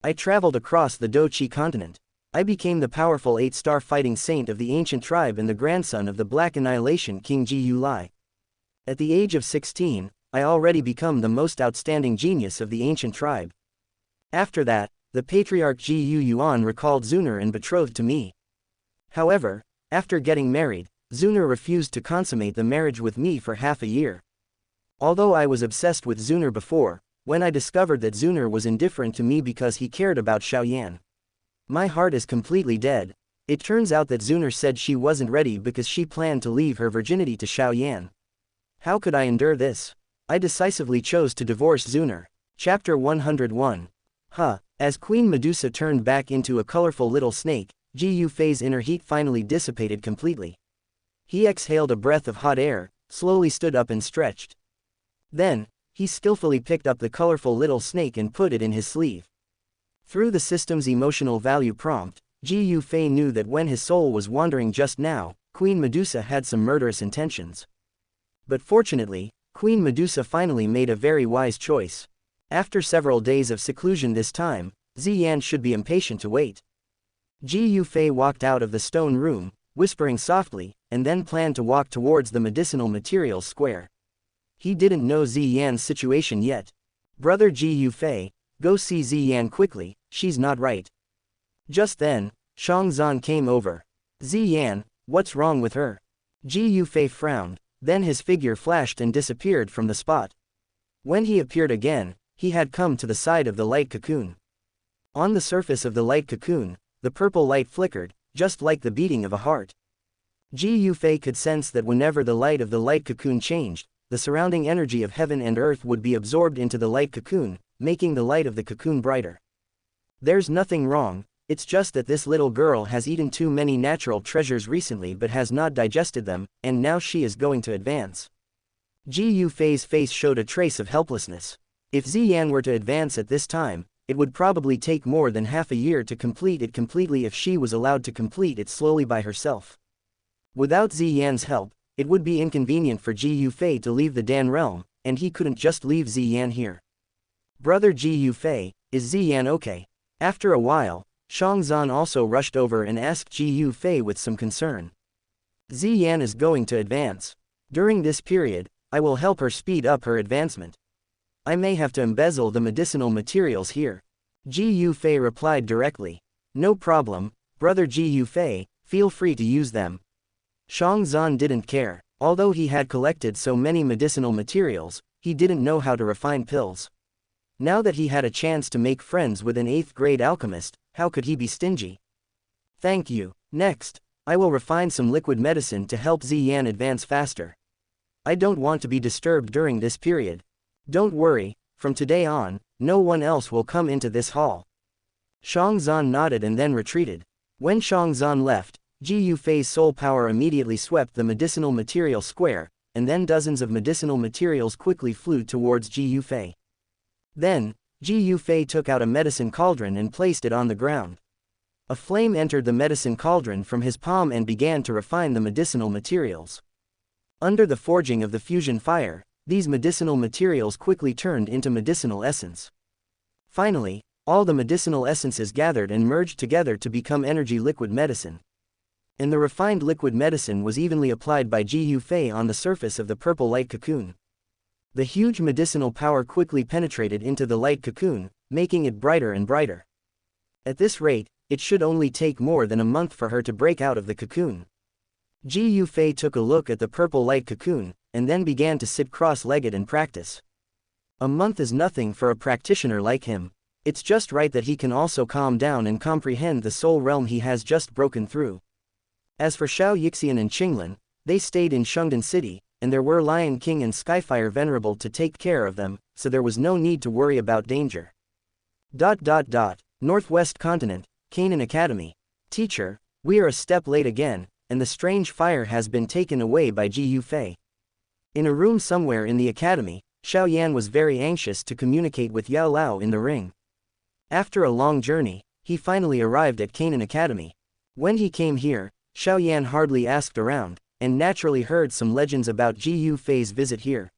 I traveled across the Dou Qi Continent. I became the powerful 8-star fighting saint of the ancient tribe and the grandson of the Black Annihilation King Ji Lai. At the age of 16, I already become the most outstanding genius of the ancient tribe. After that, the patriarch Ji Yuan recalled Xun'er and betrothed to me. However, after getting married, Xun'er refused to consummate the marriage with me for half a year. Although I was obsessed with Xun'er before, when I discovered that Xun'er was indifferent to me because he cared about Xiao, my heart is completely dead. It turns out that Xun'er said she wasn't ready because she planned to leave her virginity to Xiao. How could I endure this? I decisively chose to divorce Xun'er. Chapter 101. As Queen Medusa turned back into a colorful little snake, Ji Yufei's inner heat finally dissipated completely. He exhaled a breath of hot air, slowly stood up and stretched. Then, he skillfully picked up the colorful little snake and put it in his sleeve. Through the system's emotional value prompt, Ji Yufei knew that when his soul was wandering just now, Queen Medusa had some murderous intentions. But fortunately, Queen Medusa finally made a very wise choice. After several days of seclusion this time, Xian should be impatient to wait. Ji Yufei walked out of the stone room, whispering softly, and then planned to walk towards the medicinal materials square. He didn't know Xian's situation yet. Brother Ji Yufei, go see Xian quickly, she's not right. Just then, Shangzan came over. Xian, what's wrong with her? Ji Yufei frowned, then his figure flashed and disappeared from the spot. When he appeared again, he had come to the side of the light cocoon. On the surface of the light cocoon, the purple light flickered, just like the beating of a heart. Ji Yufei could sense that whenever the light of the light cocoon changed, the surrounding energy of heaven and earth would be absorbed into the light cocoon, making the light of the cocoon brighter. There's nothing wrong, it's just that this little girl has eaten too many natural treasures recently but has not digested them, and now she is going to advance. Ji Yufei's face showed a trace of helplessness. If Xian were to advance at this time, it would probably take more than half a year to complete it completely if she was allowed to complete it slowly by herself. Without Xian's help, it would be inconvenient for Ji Yufei to leave the Dan realm, and he couldn't just leave Xian here. Brother Ji Yufei, is Xian okay? After a while, Shangzan also rushed over and asked Ji Yufei with some concern. Xian is going to advance. During this period, I will help her speed up her advancement. I may have to embezzle the medicinal materials here. Ji Yufei replied directly. No problem, Brother Ji Yufei, feel free to use them. Shangzan didn't care. Although he had collected so many medicinal materials, he didn't know how to refine pills. Now that he had a chance to make friends with an 8th-grade alchemist, how could he be stingy? Thank you. Next, I will refine some liquid medicine to help Xian advance faster. I don't want to be disturbed during this period. Don't worry, from today on, no one else will come into this hall. Shangzan nodded and then retreated. When Shangzan left, Ji Yufei's soul power immediately swept the medicinal material square, and then dozens of medicinal materials quickly flew towards Ji Yufei. Then, Ji Yufei took out a medicine cauldron and placed it on the ground. A flame entered the medicine cauldron from his palm and began to refine the medicinal materials. Under the forging of the fusion fire, these medicinal materials quickly turned into medicinal essence. Finally, all the medicinal essences gathered and merged together to become energy liquid medicine. And the refined liquid medicine was evenly applied by Ji Yufei on the surface of the purple light cocoon. The huge medicinal power quickly penetrated into the light cocoon, making it brighter and brighter. At this rate, it should only take more than a month for her to break out of the cocoon. Ji Yufei took a look at the purple light cocoon, and then began to sit cross-legged and practice. A month is nothing for a practitioner like him. It's just right that he can also calm down and comprehend the soul realm he has just broken through. As for Xiao and Qinglan, they stayed in Shungdan City, and there were Lion King and Skyfire Venerable to take care of them, so there was no need to worry about danger. Northwest Continent, Canan Academy. Teacher, we are a step late again, and the strange fire has been taken away by Ji Yufei. In a room somewhere in the academy, Xiao was very anxious to communicate with Yao Lao in the ring. After a long journey, he finally arrived at Canan Academy. When he came here, Xiao hardly asked around, and naturally heard some legends about Ji Yufei's visit here.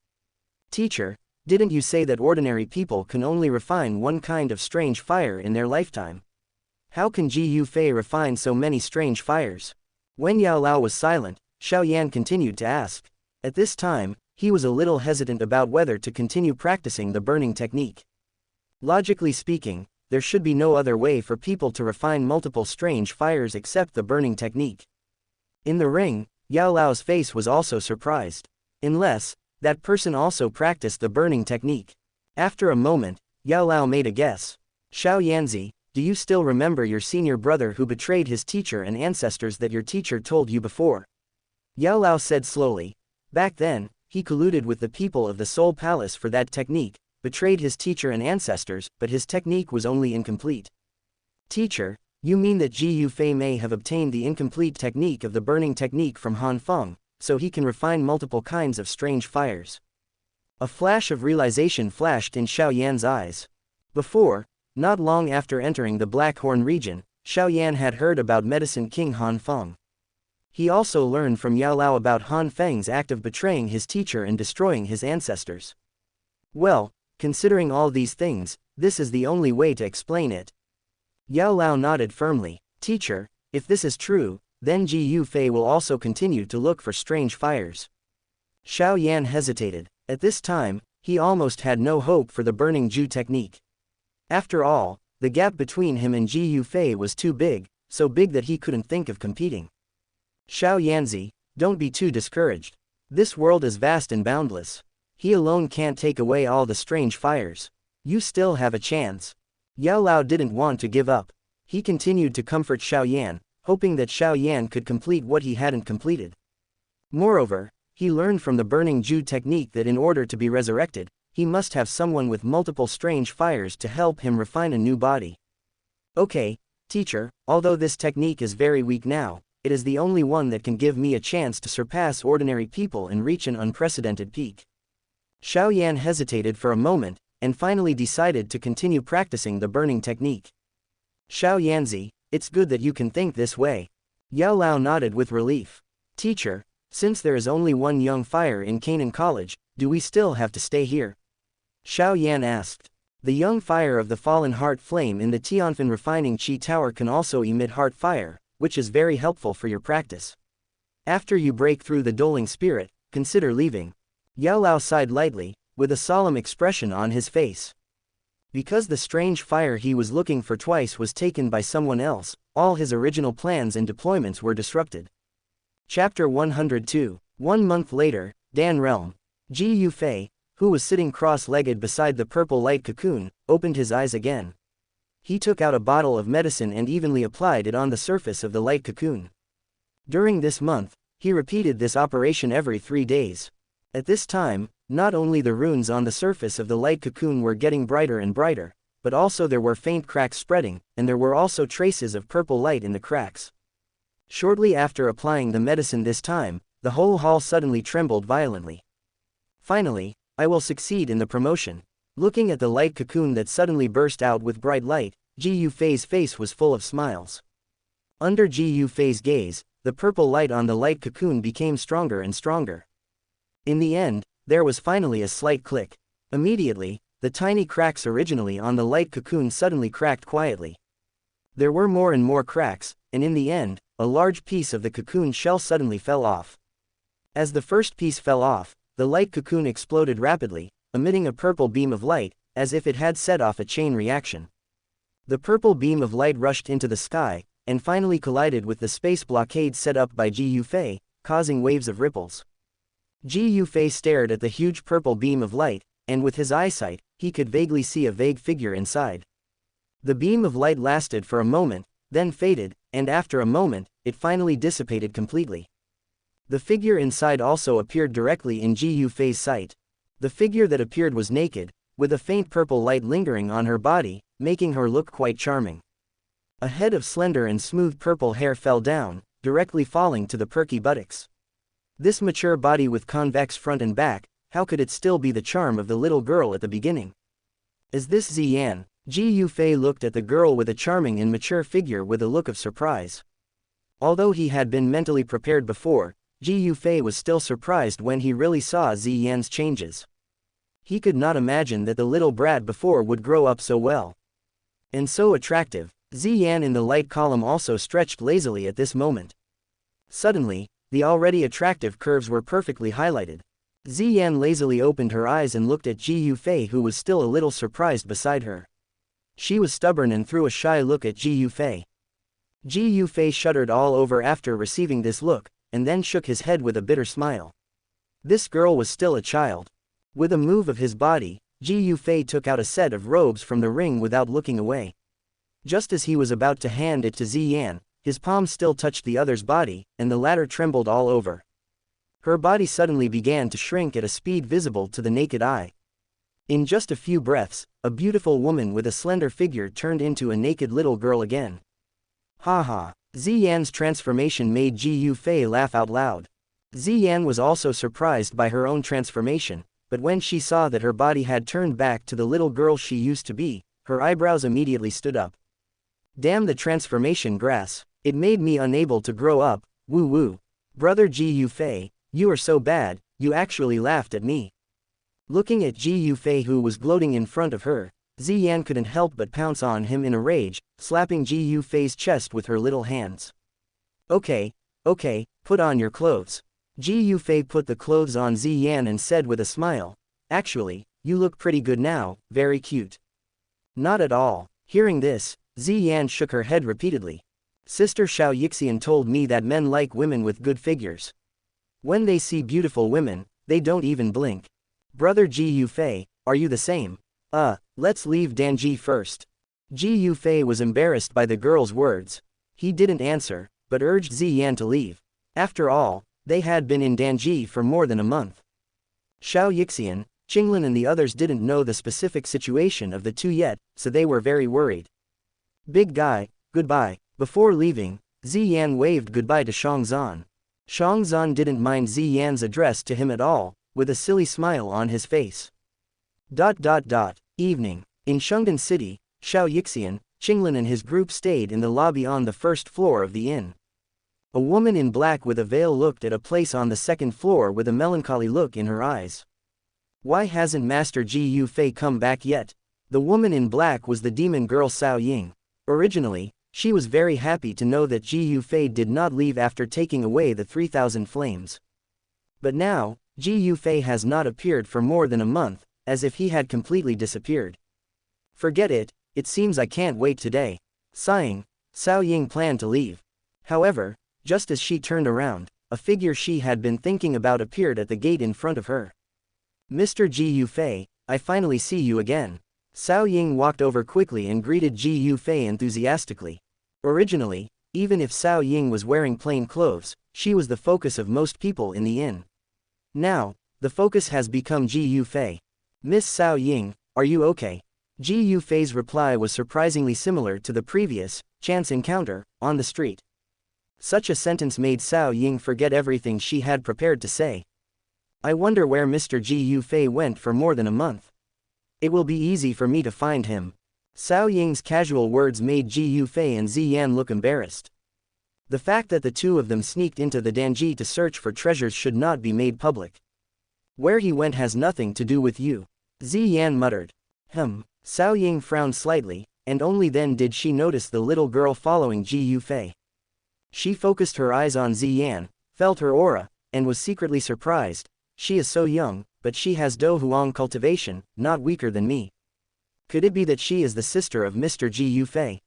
Teacher, didn't you say that ordinary people can only refine one kind of strange fire in their lifetime? How can Ji Yufei refine so many strange fires? When Yao Lao was silent, Xiao Yan continued to ask. At this time, he was a little hesitant about whether to continue practicing the burning technique. Logically speaking, there should be no other way for people to refine multiple strange fires except the burning technique. In the ring, Yao Lao's face was also surprised. Unless, that person also practiced the burning technique. After a moment, Yao Lao made a guess. Xiao Yanzi, do you still remember your senior brother who betrayed his teacher and ancestors that your teacher told you before? Yao Lao said slowly. Back then, he colluded with the people of the Soul Palace for that technique, betrayed his teacher and ancestors, but his technique was only incomplete. Teacher, you mean that Ji Yufei may have obtained the incomplete technique of the burning technique from Han Feng, so he can refine multiple kinds of strange fires? A flash of realization flashed in Xiao Yan's eyes. Before, not long after entering the Black Horn region, Xiao Yan had heard about Medicine King Han Feng. He also learned from Yao Lao about Han Feng's act of betraying his teacher and destroying his ancestors. Well, considering all these things, this is the only way to explain it. Yao Lao nodded firmly. Teacher, if this is true, then Ji Yufei will also continue to look for strange fires. Xiao Yan hesitated. At this time, he almost had no hope for the burning Ju technique. After all, the gap between him and Ji Yufei was too big, so big that he couldn't think of competing. Xiao Yanzi, don't be too discouraged. This world is vast and boundless. He alone can't take away all the strange fires. You still have a chance. Yao Lao didn't want to give up. He continued to comfort Xiao Yan, hoping that Xiao Yan could complete what he hadn't completed. Moreover, he learned from the burning Ju technique that in order to be resurrected, he must have someone with multiple strange fires to help him refine a new body. Okay, teacher, although this technique is very weak now, it is the only one that can give me a chance to surpass ordinary people and reach an unprecedented peak. Xiao Yan hesitated for a moment, and finally decided to continue practicing the burning technique. Xiao Yanzi, it's good that you can think this way. Yao Lao nodded with relief. Teacher, since there is only one young fire in Canan College, do we still have to stay here? Xiao Yan asked. The young fire of the fallen heart flame in the Tianfan refining Qi Tower can also emit heart fire, which is very helpful for your practice. After you break through the doling spirit, consider leaving. Yao Lao sighed lightly, with a solemn expression on his face. Because the strange fire he was looking for twice was taken by someone else, all his original plans and deployments were disrupted. Chapter 102. 1 month later, Dan Realm. Ji Yufei, who was sitting cross-legged beside the purple light cocoon, opened his eyes again. He took out a bottle of medicine and evenly applied it on the surface of the light cocoon. During this month, he repeated this operation every 3 days. At this time, not only the runes on the surface of the light cocoon were getting brighter and brighter, but also there were faint cracks spreading, and there were also traces of purple light in the cracks. Shortly after applying the medicine this time, the whole hall suddenly trembled violently. Finally, I will succeed in the promotion. Looking at the light cocoon that suddenly burst out with bright light, Ji Yufei's face was full of smiles. Under Ji Yufei's gaze, the purple light on the light cocoon became stronger and stronger. In the end, there was finally a slight click. Immediately, the tiny cracks originally on the light cocoon suddenly cracked quietly. There were more and more cracks, and in the end, a large piece of the cocoon shell suddenly fell off. As the first piece fell off, the light cocoon exploded rapidly, emitting a purple beam of light, as if it had set off a chain reaction. The purple beam of light rushed into the sky, and finally collided with the space blockade set up by Ji Yufei, causing waves of ripples. Ji Yufei stared at the huge purple beam of light, and with his eyesight, he could vaguely see a vague figure inside. The beam of light lasted for a moment, then faded, and after a moment, it finally dissipated completely. The figure inside also appeared directly in Ji Yufei's sight. The figure that appeared was naked, with a faint purple light lingering on her body, making her look quite charming. A head of slender and smooth purple hair fell down, directly falling to the perky buttocks. This mature body with convex front and back, how could it still be the charm of the little girl at the beginning? Is this Ziyan? Ji Yufei looked at the girl with a charming and mature figure with a look of surprise. Although he had been mentally prepared before, Ji Yufei was still surprised when he really saw Ziyan's changes. He could not imagine that the little brat before would grow up so well. And so attractive. Ziyan in the light column also stretched lazily at this moment. Suddenly, the already attractive curves were perfectly highlighted. Ziyan lazily opened her eyes and looked at Ji Yufei, who was still a little surprised beside her. She was stubborn and threw a shy look at Ji Yufei. Ji Yufei shuddered all over after receiving this look, and then shook his head with a bitter smile. This girl was still a child. With a move of his body, Ji Yufei took out a set of robes from the ring without looking away. Just as he was about to hand it to Ziyan, his palm still touched the other's body, and the latter trembled all over. Her body suddenly began to shrink at a speed visible to the naked eye. In just a few breaths, a beautiful woman with a slender figure turned into a naked little girl again. Ha ha! Ziyan's transformation made Ji Yufei laugh out loud. Ziyan was also surprised by her own transformation, but when she saw that her body had turned back to the little girl she used to be, her eyebrows immediately stood up. Damn the transformation grass, it made me unable to grow up, woo woo. Brother Ji Yufei, you are so bad, you actually laughed at me. Looking at Ji Yufei, who was gloating in front of her, Ziyan couldn't help but pounce on him in a rage, slapping Ji Yufei's chest with her little hands. Okay, put on your clothes. Ji Yufei put the clothes on Ziyan and said with a smile, actually, you look pretty good now, very cute. Not at all. Hearing this, Ziyan shook her head repeatedly. Sister Xiao told me that men like women with good figures. When they see beautiful women, they don't even blink. Brother Ji Yufei, are you the same? Let's leave Danji first. Ji Yufei was embarrassed by the girl's words. He didn't answer, but urged Ziyan to leave. After all, they had been in Danji for more than a month. Xiao, Qinglin and the others didn't know the specific situation of the two yet, so they were very worried. Big guy, goodbye. Before leaving, Ziyan waved goodbye to Xiangzan. Xiangzan didn't mind Ziyan's address to him at all, with a silly smile on his face. Evening. In Shengdan City, Xiao, Qinglin and his group stayed in the lobby on the first floor of the inn. A woman in black with a veil looked at a place on the second floor with a melancholy look in her eyes. Why hasn't Master Ji Yufei come back yet? The woman in black was the demon girl Cao Ying. Originally, she was very happy to know that Ji Yufei did not leave after taking away the 3,000 flames. But now, Ji Yufei has not appeared for more than a month, as if he had completely disappeared. Forget it, it seems I can't wait today. Sighing, Cao Ying planned to leave. However, just as she turned around, a figure she had been thinking about appeared at the gate in front of her. Mr. Ji Yufei, I finally see you again. Cao Ying walked over quickly and greeted Ji Yufei enthusiastically. Originally, even if Cao Ying was wearing plain clothes, she was the focus of most people in the inn. Now, the focus has become Ji Yufei. Miss Cao Ying, are you okay? Ji Yufei's reply was surprisingly similar to the previous, chance encounter, on the street. Such a sentence made Cao Ying forget everything she had prepared to say. I wonder where Mr. Ji Yufei went for more than a month. It will be easy for me to find him. Cao Ying's casual words made Ji Yufei and Ziyan look embarrassed. The fact that the two of them sneaked into the Danji to search for treasures should not be made public. Where he went has nothing to do with you. Ziyan muttered. Cao Ying frowned slightly, and only then did she notice the little girl following Ji Yufei. She focused her eyes on Ziyan, felt her aura, and was secretly surprised. She is so young, but she has Dou Huang cultivation, not weaker than me. Could it be that she is the sister of Mr. Ji Yufei?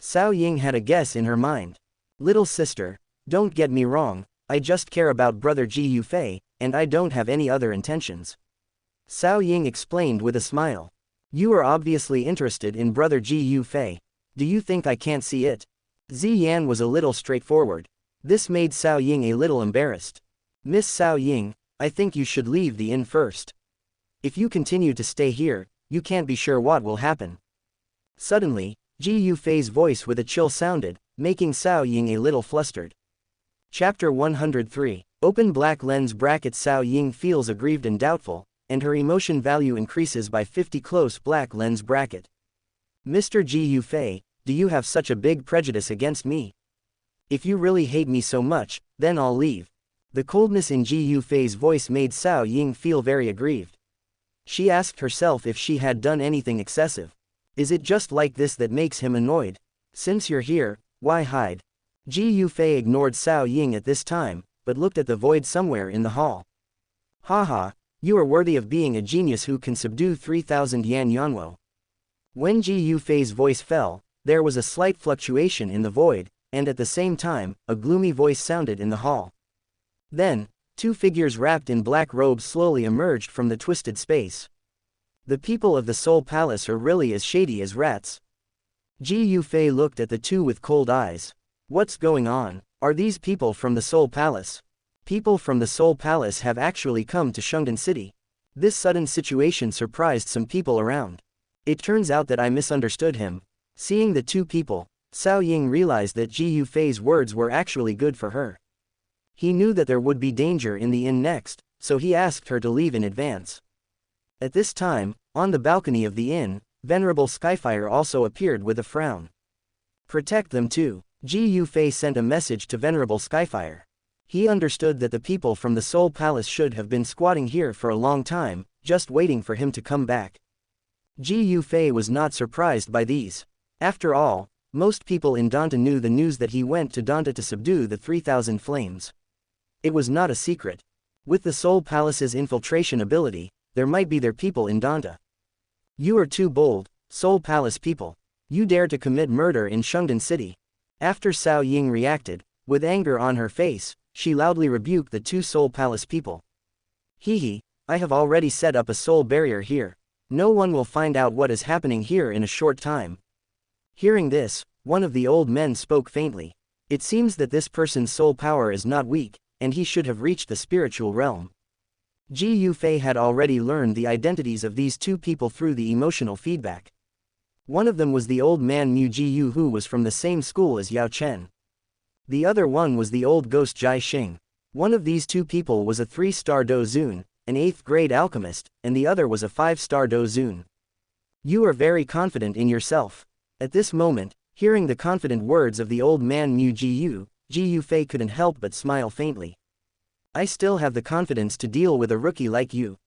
Cao Ying had a guess in her mind. Little sister, don't get me wrong, I just care about brother Ji Yufei, and I don't have any other intentions. Cao Ying explained with a smile. You are obviously interested in brother Ji Yufei. Do you think I can't see it? Ziyan was a little straightforward. This made Cao Ying a little embarrassed. Miss Cao Ying, I think you should leave the inn first. If you continue to stay here, you can't be sure what will happen. Suddenly, Ji Yufei's voice with a chill sounded, making Cao Ying a little flustered. Chapter 103. Open black lens bracket. Cao Ying feels aggrieved and doubtful, and her emotion value increases by 50. Close black lens bracket. Mr. Ji Yufei, do you have such a big prejudice against me? If you really hate me so much, then I'll leave. The coldness in Ji Yufei's voice made Cao Ying feel very aggrieved. She asked herself if she had done anything excessive. Is it just like this that makes him annoyed? Since you're here, why hide? Ji Yufei ignored Cao Ying at this time, but looked at the void somewhere in the hall. Haha, you are worthy of being a genius who can subdue 3,000 Yan Yanwo. When Ji Yufei's voice fell, there was a slight fluctuation in the void, and at the same time, a gloomy voice sounded in the hall. Then, two figures wrapped in black robes slowly emerged from the twisted space. The people of the Soul Palace are really as shady as rats. Ji Yufei looked at the two with cold eyes. What's going on? Are these people from the Soul Palace? People from the Soul Palace have actually come to Shungdan City. This sudden situation surprised some people around. It turns out that I misunderstood him. Seeing the two people, Cao Ying realized that Ji Yufei's words were actually good for her. He knew that there would be danger in the inn next, so he asked her to leave in advance. At this time, on the balcony of the inn, Venerable Skyfire also appeared with a frown. Protect them too. Ji Yufei sent a message to Venerable Skyfire. He understood that the people from the Soul Palace should have been squatting here for a long time, just waiting for him to come back. Ji Yufei was not surprised by these. After all, most people in Donghua knew the news that he went to Donghua to subdue the 3,000 flames. It was not a secret. With the Soul Palace's infiltration ability, there might be their people in Donghua. You are too bold, Soul Palace people. You dare to commit murder in Shungdan City. After Cao Ying reacted, with anger on her face, she loudly rebuked the two Soul Palace people. Hehe, I have already set up a soul barrier here. No one will find out what is happening here in a short time. Hearing this, one of the old men spoke faintly. It seems that this person's soul power is not weak, and he should have reached the spiritual realm. Ji Yufei had already learned the identities of these two people through the emotional feedback. One of them was the old man Mu Jiyu who was from the same school as Yao Chen. The other one was the old ghost Jai Xing. One of these two people was a 3-star Dozun, an 8th-grade alchemist, and the other was a 5-star Dozun. You are very confident in yourself. At this moment, hearing the confident words of the old man Mu Jiyu, Ji Yufei couldn't help but smile faintly. I still have the confidence to deal with a rookie like you.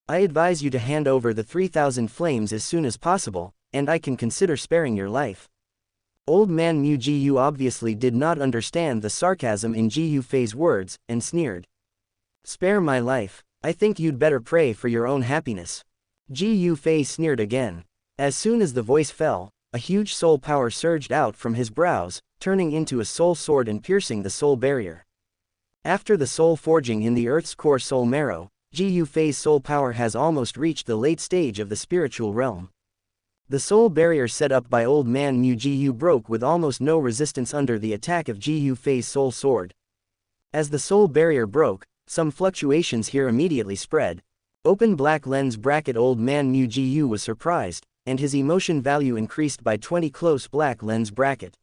I advise you to hand over the 3,000 flames as soon as possible, and I can consider sparing your life. Old man Mu Jiyu obviously did not understand the sarcasm in Ji Yufei's words, and sneered. Spare my life, I think you'd better pray for your own happiness. Ji Yufei sneered again. As soon as the voice fell, a huge soul power surged out from his brows, turning into a soul sword and piercing the soul barrier. After the soul forging in the Earth's core soul marrow, Ji Yufei's soul power has almost reached the late stage of the spiritual realm. The soul barrier set up by old man Mu Jiyu broke with almost no resistance under the attack of Ji Yufei's soul sword. As the soul barrier broke, some fluctuations here immediately spread. Open black lens bracket. Old man Mu Jiyu was surprised, and his emotion value increased by 20. Close black lens bracket.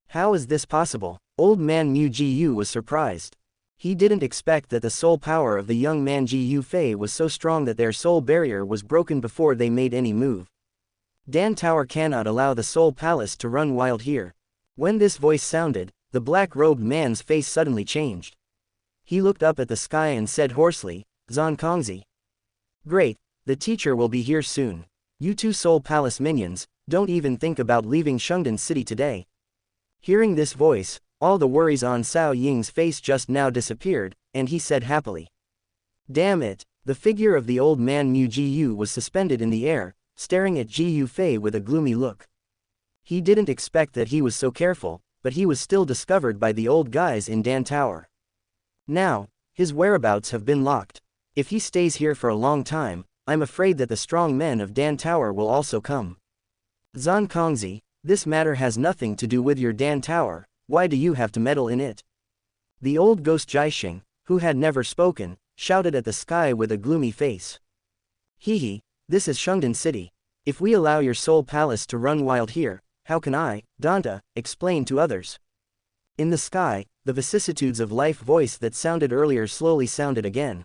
How is this possible? Old man Mu Jiyu was surprised. He didn't expect that the soul power of the young man Ji Yufei was so strong that their soul barrier was broken before they made any move. Dan Tower cannot allow the Soul Palace to run wild here. When this voice sounded, the black-robed man's face suddenly changed. He looked up at the sky and said hoarsely, Zan Kongzi. Great, the teacher will be here soon. You two Soul Palace minions, don't even think about leaving Shungdan City today. Hearing this voice, all the worries on Cao Ying's face just now disappeared, and he said happily. Damn it, the figure of the old man Mu Jiyu was suspended in the air, staring at Ji Yufei with a gloomy look. He didn't expect that he was so careful, but he was still discovered by the old guys in Dan Tower. Now, his whereabouts have been locked. If he stays here for a long time, I'm afraid that the strong men of Dan Tower will also come. Zan Kongzi, this matter has nothing to do with your Dan Tower, why do you have to meddle in it? The old ghost Jaixing, who had never spoken, shouted at the sky with a gloomy face. Hehe. This is Shungdan City. If we allow your soul palace to run wild here, how can I, Donghua, explain to others? In the sky, the vicissitudes of life voice that sounded earlier slowly sounded again.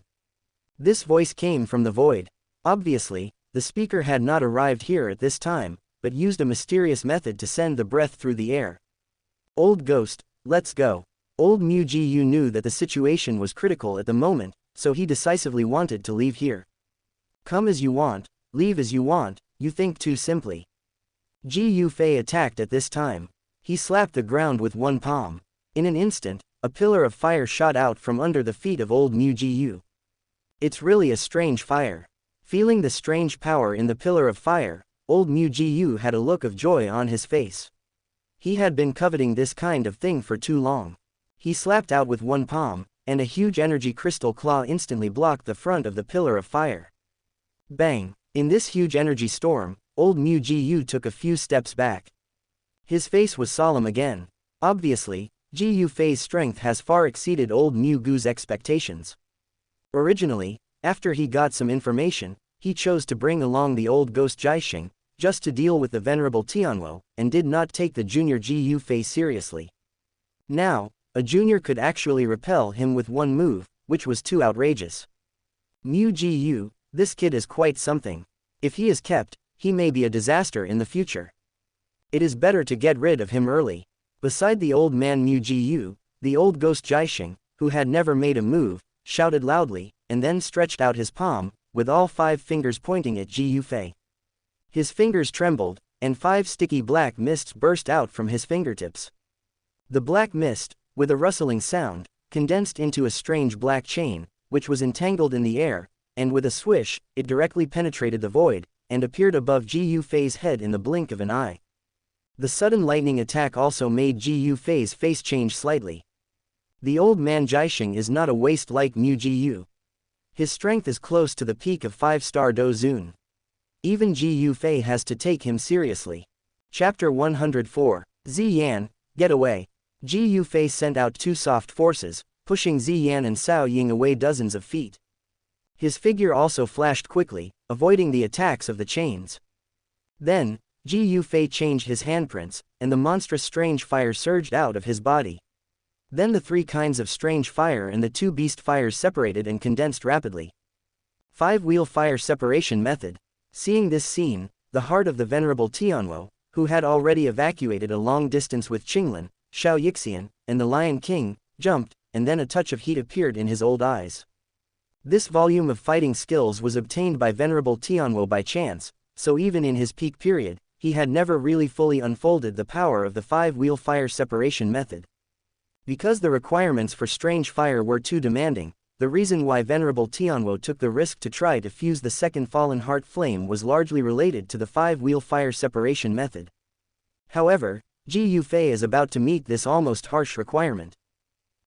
This voice came from the void. Obviously, the speaker had not arrived here at this time, but used a mysterious method to send the breath through the air. Old ghost, let's go. Old Mu Jiyu knew that the situation was critical at the moment, so he decisively wanted to leave here. Come as you want, leave as you want, you think too simply. Ji Yufei attacked at this time. He slapped the ground with one palm. In an instant, a pillar of fire shot out from under the feet of old Mu Ji. It's really a strange fire. Feeling the strange power in the pillar of fire, old Mu Ji had a look of joy on his face. He had been coveting this kind of thing for too long. He slapped out with one palm, and a huge energy crystal claw instantly blocked the front of the pillar of fire. Bang! In this huge energy storm, old Mu Ji took a few steps back. His face was solemn again. Obviously, Ji Yufei's strength has far exceeded old Mu Gu's expectations. Originally, after he got some information, he chose to bring along the old ghost Jiaxing, just to deal with the venerable Tianwo, and did not take the junior Ji Yufei seriously. Now, a junior could actually repel him with one move, which was too outrageous. Mu Ji, this kid is quite something. If he is kept, he may be a disaster in the future. It is better to get rid of him early. Beside the old man Mu Ji, the old ghost Jiaxing, who had never made a move, shouted loudly, and then stretched out his palm, with all 5 fingers pointing at Ji Yufei. His fingers trembled, and 5 sticky black mists burst out from his fingertips. The black mist, with a rustling sound, condensed into a strange black chain, which was entangled in the air, and with a swish, it directly penetrated the void, and appeared above Ji Yufei's head in the blink of an eye. The sudden lightning attack also made Ji Yufei's face change slightly. The old man Jiaxing is not a waste like Mu Ji. His strength is close to the peak of 5-star Do Zun. Even Ji Yufei has to take him seriously. Chapter 104, Ziyan, get away. Ji Yufei sent out 2 soft forces, pushing Ziyan and Cao Ying away dozens of feet. His figure also flashed quickly, avoiding the attacks of the chains. Then, Ji Yufei changed his handprints, and the monstrous strange fire surged out of his body. Then the 3 kinds of strange fire and the 2 beast fires separated and condensed rapidly. 5-wheel fire separation method. Seeing this scene, the heart of the venerable Tianwo, who had already evacuated a long distance with Qinglin, Xiaoyixian, and the Lion King, jumped, and then a touch of heat appeared in his old eyes. This volume of fighting skills was obtained by venerable Tianwo by chance, so even in his peak period, he had never really fully unfolded the power of the 5-wheel fire separation method. Because the requirements for strange fire were too demanding, the reason why venerable Tianwo took the risk to try to fuse the second fallen heart flame was largely related to the 5-wheel fire separation method. However, Ji Yufei is about to meet this almost harsh requirement.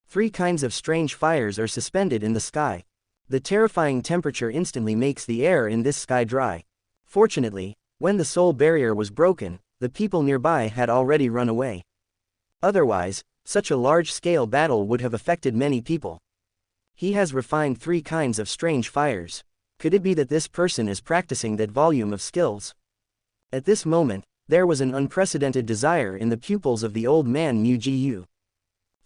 3 kinds of strange fires are suspended in the sky. The terrifying temperature instantly makes the air in this sky dry. Fortunately, when the soul barrier was broken, the people nearby had already run away. Otherwise, such a large-scale battle would have affected many people. He has refined 3 kinds of strange fires. Could it be that this person is practicing that volume of skills? At this moment, there was an unprecedented desire in the pupils of the old man Mu Ji.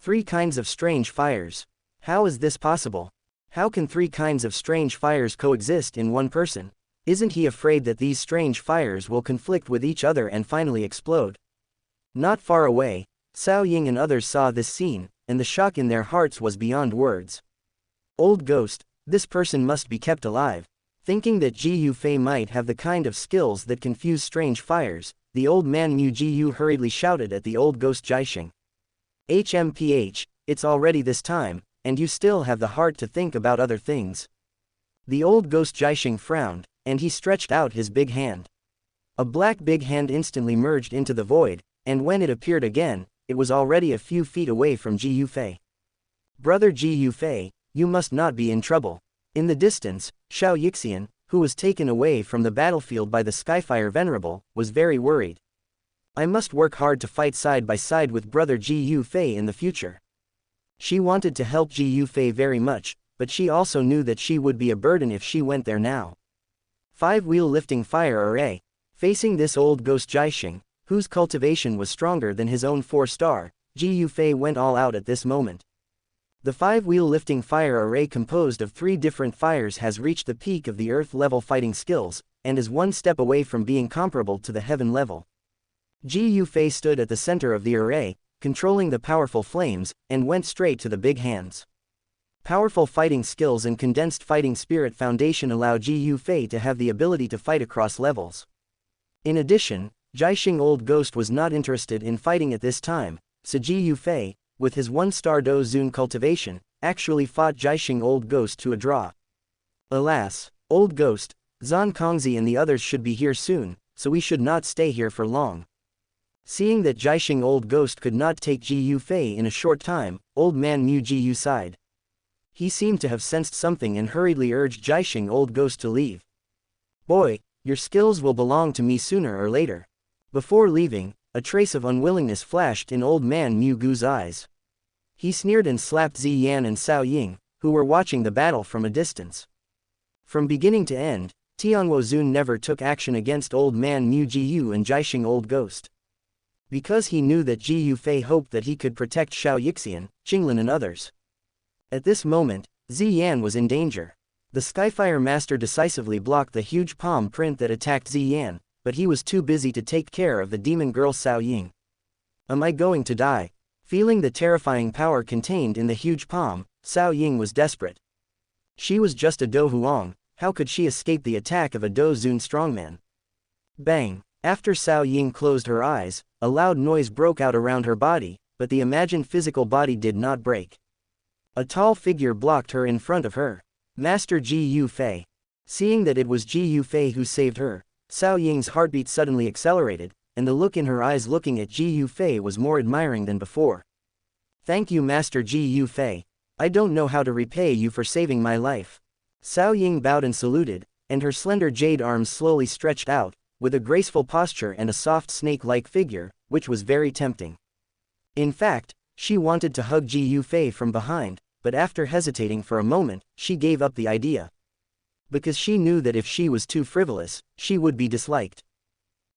3 kinds of strange fires. How is this possible? How can 3 kinds of strange fires coexist in one person? Isn't he afraid that these strange fires will conflict with each other and finally explode? Not far away, Cao Ying and others saw this scene, and the shock in their hearts was beyond words. Old ghost, this person must be kept alive. Thinking that Ji Yufei might have the kind of skills that can fuse strange fires, the old man Mu Ji hurriedly shouted at the old ghost Jiaxing. HMPH, it's already this time, and you still have the heart to think about other things. The old ghost Jiaxing frowned, and he stretched out his big hand. A black big hand instantly merged into the void, and when it appeared again, it was already a few feet away from Ji Yufei. Brother Ji Yufei, you must not be in trouble. In the distance, Xiaoyixian, who was taken away from the battlefield by the Skyfire Venerable, was very worried. I must work hard to fight side by side with brother Ji Yufei in the future. She wanted to help Ji Yufei very much, but she also knew that she would be a burden if she went there now. 5-wheel lifting fire array. Facing this old ghost Jiaxing, whose cultivation was stronger than his own 4-star, Ji Yufei went all out at this moment. The 5-wheel lifting fire array composed of 3 different fires has reached the peak of the earth-level fighting skills, and is 1 step away from being comparable to the heaven level. Ji Yufei stood at the center of the array, controlling the powerful flames, and went straight to the big hands. Powerful fighting skills and condensed fighting spirit foundation allow Ji Yufei to have the ability to fight across levels. In addition, Jiaxing Old Ghost was not interested in fighting at this time, so Ji Yufei, with his 1-star Dou Zun cultivation, actually fought Jiaxing Old Ghost to a draw. Alas, Old Ghost, Zan Kongzi and the others should be here soon, so we should not stay here for long. Seeing that Jiaxing Old Ghost could not take Ji Yufei in a short time, Old Man Mu Ji Yu sighed. He seemed to have sensed something and hurriedly urged Jiaxing Old Ghost to leave. Boy, your skills will belong to me sooner or later. Before leaving, a trace of unwillingness flashed in Old Man Mu Gu's eyes. He sneered and slapped Zi Yan and Cao Ying, who were watching the battle from a distance. From beginning to end, Tianguo Zun never took action against Old Man Mu Ji Yu and Jiaxing Old Ghost. Because he knew that Ji Yufei hoped that he could protect Xiao Yixian, Qinglin and others. At this moment, Zi Yan was in danger. The Skyfire Master decisively blocked the huge palm print that attacked Zi Yan, but he was too busy to take care of the demon girl Cao Ying. Am I going to die? Feeling the terrifying power contained in the huge palm, Cao Ying was desperate. She was just a Dou Huang, how could she escape the attack of a Dou Zun strongman? Bang! After Cao Ying closed her eyes, a loud noise broke out around her body, but the imagined physical body did not break. A tall figure blocked her in front of her. Master Ji Yufei. Seeing that it was Ji Yufei who saved her, Cao Ying's heartbeat suddenly accelerated, and the look in her eyes looking at Ji Yufei was more admiring than before. Thank you Master Ji Yufei. I don't know how to repay you for saving my life. Cao Ying bowed and saluted, and her slender jade arms slowly stretched out, with a graceful posture and a soft snake-like figure, which was very tempting. In fact, she wanted to hug Ji Yufei from behind, but after hesitating for a moment, she gave up the idea. Because she knew that if she was too frivolous, she would be disliked.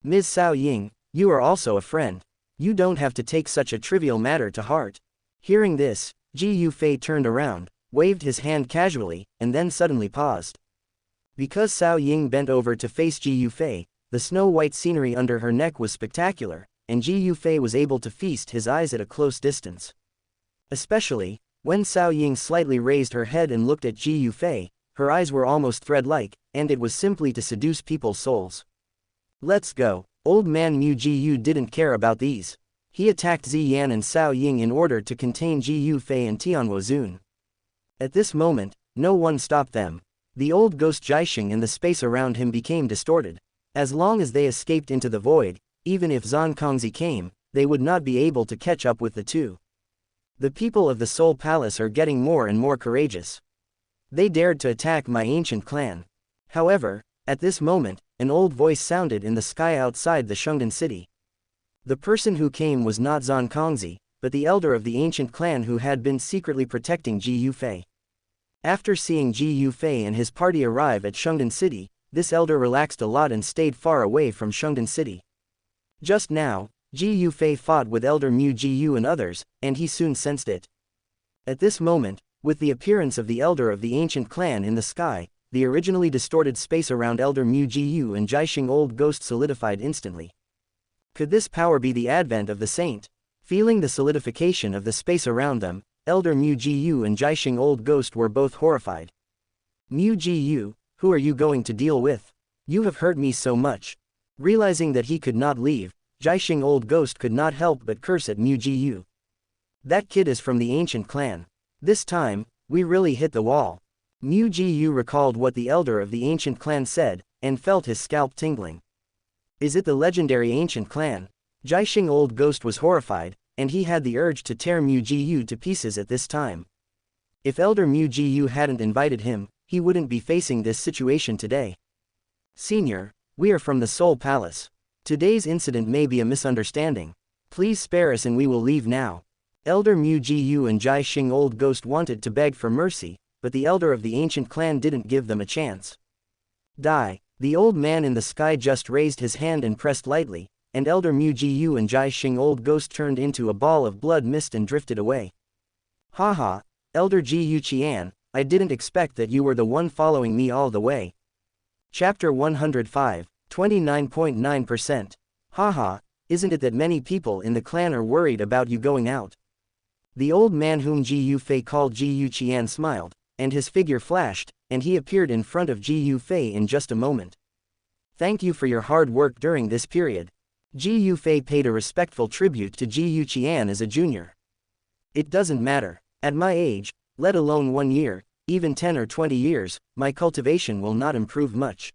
Ms. Cao Ying, you are also a friend. You don't have to take such a trivial matter to heart. Hearing this, Ji Yufei turned around, waved his hand casually, and then suddenly paused. Because Cao Ying bent over to face Ji Yufei, the snow-white scenery under her neck was spectacular, and Ji Yufei was able to feast his eyes at a close distance. Especially, when Cao Ying slightly raised her head and looked at Ji Yufei, her eyes were almost thread-like, and it was simply to seduce people's souls. Let's go. Old Man Mu Ji Yu didn't care about these. He attacked Zi Yan and Cao Ying in order to contain Ji Yufei and Tianguo Zun. At this moment, no one stopped them. The old ghost Jiaxing and the space around him became distorted. As long as they escaped into the void, even if Zan Kongzi came, they would not be able to catch up with the two. The people of the Soul Palace are getting more and more courageous. They dared to attack my ancient clan. However, at this moment, an old voice sounded in the sky outside the Shungdan city. The person who came was not Zan Kongzi, but the elder of the ancient clan who had been secretly protecting Ji Yufei. After seeing Ji Yufei and his party arrive at Shungdan city, this elder relaxed a lot and stayed far away from Shungdan city. Just now, Ji Yufei fought with Elder Mu Ji Yu and others, and he soon sensed it. At this moment, with the appearance of the elder of the ancient clan in the sky, the originally distorted space around Elder Mu Ji Yu and Jiaxing Old Ghost solidified instantly. Could this power be the advent of the saint? Feeling the solidification of the space around them, Elder Mu Ji Yu and Jiaxing Old Ghost were both horrified. Mu Ji Yu, who are you going to deal with? You have hurt me so much. Realizing that he could not leave, Jiaxing Old Ghost could not help but curse at Mu Ji Yu. That kid is from the ancient clan. This time, we really hit the wall. Mu Ji Yu recalled what the elder of the ancient clan said, and felt his scalp tingling. Is it the legendary ancient clan? Jiaxing Old Ghost was horrified, and he had the urge to tear Mu Ji Yu to pieces at this time. If Elder Mu Ji Yu hadn't invited him, he wouldn't be facing this situation today. Senior, we are from the Soul Palace. Today's incident may be a misunderstanding. Please spare us and we will leave now. Elder Mu Ji Yu and Jiaxing Old Ghost wanted to beg for mercy, but the elder of the ancient clan didn't give them a chance. Die. The old man in the sky just raised his hand and pressed lightly, and Elder Mu Ji Yu and Jiaxing Old Ghost turned into a ball of blood mist and drifted away. Haha, Elder Ji Yu Qian, I didn't expect that you were the one following me all the way. Chapter 105, 29.9%. Haha, isn't it that many people in the clan are worried about you going out? The old man whom Ji Yufei called Ji Yuqian smiled, and his figure flashed, and he appeared in front of Ji Yufei in just a moment. Thank you for your hard work during this period. Ji Yufei paid a respectful tribute to Ji Yuqian as a junior. It doesn't matter. At my age, let alone 1 year, even 10 or 20 years, my cultivation will not improve much.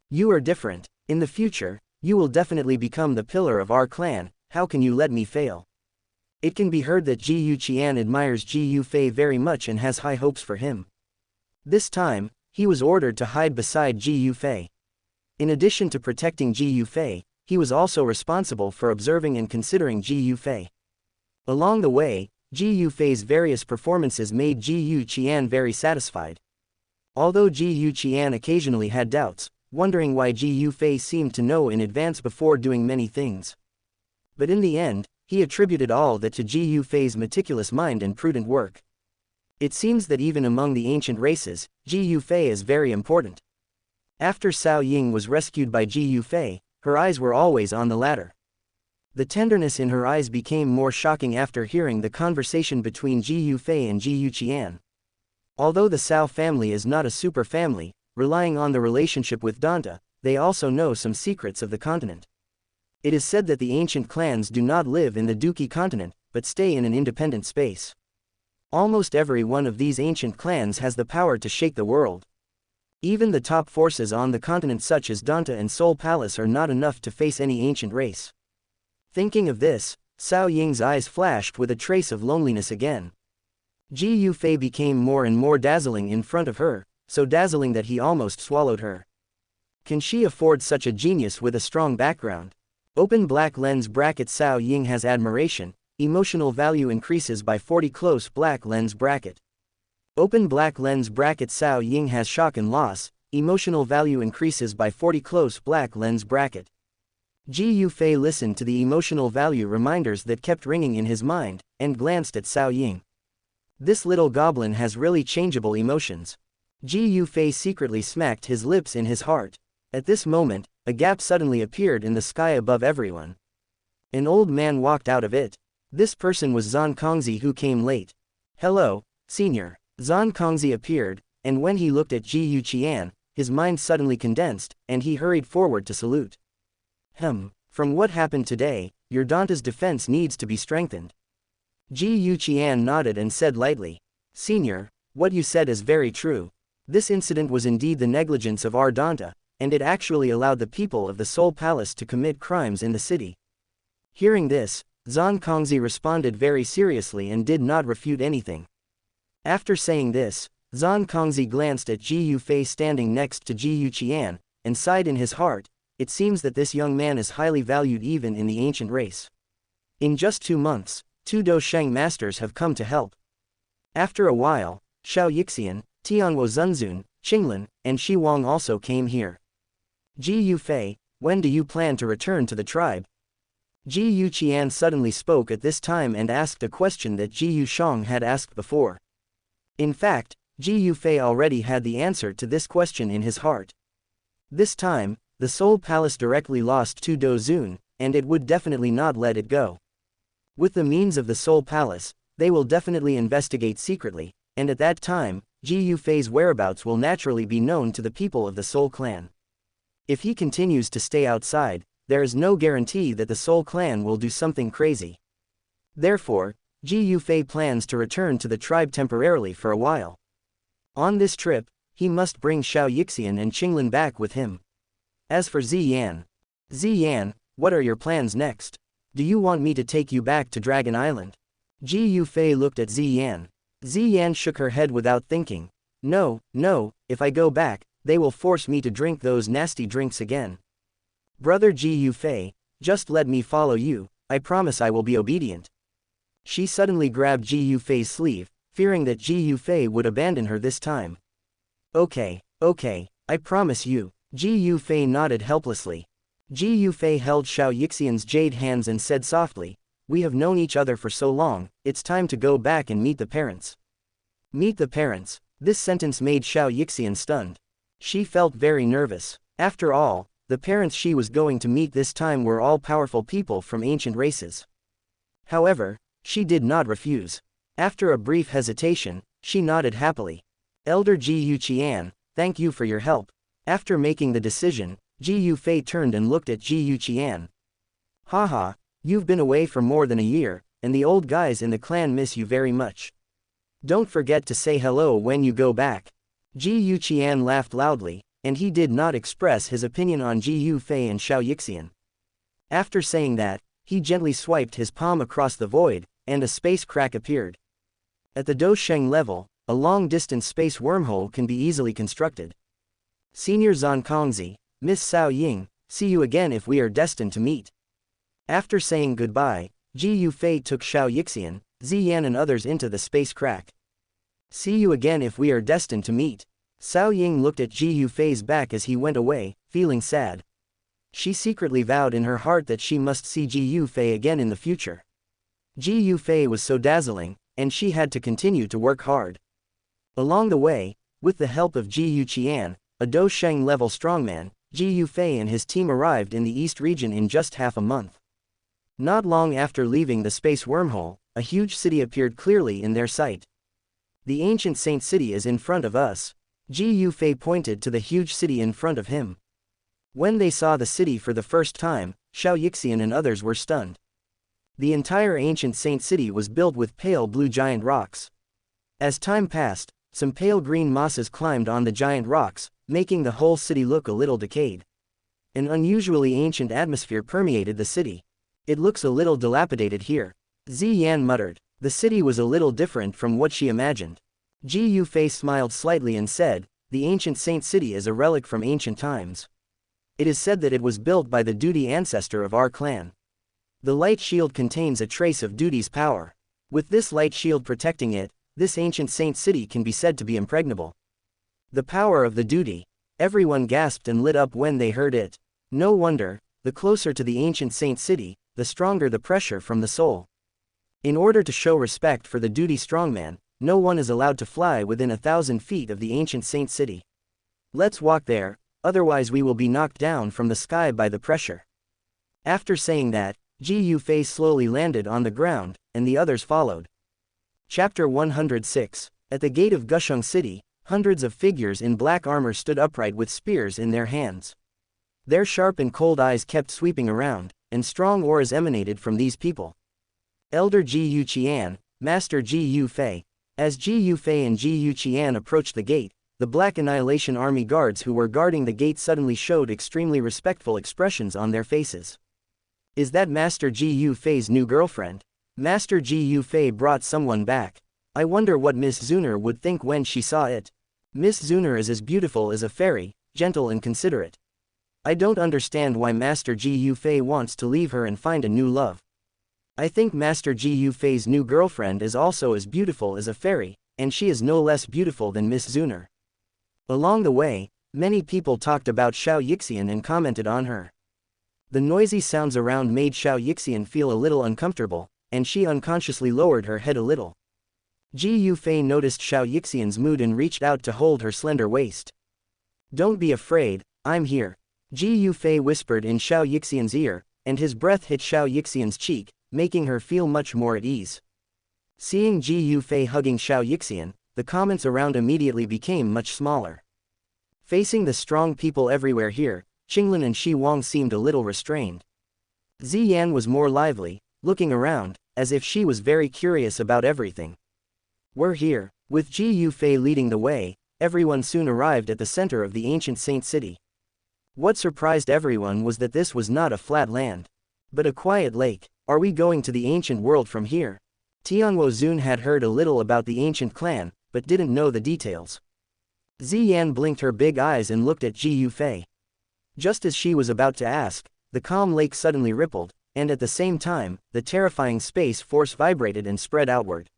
You are different. In the future, you will definitely become the pillar of our clan. How can you let me fail? It can be heard that Ji Yuqian admires Ji Yufei very much and has high hopes for him. This time, he was ordered to hide beside Ji Yufei. In addition to protecting Ji Yufei, he was also responsible for observing and considering Ji Yufei. Along the way, Ji Yufei's various performances made Ji Yuqian very satisfied. Although Ji Yuqian occasionally had doubts, wondering why Ji Yufei seemed to know in advance before doing many things. But in the end, he attributed all that to Ji Yufei's meticulous mind and prudent work. It seems that even among the ancient races, Ji Yufei is very important. After Cao Ying was rescued by Ji Yufei, her eyes were always on the latter. The tenderness in her eyes became more shocking after hearing the conversation between Ji Yufei and Ji Yuqian. Although the Cao family is not a super family, relying on the relationship with Donghua, they also know some secrets of the continent. It is said that the ancient clans do not live in the Dou Qi Continent, but stay in an independent space. Almost every one of these ancient clans has the power to shake the world. Even the top forces on the continent such as Donghua and Soul Palace are not enough to face any ancient race. Thinking of this, Cao Ying's eyes flashed with a trace of loneliness again. Ji Yufei became more and more dazzling in front of her, so dazzling that he almost swallowed her. Can she afford such a genius with a strong background? Open black lens bracket. Cao Ying has admiration, emotional value increases by 40 close black lens bracket. Open black lens bracket. Cao Ying has shock and loss, emotional value increases by 40 close black lens bracket. Ji Yufei listened to the emotional value reminders that kept ringing in his mind, and glanced at Cao Ying. This little goblin has really changeable emotions. Ji Yufei secretly smacked his lips in his heart. At this moment, a gap suddenly appeared in the sky above everyone. An old man walked out of it. This person was Zan Kongzi, who came late. Hello, senior. Zan Kongzi appeared, and when he looked at Ji Yuqian, his mind suddenly condensed, and he hurried forward to salute. From what happened today, your Donghwa's defense needs to be strengthened. Ji Yuqian nodded and said lightly. Senior, what you said is very true. This incident was indeed the negligence of our Donghwa, and it actually allowed the people of the Soul Palace to commit crimes in the city. Hearing this, Zan Kongzi responded very seriously and did not refute anything. After saying this, Zan Kongzi glanced at Ji Yufei standing next to Ji Yuqian, and sighed in his heart. It seems that this young man is highly valued even in the ancient race. In just 2 months, 2 Do Sheng masters have come to help. After a while, Xiao, Tianwo Zunzun, Qinglin, and Shi Wang also came here. Ji Yufei, when do you plan to return to the tribe? Ji Yuqian suddenly spoke at this time and asked a question that Ji Yushang had asked before. In fact, Ji Yufei already had the answer to this question in his heart. This time, the Soul Palace directly lost to Do Zun, and it would definitely not let it go. With the means of the Soul Palace, they will definitely investigate secretly, and at that time, Ji Yufei's whereabouts will naturally be known to the people of the Soul Clan. If he continues to stay outside, there is no guarantee that the Soul Clan will do something crazy. Therefore, Ji Yufei plans to return to the tribe temporarily for a while. On this trip, he must bring Xiao and Qinglin back with him. As for Ziyan, what are your plans next? Do you want me to take you back to Dragon Island? Ji Yufei looked at Ziyan. Ziyan shook her head without thinking. No, if I go back, they will force me to drink those nasty drinks again. Brother Ji Yufei, just let me follow you, I promise I will be obedient. She suddenly grabbed Ji Yufei's sleeve, fearing that Ji Yufei would abandon her this time. Okay, I promise you. Ji Yufei nodded helplessly. Ji Yufei held Xiaoxian's jade hands and said softly, we have known each other for so long, it's time to go back and meet the parents. Meet the parents. This sentence made Xiaoxian stunned. She felt very nervous. After all, the parents she was going to meet this time were all powerful people from ancient races. However, She did not refuse. After a brief hesitation, she nodded happily. Elder Ji Yuqian, thank you for your help. After making the decision, Ji Yufei turned and looked at Ji Yuqian. Haha, you've been away for more than a year, and the old guys in the clan miss you very much. Don't forget to say hello when you go back. Ji Yuqian laughed loudly, and he did not express his opinion on Ji Yufei and Xiaoyixian. After saying that, he gently swiped his palm across the void, and a space crack appeared. At the Dou Sheng level, a long-distance space wormhole can be easily constructed. Senior Zan Kongzi, Miss Cao Ying, see you again if we are destined to meet. After saying goodbye, Ji Yufei took Xiaoyixian, Ziyan and others into the space crack. See you again if we are destined to meet. Cao Ying looked at Ji Yufei's back as he went away, feeling sad. She secretly vowed in her heart that she must see Ji Yufei again in the future. Ji Yufei was so dazzling, and she had to continue to work hard. Along the way, with the help of Ji Yuqian, a Dou Sheng level strongman, Ji Yufei and his team arrived in the East region in just half a month. Not long after leaving the space wormhole, a huge city appeared clearly in their sight. The ancient Saint City is in front of us. Ji Yufei pointed to the huge city in front of him. When they saw the city for the first time, Xiaoyixian and others were stunned. The entire ancient Saint City was built with pale blue giant rocks. As time passed, some pale green mosses climbed on the giant rocks, making the whole city look a little decayed. An unusually ancient atmosphere permeated the city. It looks a little dilapidated here. Ziyan muttered. The city was a little different from what she imagined. Ji Yufei smiled slightly and said, the ancient Saint City is a relic from ancient times. It is said that it was built by the duty ancestor of our clan. The light shield contains a trace of duty's power. With this light shield protecting it, this ancient Saint City can be said to be impregnable. The power of the duty. Everyone gasped and lit up when they heard it. No wonder, the closer to the ancient Saint City, the stronger the pressure from the soul. In order to show respect for the duty strongman, no one is allowed to fly within 1,000 feet of the ancient Saint City. Let's walk there, otherwise we will be knocked down from the sky by the pressure. After saying that, Ji Yufei slowly landed on the ground, and the others followed. Chapter 106. At the gate of Gusheng City, hundreds of figures in black armor stood upright with spears in their hands. Their sharp and cold eyes kept sweeping around, and strong auras emanated from these people. Elder Ji Yuqian, Master Ji Yufei. As Ji Yufei and Ji Yuqian approached the gate, the Black Annihilation Army guards who were guarding the gate suddenly showed extremely respectful expressions on their faces. Is that Master Ji Yufei's new girlfriend? Master Ji Yufei brought someone back. I wonder what Miss Xun'er would think when she saw it. Miss Xun'er is as beautiful as a fairy, gentle and considerate. I don't understand why Master Ji Yufei wants to leave her and find a new love. I think Master Ji Yufei's new girlfriend is also as beautiful as a fairy, and she is no less beautiful than Miss Xun'er. Along the way, many people talked about Xiaoyixian and commented on her. The noisy sounds around made Xiaoyixian feel a little uncomfortable, and she unconsciously lowered her head a little. Ji Yufei noticed Xiaoyixian's mood and reached out to hold her slender waist. Don't be afraid, I'm here. Ji Yufei whispered in Xiaoyixian's ear, and his breath hit Xiaoyixian's cheek, making her feel much more at ease. Seeing Ji Yufei hugging Xiaoyixian, the comments around immediately became much smaller. Facing the strong people everywhere here, Qinglin and Shi Wang seemed a little restrained. Ziyan was more lively, looking around, as if she was very curious about everything. We're here. With Ji Yufei leading the way, everyone soon arrived at the center of the ancient Saint City. What surprised everyone was that this was not a flat land, but a quiet lake. Are we going to the ancient world from here? Tianguo Zun had heard a little about the ancient clan, but didn't know the details. Ziyan blinked her big eyes and looked at Ji Yufei. Just as she was about to ask, the calm lake suddenly rippled, and at the same time, the terrifying space force vibrated and spread outward.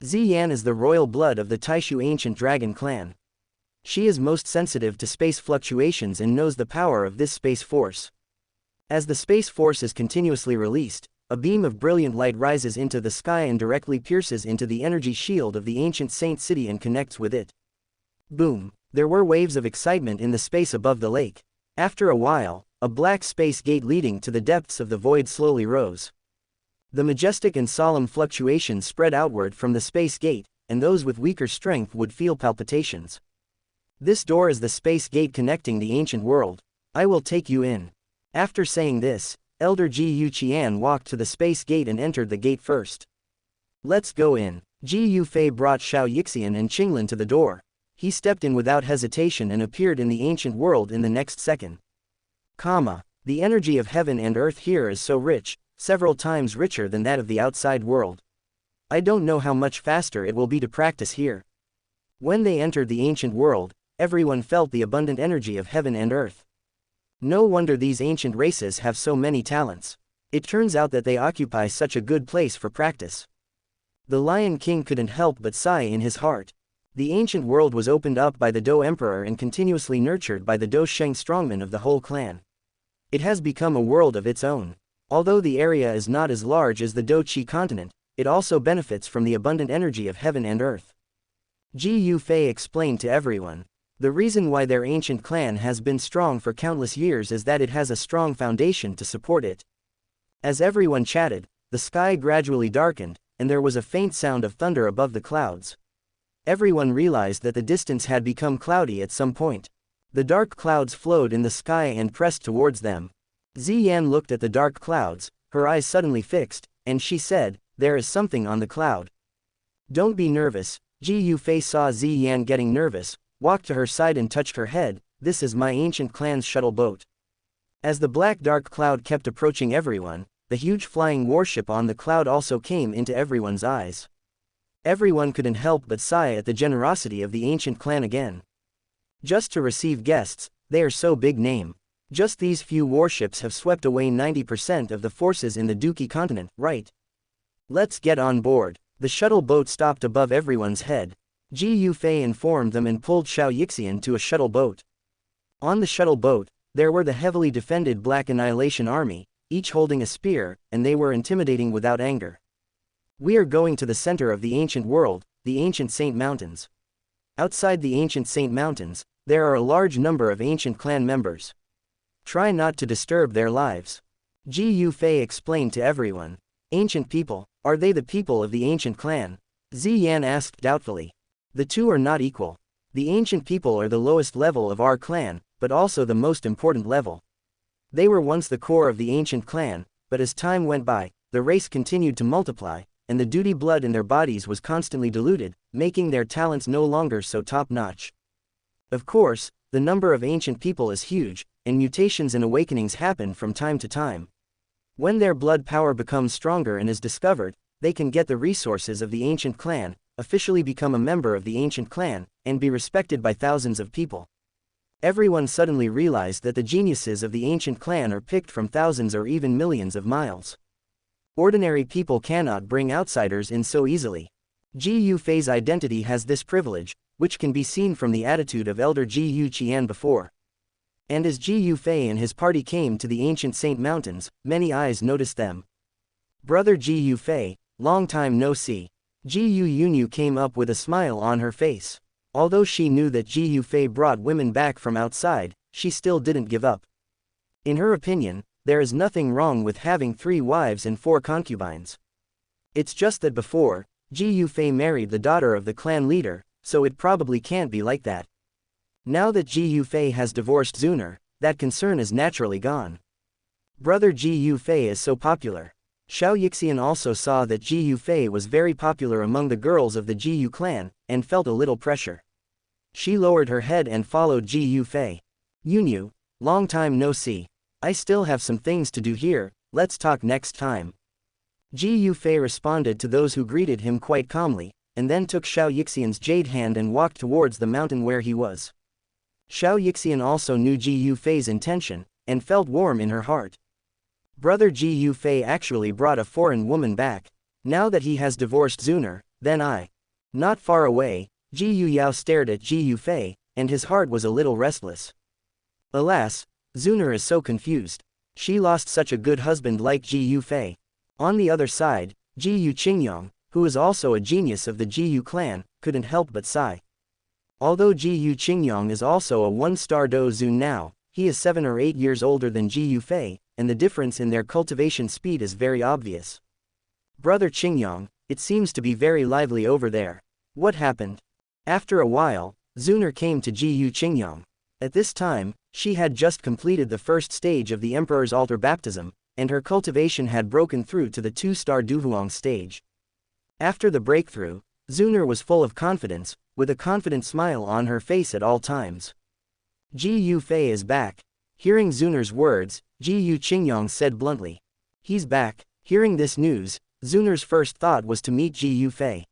Ziyan is the royal blood of the Taishu ancient dragon clan. She is most sensitive to space fluctuations and knows the power of this space force. As the space force is continuously released, a beam of brilliant light rises into the sky and directly pierces into the energy shield of the ancient Saint City and connects with it. Boom! There were waves of excitement in the space above the lake. After a while, a black space gate leading to the depths of the void slowly rose. The majestic and solemn fluctuations spread outward from the space gate, and those with weaker strength would feel palpitations. This door is the space gate connecting the ancient world. I will take you in. After saying this, Elder Ji Yu Qian walked to the space gate and entered the gate first. Let's go in. Ji Yu Fei brought Xianxia and Qinglin to the door. He stepped in without hesitation and appeared in the ancient world in the next second. The energy of heaven and earth here is so rich, several times richer than that of the outside world. I don't know how much faster it will be to practice here. When they entered the ancient world, everyone felt the abundant energy of heaven and earth. No wonder these ancient races have so many talents. It turns out that they occupy such a good place for practice. The Lion King couldn't help but sigh in his heart. The ancient world was opened up by the Dou Emperor and continuously nurtured by the Dou Sheng strongmen of the whole clan. It has become a world of its own. Although the area is not as large as the Dou Qi Continent, it also benefits from the abundant energy of heaven and earth. Ji Yu Fei explained to everyone. The reason why their ancient clan has been strong for countless years is that it has a strong foundation to support it. As everyone chatted, the sky gradually darkened, and there was a faint sound of thunder above the clouds. Everyone realized that the distance had become cloudy at some point. The dark clouds flowed in the sky and pressed towards them. Ziyan looked at the dark clouds, her eyes suddenly fixed, and she said, "There is something on the cloud." "Don't be nervous." Ji Yu Fei saw Ziyan getting nervous, walked to her side and touched her head. "This is my ancient clan's shuttle boat." As the black dark cloud kept approaching everyone, the huge flying warship on the cloud also came into everyone's eyes. Everyone couldn't help but sigh at the generosity of the ancient clan again. Just to receive guests, they are so big name. Just these few warships have swept away 90% of the forces in the Dou Qi Continent, right? Let's get on board. The shuttle boat stopped above everyone's head. Ji Yu Fei informed them and pulled Xiaoyixian to a shuttle boat. On the shuttle boat, there were the heavily defended Black Annihilation Army, each holding a spear, and they were intimidating without anger. We are going to the center of the ancient world, the ancient Saint Mountains. Outside the ancient Saint Mountains, there are a large number of ancient clan members. Try not to disturb their lives. Ji Yu Fei explained to everyone. Ancient people, are they the people of the ancient clan? Ziyan asked doubtfully. The two are not equal. The ancient people are the lowest level of our clan, but also the most important level. They were once the core of the ancient clan, but as time went by, the race continued to multiply, and the duty blood in their bodies was constantly diluted, making their talents no longer so top-notch. Of course, the number of ancient people is huge, and mutations and awakenings happen from time to time. When their blood power becomes stronger and is discovered, they can get the resources of the ancient clan, officially become a member of the ancient clan, and be respected by thousands of people. Everyone suddenly realized that the geniuses of the ancient clan are picked from thousands or even millions of miles. Ordinary people cannot bring outsiders in so easily. Ji Yu Fei's identity has this privilege, which can be seen from the attitude of Elder Ji Yu Qian before. And as Ji Yu Fei and his party came to the ancient Saint Mountains, many eyes noticed them. Brother Ji Yu Fei, long time no see. Ji Yu Yunyu came up with a smile on her face. Although she knew that Ji Yu Fei brought women back from outside, she still didn't give up. In her opinion, there is nothing wrong with having 3 wives and 4 concubines. It's just that before, Ji Yu Fei married the daughter of the clan leader, so it probably can't be like that. Now that Ji Yu Fei has divorced Xun'er, that concern is naturally gone. Brother Ji Yu Fei is so popular. Xiaoyixian also saw that Ji Yu Fei was very popular among the girls of the Ji Yu clan, and felt a little pressure. She lowered her head and followed Ji Yu Fei. Yunyu, long time no see. I still have some things to do here, let's talk next time. Ji Yu Fei responded to those who greeted him quite calmly, and then took Xiaoyixian's jade hand and walked towards the mountain where he was. Xiaoyixian also knew Ji Yu Fei's intention, and felt warm in her heart. Brother Ji Yu Fei actually brought a foreign woman back. Now that he has divorced Xun'er, then Not far away, Ji Yu Yao stared at Ji Yu Fei, and his heart was a little restless. Alas, Xun'er is so confused. She lost such a good husband like Ji Yu Fei. On the other side, Ji Yu Qingyong, who is also a genius of the Ji Yu clan, couldn't help but sigh. Although Ji Yu Qingyong is also a 1-star Dou Zun now, he is 7 or 8 years older than Ji Yu Fei, and the difference in their cultivation speed is very obvious. Brother Qingyong, it seems to be very lively over there. What happened? After a while, Xun'er came to Ji Qingyong. At this time, she had just completed the first stage of the Emperor's altar baptism, and her cultivation had broken through to the 2-star Duhuang stage. After the breakthrough, Xun'er was full of confidence, with a confident smile on her face at all times. Ji Yufei is back. Hearing Xun'er's words, Ji Qingyong said bluntly. He's back. Hearing this news, Xun'er's first thought was to meet Ji Yufei.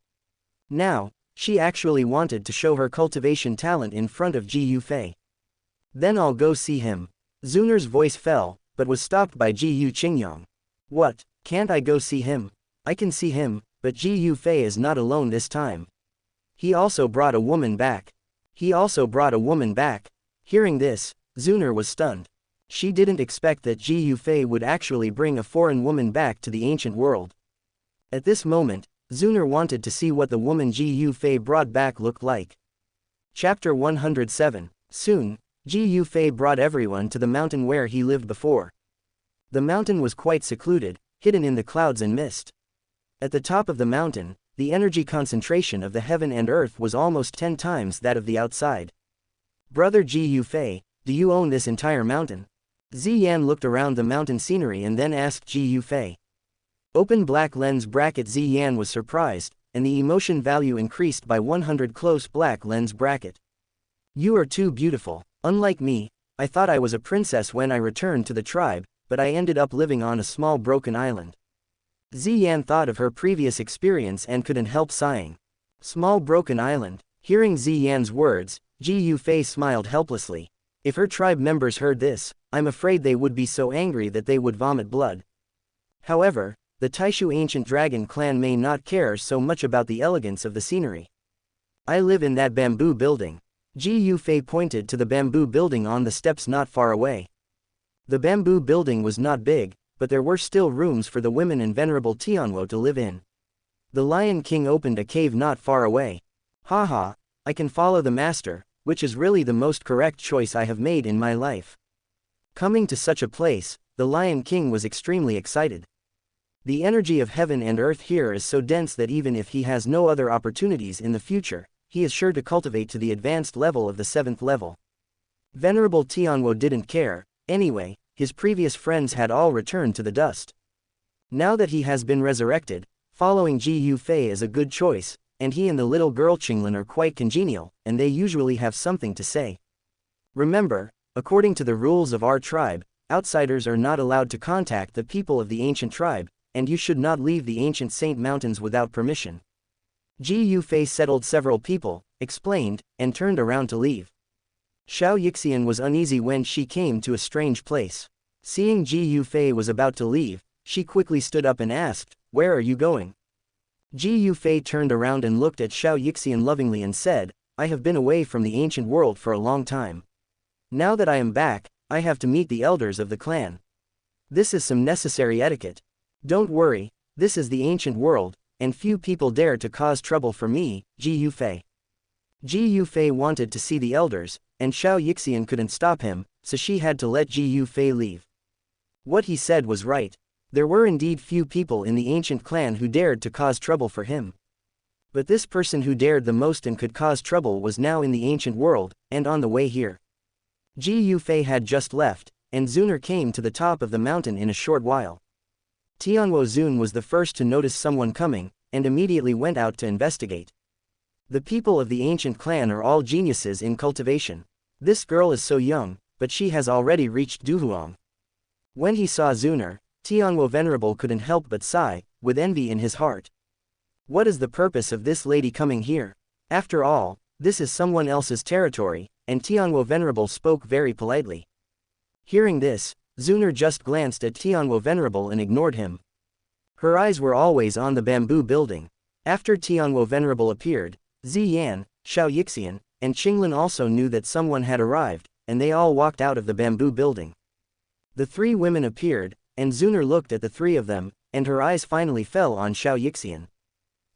Now, she actually wanted to show her cultivation talent in front of Ji Yufei. Then I'll go see him. Xun'er's voice fell, but was stopped by Ji Qingyong. What, can't I go see him? I can see him, but Ji Yufei is not alone this time. He also brought a woman back. Hearing this, Xun'er was stunned. She didn't expect that Ji Yufei would actually bring a foreign woman back to the ancient world. At this moment, Xun'er wanted to see what the woman Ji Yufei brought back looked like. Chapter 107. Soon, Ji Yufei brought everyone to the mountain where he lived before. The mountain was quite secluded, hidden in the clouds and mist. At the top of the mountain, the energy concentration of the heaven and earth was almost 10 times that of the outside. Brother Ji Yufei, do you own this entire mountain? Ziyan looked around the mountain scenery and then asked Ji Yufei. Open black lens bracket. Ziyan was surprised, and the emotion value increased by 100 close black lens bracket. You are too beautiful. Unlike me, I thought I was a princess when I returned to the tribe, but I ended up living on a small broken island. Ziyan thought of her previous experience and couldn't help sighing. Small broken island. Hearing Ziyan's words, Ji Yufei smiled helplessly. If her tribe members heard this, I'm afraid they would be so angry that they would vomit blood. However, the Taishu ancient dragon clan may not care so much about the elegance of the scenery. I live in that bamboo building. Ji Yufei pointed to the bamboo building on the steps not far away. The bamboo building was not big, but there were still rooms for the women and Venerable Tianwo to live in. The Lion King opened a cave not far away. Haha, I can follow the master, which is really the most correct choice I have made in my life. Coming to such a place, the Lion King was extremely excited. The energy of heaven and earth here is so dense that even if he has no other opportunities in the future, he is sure to cultivate to the advanced level of the 7th level. Venerable Tianwo didn't care. Anyway, his previous friends had all returned to the dust. Now that he has been resurrected, following Ji Yufei is a good choice, and he and the little girl Qinglin are quite congenial, and they usually have something to say. Remember, according to the rules of our tribe, outsiders are not allowed to contact the people of the ancient tribe, and you should not leave the ancient Saint Mountains without permission. Ji Yufei settled several people, explained, and turned around to leave. Xianxia was uneasy when she came to a strange place. Seeing Ji Yufei was about to leave, she quickly stood up and asked, "Where are you going?" Ji Yufei turned around and looked at Xianxia lovingly and said, "I have been away from the ancient world for a long time. Now that I am back, I have to meet the elders of the clan. This is some necessary etiquette. Don't worry, this is the ancient world, and few people dare to cause trouble for me, Ji Yufei." Ji Yufei wanted to see the elders, and Xianxia couldn't stop him, so she had to let Ji Yufei leave. What he said was right. There were indeed few people in the ancient clan who dared to cause trouble for him. But this person who dared the most and could cause trouble was now in the ancient world, and on the way here. Ji Yufei had just left, and Xun'er came to the top of the mountain in a short while. Tianwo Xun was the first to notice someone coming, and immediately went out to investigate. The people of the ancient clan are all geniuses in cultivation. This girl is so young, but she has already reached Duhuang. When he saw Xun'er, Tianwo Venerable couldn't help but sigh, with envy in his heart. What is the purpose of this lady coming here? After all, this is someone else's territory, and Tianwo Venerable spoke very politely. Hearing this, Xun'er just glanced at Tianwo Venerable and ignored him. Her eyes were always on the bamboo building. After Tianwo Venerable appeared, Ziyan, Xianxia, and Qinglin also knew that someone had arrived, and they all walked out of the bamboo building. The 3 women appeared, and Xun'er looked at the 3 of them, and her eyes finally fell on Xianxia.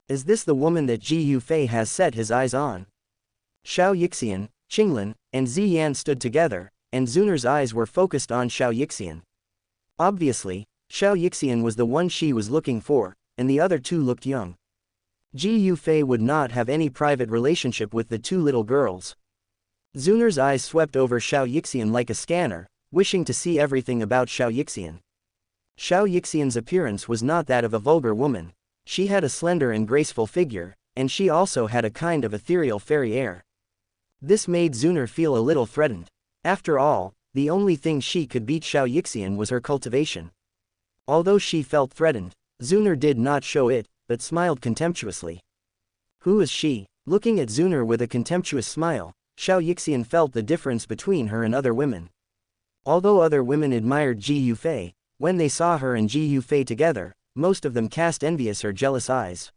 Is this the woman that Ji Yufei has set his eyes on? Xianxia, Qinglin, and Ziyan stood together, and Xun'er's eyes were focused on Xianxia. Obviously, Xianxia was the one she was looking for, and the other two looked young. Ji Yufei would not have any private relationship with the two little girls. Xun'er's eyes swept over Xiaoyixian like a scanner, wishing to see everything about Xiaoyixian. Xiaoyixian's appearance was not that of a vulgar woman. She had a slender and graceful figure, and she also had a kind of ethereal fairy air. This made Xun'er feel a little threatened. After all, the only thing she could beat Xiaoyixian was her cultivation. Although she felt threatened, Xun'er did not show it, but smiled contemptuously. Who is she? Looking at Xun'er with a contemptuous smile, Xiaoyixian felt the difference between her and other women. Although other women admired Ji Yufei, when they saw her and Ji Yufei together, most of them cast envious or jealous eyes.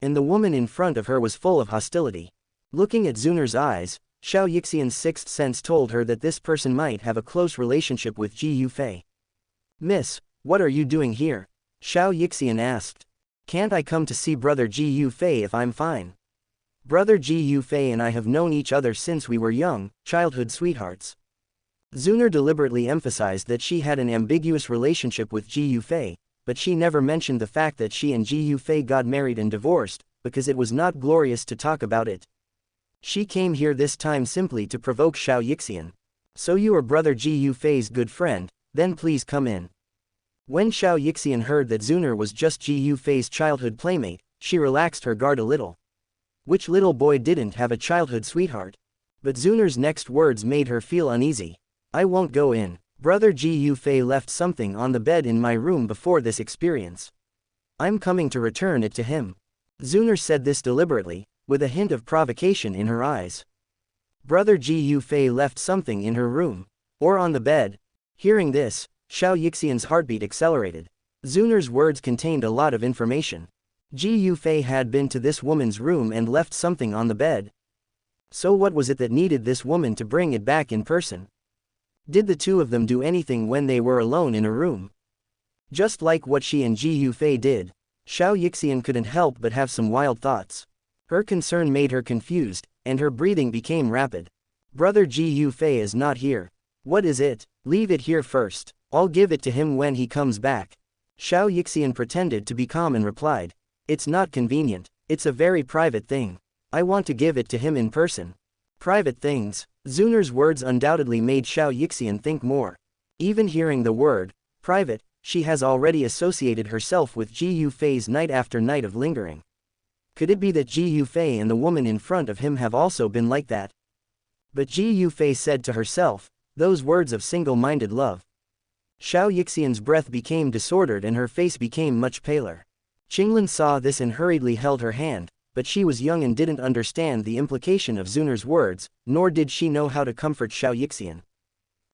And the woman in front of her was full of hostility. Looking at Xun'er's eyes, Xiaoyixian's sixth sense told her that this person might have a close relationship with Ji Yufei. "Miss, what are you doing here?" Xiaoyixian asked. "Can't I come to see brother Ji Yufei if I'm fine? Brother Ji Yufei and I have known each other since we were young, childhood sweethearts." Xun'er deliberately emphasized that she had an ambiguous relationship with Ji Yufei, but she never mentioned the fact that she and Ji Yufei got married and divorced, because it was not glorious to talk about it. She came here this time simply to provoke Xiaoyixian. "So you are brother Ji Yufei's good friend, then please come in." When Xiaoyixian heard that Xun'er was just Ji Yufei's childhood playmate, she relaxed her guard a little. Which little boy didn't have a childhood sweetheart? But Xun'er's next words made her feel uneasy. "I won't go in. Brother Ji Yufei left something on the bed in my room before this experience. I'm coming to return it to him." Xun'er said this deliberately, with a hint of provocation in her eyes. Brother Ji Yufei left something in her room. Or on the bed. Hearing this, Xiaoyixian's heartbeat accelerated. Xun'er's words contained a lot of information. Ji Yufei had been to this woman's room and left something on the bed. So what was it that needed this woman to bring it back in person? Did the two of them do anything when they were alone in a room? Just like what she and Ji Yufei did, Xiaoyixian couldn't help but have some wild thoughts. Her concern made her confused, and her breathing became rapid. "Brother Ji Yufei is not here. What is it? Leave it here first. I'll give it to him when he comes back." Xiaoyixian pretended to be calm and replied, "It's not convenient. It's a very private thing. I want to give it to him in person." Private things. Xun'er's words undoubtedly made Xiaoyixian think more. Even hearing the word, private, she has already associated herself with Ji Yufei's night after night of lingering. Could it be that Ji Yufei and the woman in front of him have also been like that? But Ji Yufei said to herself, those words of single-minded love. Xiaoyixian's breath became disordered and her face became much paler. Qinglin saw this and hurriedly held her hand, but she was young and didn't understand the implication of Xun'er's words, nor did she know how to comfort Xiaoyixian.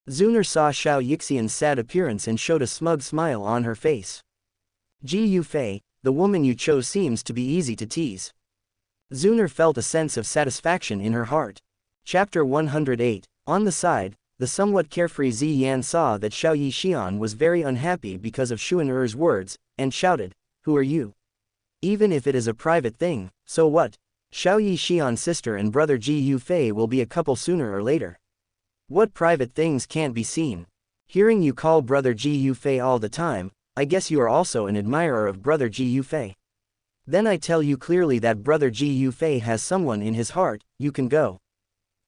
Xun'er saw Xiaoyixian's sad appearance and showed a smug smile on her face. "Ji Yufei, the woman you chose seems to be easy to tease." Xun'er felt a sense of satisfaction in her heart. Chapter 108. On the side, the somewhat carefree Ziyan saw that Xiaoyixian was very unhappy because of Xun'er's words, and shouted, "Who are you? Even if it is a private thing, so what? Xiaoyixian's sister and brother Ji Yufei will be a couple sooner or later. What private things can't be seen? Hearing you call brother Ji Yufei all the time, I guess you are also an admirer of brother Ji Yufei. Then I tell you clearly that brother Ji Yufei has someone in his heart, you can go.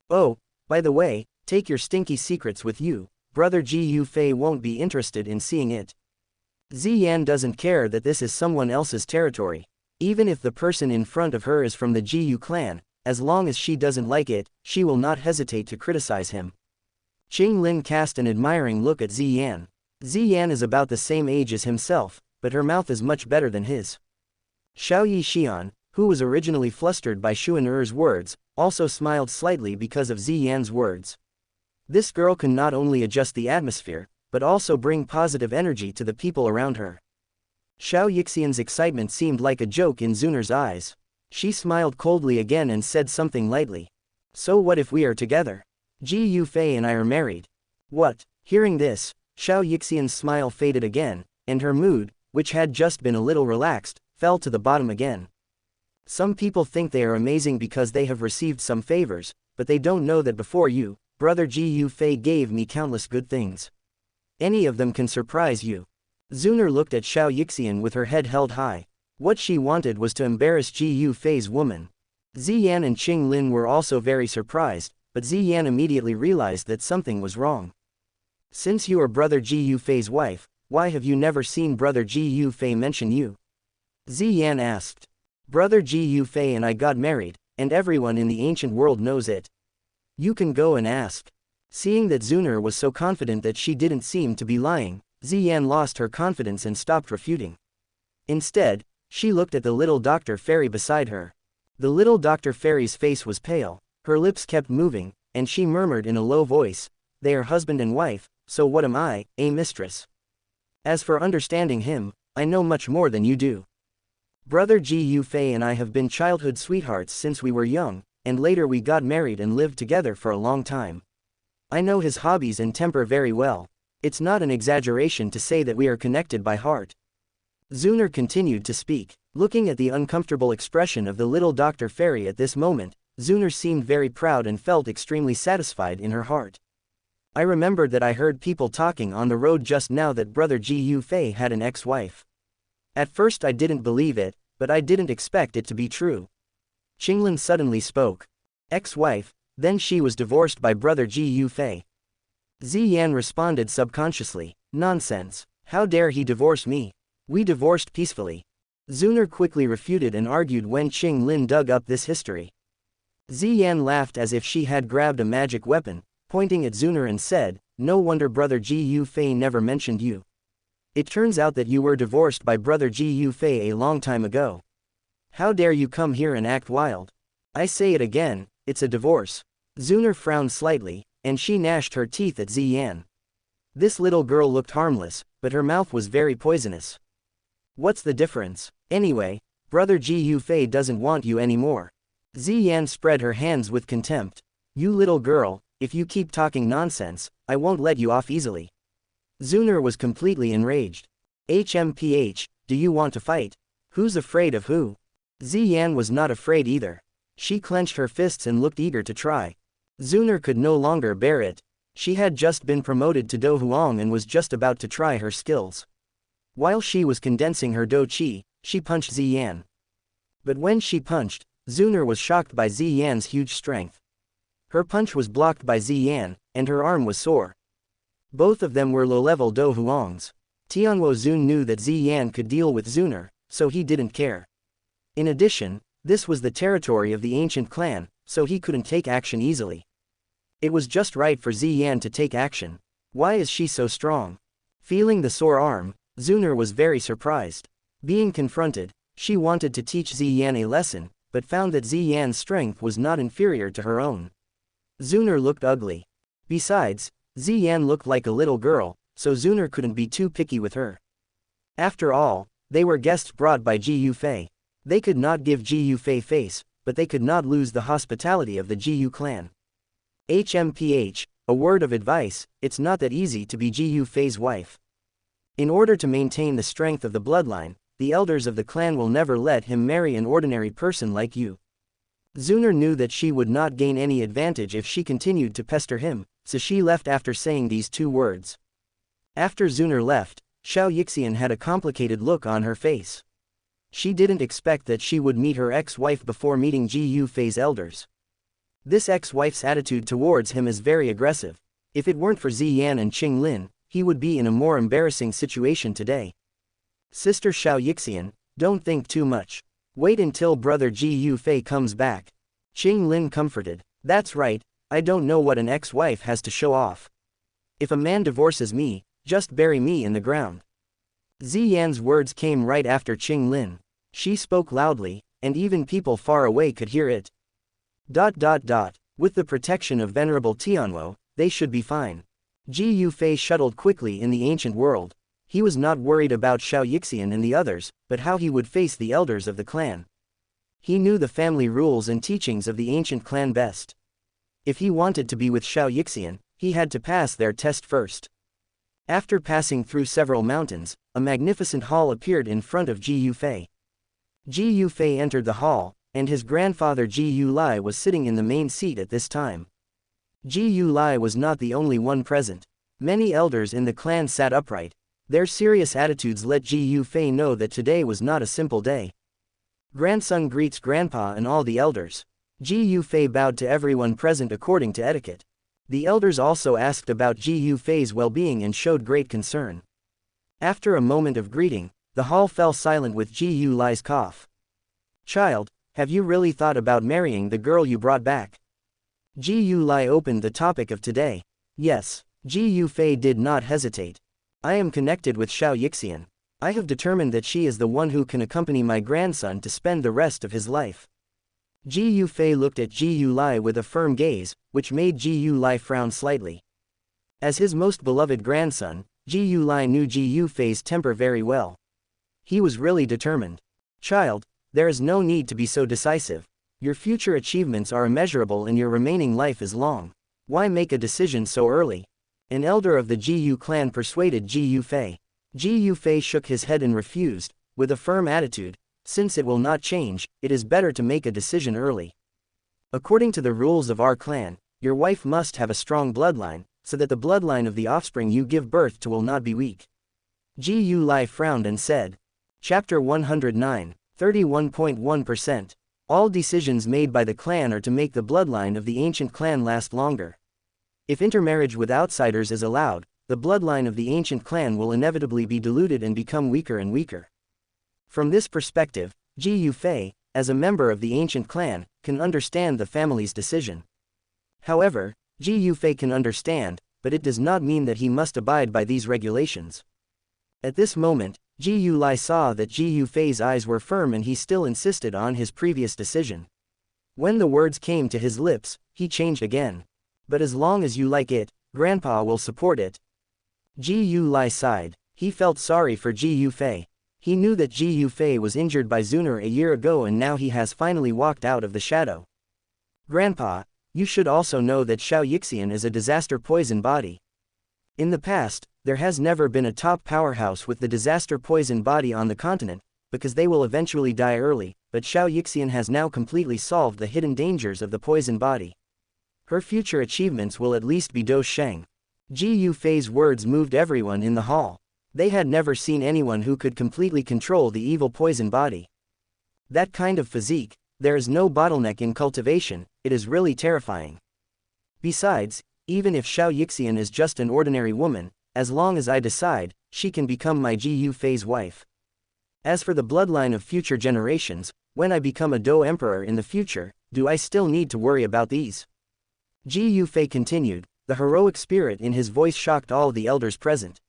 Oh, by the way, take your stinky secrets with you, brother Ji Yufei won't be interested in seeing it. Ziyan doesn't care that this is someone else's territory. Even if the person in front of her is from the Jiyu clan, as long as she doesn't like it, she will not hesitate to criticize him." Qinglin cast an admiring look at Ziyan. Ziyan is about the same age as himself, but her mouth is much better than his. Xiaoyixian, who was originally flustered by Xun'er's words, also smiled slightly because of Ziyan's words. This girl can not only adjust the atmosphere, but also bring positive energy to the people around her. Xiaoyixian's excitement seemed like a joke in Xun'er's eyes. She smiled coldly again and said something lightly. "So what if we are together? Ji Yufei and I are married." "What?" Hearing this, Xiaoyixian's smile faded again, and her mood, which had just been a little relaxed, fell to the bottom again. Some people think they are amazing because they have received some favors, but they don't know that before you, brother Ji Yufei gave me countless good things. Any of them can surprise you. Xun'er looked at Xiaoyixian with her head held high. What she wanted was to embarrass Ji Fei's woman. Ziyan and Qing Lin were also very surprised, but Ziyan immediately realized that something was wrong. Since you are brother Ji Fei's wife, why have you never seen brother Ji Fei mention you? Ziyan asked. Brother Ji Fei and I got married, and everyone in the ancient world knows it. You can go and ask. Seeing that Xun'er was so confident that she didn't seem to be lying, Ziyan lost her confidence and stopped refuting. Instead, she looked at the little Dr. Fairy beside her. The little Dr. Fairy's face was pale, her lips kept moving, and she murmured in a low voice, "They are husband and wife, so what am I, a mistress? As for understanding him, I know much more than you do. Brother Ji Fei and I have been childhood sweethearts since we were young, and later we got married and lived together for a long time. I know his hobbies and temper very well. It's not an exaggeration to say that we are connected by heart." Xun'er continued to speak. Looking at the uncomfortable expression of the little Dr. Fairy at this moment, Xun'er seemed very proud and felt extremely satisfied in her heart. I remembered that I heard people talking on the road just now that brother Ji Fei had an ex-wife. At first I didn't believe it, but I didn't expect it to be true. Qinglin suddenly spoke. Ex-wife, then she was divorced by brother Ji Fei. Ziyan responded subconsciously. Nonsense. How dare he divorce me? We divorced peacefully. Xun'er quickly refuted and argued when Qinglin dug up this history. Ziyan laughed as if she had grabbed a magic weapon, pointing at Xun'er and said, "No wonder brother Ji Fei never mentioned you. It turns out that you were divorced by brother Ji Fei a long time ago. How dare you come here and act wild? I say it again, it's a divorce." Xun'er frowned slightly, and she gnashed her teeth at Ziyan. This little girl looked harmless, but her mouth was very poisonous. What's the difference? Anyway, brother Ji Fei doesn't want you anymore. Ziyan spread her hands with contempt. You little girl, if you keep talking nonsense, I won't let you off easily. Xun'er was completely enraged. HMPH, do you want to fight? Who's afraid of who? Ziyan was not afraid either. She clenched her fists and looked eager to try. Xun'er could no longer bear it. She had just been promoted to Donghua and was just about to try her skills. While she was condensing her Dou Qi, she punched Ziyan. But when she punched, Xun'er was shocked by Ziyan's huge strength. Her punch was blocked by Ziyan, and her arm was sore. Both of them were low-level Donghwangs. Tianhuo Xun knew that Ziyan could deal with Xun'er, so he didn't care. In addition, this was the territory of the ancient clan, so he couldn't take action easily. It was just right for Ziyan to take action. Why is she so strong? Feeling the sore arm, Xun'er was very surprised. Being confronted, she wanted to teach Ziyan a lesson, but found that Ziyan's strength was not inferior to her own. Xun'er looked ugly. Besides, Ziyan looked like a little girl, so Xun'er couldn't be too picky with her. After all, they were guests brought by Ji Fei. They could not give Ji Fei face, but they could not lose the hospitality of the Ji clan. HMPH, a word of advice, it's not that easy to be Ji Fei's wife. In order to maintain the strength of the bloodline, the elders of the clan will never let him marry an ordinary person like you. Xun'er knew that she would not gain any advantage if she continued to pester him, so she left after saying these two words. After Xun'er left, Xianxia had a complicated look on her face. She didn't expect that she would meet her ex-wife before meeting Ji Fei's elders. This ex-wife's attitude towards him is very aggressive. If it weren't for Ziyan and Qinglin, he would be in a more embarrassing situation today. Sister Xiaoyixian, don't think too much. Wait until brother Ji Fei comes back. Qinglin comforted. That's right, I don't know what an ex-wife has to show off. If a man divorces me, just bury me in the ground. Ziyan's words came right after Qinglin. She spoke loudly, and even people far away could hear it. With the protection of Venerable Tianhuo, they should be fine. Ji Fei shuttled quickly in the ancient world. He was not worried about Xiaoyixian and the others, but how he would face the elders of the clan. He knew the family rules and teachings of the ancient clan best. If he wanted to be with Xiaoyixian, he had to pass their test first. After passing through several mountains, a magnificent hall appeared in front of Ji Fei. Ji Fei entered the hall, and his grandfather Ji Lai was sitting in the main seat at this time. Ji Lai was not the only one present. Many elders in the clan sat upright. Their serious attitudes let Ji Yufei know that today was not a simple day. Grandson greets grandpa and all the elders. Ji Yufei bowed to everyone present according to etiquette. The elders also asked about Ji Yufei's well-being and showed great concern. After a moment of greeting, the hall fell silent with Ji Yulai's cough. "Child, have you really thought about marrying the girl you brought back?" Ji Yulai opened the topic of today. "Yes." Ji Yufei did not hesitate. "I am connected with Xianxia. I have determined that she is the one who can accompany my grandson to spend the rest of his life." Ji Yufei looked at Ji Yulai with a firm gaze, which made Ji Yulai frown slightly. As his most beloved grandson, Ji Yulai knew Ji Yufei's temper very well. He was really determined. "Child, there is no need to be so decisive. Your future achievements are immeasurable and your remaining life is long. Why make a decision so early?" An elder of the Ji Yu clan persuaded Ji Yufei. Ji Yufei shook his head and refused, with a firm attitude, "Since it will not change, it is better to make a decision early. According to the rules of our clan, your wife must have a strong bloodline, so that the bloodline of the offspring you give birth to will not be weak." Ji Yulai frowned and said. Chapter 109, 31.1%. All decisions made by the clan are to make the bloodline of the ancient clan last longer. If intermarriage with outsiders is allowed, the bloodline of the ancient clan will inevitably be diluted and become weaker and weaker. From this perspective, Ji Yufei, as a member of the ancient clan, can understand the family's decision. However, Ji Yufei can understand, but it does not mean that he must abide by these regulations. At this moment, Ji Yulai saw that Ji Yufei's eyes were firm and he still insisted on his previous decision. When the words came to his lips, he changed again. "But as long as you like it, Grandpa will support it." Ji Yulai sighed. He felt sorry for Ji Yufei. He knew that Ji Yufei was injured by Xun'er a year ago and now he has finally walked out of the shadow. "Grandpa, you should also know that Xianxia is a disaster poison body. In the past, there has never been a top powerhouse with the disaster poison body on the continent, because they will eventually die early, but Xianxia has now completely solved the hidden dangers of the poison body. Her future achievements will at least be Dou Sheng." Ji Yufei's words moved everyone in the hall. They had never seen anyone who could completely control the evil poison body. That kind of physique, there is no bottleneck in cultivation, it is really terrifying. Besides, even if Xianxia is just an ordinary woman, as long as I decide, she can become my Ji Yufei's wife. As for the bloodline of future generations, when I become a Dou Emperor in the future, do I still need to worry about these? Ji Yufei continued, the heroic spirit in his voice shocked all the elders present.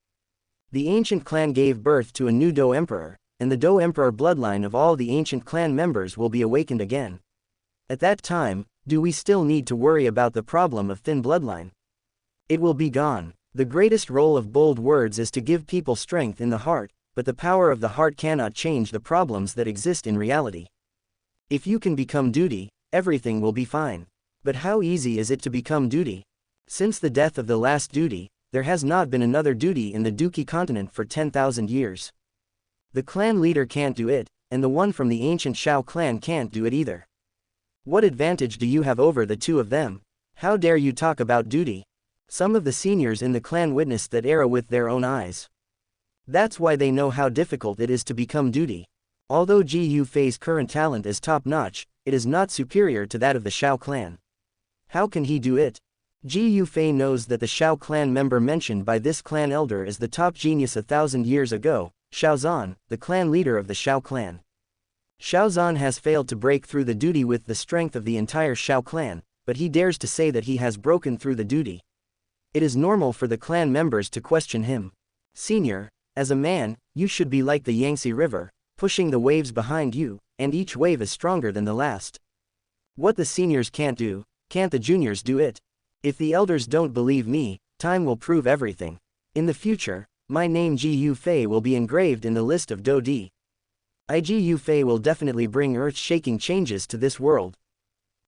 The ancient clan gave birth to a new Dou Emperor, and the Dou Emperor bloodline of all the ancient clan members will be awakened again. At that time, do we still need to worry about the problem of thin bloodline? It will be gone. The greatest role of bold words is to give people strength in the heart, but the power of the heart cannot change the problems that exist in reality. If you can become duty, everything will be fine. But how easy is it to become duty? Since the death of the last duty, there has not been another duty in the Dou Qi Continent for 10,000 years. The clan leader can't do it, and the one from the ancient Xiao clan can't do it either. What advantage do you have over the two of them? How dare you talk about duty? Some of the seniors in the clan witnessed that era with their own eyes. That's why they know how difficult it is to become duty. Although Ji Yufei's current talent is top-notch, it is not superior to that of the Xiao clan. How can he do it? Ji Yufei knows that the Xiao clan member mentioned by this clan elder is the top genius 1,000 years ago, Xiaozan, the clan leader of the Xiao clan. Xiaozan has failed to break through the duty with the strength of the entire Xiao clan, but he dares to say that he has broken through the duty. It is normal for the clan members to question him. Senior, as a man, you should be like the Yangtze River, pushing the waves behind you, and each wave is stronger than the last. What the seniors can't do, can't the juniors do it? If the elders don't believe me, time will prove everything. In the future, my name Ji Yufei will be engraved in the list of Dou Di. Ji Yufei will definitely bring earth-shaking changes to this world.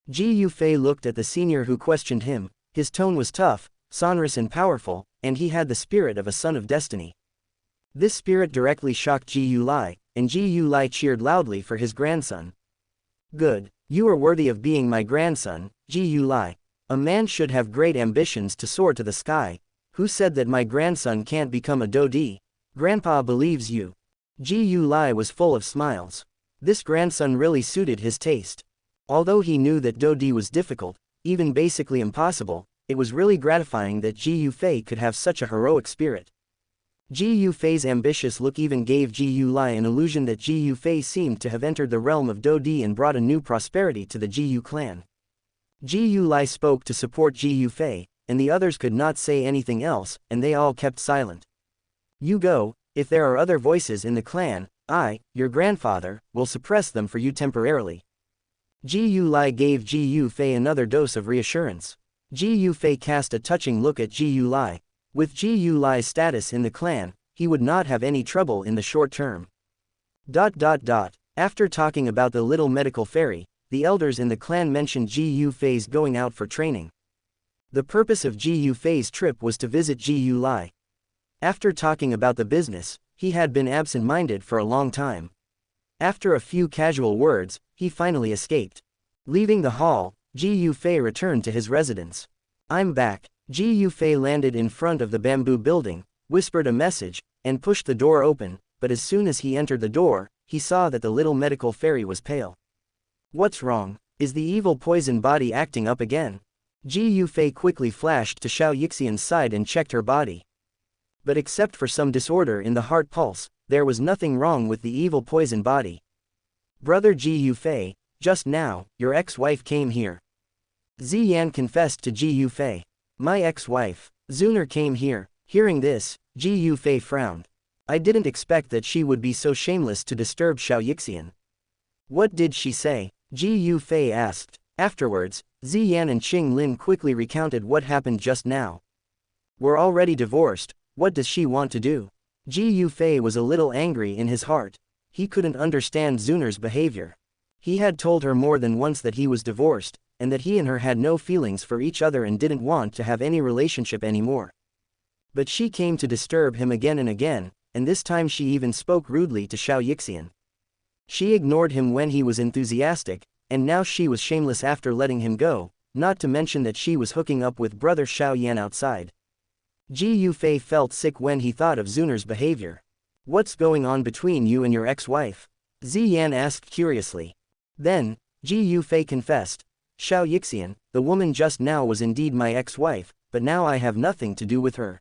Ji Yufei looked at the senior who questioned him. His tone was tough, sonorous and powerful, and he had the spirit of a son of destiny. This spirit directly shocked Ji Yulai, and Ji Yulai cheered loudly for his grandson. Good, you are worthy of being my grandson, Ji Yulai. A man should have great ambitions to soar to the sky. Who said that my grandson can't become a Dou Di? Grandpa believes you. Ji Yulai was full of smiles. This grandson really suited his taste. Although he knew that Dou Di was difficult, even basically impossible, it was really gratifying that Ji Yufei could have such a heroic spirit. Ji Yufei's ambitious look even gave Ji Yulai an illusion that Ji Yufei seemed to have entered the realm of Dou Di and brought a new prosperity to the Ji Yu clan. Ji Yulai spoke to support Ji Yufei, and the others could not say anything else, and they all kept silent. You go, if there are other voices in the clan, I, your grandfather, will suppress them for you temporarily. Ji Yulai gave Ji Yufei another dose of reassurance. Ji Yufei cast a touching look at Ji Yulai. With Ji Yulai's status in the clan, he would not have any trouble in the short term. After talking about the little medical fairy, the elders in the clan mentioned Ji Yufei's going out for training. The purpose of Ji Yufei's trip was to visit Ji Yulai. After talking about the business, he had been absent-minded for a long time. After a few casual words, he finally escaped. Leaving the hall, Ji Yufei returned to his residence. I'm back. Ji Yufei landed in front of the bamboo building, whispered a message, and pushed the door open, but as soon as he entered the door, he saw that the little medical fairy was pale. What's wrong? Is the evil poison body acting up again? Ji Yufei quickly flashed to Xiaoxian's side and checked her body. But except for some disorder in the heart pulse, there was nothing wrong with the evil poison body. Brother Ji Yufei, just now, your ex-wife came here. Ziyan confessed to Ji Yufei. My ex-wife, Xun'er, came here. Hearing this, Ji Yufei frowned. I didn't expect that she would be so shameless to disturb Xiaoxian. What did she say? Ji Yufei asked. Afterwards, Ziyan and Qing Lin quickly recounted what happened just now. We're already divorced, what does she want to do? Ji Yufei was a little angry in his heart. He couldn't understand Xun'er's behavior. He had told her more than once that he was divorced, and that he and her had no feelings for each other and didn't want to have any relationship anymore. But she came to disturb him again and again, and this time she even spoke rudely to Xiaoxian. She ignored him when he was enthusiastic, and now she was shameless after letting him go, not to mention that she was hooking up with brother Xiaoyan outside. Ji Yufei felt sick when he thought of Xun'er's behavior. What's going on between you and your ex-wife? Ziyan asked curiously. Then, Ji Yufei confessed. Xiaoxian, the woman just now was indeed my ex-wife, but now I have nothing to do with her.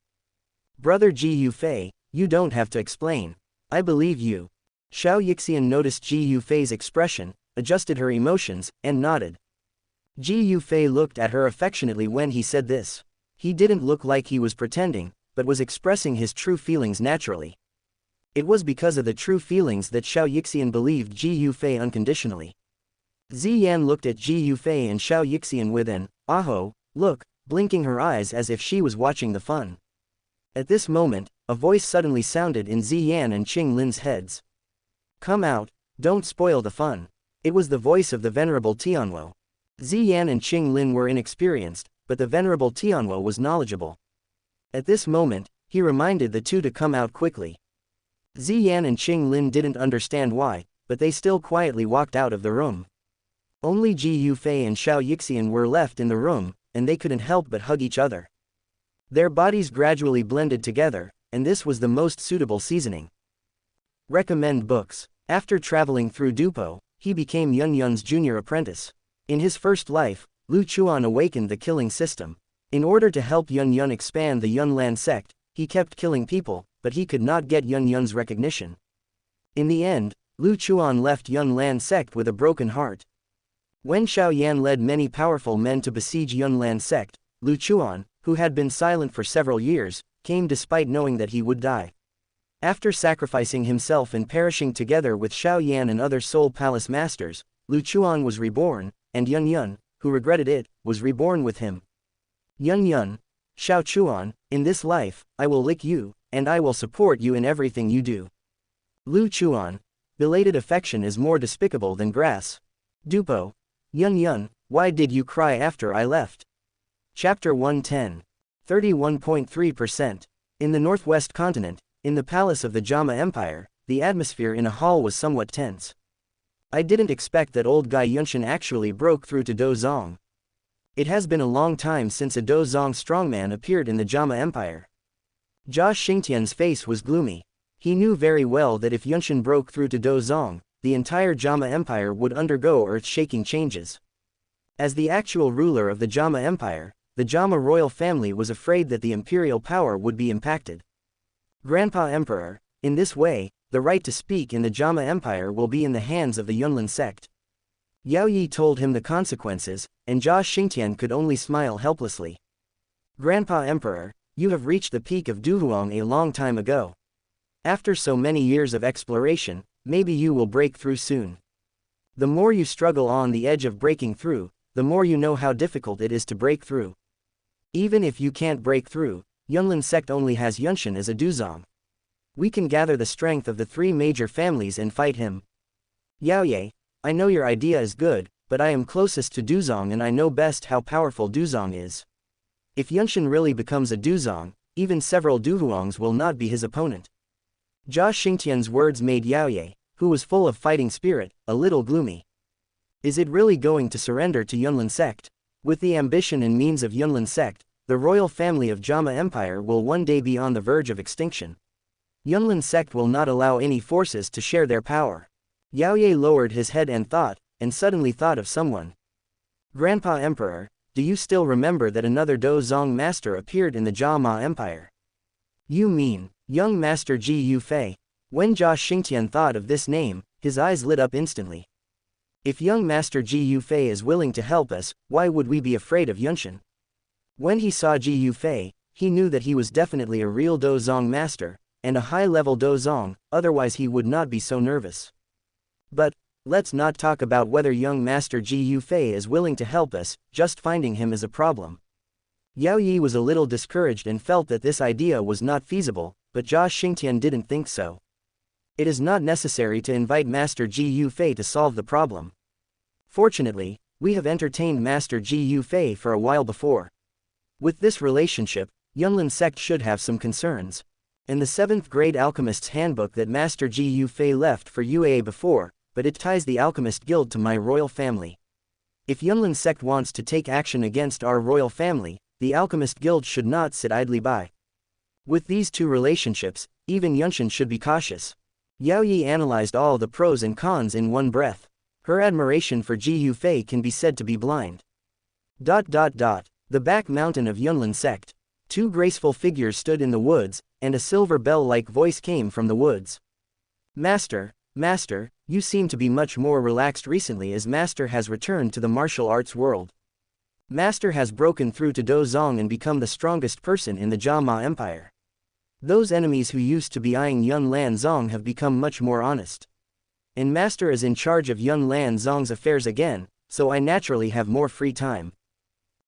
Brother Ji Yufei, you don't have to explain. I believe you. Xiaoxian noticed Ji Yufei's expression, adjusted her emotions, and nodded. Ji Yufei looked at her affectionately when he said this. He didn't look like he was pretending, but was expressing his true feelings naturally. It was because of the true feelings that Xiaoxian believed Ji Yufei unconditionally. Ziyan looked at Ji Yufei and Xiaoxian with an, "Aho," look, blinking her eyes as if she was watching the fun. At this moment, a voice suddenly sounded in Ziyan and Qing Lin's heads. Come out, don't spoil the fun. It was the voice of the venerable Tianwo. Ziyan and Qing Lin were inexperienced, but the venerable Tianwo was knowledgeable. At this moment, he reminded the two to come out quickly. Ziyan and Qing Lin didn't understand why, but they still quietly walked out of the room. Only Ji Yufei and Xiaoxian were left in the room, and they couldn't help but hug each other. Their bodies gradually blended together, and this was the most suitable seasoning. Recommend books. After traveling through Doupo, he became Yun Yun's junior apprentice. In his first life, Lu Chuan awakened the killing system. In order to help Yun Yun expand the Yunlan sect, he kept killing people, but he could not get Yun Yun's recognition. In the end, Lu Chuan left Yunlan sect with a broken heart. When Xiaoyan led many powerful men to besiege Yunlan sect, Lu Chuan, who had been silent for several years, came despite knowing that he would die. After sacrificing himself and perishing together with Xiaoyan and other Soul Palace masters, Lu Chuan was reborn, and Yun Yun, who regretted it, was reborn with him. Yun Yun, Xiao Chuan, in this life, I will lick you, and I will support you in everything you do. Lu Chuan, belated affection is more despicable than grass. Doupo, Yun Yun, why did you cry after I left? Chapter 110. 31.3%. In the northwest continent, in the palace of the JAMA Empire, the atmosphere in a hall was somewhat tense. I didn't expect that old guy Yunshan actually broke through to Dou Zong. It has been a long time since a Dou Zong strongman appeared in the JAMA Empire. Jia Xingtian's face was gloomy. He knew very well that if Yunshin broke through to Dozong, the entire JAMA Empire would undergo earth-shaking changes. As the actual ruler of the JAMA Empire, the JAMA royal family was afraid that the imperial power would be impacted. Grandpa Emperor, in this way, the right to speak in the JAMA Empire will be in the hands of the Yunlin sect. Yao Yi told him the consequences, and Jia Xingtian could only smile helplessly. Grandpa Emperor, you have reached the peak of Duhuang a long time ago. After so many years of exploration, maybe you will break through soon. The more you struggle on the edge of breaking through, the more you know how difficult it is to break through. Even if you can't break through, Yunlin sect only has Yunshin as a Duzong. We can gather the strength of the three major families and fight him. Yao Ye, I know your idea is good, but I am closest to Duzong and I know best how powerful Duzong is. If Yunshin really becomes a Duzong, even several Duhuangs will not be his opponent. Jia Xingtian's words made Yao Ye, who was full of fighting spirit, a little gloomy. Is it really going to surrender to Yunlin sect? With the ambition and means of Yunlin sect, the royal family of JAMA Empire will one day be on the verge of extinction. Yunlin sect will not allow any forces to share their power. Yao Ye lowered his head and suddenly thought of someone. Grandpa Emperor, do you still remember that another Dozong master appeared in the JAMA Empire? You mean, young master Ji Yufei? When Jia Xingtian thought of this name, his eyes lit up instantly. If young master Ji Yufei is willing to help us, why would we be afraid of Yunshin? When he saw Ji Yufei, he knew that he was definitely a real Dozong master, and a high-level Dozong, otherwise he would not be so nervous. But, let's not talk about whether young master Ji Yufei is willing to help us, just finding him is a problem. Yao Yi was a little discouraged and felt that this idea was not feasible, but Jia Xingtian didn't think so. It is not necessary to invite Master Ji Yufei to solve the problem. Fortunately, we have entertained Master Ji Yufei for a while before. With this relationship, Yunlin sect should have some concerns. In the 7th grade Alchemist's handbook that Master Ji Yufei left for UAA before, but it ties the Alchemist Guild to my royal family. If Yunlin sect wants to take action against our royal family, the Alchemist Guild should not sit idly by. With these two relationships, even Yunshin should be cautious. Yao Yi analyzed all the pros and cons in one breath. Her admiration for Ji Yufei can be said to be blind. The back mountain of Yunlin sect. Two graceful figures stood in the woods, and a silver bell-like voice came from the woods. Master, you seem to be much more relaxed recently as Master has returned to the martial arts world. Master has broken through to Dozong and become the strongest person in the JAMA Empire. Those enemies who used to be eyeing Yun Lan Zong have become much more honest. And Master is in charge of Yun Lan Zong's affairs again, so I naturally have more free time.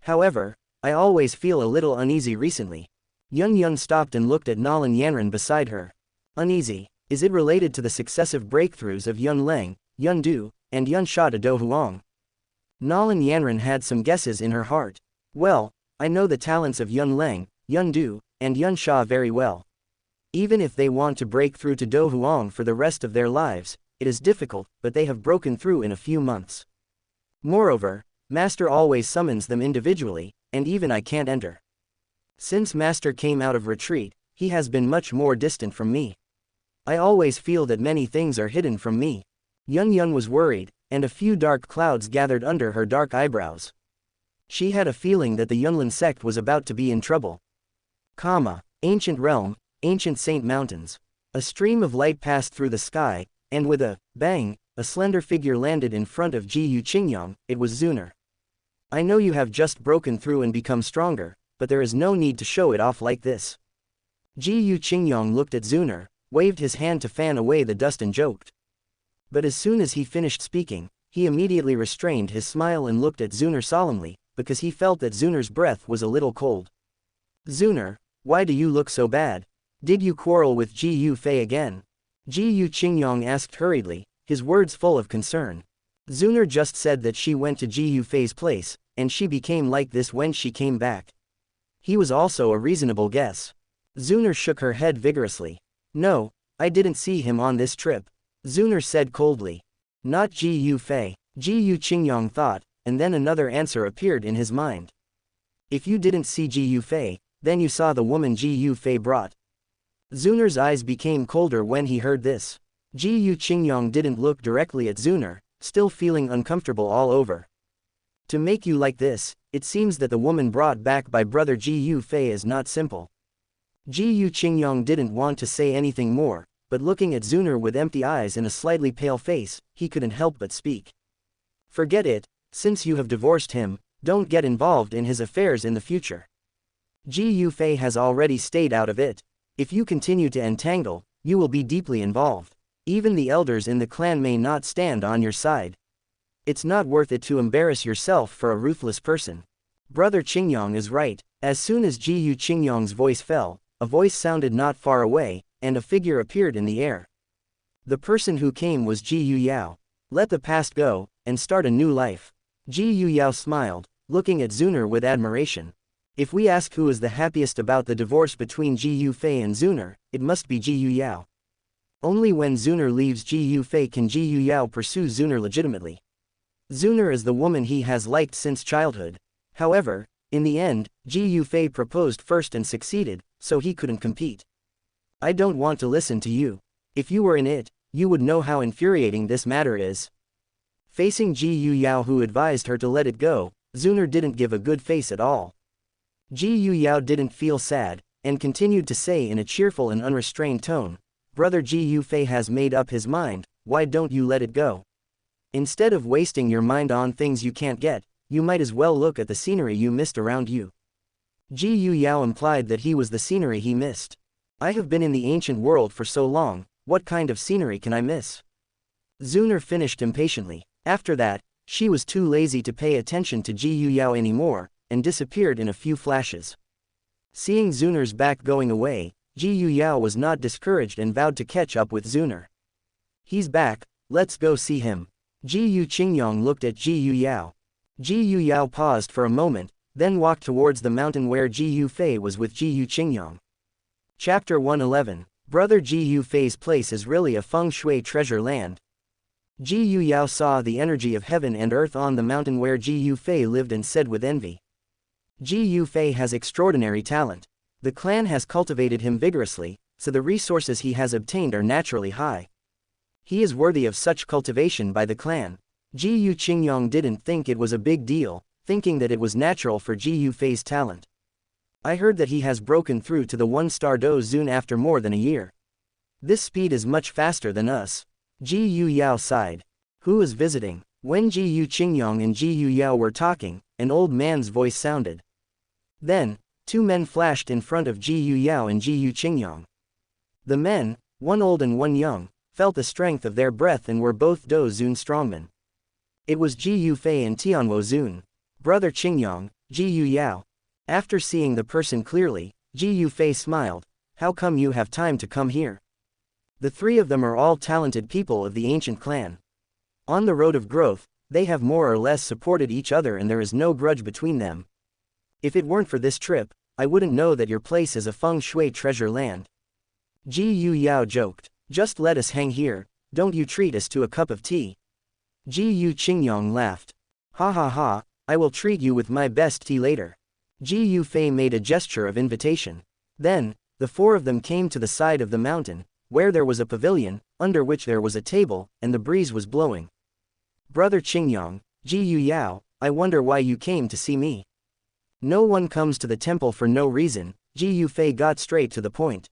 However, I always feel a little uneasy recently. Yun stopped and looked at Nalan Yanran beside her. Uneasy, is it related to the successive breakthroughs of Yun Leng, Yun Du, and Yun Sha to Do Huang? Nalan Yanran had some guesses in her heart. Well, I know the talents of Yun Leng, Yun Du, and Yun Sha very well. Even if they want to break through to Do Huang for the rest of their lives, it is difficult, but they have broken through in a few months. Moreover, Master always summons them individually, and even I can't enter. Since Master came out of retreat, he has been much more distant from me. I always feel that many things are hidden from me. Yun was worried, and a few dark clouds gathered under her dark eyebrows. She had a feeling that the Yunlin sect was about to be in trouble. Ancient realm, ancient saint mountains. A stream of light passed through the sky, and with a bang, a slender figure landed in front of Ji Yu Qingyang. It was Xun'er. I know you have just broken through and become stronger, but there is no need to show it off like this. Ji Yu Qingyang looked at Xun'er, waved his hand to fan away the dust and joked. But as soon as he finished speaking, he immediately restrained his smile and looked at Xun'er solemnly, because he felt that Xun'er's breath was a little cold. Xun'er, why do you look so bad? Did you quarrel with Ji Yufei again? Ji Yu Qingyang asked hurriedly, his words full of concern. Xun'er just said that she went to Ji Yufei's place, and she became like this when she came back. He was also a reasonable guess. Xun'er shook her head vigorously. No, I didn't see him on this trip. Xun'er said coldly. Not Ji Yufei. Ji Yu Qingyang thought, and then another answer appeared in his mind. If you didn't see Ji Yufei, then you saw the woman Ji Yufei brought. Xun'er's eyes became colder when he heard this. Ji Qingyong didn't look directly at Xun'er, still feeling uncomfortable all over. To make you like this, it seems that the woman brought back by brother Ji Fei is not simple. Ji Qingyong didn't want to say anything more, but looking at Xun'er with empty eyes and a slightly pale face, he couldn't help but speak. Forget it, since you have divorced him, don't get involved in his affairs in the future. Ji Fei has already stayed out of it. If you continue to entangle, you will be deeply involved. Even the elders in the clan may not stand on your side. It's not worth it to embarrass yourself for a ruthless person. Brother Qingyong is right. As soon as Ji Qingyong's voice fell, a voice sounded not far away, and a figure appeared in the air. The person who came was Ji Yao. Let the past go, and start a new life. Ji Yao smiled, looking at Xun'er with admiration. If we ask who is the happiest about the divorce between Ji Fei and Xun'er, it must be Ji Yao. Only when Xun'er leaves Ji Fei can Ji Yao pursue Xun'er legitimately. Xun'er is the woman he has liked since childhood. However, in the end, Ji Fei proposed first and succeeded, so he couldn't compete. I don't want to listen to you. If you were in it, you would know how infuriating this matter is. Facing Ji Yao, who advised her to let it go, Xun'er didn't give a good face at all. Ji Yao didn't feel sad, and continued to say in a cheerful and unrestrained tone, "Brother Ji Fei has made up his mind, why don't you let it go? Instead of wasting your mind on things you can't get, you might as well look at the scenery you missed around you." Ji Yao implied that he was the scenery he missed. I have been in the ancient world for so long, what kind of scenery can I miss? Xun'er finished impatiently. After that, she was too lazy to pay attention to Ji Yao anymore, and disappeared in a few flashes. Seeing Xun'er's back going away, Ji Yao was not discouraged and vowed to catch up with Xun'er. He's back, let's go see him. Ji Qingyong looked at Ji Yao. Ji Yao paused for a moment, then walked towards the mountain where Ji Fei was with Ji Qingyong. Chapter 111. Brother Ji Fei's place is really a feng shui treasure land. Ji Yao saw the energy of heaven and earth on the mountain where Ji Fei lived and said with envy, Ji Fei has extraordinary talent. The clan has cultivated him vigorously, so the resources he has obtained are naturally high. He is worthy of such cultivation by the clan. Ji Qingyong didn't think it was a big deal, thinking that it was natural for Ji Fei's talent. I heard that he has broken through to the 1-star Dou Zun after more than a year. This speed is much faster than us. Ji Yao sighed. Who is visiting? When Ji Qingyong and Ji Yao were talking, an old man's voice sounded. Then, 2 men flashed in front of Ji Yao and Ji Qingyong. The men, one old and one young, felt the strength of their breath and were both Dou Zun strongmen. It was Ji Fei and Tianwo Zun. Brother Qingyong, Ji Yao. After seeing the person clearly, Ji Fei smiled. How come you have time to come here? The 3 of them are all talented people of the ancient clan. On the road of growth, they have more or less supported each other and there is no grudge between them. If it weren't for this trip, I wouldn't know that your place is a feng shui treasure land. Ji Yao joked. Just let us hang here, don't you treat us to a cup of tea. Ji Qingyong laughed. Ha ha ha, I will treat you with my best tea later. Ji Fei made a gesture of invitation. Then, the 4 of them came to the side of the mountain, where there was a pavilion, under which there was a table, and the breeze was blowing. Brother Qingyong, Ji Yao, I wonder why you came to see me. No one comes to the temple for no reason. Ji Fei got straight to the point.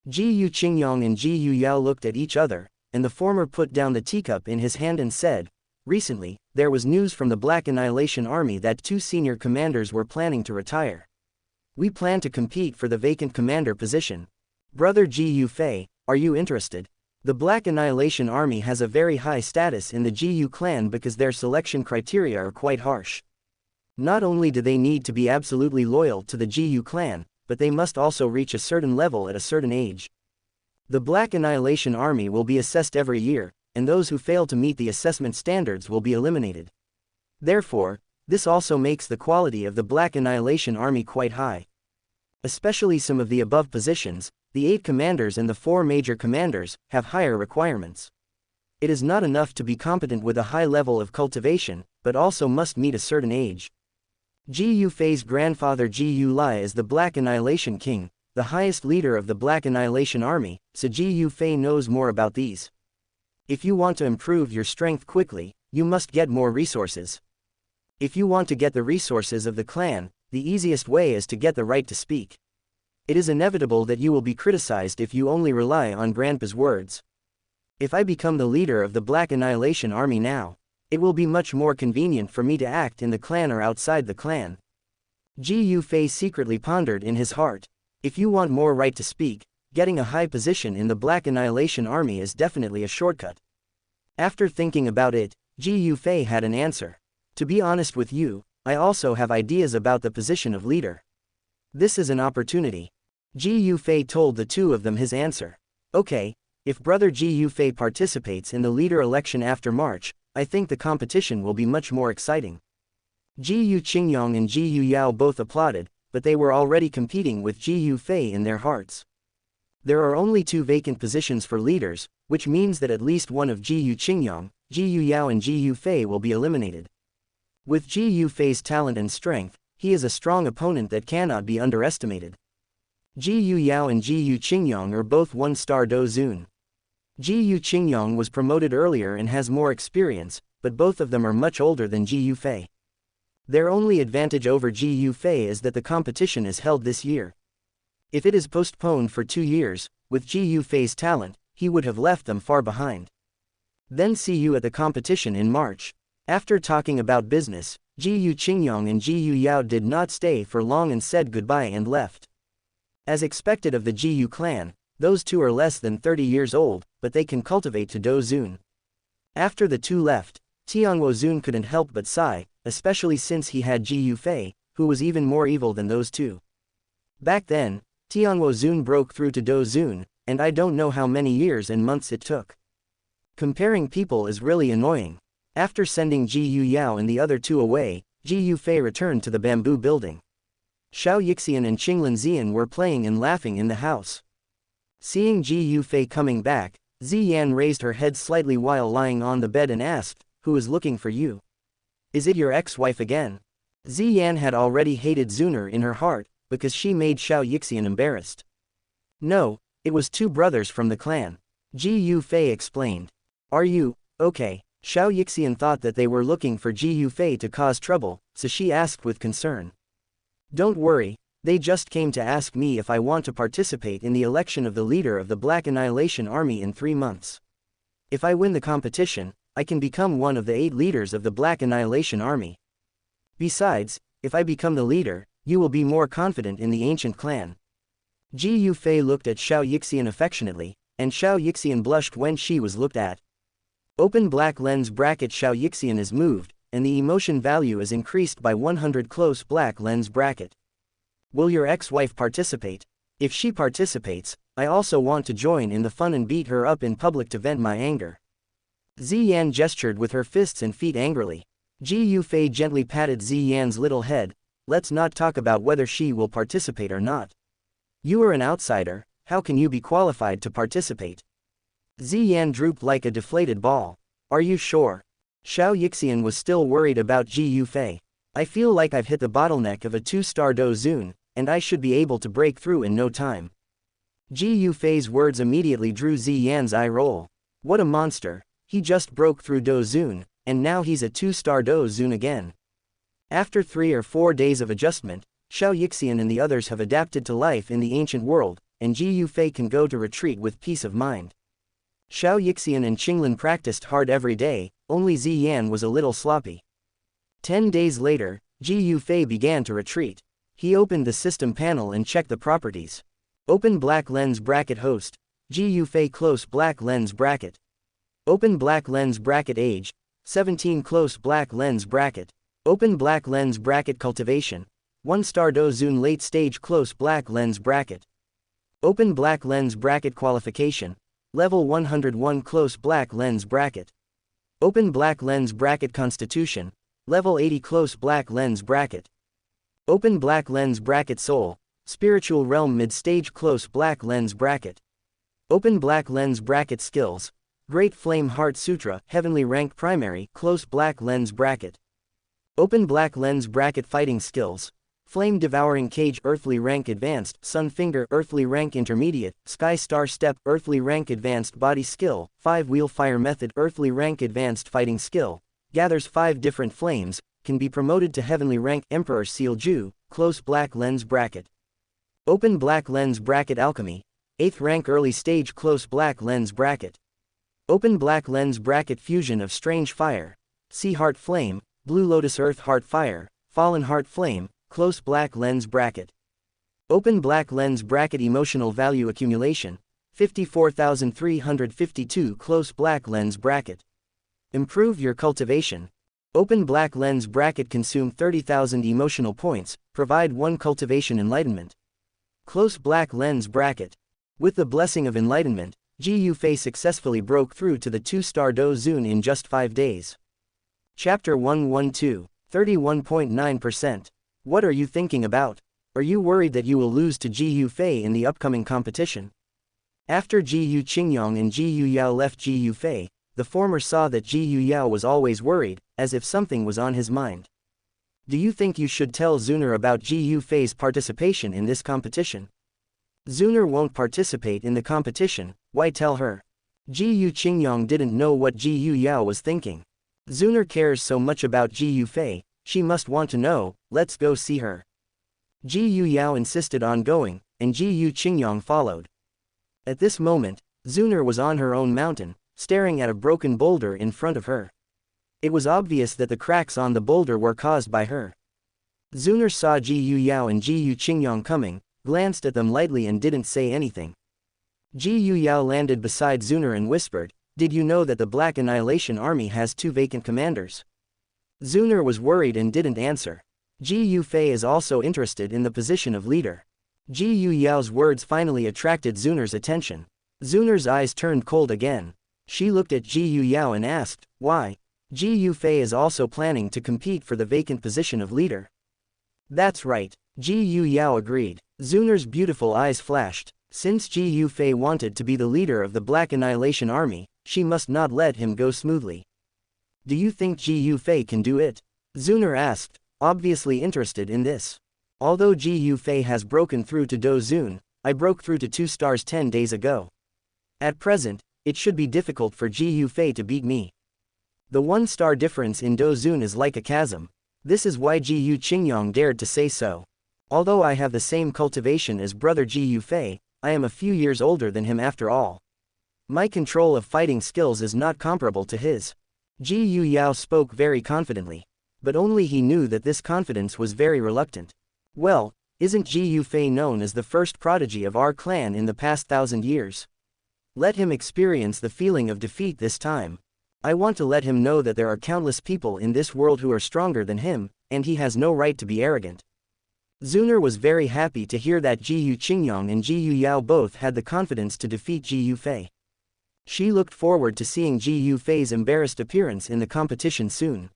Ji Qingyong and Ji Yao looked at each other, and the former put down the teacup in his hand and said, recently, there was news from the Black Annihilation Army that 2 senior commanders were planning to retire. We plan to compete for the vacant commander position. Brother Ji Fei, are you interested? The Black Annihilation Army has a very high status in the Ji clan because their selection criteria are quite harsh. Not only do they need to be absolutely loyal to the Ji clan, but they must also reach a certain level at a certain age. The Black Annihilation Army will be assessed every year, and those who fail to meet the assessment standards will be eliminated. Therefore, this also makes the quality of the Black Annihilation Army quite high. Especially some of the above positions, the 8 commanders and the 4 major commanders, have higher requirements. It is not enough to be competent with a high level of cultivation, but also must meet a certain age. Ji Fei's grandfather Ji Li is the Black Annihilation King, the highest leader of the Black Annihilation Army, so Ji Yufei knows more about these. If you want to improve your strength quickly, you must get more resources. If you want to get the resources of the clan, the easiest way is to get the right to speak. It is inevitable that you will be criticized if you only rely on Grandpa's words. If I become the leader of the Black Annihilation Army now, it will be much more convenient for me to act in the clan or outside the clan. Ji Yufei secretly pondered in his heart. If you want more right to speak, getting a high position in the Black Annihilation Army is definitely a shortcut. After thinking about it, Ji Yufei had an answer. To be honest with you, I also have ideas about the position of leader. This is an opportunity. Ji Yufei told the two of them his answer. Okay, if brother Ji Yufei participates in the leader election after March, I think the competition will be much more exciting. Ji Yu Qingyong and Ji Yu Yao both applauded, but they were already competing with Ji Yufei in their hearts. There are only 2 vacant positions for leaders, which means that at least one of Ji Yu Qingyong, Ji Yu Yao and Ji Yufei will be eliminated. With Ji Yufei's talent and strength, he is a strong opponent that cannot be underestimated. Ji Yu Yao and Ji Yu Qingyong are both 1-star Dozun. Ji Yu Qingyong was promoted earlier and has more experience, but both of them are much older than Ji Yufei. Their only advantage over Ji Yufei is that the competition is held this year. If it is postponed for 2 years, with Ji Yufei's talent, he would have left them far behind. Then see you at the competition in March. After talking about business, Ji Yu Qingyong and Ji Yu Yao did not stay for long and said goodbye and left. As expected of the Ji Yu clan, those two are less than 30 years old, but they can cultivate to Dozun. After the two left, Tianguo Zun couldn't help but sigh, especially since he had Ji Yufei, who was even more evil than those two. Back then, Tianguo Zun broke through to Dozun, and I don't know how many years and months it took. Comparing people is really annoying. After sending Ji Yu Yao and the other two away, Ji Yufei returned to the bamboo building. Xiao and Qinglin Zian were playing and laughing in the house. Seeing Ji Yufei coming back, Ziyan raised her head slightly while lying on the bed and asked, "Who is looking for you? Is it your ex-wife again?" Ziyan had already hated Xun'er in her heart, because she made Xiao embarrassed. No, it was 2 brothers from the clan. Ji Yufei explained. Are you, okay? Xiao thought that they were looking for Ji Yufei to cause trouble, so she asked with concern. Don't worry, they just came to ask me if I want to participate in the election of the leader of the Black Annihilation Army in 3 months. If I win the competition, I can become one of the 8 leaders of the Black Annihilation Army. Besides, if I become the leader, you will be more confident in the ancient clan. Ji Yufei looked at Xiao affectionately, and Xiao blushed when she was looked at. Open black lens bracket Xiao is moved, and the emotion value is increased by 100 close black lens bracket. Will your ex-wife participate? If she participates, I also want to join in the fun and beat her up in public to vent my anger. Ziyan gestured with her fists and feet angrily. Ji Yufei gently patted Ziyan's little head. Let's not talk about whether she will participate or not. You are an outsider, how can you be qualified to participate? Ziyan drooped like a deflated ball. Are you sure? Xiao was still worried about Ji Yufei. I feel like I've hit the bottleneck of a 2-star Dozun, and I should be able to break through in no time. Ji Yufei's words immediately drew Ziyan's eye roll. What a monster, he just broke through Dozun, and now he's a 2-star Dozun again. After 3 or 4 days of adjustment, Xiao and the others have adapted to life in the ancient world, and Ji Yufei can go to retreat with peace of mind. Xiao and Qinglin practiced hard every day, only Ziyan was a little sloppy. 10 days later, Ji Yufei began to retreat. He opened the system panel and checked the properties. Open black lens bracket host, Ji Yufei close black lens bracket. Open black lens bracket age, 17 close black lens bracket. Open black lens bracket cultivation, 1-star Dozun late stage close black lens bracket. Open black lens bracket qualification, level 101 close black lens bracket. Open black lens bracket constitution, level 80 close black lens bracket. Open black lens bracket soul, spiritual realm mid-stage close black lens bracket. Open black lens bracket skills, Great Flame Heart Sutra heavenly rank primary close black lens bracket. Open black lens bracket fighting skills, Flame Devouring Cage Earthly Rank Advanced, Sun Finger Earthly Rank Intermediate, Sky Star Step Earthly Rank Advanced Body Skill, 5-Wheel Fire Method Earthly Rank Advanced Fighting Skill, gathers 5 different flames, can be promoted to Heavenly Rank Emperor Seal Ju, Close Black Lens Bracket. Open Black Lens Bracket Alchemy, 8th Rank Early Stage Close Black Lens Bracket. Open Black Lens Bracket Fusion of Strange Fire, Sea Heart Flame, Blue Lotus Earth Heart Fire, Fallen Heart Flame, Close Black Lens Bracket. Open Black Lens Bracket Emotional Value Accumulation, 54,352 Close Black Lens Bracket. Improve your cultivation. Open Black Lens Bracket Consume 30,000 emotional points, provide 1 cultivation enlightenment. Close Black Lens Bracket. With the blessing of enlightenment, Ji Yufei successfully broke through to the 2-star Do Zun in just 5 days. Chapter 112, 31.9%. What are you thinking about? Are you worried that you will lose to Ji Yufei in the upcoming competition? After Ji Yu Qingyong and Ji Yu Yao left Ji Yufei, the former saw that Ji Yu Yao was always worried, as if something was on his mind. Do you think you should tell Xun'er about Ji Yufei's participation in this competition? Xun'er won't participate in the competition, why tell her? Ji Yu Qingyong didn't know what Ji Yu Yao was thinking. Xun'er cares so much about Ji Yufei, she must want to know, let's go see her. Ji Yu Yao insisted on going, and Ji Yu Qingyong followed. At this moment, Xun'er was on her own mountain, staring at a broken boulder in front of her. It was obvious that the cracks on the boulder were caused by her. Xun'er saw Ji Yu Yao and Ji Yu Qingyong coming, glanced at them lightly and didn't say anything. Ji Yu Yao landed beside Xun'er and whispered, "Did you know that the Black Annihilation Army has 2 vacant commanders?" Xun'er was worried and didn't answer. Ji Yufei is also interested in the position of leader. Ji Yu Yao's words finally attracted Xun'er's attention. Xun'er's eyes turned cold again. She looked at Ji Yu Yao and asked, "Why?" Ji Yufei is also planning to compete for the vacant position of leader. That's right, Ji Yu Yao agreed. Xun'er's beautiful eyes flashed. Since Ji Yufei wanted to be the leader of the Black Annihilation Army, she must not let him go smoothly. Do you think Ji Yufei can do it? Xun'er asked, obviously interested in this. Although Ji Yufei has broken through to Do Zun, I broke through to 2 stars 10 days ago. At present, it should be difficult for Ji Yufei to beat me. The 1-star difference in Do Zun is like a chasm. This is why Ji Yu Qingyong dared to say so. Although I have the same cultivation as brother Ji Yufei, I am a few years older than him after all. My control of fighting skills is not comparable to his. Ji Yu Yao spoke very confidently. But only he knew that this confidence was very reluctant. Well, isn't Ji Yufei known as the first prodigy of our clan in the past 1,000 years? Let him experience the feeling of defeat this time. I want to let him know that there are countless people in this world who are stronger than him, and he has no right to be arrogant. Xun'er was very happy to hear that Ji Yu Qingyong and Ji Yu Yao both had the confidence to defeat Ji Yufei. She looked forward to seeing Ji Yufei's embarrassed appearance in the competition soon.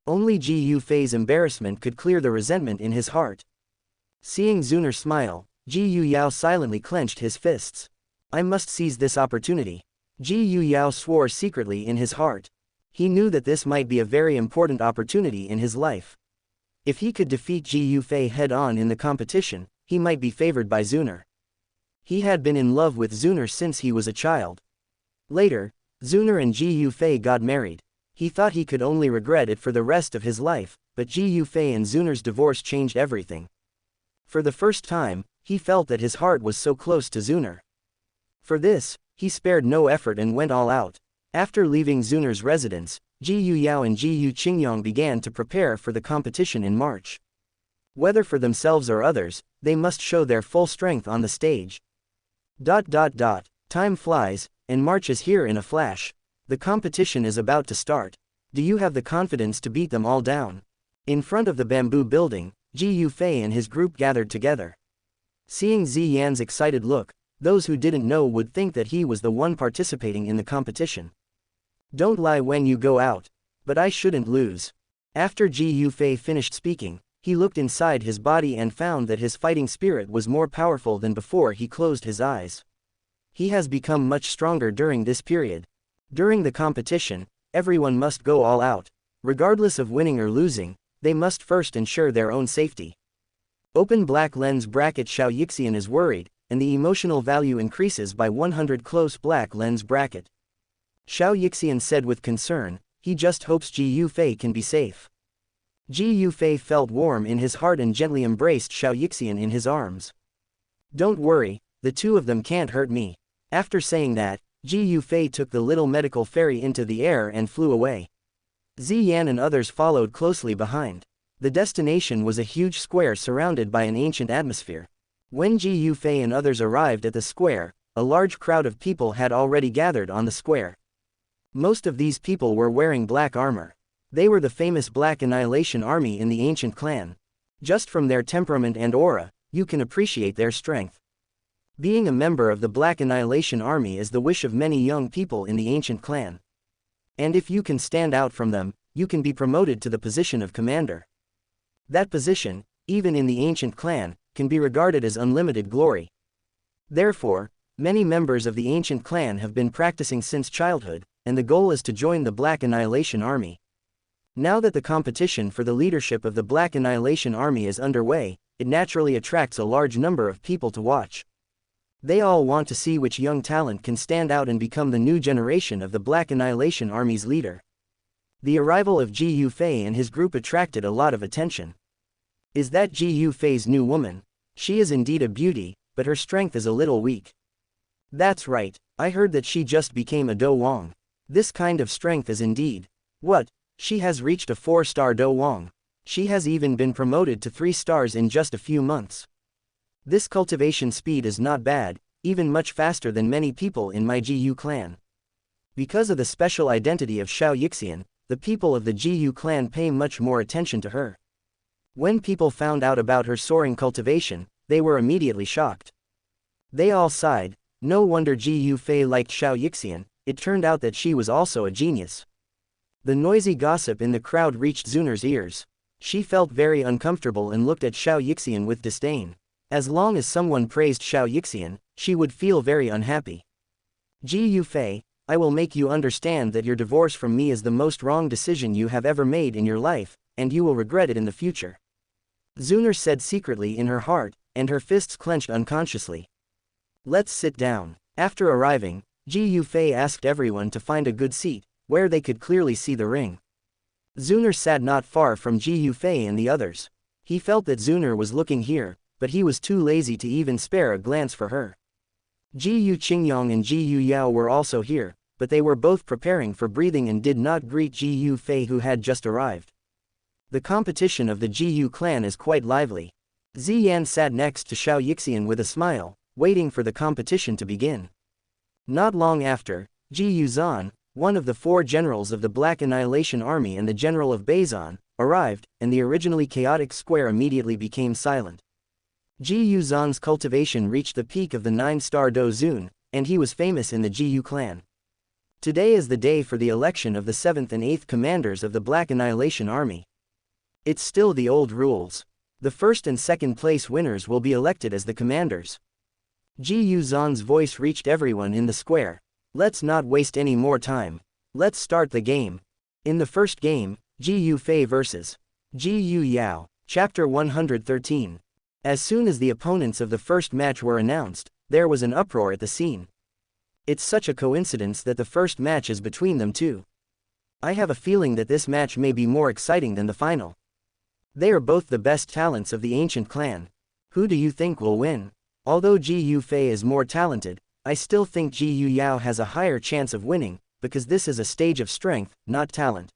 Only Ji Yufei's embarrassment could clear the resentment in his heart. Seeing Xun'er smile, Ji Yu Yao silently clenched his fists. I must seize this opportunity. Ji Yu Yao swore secretly in his heart. He knew that this might be a very important opportunity in his life. If he could defeat Ji Yufei head-on in the competition, he might be favored by Xun'er. He had been in love with Xun'er since he was a child. Later, Xun'er and Ji Yufei got married. He thought he could only regret it for the rest of his life, but Ji Yufei and Xun'er's divorce changed everything. For the first time, he felt that his heart was so close to Xun'er. For this, he spared no effort and went all out. After leaving Xun'er's residence, Ji Yu Yao and Ji Yu Qingyong began to prepare for the competition in March. Whether for themselves or others, they must show their full strength on the stage. Time flies, and March is here in a flash. The competition is about to start. Do you have the confidence to beat them all down? In front of the bamboo building, Ji Yufei and his group gathered together. Seeing Ziyan's excited look, those who didn't know would think that he was the one participating in the competition. Don't lie when you go out. But I shouldn't lose. After Ji Yufei finished speaking, he looked inside his body and found that his fighting spirit was more powerful than before he closed his eyes. He has become much stronger during this period. During the competition, everyone must go all out. Regardless of winning or losing, they must first ensure their own safety. Open black lens bracket. Xianxia is worried, and the emotional value increases by 100. Close black lens bracket. Xianxia said with concern, he just hopes Ji Yufei can be safe. Ji Yufei felt warm in his heart and gently embraced Xianxia in his arms. Don't worry, the two of them can't hurt me. After saying that, Ji Yufei took the little medical ferry into the air and flew away. Ziyan and others followed closely behind. The destination was a huge square surrounded by an ancient atmosphere. When Ji Yufei and others arrived at the square, a large crowd of people had already gathered on the square. Most of these people were wearing black armor. They were the famous Black Annihilation Army in the ancient clan. Just from their temperament and aura, you can appreciate their strength. Being a member of the Black Annihilation Army is the wish of many young people in the ancient clan. And if you can stand out from them, you can be promoted to the position of commander. That position, even in the ancient clan, can be regarded as unlimited glory. Therefore, many members of the ancient clan have been practicing since childhood, and the goal is to join the Black Annihilation Army. Now that the competition for the leadership of the Black Annihilation Army is underway, it naturally attracts a large number of people to watch. They all want to see which young talent can stand out and become the new generation of the Black Annihilation Army's leader. The arrival of Ji Yufei and his group attracted a lot of attention. Is that Ji Yufei's new woman? She is indeed a beauty, but her strength is a little weak. That's right, I heard that she just became a Dou Wang. This kind of strength is indeed. What? She has reached a 4-star Dou Wang. She has even been promoted to 3 stars in just a few months. This cultivation speed is not bad, even much faster than many people in my Ji clan. Because of the special identity of Xianxia, the people of the Ji clan pay much more attention to her. When people found out about her soaring cultivation, they were immediately shocked. They all sighed. No wonder Ji Yufei liked Xianxia, it turned out that she was also a genius. The noisy gossip in the crowd reached Xun'er's ears. She felt very uncomfortable and looked at Xianxia with disdain. As long as someone praised Xianxia, she would feel very unhappy. Ji Yufei, I will make you understand that your divorce from me is the most wrong decision you have ever made in your life, and you will regret it in the future. Xun'er said secretly in her heart, and her fists clenched unconsciously. Let's sit down. After arriving, Ji Yufei asked everyone to find a good seat, where they could clearly see the ring. Xun'er sat not far from Ji Yufei and the others. He felt that Xun'er was looking here, but he was too lazy to even spare a glance for her. Ji Qingyang and Ji Yao were also here, but they were both preparing for breathing and did not greet Ji Yufei who had just arrived. The competition of the Ji clan is quite lively. Ziyan sat next to Xianxia with a smile, waiting for the competition to begin. Not long after, Ji Yuzan, one of the 4 generals of the Black Annihilation Army and the general of Beizan, arrived, and the originally chaotic square immediately became silent. Ji Yuzan's cultivation reached the peak of the 9-star Dou Zun, and he was famous in the Ji clan. Today is the day for the election of the 7th and 8th commanders of the Black Annihilation Army. It's still the old rules. The 1st and 2nd place winners will be elected as the commanders. Ji Yuzan's voice reached everyone in the square. Let's not waste any more time. Let's start the game. In the first game, Ji Yufei vs. Ji Yao, Chapter 113. As soon as the opponents of the first match were announced, there was an uproar at the scene. It's such a coincidence that the first match is between them two. I have a feeling that this match may be more exciting than the final. They are both the best talents of the ancient clan. Who do you think will win? Although Ji Yufei is more talented, I still think Ji Yao has a higher chance of winning, because this is a stage of strength, not talent.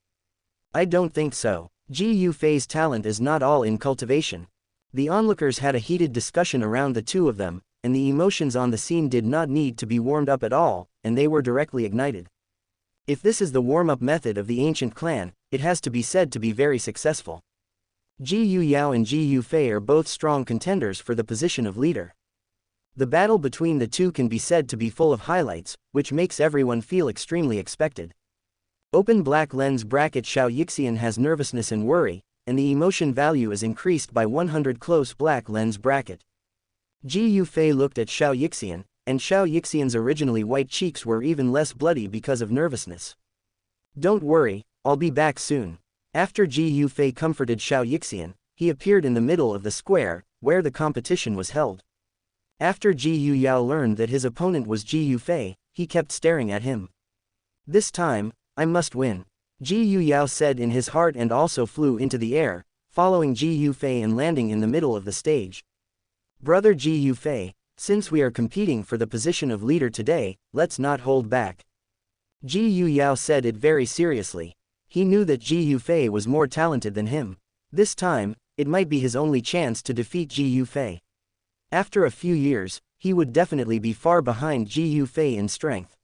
I don't think so. Ji Yufei's talent is not all in cultivation. The onlookers had a heated discussion around the two of them, and the emotions on the scene did not need to be warmed up at all, and they were directly ignited. If this is the warm-up method of the ancient clan, it has to be said to be very successful. Ji Yao and Ji Yufei are both strong contenders for the position of leader. The battle between the two can be said to be full of highlights, which makes everyone feel extremely expected. Open black lens bracket. Xianxia has nervousness and worry, and the emotion value is increased by 100. Close black lens bracket. Ji Yufei looked at Xianxia, and Xianxia's originally white cheeks were even less bloody because of nervousness. Don't worry, I'll be back soon. After Ji Yufei comforted Xianxia, he appeared in the middle of the square, where the competition was held. After Ji Yao learned that his opponent was Ji Yufei, he kept staring at him. "This time, I must win," Ji Yao said in his heart, and also flew into the air, following Ji Yufei and landing in the middle of the stage. "Brother Ji Yufei, since we are competing for the position of leader today, let's not hold back." Ji Yao said it very seriously. He knew that Ji Yufei was more talented than him. This time, it might be his only chance to defeat Ji Yufei. After a few years, he would definitely be far behind Ji Yufei in strength.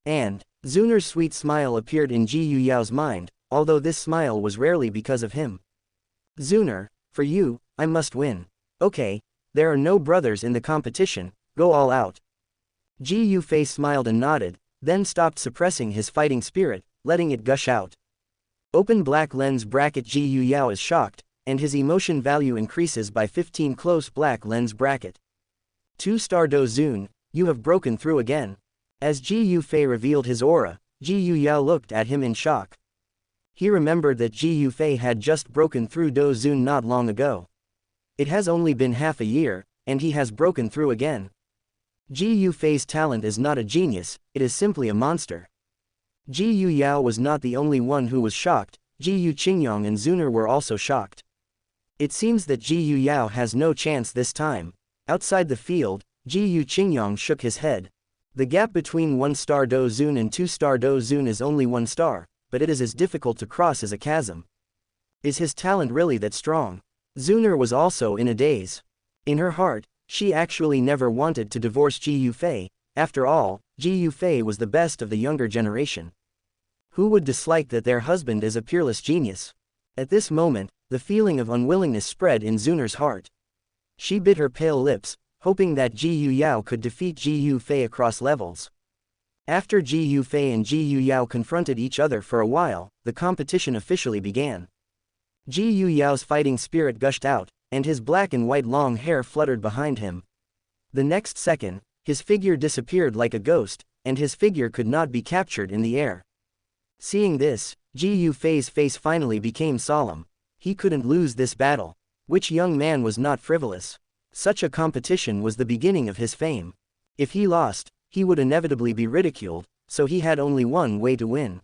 And Xun'er's sweet smile appeared in Ji Yao's mind, although this smile was rarely because of him. "Xun'er, for you, I must win. Okay, there are no brothers in the competition, go all out." Ji Yufei smiled and nodded, then stopped suppressing his fighting spirit, letting it gush out. Open black lens bracket. Ji Yao is shocked, and his emotion value increases by 15. Close black lens bracket. 2-star Dou Xun, you have broken through again. As Ji Yufei revealed his aura, Ji Yao looked at him in shock. He remembered that Ji Yufei had just broken through Dou Xun not long ago. It has only been half a year, and he has broken through again. Ji Yufei's talent is not a genius, it is simply a monster. Ji Yao was not the only one who was shocked, Ji Qingyong and Xun'er were also shocked. It seems that Ji Yao has no chance this time. Outside the field, Ji Qingyong shook his head. The gap between 1-star Dou Xun and 2-star Dou Xun is only 1 star, but it is as difficult to cross as a chasm. Is his talent really that strong? Xun'er was also in a daze. In her heart, she actually never wanted to divorce Ji Yufei. After all, Ji Yufei was the best of the younger generation. Who would dislike that their husband is a peerless genius? At this moment, the feeling of unwillingness spread in Xun'er's heart. She bit her pale lips, hoping that Ji Yao could defeat Ji Yufei across levels. After Ji Yufei and Ji Yao confronted each other for a while, the competition officially began. Ji Yao's fighting spirit gushed out, and his black and white long hair fluttered behind him. The next second, his figure disappeared like a ghost, and his figure could not be captured in the air. Seeing this, Ji Yufei's face finally became solemn. He couldn't lose this battle. Which young man was not frivolous? Such a competition was the beginning of his fame. If he lost, he would inevitably be ridiculed, so he had only one way to win.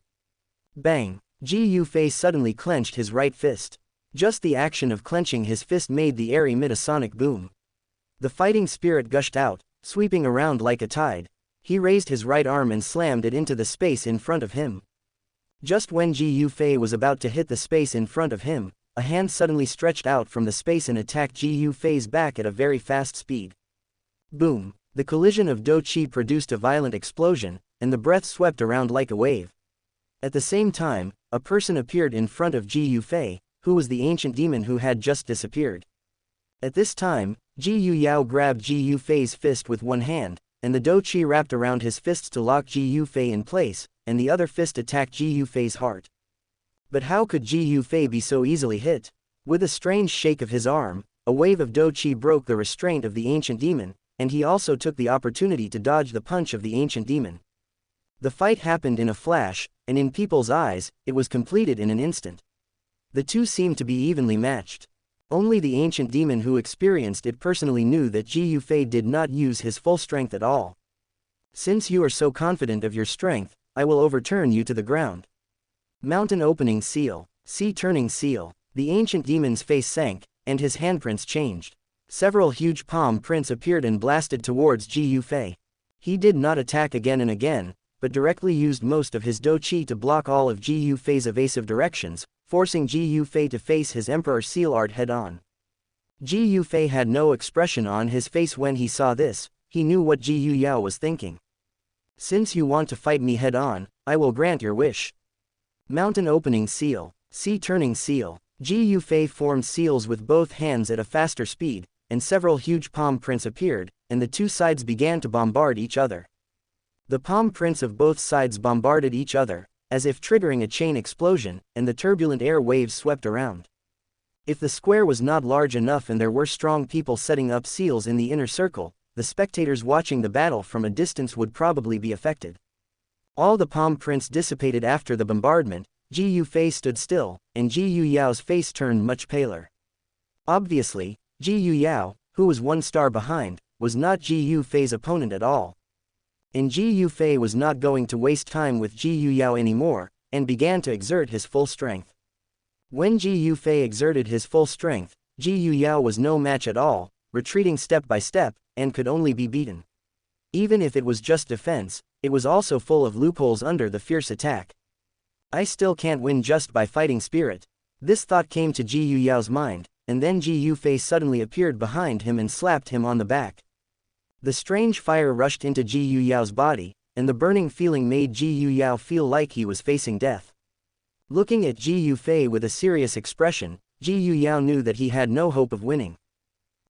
Bang! Ji Yufei suddenly clenched his right fist. Just the action of clenching his fist made the air emit a sonic boom. The fighting spirit gushed out, sweeping around like a tide. He raised his right arm and slammed it into the space in front of him. Just when Ji Yufei was about to hit the space in front of him, a hand suddenly stretched out from the space and attacked Ji Yufei's back at a very fast speed. Boom! The collision of Dou Qi produced a violent explosion, and the breath swept around like a wave. At the same time, a person appeared in front of Ji Yufei, who was the ancient demon who had just disappeared. At this time, Ji Yao grabbed Ji Yufei's fist with one hand, and the Dou Qi wrapped around his fists to lock Ji Yufei in place, and the other fist attacked Ji Yufei's heart. But how could Ji Yufei be so easily hit? With a strange shake of his arm, a wave of Dou Qi broke the restraint of the ancient demon, and he also took the opportunity to dodge the punch of the ancient demon. The fight happened in a flash, and in people's eyes, it was completed in an instant. The two seemed to be evenly matched. Only the ancient demon who experienced it personally knew that Ji Yufei did not use his full strength at all. Since you are so confident of your strength, I will overturn you to the ground. Mountain opening seal, sea turning seal. The ancient demon's face sank, and his handprints changed. Several huge palm prints appeared and blasted towards Ji Yufei. He did not attack again and again, but directly used most of his Dou Qi to block all of Ji Yufei's evasive directions, forcing Ji Yufei to face his Emperor Seal Art head-on. Ji Yufei had no expression on his face when he saw this. He knew what Ji Yao was thinking. Since you want to fight me head-on, I will grant your wish. Mountain opening seal, sea turning seal. Ji Yufei formed seals with both hands at a faster speed, and several huge palm prints appeared, and the two sides began to bombard each other. The palm prints of both sides bombarded each other, as if triggering a chain explosion, and the turbulent air waves swept around. If the square was not large enough and there were strong people setting up seals in the inner circle, the spectators watching the battle from a distance would probably be affected. All the palm prints dissipated after the bombardment. Ji Yufei stood still, and Ji Yao's face turned much paler. Obviously, Ji Yao, who was 1 star behind, was not Ji Yufei's opponent at all. And Ji Yufei was not going to waste time with Ji Yao anymore, and began to exert his full strength. When Ji Yufei exerted his full strength, Ji Yao was no match at all, retreating step by step, and could only be beaten. Even if it was just defense, it was also full of loopholes under the fierce attack. I still can't win just by fighting spirit. This thought came to Ji Yao's mind, and then Ji Yufei suddenly appeared behind him and slapped him on the back. The strange fire rushed into Ji Yao's body, and the burning feeling made Ji Yao feel like he was facing death. Looking at Ji Yufei with a serious expression, Ji Yao knew that he had no hope of winning.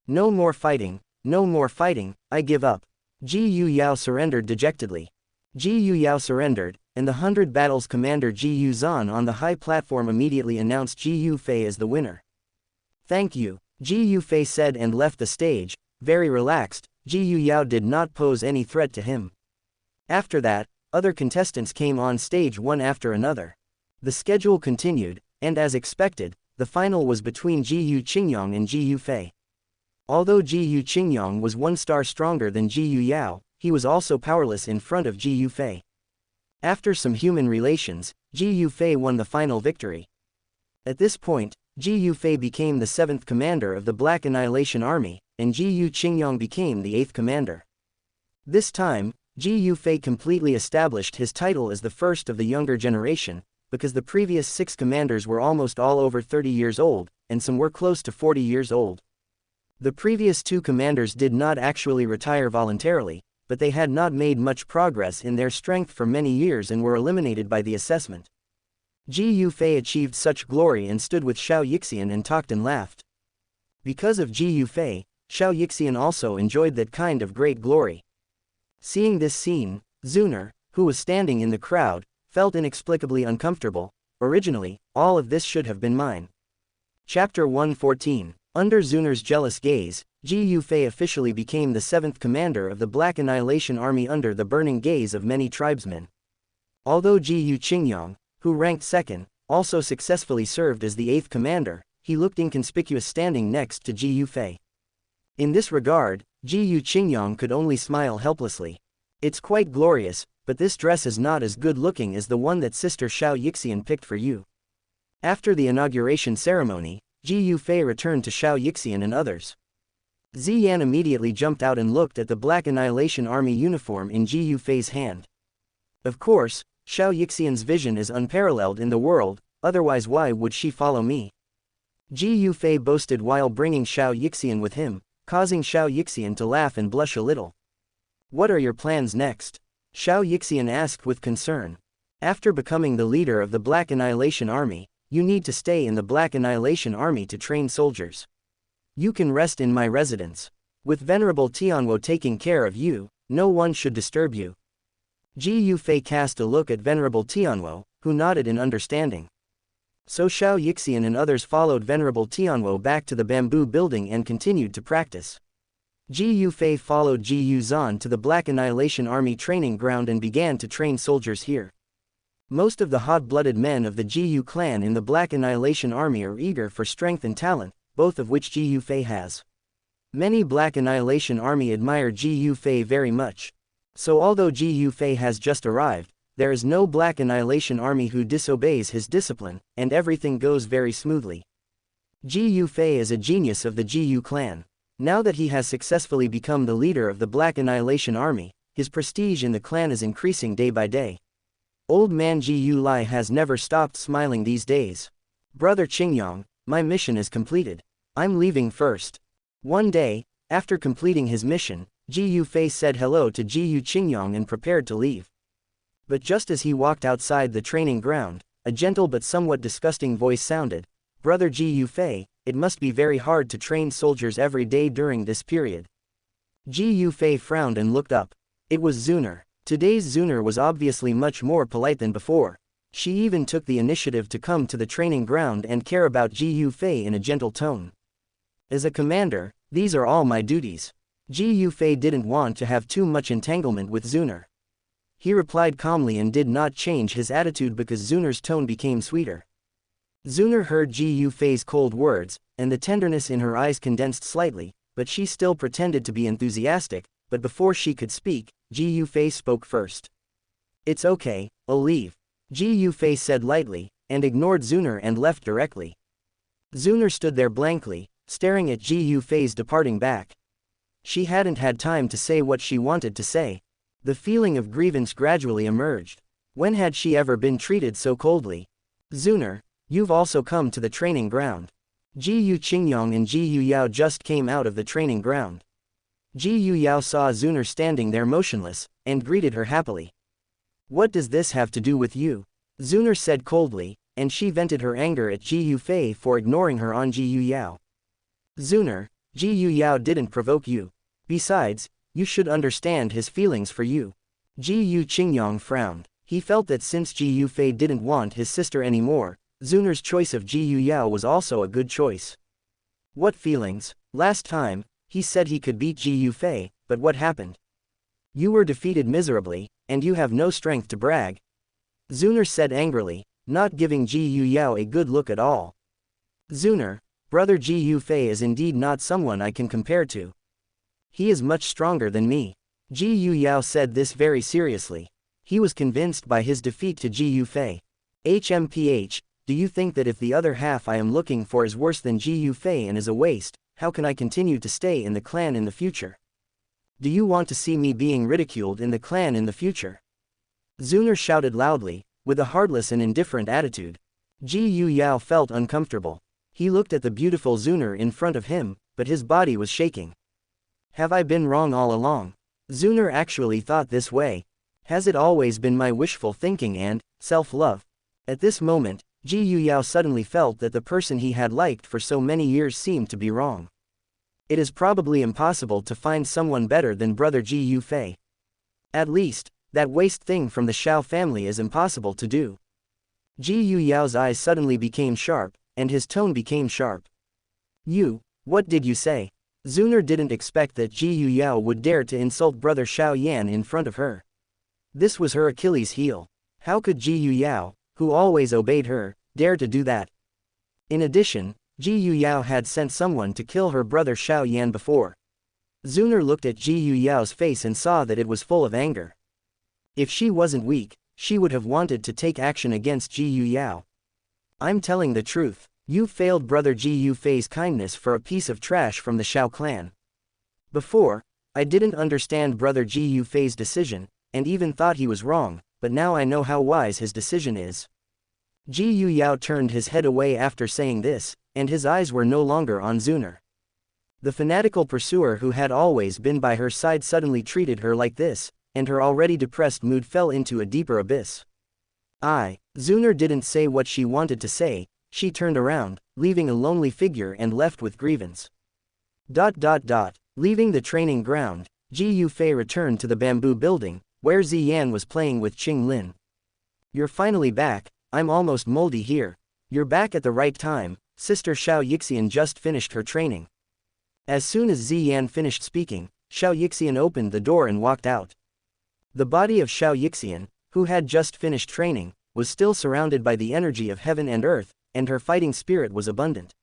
No more fighting, no more fighting, I give up. Ji Yao surrendered dejectedly. Ji Yao surrendered, and the 100 Battles Commander Ji Yuzan on the high platform immediately announced Ji Yufei as the winner. Thank you, Ji Yufei said and left the stage. Very relaxed, Ji Yao did not pose any threat to him. After that, other contestants came on stage one after another. The schedule continued, and as expected, the final was between Ji Qingyong and Ji Yufei. Although Ji Qingyong was 1 star stronger than Ji Yao, he was also powerless in front of Ji Yufei. After some human relations, Ji Yufei won the final victory. At this point, Ji Yufei became the 7th commander of the Black Annihilation Army, and Ji Qingyong became the 8th commander. This time, Ji Yufei completely established his title as the first of the younger generation, because the previous 6 commanders were almost all over 30 years old, and some were close to 40 years old. The previous 2 commanders did not actually retire voluntarily, but they had not made much progress in their strength for many years and were eliminated by the assessment. Ji Yufei achieved such glory and stood with Xianxia and talked and laughed. Because of Ji Yufei, Xianxia also enjoyed that kind of great glory. Seeing this scene, Xun'er, who was standing in the crowd, felt inexplicably uncomfortable. Originally, all of this should have been mine. Chapter 114. Under Xun'er's jealous gaze, Ji Yufei officially became the 7th commander of the Black Annihilation Army under the burning gaze of many tribesmen. Although Ji Qingyong, who ranked 2nd, also successfully served as the 8th commander, he looked inconspicuous standing next to Ji Yufei. In this regard, Ji Qingyong could only smile helplessly. It's quite glorious, but this dress is not as good looking as the one that Sister Xianxia picked for you. After the inauguration ceremony, Ji Yufei returned to Xianxia and others. Ziyan immediately jumped out and looked at the Black Annihilation Army uniform in Ji Yufei's hand. Of course, Xianxia's vision is unparalleled in the world, otherwise why would she follow me? Ji Yufei boasted while bringing Xianxia with him, causing Xianxia to laugh and blush a little. What are your plans next? Xianxia asked with concern. After becoming the leader of the Black Annihilation Army, you need to stay in the Black Annihilation Army to train soldiers. You can rest in my residence. With Venerable Tianwo taking care of you, no one should disturb you. Ji Yufei cast a look at Venerable Tianwo, who nodded in understanding. So Xianxia and others followed Venerable Tianwo back to the bamboo building and continued to practice. Ji Yufei followed Ji Yuzan to the Black Annihilation Army training ground and began to train soldiers here. Most of the hot-blooded men of the Ji clan in the Black Annihilation Army are eager for strength and talent, both of which Ji Yufei has. Many Black Annihilation Army admire Ji Yufei very much. So although Ji Yufei has just arrived, there is no Black Annihilation Army who disobeys his discipline, and everything goes very smoothly. Ji Yufei is a genius of the Ji clan. Now that he has successfully become the leader of the Black Annihilation Army, his prestige in the clan is increasing day by day. Old man Ji Yulai has never stopped smiling these days. Brother Qingyong, my mission is completed. I'm leaving first. One day, after completing his mission, Ji Yufei said hello to Ji Qingyong and prepared to leave. But just as he walked outside the training ground, a gentle but somewhat disgusting voice sounded. Brother Ji Yufei, it must be very hard to train soldiers every day during this period. Ji Yufei frowned and looked up. It was Xun'er. Today's Xun'er was obviously much more polite than before. She even took the initiative to come to the training ground and care about Ji Yufei in a gentle tone. As a commander, these are all my duties. Ji Yufei didn't want to have too much entanglement with Xun'er. He replied calmly and did not change his attitude because Xun'er's tone became sweeter. Xun'er heard Ji Yufei's cold words, and the tenderness in her eyes condensed slightly, but she still pretended to be enthusiastic, but before she could speak, Ji Yufei spoke first. It's okay, I'll leave. Ji Yufei said lightly, and ignored Xun'er and left directly. Xun'er stood there blankly, staring at Ji Yufei's departing back. She hadn't had time to say what she wanted to say. The feeling of grievance gradually emerged. When had she ever been treated so coldly? Xun'er, you've also come to the training ground. Ji Yu Qingyong and Ji Yu Yao just came out of the training ground. Ji Yu Yao saw Xun'er standing there motionless, and greeted her happily. What does this have to do with you? Xun'er said coldly, and she vented her anger at Ji Yufei for ignoring her on Ji Yu Yao. Xun'er, Ji Yu Yao didn't provoke you. Besides, you should understand his feelings for you. Ji Yu Qingyong frowned. He felt that since Ji Yufei didn't want his sister anymore, Xun'er's choice of Ji Yu Yao was also a good choice. What feelings? Last time, he said he could beat Ji Yufei, but what happened? You were defeated miserably, and you have no strength to brag. Xun'er said angrily, not giving Ji Yu Yao a good look at all. Xun'er, brother Ji Yufei is indeed not someone I can compare to. He is much stronger than me. Ji Yu Yao said this very seriously. He was convinced by his defeat to Ji Yufei. HMPH, do you think that if the other half I am looking for is worse than Ji Yufei and is a waste, how can I continue to stay in the clan in the future? Do you want to see me being ridiculed in the clan in the future? Xun'er shouted loudly, with a heartless and indifferent attitude. Ji Yu Yao felt uncomfortable. He looked at the beautiful Xun'er in front of him, but his body was shaking. Have I been wrong all along? Xun'er actually thought this way. Has it always been my wishful thinking and self-love? At this moment, Ji Yu Yao suddenly felt that the person he had liked for so many years seemed to be wrong. It is probably impossible to find someone better than brother Ji Yufei. At least, that waste thing from the Xiao family is impossible to do. Ji Yu Yao's eyes suddenly became sharp, and his tone became sharp. You, what did you say? Xun'er didn't expect that Ji Yu Yao would dare to insult brother Xiao Yan in front of her. This was her Achilles heel. How could Ji Yu Yao, who always obeyed her, dare to do that? In addition, Ji Yu Yao had sent someone to kill her brother Xiao Yan before. Xun'er looked at Ji Yu Yao's face and saw that it was full of anger. If she wasn't weak, she would have wanted to take action against Ji Yu Yao. I'm telling the truth, you failed brother Ji Yufei's kindness for a piece of trash from the Xiao clan. Before, I didn't understand brother Ji Yufei's decision, and even thought he was wrong, but now I know how wise his decision is. Ji Yu Yao turned his head away after saying this, and his eyes were no longer on Xun'er. The fanatical pursuer who had always been by her side suddenly treated her like this, and her already depressed mood fell into a deeper abyss. Xun'er didn't say what she wanted to say. She turned around, leaving a lonely figure and left with grievance. Leaving the training ground, Ji Yufei returned to the bamboo building, where Ziyan was playing with Qing Lin. You're finally back, I'm almost moldy here. You're back at the right time, sister Xiao Yixian just finished her training. As soon as Ziyan finished speaking, Xiao Yixian opened the door and walked out. The body of Xiao Yixian, who had just finished training, was still surrounded by the energy of heaven and earth, and her fighting spirit was abundant.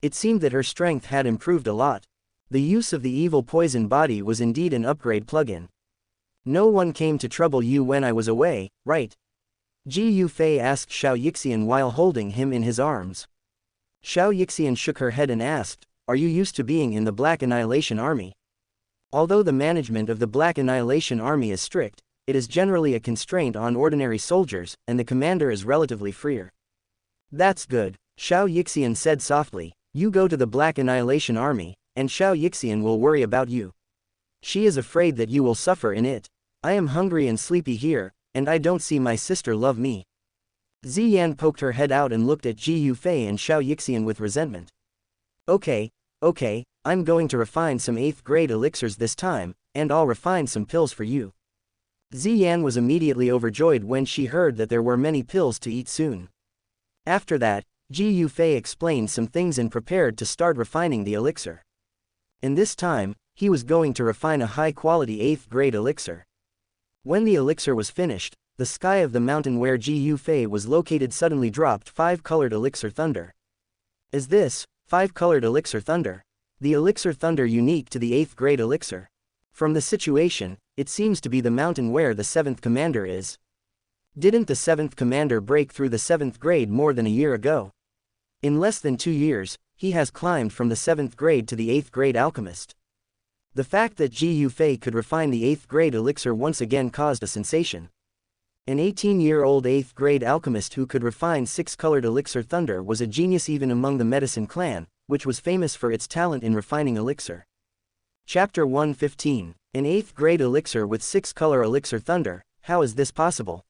It seemed that her strength had improved a lot. The use of the evil poison body was indeed an upgrade plugin. No one came to trouble you when I was away, right? Ji Yufei asked Xiao Yixian while holding him in his arms. Xiao Yixian shook her head and asked, are you used to being in the Black Annihilation Army? Although the management of the Black Annihilation Army is strict, it is generally a constraint on ordinary soldiers, and the commander is relatively freer. That's good, Xiao Yixian said softly. You go to the Black Annihilation Army, and Xiao Yixian will worry about you. She is afraid that you will suffer in it. I am hungry and sleepy here, and I don't see my sister love me. Ziyan poked her head out and looked at Ji Yufei and Xiao Yixian with resentment. Okay, I'm going to refine some 8th grade elixirs this time, and I'll refine some pills for you. Ziyan was immediately overjoyed when she heard that there were many pills to eat soon. After that, Ji Yufei explained some things and prepared to start refining the elixir. In this time, he was going to refine a high-quality 8th grade elixir. When the elixir was finished, the sky of the mountain where Ji Yufei was located suddenly dropped 5-colored elixir thunder. Is this 5-colored elixir thunder? The elixir thunder unique to the 8th grade elixir. From the situation, it seems to be the mountain where the 7th commander is. Didn't the 7th commander break through the 7th grade more than a year ago? In less than 2 years, he has climbed from the 7th grade to the 8th grade alchemist. The fact that Ji Yufei could refine the 8th grade elixir once again caused a sensation. An 18-year-old 8th grade alchemist who could refine 6-colored elixir thunder was a genius even among the medicine clan, which was famous for its talent in refining elixir. Chapter 115. An 8th grade elixir with 6-color elixir thunder, how is this possible?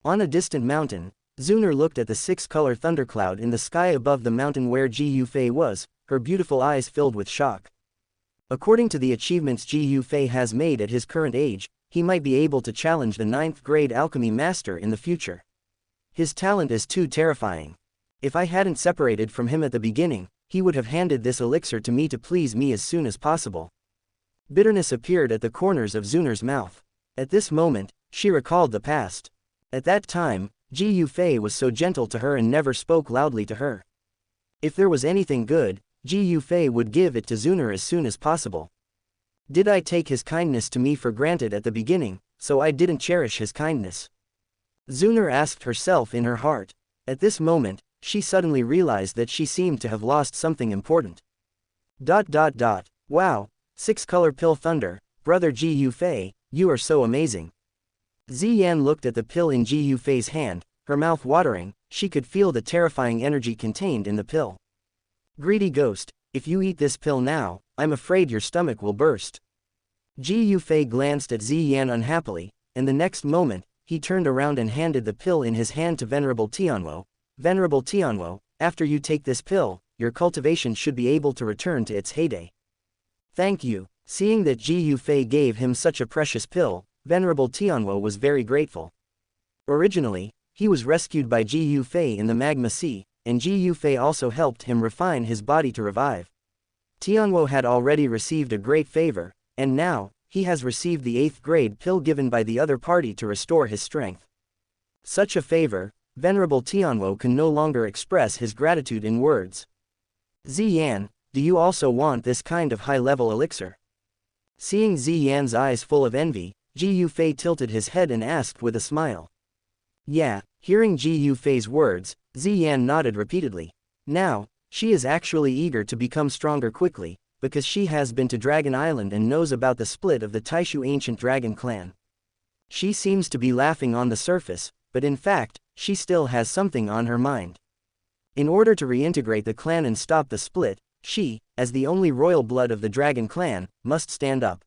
On a distant mountain, Xun'er looked at the 6-color thundercloud in the sky above the mountain where Ji Yufei was, her beautiful eyes filled with shock. According to the achievements Ji Yufei has made at his current age, he might be able to challenge the 9th grade alchemy master in the future. His talent is too terrifying. If I hadn't separated from him at the beginning, he would have handed this elixir to me to please me as soon as possible. Bitterness appeared at the corners of Xun'er's mouth. At this moment, she recalled the past. At that time, Ji Yufei was so gentle to her and never spoke loudly to her. If there was anything good, Ji Yufei would give it to Xun'er as soon as possible. Did I take his kindness to me for granted at the beginning, so I didn't cherish his kindness? Xun'er asked herself in her heart. At this moment, she suddenly realized that she seemed to have lost something important. Wow, 6-color pill thunder, brother Ji Yufei, you are so amazing. Ziyan looked at the pill in Ji Yufei's hand, her mouth watering. She could feel the terrifying energy contained in the pill. Greedy ghost, if you eat this pill now, I'm afraid your stomach will burst. Ji Yufei glanced at Ziyan unhappily, and the next moment, he turned around and handed the pill in his hand to Venerable Tianwo. Venerable Tianwo, after you take this pill, your cultivation should be able to return to its heyday. Thank you. Seeing that Ji Yufei gave him such a precious pill, Venerable Tianwo was very grateful. Originally, he was rescued by Ji Yufei in the Magma Sea, and Ji Yufei also helped him refine his body to revive. Tianwo had already received a great favor, and now, he has received the 8th grade pill given by the other party to restore his strength. Such a favor, Venerable Tianwo can no longer express his gratitude in words. Ziyan, do you also want this kind of high-level elixir? Seeing Ziyan's eyes full of envy, Ji Yufei tilted his head and asked with a smile. Yeah, hearing Ji Yufei's words, Ziyan nodded repeatedly. Now, she is actually eager to become stronger quickly, because she has been to Dragon Island and knows about the split of the Taishu ancient dragon clan. She seems to be laughing on the surface, but in fact, she still has something on her mind. In order to reintegrate the clan and stop the split, she, as the only royal blood of the dragon clan, must stand up.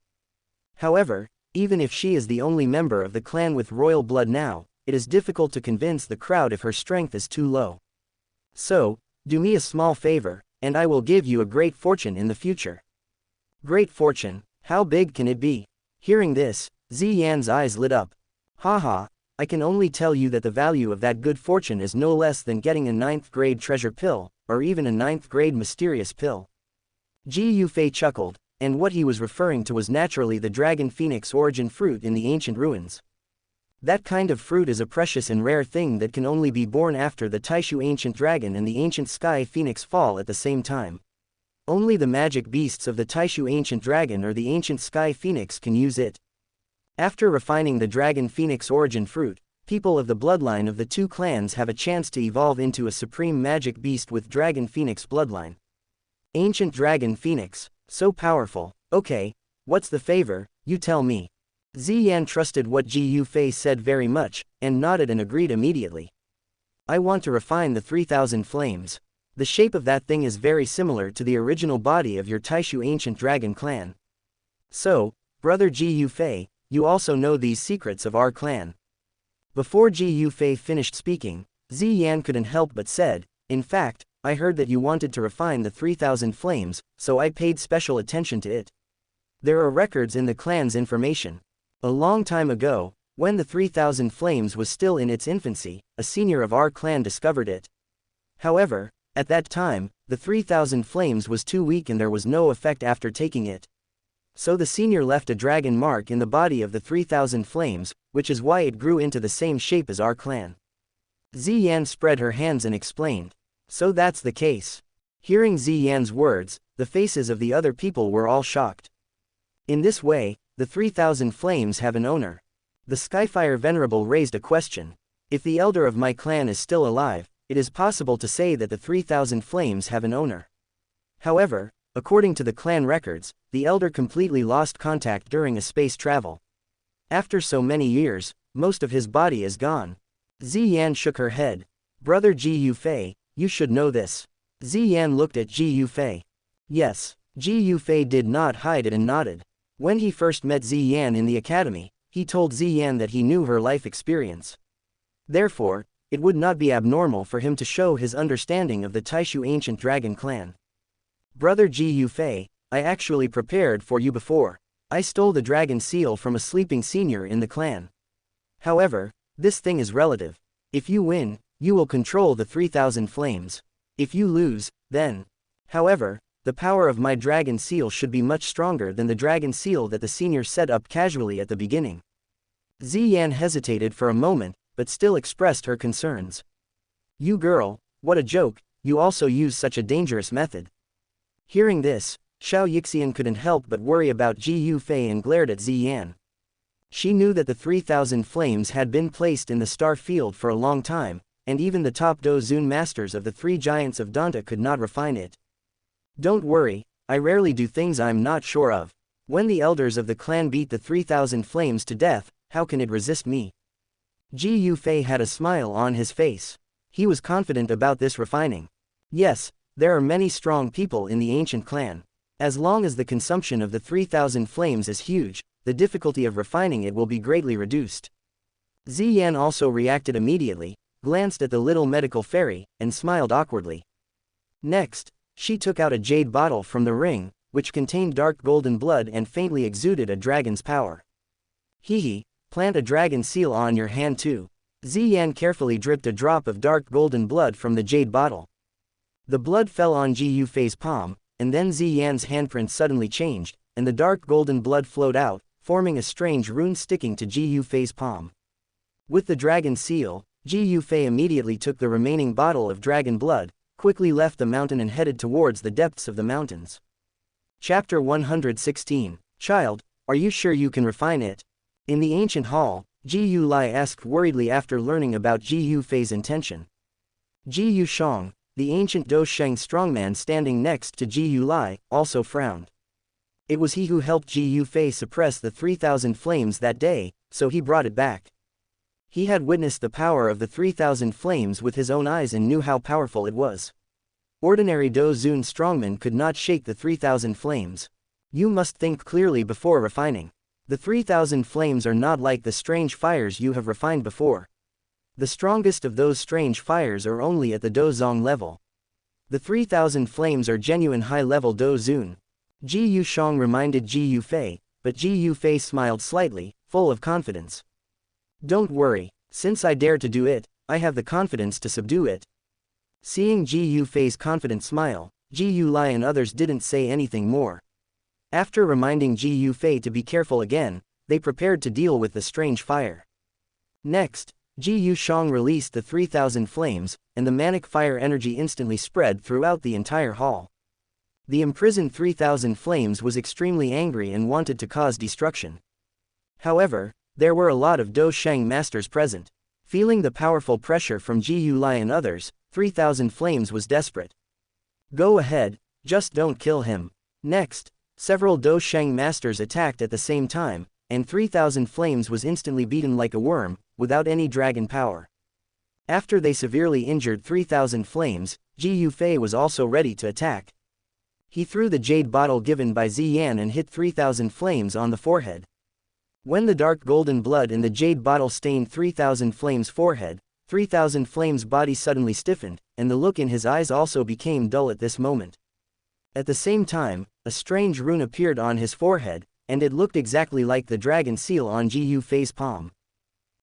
However, even if she is the only member of the clan with royal blood now, it is difficult to convince the crowd if her strength is too low. So, do me a small favor, and I will give you a great fortune in the future. Great fortune, how big can it be? Hearing this, Ziyan's eyes lit up. Haha, I can only tell you that the value of that good fortune is no less than getting a 9th grade treasure pill, or even a 9th grade mysterious pill. Ji Yufei chuckled, and what he was referring to was naturally the dragon phoenix origin fruit in the ancient ruins. That kind of fruit is a precious and rare thing that can only be born after the Taishu ancient dragon and the ancient sky phoenix fall at the same time. Only the magic beasts of the Taishu ancient dragon or the ancient sky phoenix can use it. After refining the dragon phoenix origin fruit, people of the bloodline of the two clans have a chance to evolve into a supreme magic beast with dragon phoenix bloodline. Ancient dragon phoenix, so powerful. Okay, what's the favor, you tell me. Ziyan trusted what Ji Yufei said very much, and nodded and agreed immediately. I want to refine the 3000 flames. The shape of that thing is very similar to the original body of your Taishu ancient dragon clan. So, brother Ji Yufei, you also know these secrets of our clan. Before Ji Yufei finished speaking, Ziyan couldn't help but said, in fact, I heard that you wanted to refine the 3000 flames, so I paid special attention to it. There are records in the clan's information. A long time ago, when the 3000 flames was still in its infancy, a senior of our clan discovered it. However, at that time, the 3000 flames was too weak and there was no effect after taking it. So the senior left a dragon mark in the body of the 3,000 flames, which is why it grew into the same shape as our clan. Ziyan spread her hands and explained. So that's the case. Hearing Ziyan's words, the faces of the other people were all shocked. In this way, the 3,000 flames have an owner. The Skyfire Venerable raised a question. If the elder of my clan is still alive, it is possible to say that the 3,000 flames have an owner. However, according to the clan records, the elder completely lost contact during a space travel. After so many years, most of his body is gone. Ziyan shook her head. Brother Ji Yufei, you should know this. Ziyan looked at Ji Yufei. Yes, Ji Yufei did not hide it and nodded. When he first met Ziyan in the academy, he told Ziyan that he knew her life experience. Therefore, it would not be abnormal for him to show his understanding of the Taishu ancient dragon clan. Brother Ji Yufei, I actually prepared for you before. I stole the dragon seal from a sleeping senior in the clan. However, this thing is relative. If you win, you will control the 3,000 flames. If you lose, then. However, the power of my dragon seal should be much stronger than the dragon seal that the senior set up casually at the beginning. Ziyan hesitated for a moment, but still expressed her concerns. You girl, what a joke, you also use such a dangerous method. Hearing this, Xiao Yixian couldn't help but worry about Ji Yufei and glared at Ziyan. She knew that the 3,000 flames had been placed in the star field for a long time, and even the top Dozun masters of the 3 giants of Donghua could not refine it. Don't worry, I rarely do things I'm not sure of. When the elders of the clan beat the 3,000 flames to death, how can it resist me? Ji Yufei had a smile on his face. He was confident about this refining. Yes, there are many strong people in the ancient clan. As long as the consumption of the 3,000 flames is huge, the difficulty of refining it will be greatly reduced. Ziyan also reacted immediately, glanced at the little medical fairy, and smiled awkwardly. Next, she took out a jade bottle from the ring, which contained dark golden blood and faintly exuded a dragon's power. Hehe, plant a dragon seal on your hand too. Ziyan carefully dripped a drop of dark golden blood from the jade bottle. The blood fell on Ji Yufei's palm, and then Ziyan's handprint suddenly changed, and the dark golden blood flowed out, forming a strange rune sticking to Ji Yufei's palm. With the dragon seal, Ji Yufei immediately took the remaining bottle of dragon blood, quickly left the mountain and headed towards the depths of the mountains. Chapter 116. Child, are you sure you can refine it? In the ancient hall, Ji Yulai asked worriedly after learning about Ji Yufei's intention. Ji Yushang, the ancient Dou Sheng strongman standing next to Ji Yulai, also frowned. It was he who helped Ji Yufei suppress the 3,000 flames that day, so he brought it back. He had witnessed the power of the 3,000 flames with his own eyes and knew how powerful it was. Ordinary Dozun strongmen could not shake the 3,000 flames. You must think clearly before refining. The 3,000 flames are not like the strange fires you have refined before. The strongest of those strange fires are only at the Dozong level. The 3,000 flames are genuine high-level Dozun. Ji Yushang reminded Ji Yufei, but Ji Yufei smiled slightly, full of confidence. Don't worry, since I dare to do it, I have the confidence to subdue it. Seeing Ji Yufei's confident smile, Ji Yulai and others didn't say anything more. After reminding Ji Yufei to be careful again, they prepared to deal with the strange fire. Next, Ji Yushang released the 3,000 flames, and the manic fire energy instantly spread throughout the entire hall. The imprisoned 3,000 flames was extremely angry and wanted to cause destruction. However, there were a lot of Dou Sheng masters present. Feeling the powerful pressure from Ji Yulai and others, 3,000 flames was desperate. Go ahead, just don't kill him. Next, several Dou Sheng masters attacked at the same time, and 3,000 flames was instantly beaten like a worm, without any dragon power. After they severely injured 3,000 flames, Ji Yufei was also ready to attack. He threw the jade bottle given by Ziyan and hit 3,000 flames on the forehead. When the dark golden blood in the jade bottle stained 3,000 flames' forehead, 3,000 flames' body suddenly stiffened, and the look in his eyes also became dull at this moment. At the same time, a strange rune appeared on his forehead, and it looked exactly like the dragon seal on Ji Yufei's palm.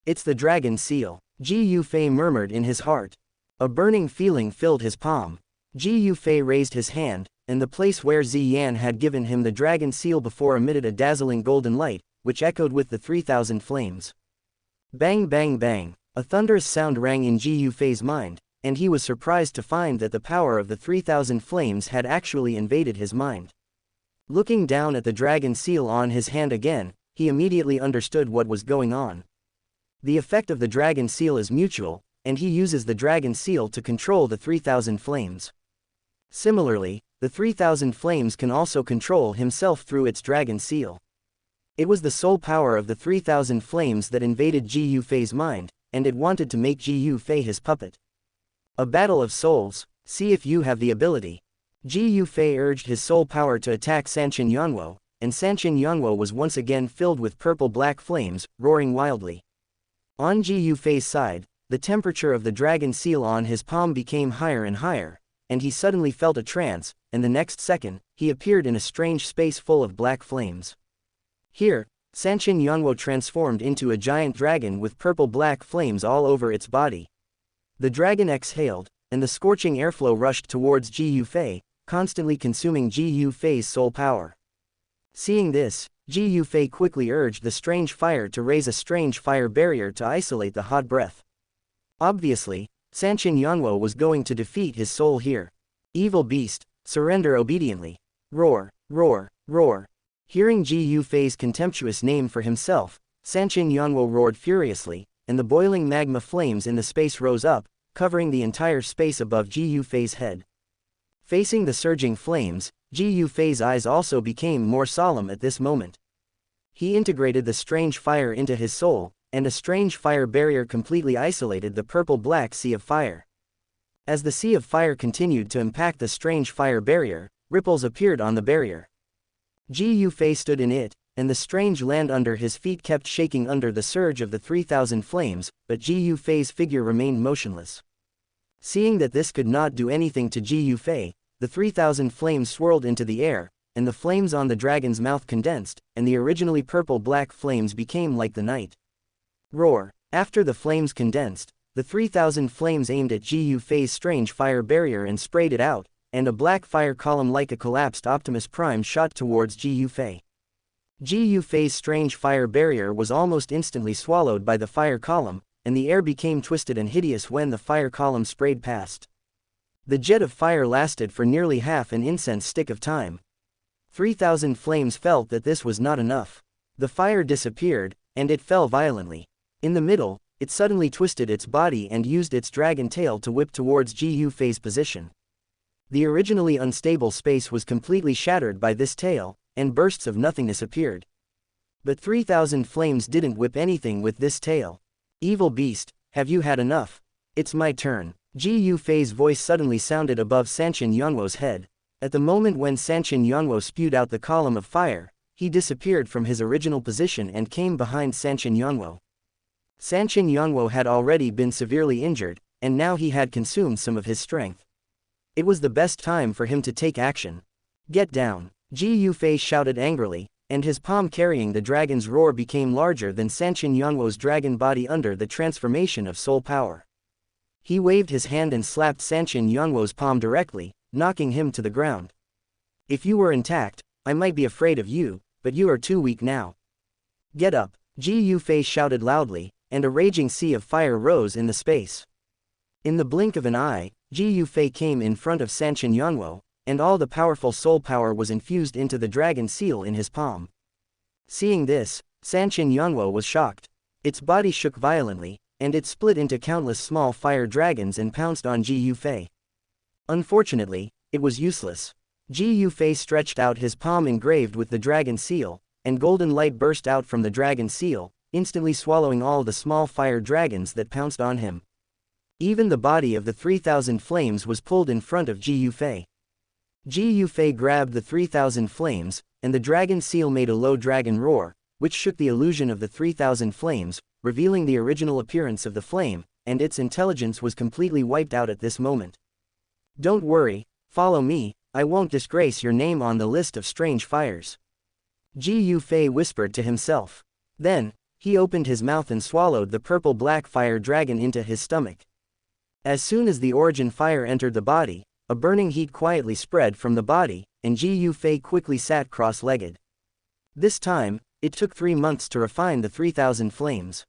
It's the dragon seal, Ji Yufei murmured in his heart. A burning feeling filled his palm. Ji Yufei raised his hand, and the place where Ziyan had given him the dragon seal before emitted a dazzling golden light, which echoed with the 3,000 flames. Bang bang bang, a thunderous sound rang in Ji Yufei's mind, and he was surprised to find that the power of the 3,000 flames had actually invaded his mind. Looking down at the dragon seal on his hand again, he immediately understood what was going on. The effect of the dragon seal is mutual, and he uses the dragon seal to control the 3,000 flames. Similarly, the 3,000 flames can also control himself through its dragon seal. It was the sole power of the 3,000 flames that invaded Ji Yufei's mind, and it wanted to make Ji Yufei his puppet. A battle of souls, see if you have the ability. Ji Yufei urged his soul power to attack Sanshin Yanwo, and Sanshin Yanwo was once again filled with purple-black flames, roaring wildly. On Ji Yufei's side, the temperature of the dragon seal on his palm became higher and higher, and he suddenly felt a trance, and the next second, he appeared in a strange space full of black flames. Here, Sanshin Yanwo transformed into a giant dragon with purple-black flames all over its body. The dragon exhaled, and the scorching airflow rushed towards Ji Yufei, constantly consuming Ji Yufei's soul power. Seeing this, Ji Yufei quickly urged the strange fire to raise a strange fire barrier to isolate the hot breath. Obviously, Sanshin Yanwo was going to defeat his soul here. Evil beast, surrender obediently. Roar, roar, roar. Hearing Ji Yufei's contemptuous name for himself, Sanshin Yanwo roared furiously, and the boiling magma flames in the space rose up, covering the entire space above Ji Yufei's head. Facing the surging flames, Ji Yufei's eyes also became more solemn at this moment. He integrated the strange fire into his soul, and a strange fire barrier completely isolated the purple-black sea of fire. As the sea of fire continued to impact the strange fire barrier, ripples appeared on the barrier. Ji Yufei stood in it, and the strange land under his feet kept shaking under the surge of the 3,000 flames, but Ji Yufei's figure remained motionless. Seeing that this could not do anything to Ji Yufei, the 3,000 flames swirled into the air, and the flames on the dragon's mouth condensed, and the originally purple-black flames became like the night. Roar. After the flames condensed, the 3,000 flames aimed at Ji Yufei's strange fire barrier and sprayed it out, and a black fire column like a collapsed Optimus Prime shot towards Ji Yufei. Ji Yufei's strange fire barrier was almost instantly swallowed by the fire column, and the air became twisted and hideous when the fire column sprayed past. The jet of fire lasted for nearly half an incense stick of time. 3,000 flames felt that this was not enough. The fire disappeared, and it fell violently. In the middle, it suddenly twisted its body and used its dragon tail to whip towards Ji Yufei's position. The originally unstable space was completely shattered by this tail, and bursts of nothingness appeared. But 3,000 flames didn't whip anything with this tail. Evil beast, have you had enough? It's my turn. Ji Yufei's voice suddenly sounded above Sanshin Yanwo's head. At the moment when Sanshin Yanwo spewed out the column of fire, he disappeared from his original position and came behind Sanshin Yanwo. Sanshin Yanwo had already been severely injured, and now he had consumed some of his strength. It was the best time for him to take action. Get down! Ji Yufei shouted angrily, and his palm carrying the dragon's roar became larger than Sanshin Yanwo's dragon body under the transformation of soul power. He waved his hand and slapped Sanshin Yanwo's palm directly, knocking him to the ground. If you were intact, I might be afraid of you, but you are too weak now. Get up! Ji Yufei shouted loudly, and a raging sea of fire rose in the space. In the blink of an eye, Ji Yufei came in front of Sanshin Yanwo, and all the powerful soul power was infused into the dragon seal in his palm. Seeing this, Sanshin Yanwo was shocked. Its body shook violently, and it split into countless small fire dragons and pounced on Ji Yufei. Unfortunately, it was useless. Ji Yufei stretched out his palm engraved with the dragon seal, and golden light burst out from the dragon seal, instantly swallowing all the small fire dragons that pounced on him. Even the body of the 3,000 flames was pulled in front of Ji Yufei. Ji Yufei grabbed the 3,000 flames, and the dragon seal made a low dragon roar, which shook the illusion of the 3,000 flames, revealing the original appearance of the flame, and its intelligence was completely wiped out at this moment. Don't worry, follow me, I won't disgrace your name on the list of strange fires. Ji Yufei whispered to himself. Then, he opened his mouth and swallowed the purple-black fire dragon into his stomach. As soon as the origin fire entered the body, A burning heat quietly spread from the body, and Ji Yufei quickly sat cross-legged. This time, it took 3 months to refine the 3,000 flames.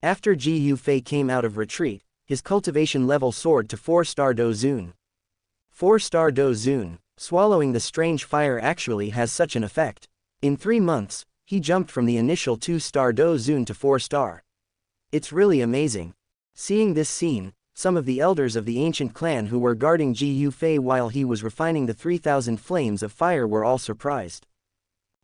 After Ji Yufei came out of retreat, his cultivation level soared to 4-star Dou Zun. 4-star Dou Zun, swallowing the strange fire actually has such an effect. In 3 months, he jumped from the initial 2-star Dou Zun to 4-star. It's really amazing. Seeing this scene, some of the elders of the ancient clan who were guarding Ji Yufei while he was refining the 3,000 flames of fire were all surprised.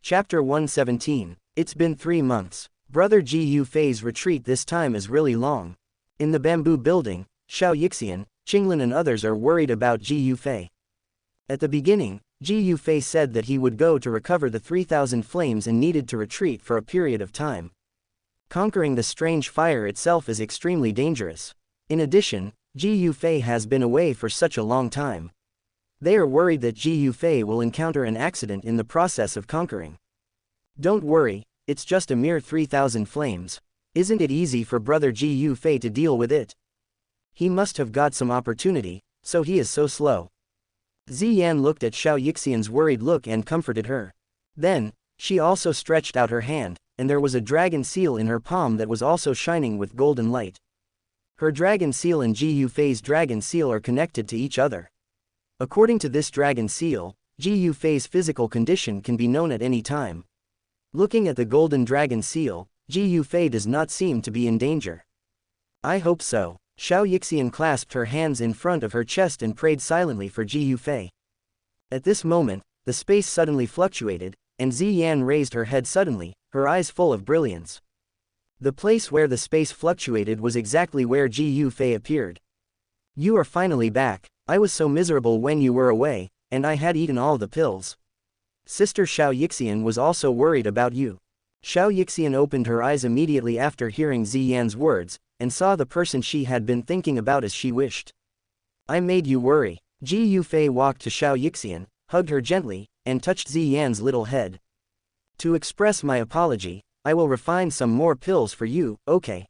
Chapter 117. It's been 3 months. Brother Ji Yufei's retreat this time is really long. In the bamboo building, Xiao, Qinglin and others are worried about Ji Yufei. At the beginning, Ji Yufei said that he would go to recover the 3,000 flames and needed to retreat for a period of time. Conquering the strange fire itself is extremely dangerous. In addition, Ji Yufei has been away for such a long time. They are worried that Ji Yufei will encounter an accident in the process of conquering. Don't worry, it's just a mere 3,000 flames. Isn't it easy for brother Ji Yufei to deal with it? He must have got some opportunity, so he is so slow. Ziyan looked at Xiaoxian's worried look and comforted her. Then, she also stretched out her hand, and there was a dragon seal in her palm that was also shining with golden light. Her dragon seal and Ji Yufei's dragon seal are connected to each other. According to this dragon seal, Ji Yufei's physical condition can be known at any time. Looking at the golden dragon seal, Ji Yufei does not seem to be in danger. I hope so. Xiaoxian clasped her hands in front of her chest and prayed silently for Ji Yufei. At this moment, the space suddenly fluctuated, and Ziyan raised her head suddenly, her eyes full of brilliance. The place where the space fluctuated was exactly where Ji Yufei appeared. You are finally back. I was so miserable when you were away, and I had eaten all the pills. Sister Xiaoxian was also worried about you. Xiaoxian opened her eyes immediately after hearing Ziyan's words, and saw the person she had been thinking about as she wished. I made you worry. Ji Yufei walked to Xiaoxian, hugged her gently, and touched Ziyan's little head. To express my apology, I will refine some more pills for you, okay?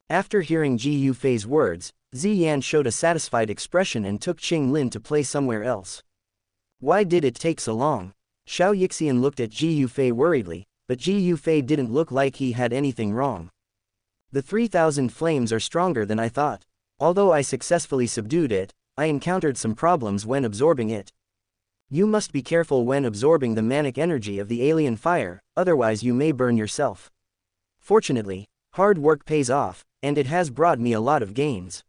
After hearing Ji Yufei's words, Ziyan showed a satisfied expression and took Qinglin to play somewhere else. Why did it take so long? Xiaoxian looked at Ji Yufei worriedly, but Ji Yufei didn't look like he had anything wrong. The 3,000 flames are stronger than I thought. Although I successfully subdued it, I encountered some problems when absorbing it. You must be careful when absorbing the manic energy of the alien fire, otherwise you may burn yourself. Fortunately, hard work pays off, and it has brought me a lot of gains.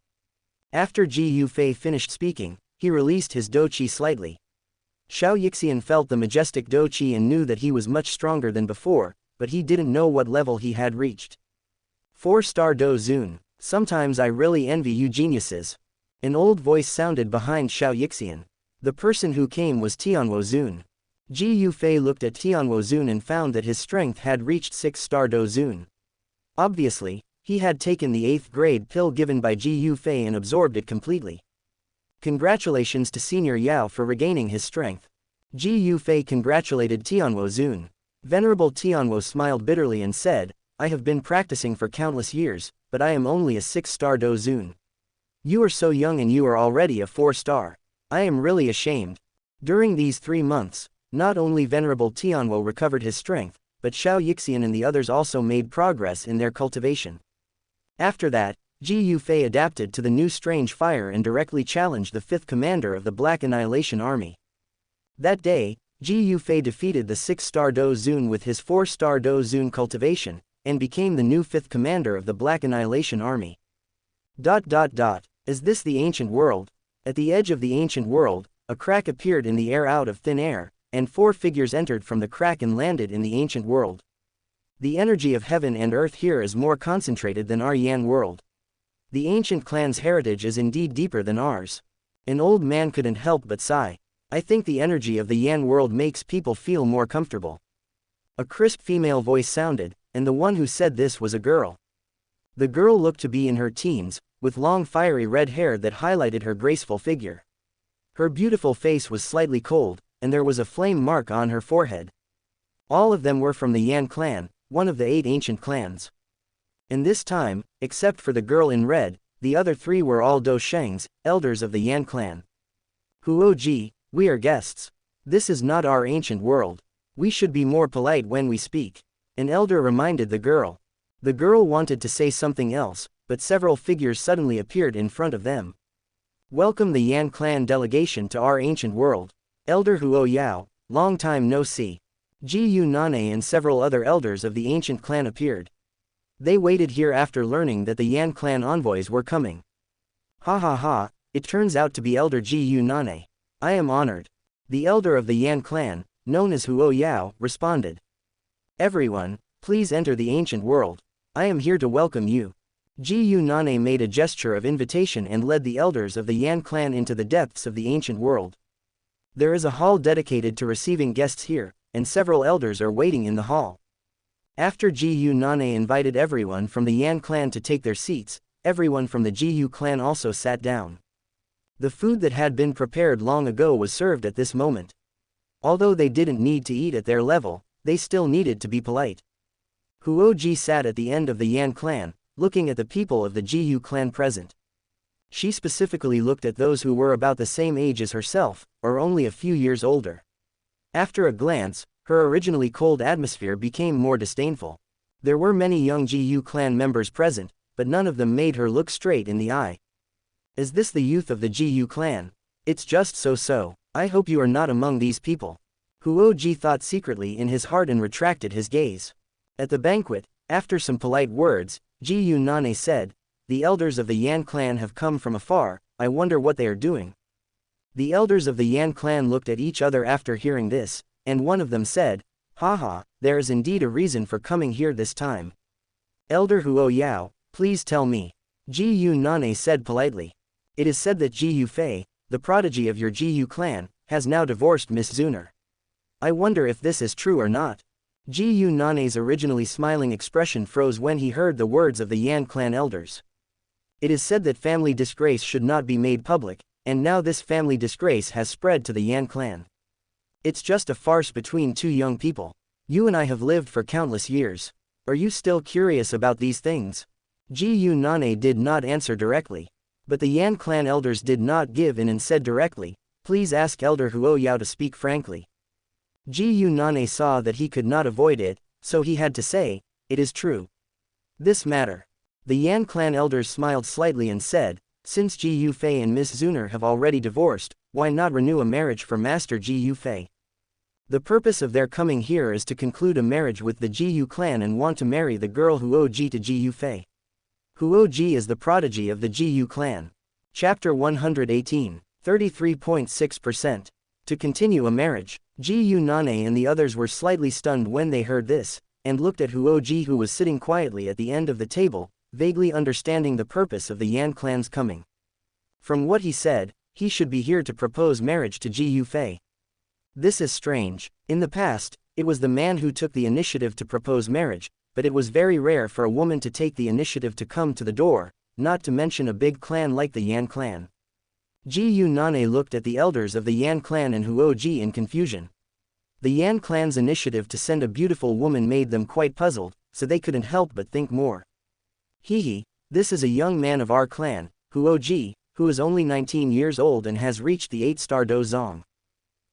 After Ji Yufei finished speaking, he released his Dou Qi slightly. Xiaoxian felt the majestic Dou Qi and knew that he was much stronger than before, but he didn't know what level he had reached. 4-star Dou Zun. Sometimes I really envy you geniuses. An old voice sounded behind Xiaoxian. The person who came was Tianwo Zun. Ji Yufei looked at Tianwo Zun and found that his strength had reached 6-star Dou Zun. Obviously, he had taken the 8th grade pill given by Ji Yufei and absorbed it completely. Congratulations to Senior Yao for regaining his strength. Ji Yufei congratulated Tianwo Zun. Venerable Tianwo smiled bitterly and said, I have been practicing for countless years, but I am only a 6-star Dou Zun. You are so young and you are already a 4-star. I am really ashamed. During these 3 months, not only Venerable Tianwo recovered his strength, but Xiaoxian and the others also made progress in their cultivation. After that, Ji Yufei adapted to the new strange fire and directly challenged the 5th commander of the Black Annihilation Army. That day, Ji Yufei defeated the 6-star Dou Zun with his 4-star Dou Zun cultivation, and became the new 5th commander of the Black Annihilation Army. Is this the ancient world? At the edge of the ancient world, a crack appeared in the air out of thin air, and 4 figures entered from the crack and landed in the ancient world. The energy of heaven and earth here is more concentrated than our Yan world. The ancient clan's heritage is indeed deeper than ours. An old man couldn't help but sigh. I think the energy of the Yan world makes people feel more comfortable. A crisp female voice sounded, and the one who said this was a girl. The girl looked to be in her teens, with long fiery red hair that highlighted her graceful figure. Her beautiful face was slightly cold, and there was a flame mark on her forehead. All of them were from the Yan clan, one of the 8 ancient clans. And this time, except for the girl in red, the other 3 were all Dou Shengs, elders of the Yan clan. Huoji, we are guests. This is not our ancient world. We should be more polite when we speak. An elder reminded the girl. The girl wanted to say something else, but several figures suddenly appeared in front of them. Welcome the Yan clan delegation to our ancient world. Elder Huo Yao, long time no see. Ji Yu Nane and several other elders of the ancient clan appeared. They waited here after learning that the Yan clan envoys were coming. Ha ha ha, it turns out to be Elder Ji Yu Nane. I am honored. The elder of the Yan clan, known as Huo Yao, responded. Everyone, please enter the ancient world. I am here to welcome you. Ji Yu Nane made a gesture of invitation and led the elders of the Yan clan into the depths of the ancient world. There is a hall dedicated to receiving guests here, and several elders are waiting in the hall. After Ji Yu Nane invited everyone from the Yan clan to take their seats, everyone from the Ji Yu clan also sat down. The food that had been prepared long ago was served at this moment. Although they didn't need to eat at their level, they still needed to be polite. Huo Ji sat at the end of the Yan clan, looking at the people of the Ji Yu clan present. She specifically looked at those who were about the same age as herself, or only a few years older. After a glance, her originally cold atmosphere became more disdainful. There were many young Ji Yu clan members present, but none of them made her look straight in the eye. Is this the youth of the Ji Yu clan? It's just so. I hope you are not among these people. Huo Ji thought secretly in his heart and retracted his gaze. At the banquet, after some polite words, Ji Yu Nane said, the elders of the Yan clan have come from afar, I wonder what they are doing. The elders of the Yan clan looked at each other after hearing this, and one of them said, haha, there is indeed a reason for coming here this time. Elder Huo Yao, please tell me. Ji Yu Nane said politely. It is said that Ji Yu Fei, the prodigy of your Ji Yu clan, has now divorced Miss Xun'er. I wonder if this is true or not. Ji Yu Nane's originally smiling expression froze when he heard the words of the Yan clan elders. It is said that family disgrace should not be made public, and now this family disgrace has spread to the Yan clan. It's just a farce between two young people. You and I have lived for countless years. Are you still curious about these things? Ji Yu Nane did not answer directly. But the Yan clan elders did not give in and said directly, please ask Elder Huo Yao to speak frankly. Ji Yu Nane saw that he could not avoid it, so he had to say, it is true. This matter. The Yan clan elders smiled slightly and said, since Ji Yu Fei and Miss Xun'er have already divorced, why not renew a marriage for Master Ji Yu Fei? The purpose of their coming here is to conclude a marriage with the Ji Yu clan and want to marry the girl Huo Ji to Ji Yu Fei. Huo Ji is the prodigy of the Ji Yu clan. Chapter 118, 33.6%. To continue a marriage. Ji Yu Nane and the others were slightly stunned when they heard this, and looked at Huo Ji who was sitting quietly at the end of the table, vaguely understanding the purpose of the Yan clan's coming. From what he said, he should be here to propose marriage to Ji Yu Fei. This is strange. In the past, it was the man who took the initiative to propose marriage, but it was very rare for a woman to take the initiative to come to the door, not to mention a big clan like the Yan clan. Ji Yu Nane looked at the elders of the Yan clan and Huo Ji in confusion. The Yan clan's initiative to send a beautiful woman made them quite puzzled, so they couldn't help but think more. This is a young man of our clan, Huo Ji, who is only 19 years old and has reached the 8-star Dozong.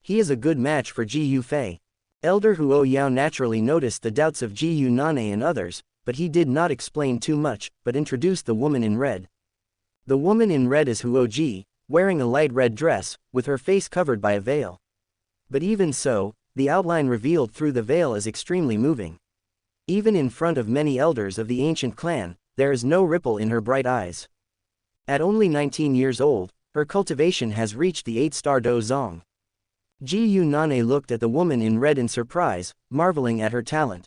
He is a good match for Ji Yu Fei. Elder Huo Yao naturally noticed the doubts of Ji Yu Nane and others, but he did not explain too much, but introduced the woman in red. The woman in red is Huo Ji, wearing a light red dress, with her face covered by a veil. But even so, the outline revealed through the veil is extremely moving. Even in front of many elders of the ancient clan, there is no ripple in her bright eyes. At only 19 years old, her cultivation has reached the 8-star Dozong. Ji Yu Nane looked at the woman in red in surprise, marveling at her talent.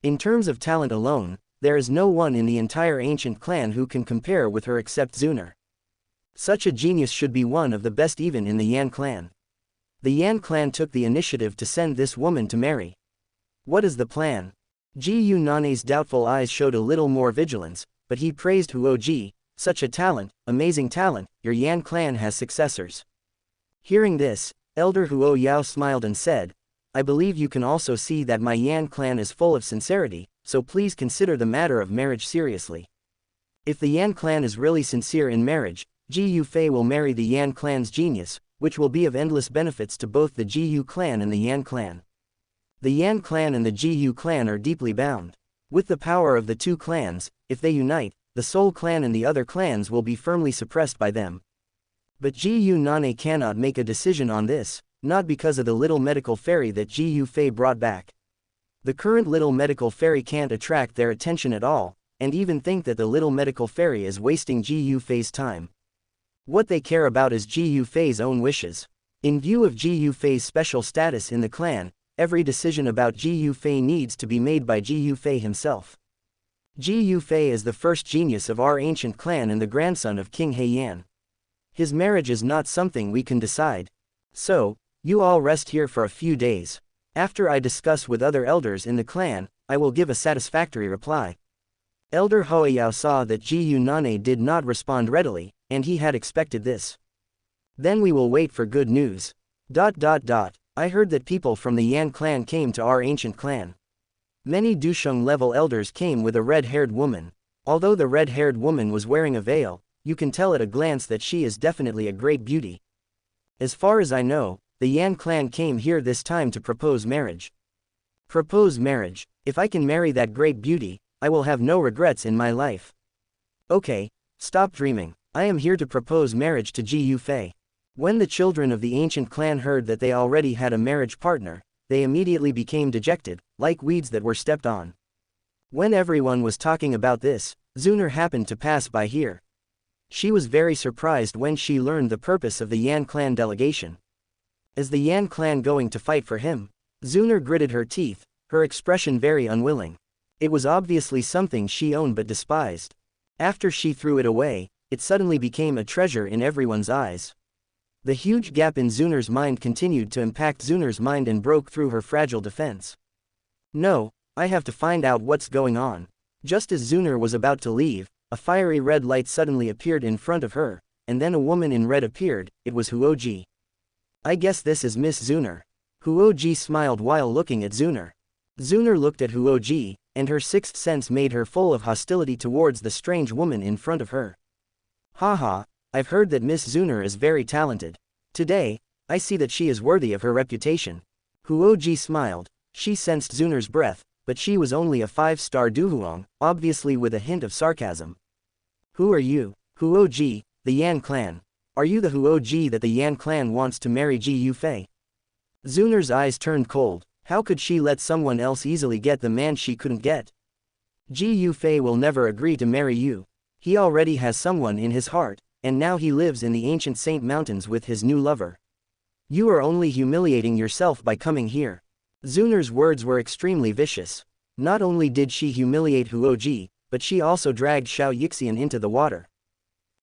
In terms of talent alone, there is no one in the entire ancient clan who can compare with her except Xun'er. Such a genius should be one of the best even in the Yan clan. The Yan clan took the initiative to send this woman to marry. What is the plan? Ji Yu Nane's doubtful eyes showed a little more vigilance, but he praised Huo Ji, such a talent, amazing talent, your Yan clan has successors. Hearing this, Elder Huo Yao smiled and said, I believe you can also see that my Yan clan is full of sincerity, so please consider the matter of marriage seriously. If the Yan clan is really sincere in marriage, Ji Yu Fei will marry the Yan clan's genius, which will be of endless benefits to both the Jiyu clan and the Yan clan. The Yan clan and the Jiyu clan are deeply bound. With the power of the two clans, if they unite, the Soul clan and the other clans will be firmly suppressed by them. But Jiyu Nane cannot make a decision on this, not because of the little medical fairy that Jiyu Fei brought back. The current little medical fairy can't attract their attention at all, and even think that the little medical fairy is wasting Jiyu Fei's time. What they care about is Jiyu Fei's own wishes. In view of Jiyu Fei's special status in the clan, every decision about Jiyu Fei needs to be made by Jiyu Fei himself. Jiyu Fei is the first genius of our ancient clan and the grandson of King Heian. His marriage is not something we can decide. So, you all rest here for a few days. After I discuss with other elders in the clan, I will give a satisfactory reply. Elder Hoeyao saw that Jiyu Nane did not respond readily, and he had expected this. Then we will wait for good news. I heard that people from the Yan clan came to our ancient clan. Many Dusheng level elders came with a red-haired woman. Although the red-haired woman was wearing a veil, you can tell at a glance that she is definitely a great beauty. As far as I know, the Yan clan came here this time to propose marriage. Propose marriage. If I can marry that great beauty, I will have no regrets in my life. Okay, stop dreaming. I am here to propose marriage to Jiyu Fei. When the children of the ancient clan heard that they already had a marriage partner, they immediately became dejected, like weeds that were stepped on. When everyone was talking about this, Xun'er happened to pass by here. She was very surprised when she learned the purpose of the Yan clan delegation. Is the Yan clan going to fight for him? Xun'er gritted her teeth, her expression very unwilling. It was obviously something she owned but despised. After she threw it away, it suddenly became a treasure in everyone's eyes. The huge gap in Xun'er's mind continued to impact Xun'er's mind and broke through her fragile defense. No, I have to find out what's going on. Just as Xun'er was about to leave, a fiery red light suddenly appeared in front of her, and then a woman in red appeared. It was Huoji. I guess this is Miss Xun'er. Huoji smiled while looking at Xun'er. Xun'er looked at Huoji, and her sixth sense made her full of hostility towards the strange woman in front of her. Haha, I've heard that Miss Xun'er is very talented. Today, I see that she is worthy of her reputation. Huoji smiled. She sensed Xun'er's breath, but she was only a 5-star Duhuang, obviously with a hint of sarcasm. Who are you? Huoji, the Yan clan. Are you the Huoji that the Yan clan wants to marry Jiyu Fei? Xun'er's eyes turned cold. How could she let someone else easily get the man she couldn't get? Jiyu Fei will never agree to marry you. He already has someone in his heart, and now he lives in the ancient Saint Mountains with his new lover. You are only humiliating yourself by coming here. Xun'er's words were extremely vicious. Not only did she humiliate Huoji, but she also dragged Xianxia into the water.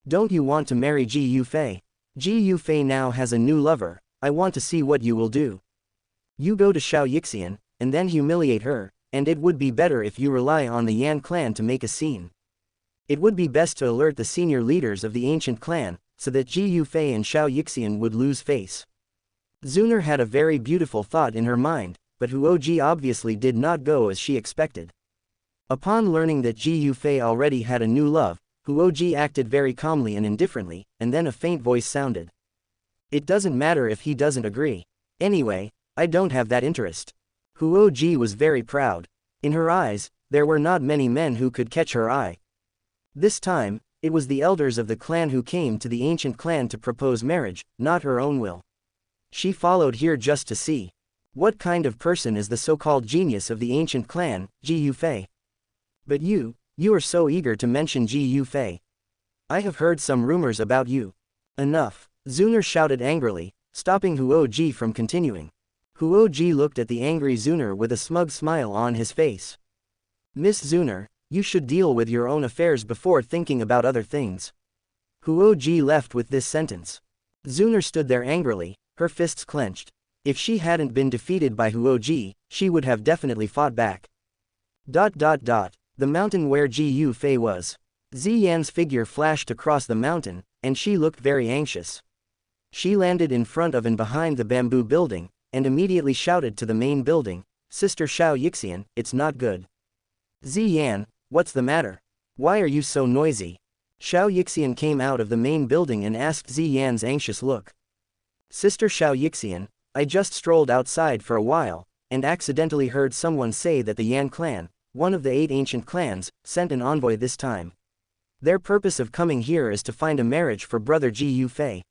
Don't you want to marry Jiyu Fei? Jiyu Fei now has a new lover. I want to see what you will do. You go to Xianxia, and then humiliate her, and it would be better if you rely on the Yan clan to make a scene. It would be best to alert the senior leaders of the ancient clan, so that Jiyu Fei and Xianxia would lose face. Xun'er had a very beautiful thought in her mind, but Huoji obviously did not go as she expected. Upon learning that Jiyu Fei already had a new love, Huoji acted very calmly and indifferently, and then a faint voice sounded. It doesn't matter if he doesn't agree. Anyway, I don't have that interest. Huoji was very proud. In her eyes, there were not many men who could catch her eye. This time, it was the elders of the clan who came to the ancient clan to propose marriage, not her own will. She followed here just to see. What kind of person is the so-called genius of the ancient clan, Jiyu Fei? But you are so eager to mention Jiyu Fei. I have heard some rumors about you. Enough, Xun'er shouted angrily, stopping Huoji from continuing. Huoji looked at the angry Xun'er with a smug smile on his face. Miss Xun'er, you should deal with your own affairs before thinking about other things. Huoji left with this sentence. Xun'er stood there angrily, her fists clenched. If she hadn't been defeated by Huoji, she would have definitely fought back. The mountain where Jiyu Fei was. Ziyan's figure flashed across the mountain, and she looked very anxious. She landed in front of and behind the bamboo building, and immediately shouted to the main building, Sister Xianxia, it's not good. Ziyan, what's the matter? Why are you so noisy? Xianxia came out of the main building and asked Ziyan's anxious look. Sister Xianxia, I just strolled outside for a while, and accidentally heard someone say that the Yan clan, one of the 8 ancient clans, sent an envoy this time. Their purpose of coming here is to find a marriage for brother Ji Yufei.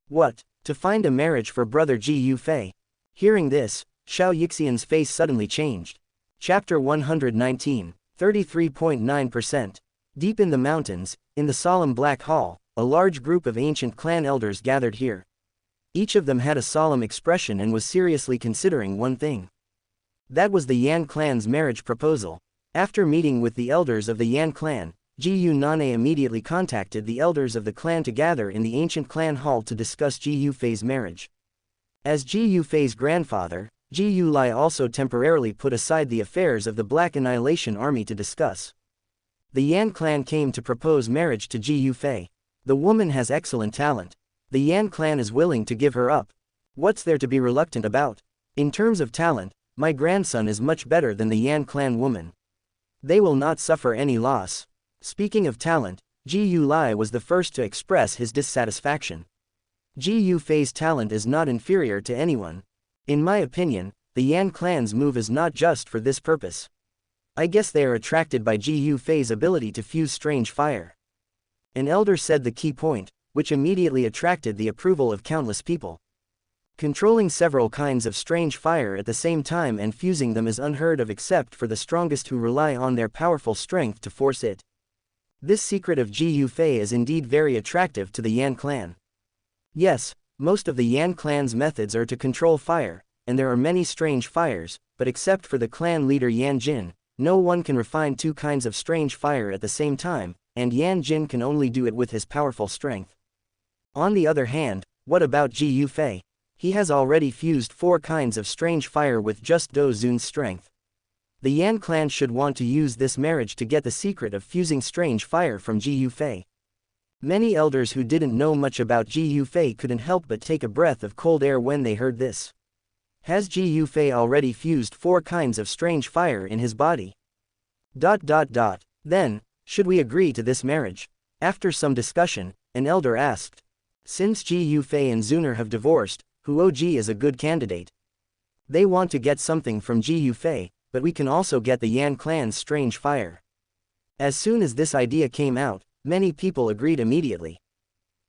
What? To find a marriage for brother Ji Yufei? Hearing this, Xiaoyixian's face suddenly changed. Chapter 119, 33.9%. Deep in the mountains, in the solemn black hall, a large group of ancient clan elders gathered here. Each of them had a solemn expression and was seriously considering one thing. That was the Yan clan's marriage proposal. After meeting with the elders of the Yan clan, Ji Yunane immediately contacted the elders of the clan to gather in the ancient clan hall to discuss Ji Yufei's marriage. As Ji Yufei's grandfather, Ji Yulai also temporarily put aside the affairs of the Black Annihilation Army to discuss. The Yan clan came to propose marriage to Ji Yufei. The woman has excellent talent. The Yan clan is willing to give her up. What's there to be reluctant about? In terms of talent, my grandson is much better than the Yan clan woman. They will not suffer any loss. Speaking of talent, Ji Yulai was the first to express his dissatisfaction. Ji Yufei's talent is not inferior to anyone. In my opinion, the Yan clan's move is not just for this purpose. I guess they are attracted by Ji Yufei's ability to fuse strange fire. An elder said the key point, which immediately attracted the approval of countless people. Controlling several kinds of strange fire at the same time and fusing them is unheard of except for the strongest who rely on their powerful strength to force it. This secret of Ji Yufei is indeed very attractive to the Yan clan. Yes, most of the Yan clan's methods are to control fire, and there are many strange fires, but except for the clan leader Yan Jin, no one can refine 2 kinds of strange fire at the same time, and Yan Jin can only do it with his powerful strength. On the other hand, what about Ji Yufei? He has already fused 4 kinds of strange fire with just Dou Zun's strength. The Yan clan should want to use this marriage to get the secret of fusing strange fire from Ji Yufei. Many elders who didn't know much about Ji Yufei couldn't help but take a breath of cold air when they heard this. Has Ji Yufei already fused 4 kinds of strange fire in his body? Then, should we agree to this marriage? After some discussion, an elder asked. Since Ji Yufei and Xun'er have divorced, Huoji is a good candidate. They want to get something from Ji Yufei, but we can also get the Yan clan's strange fire. As soon as this idea came out, many people agreed immediately.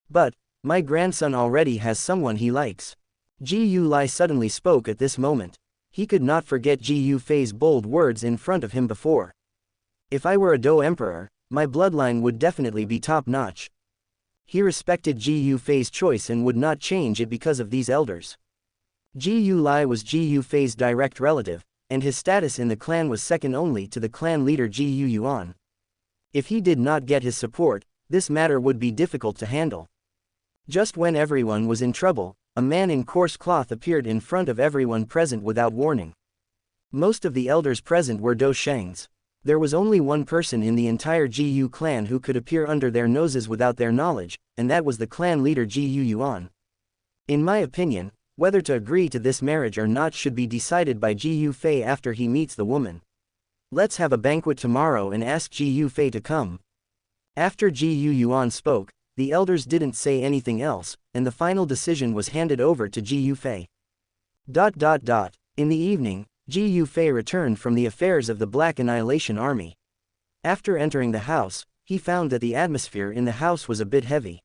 But, my grandson already has someone he likes. Ji Yulai suddenly spoke at this moment. He could not forget Ji Yufei's bold words in front of him before. If I were a Dou emperor, my bloodline would definitely be top-notch. He respected Ji Yufei's choice and would not change it because of these elders. Ji Yulai was Ji Yufei's direct relative, and his status in the clan was second only to the clan leader Ji Yuan. If he did not get his support, this matter would be difficult to handle. Just when everyone was in trouble, a man in coarse cloth appeared in front of everyone present without warning. Most of the elders present were Dou Shengs. There was only one person in the entire Ji Yu clan who could appear under their noses without their knowledge, and that was the clan leader Ji Yuan. In my opinion, whether to agree to this marriage or not should be decided by Ji Yufei after he meets the woman. Let's have a banquet tomorrow and ask Ji Yufei to come. After Ji Yuan spoke, the elders didn't say anything else, and the final decision was handed over to Ji Yufei. In the evening, Ji Yufei returned from the affairs of the Black Annihilation Army. After entering the house, he found that the atmosphere in the house was a bit heavy.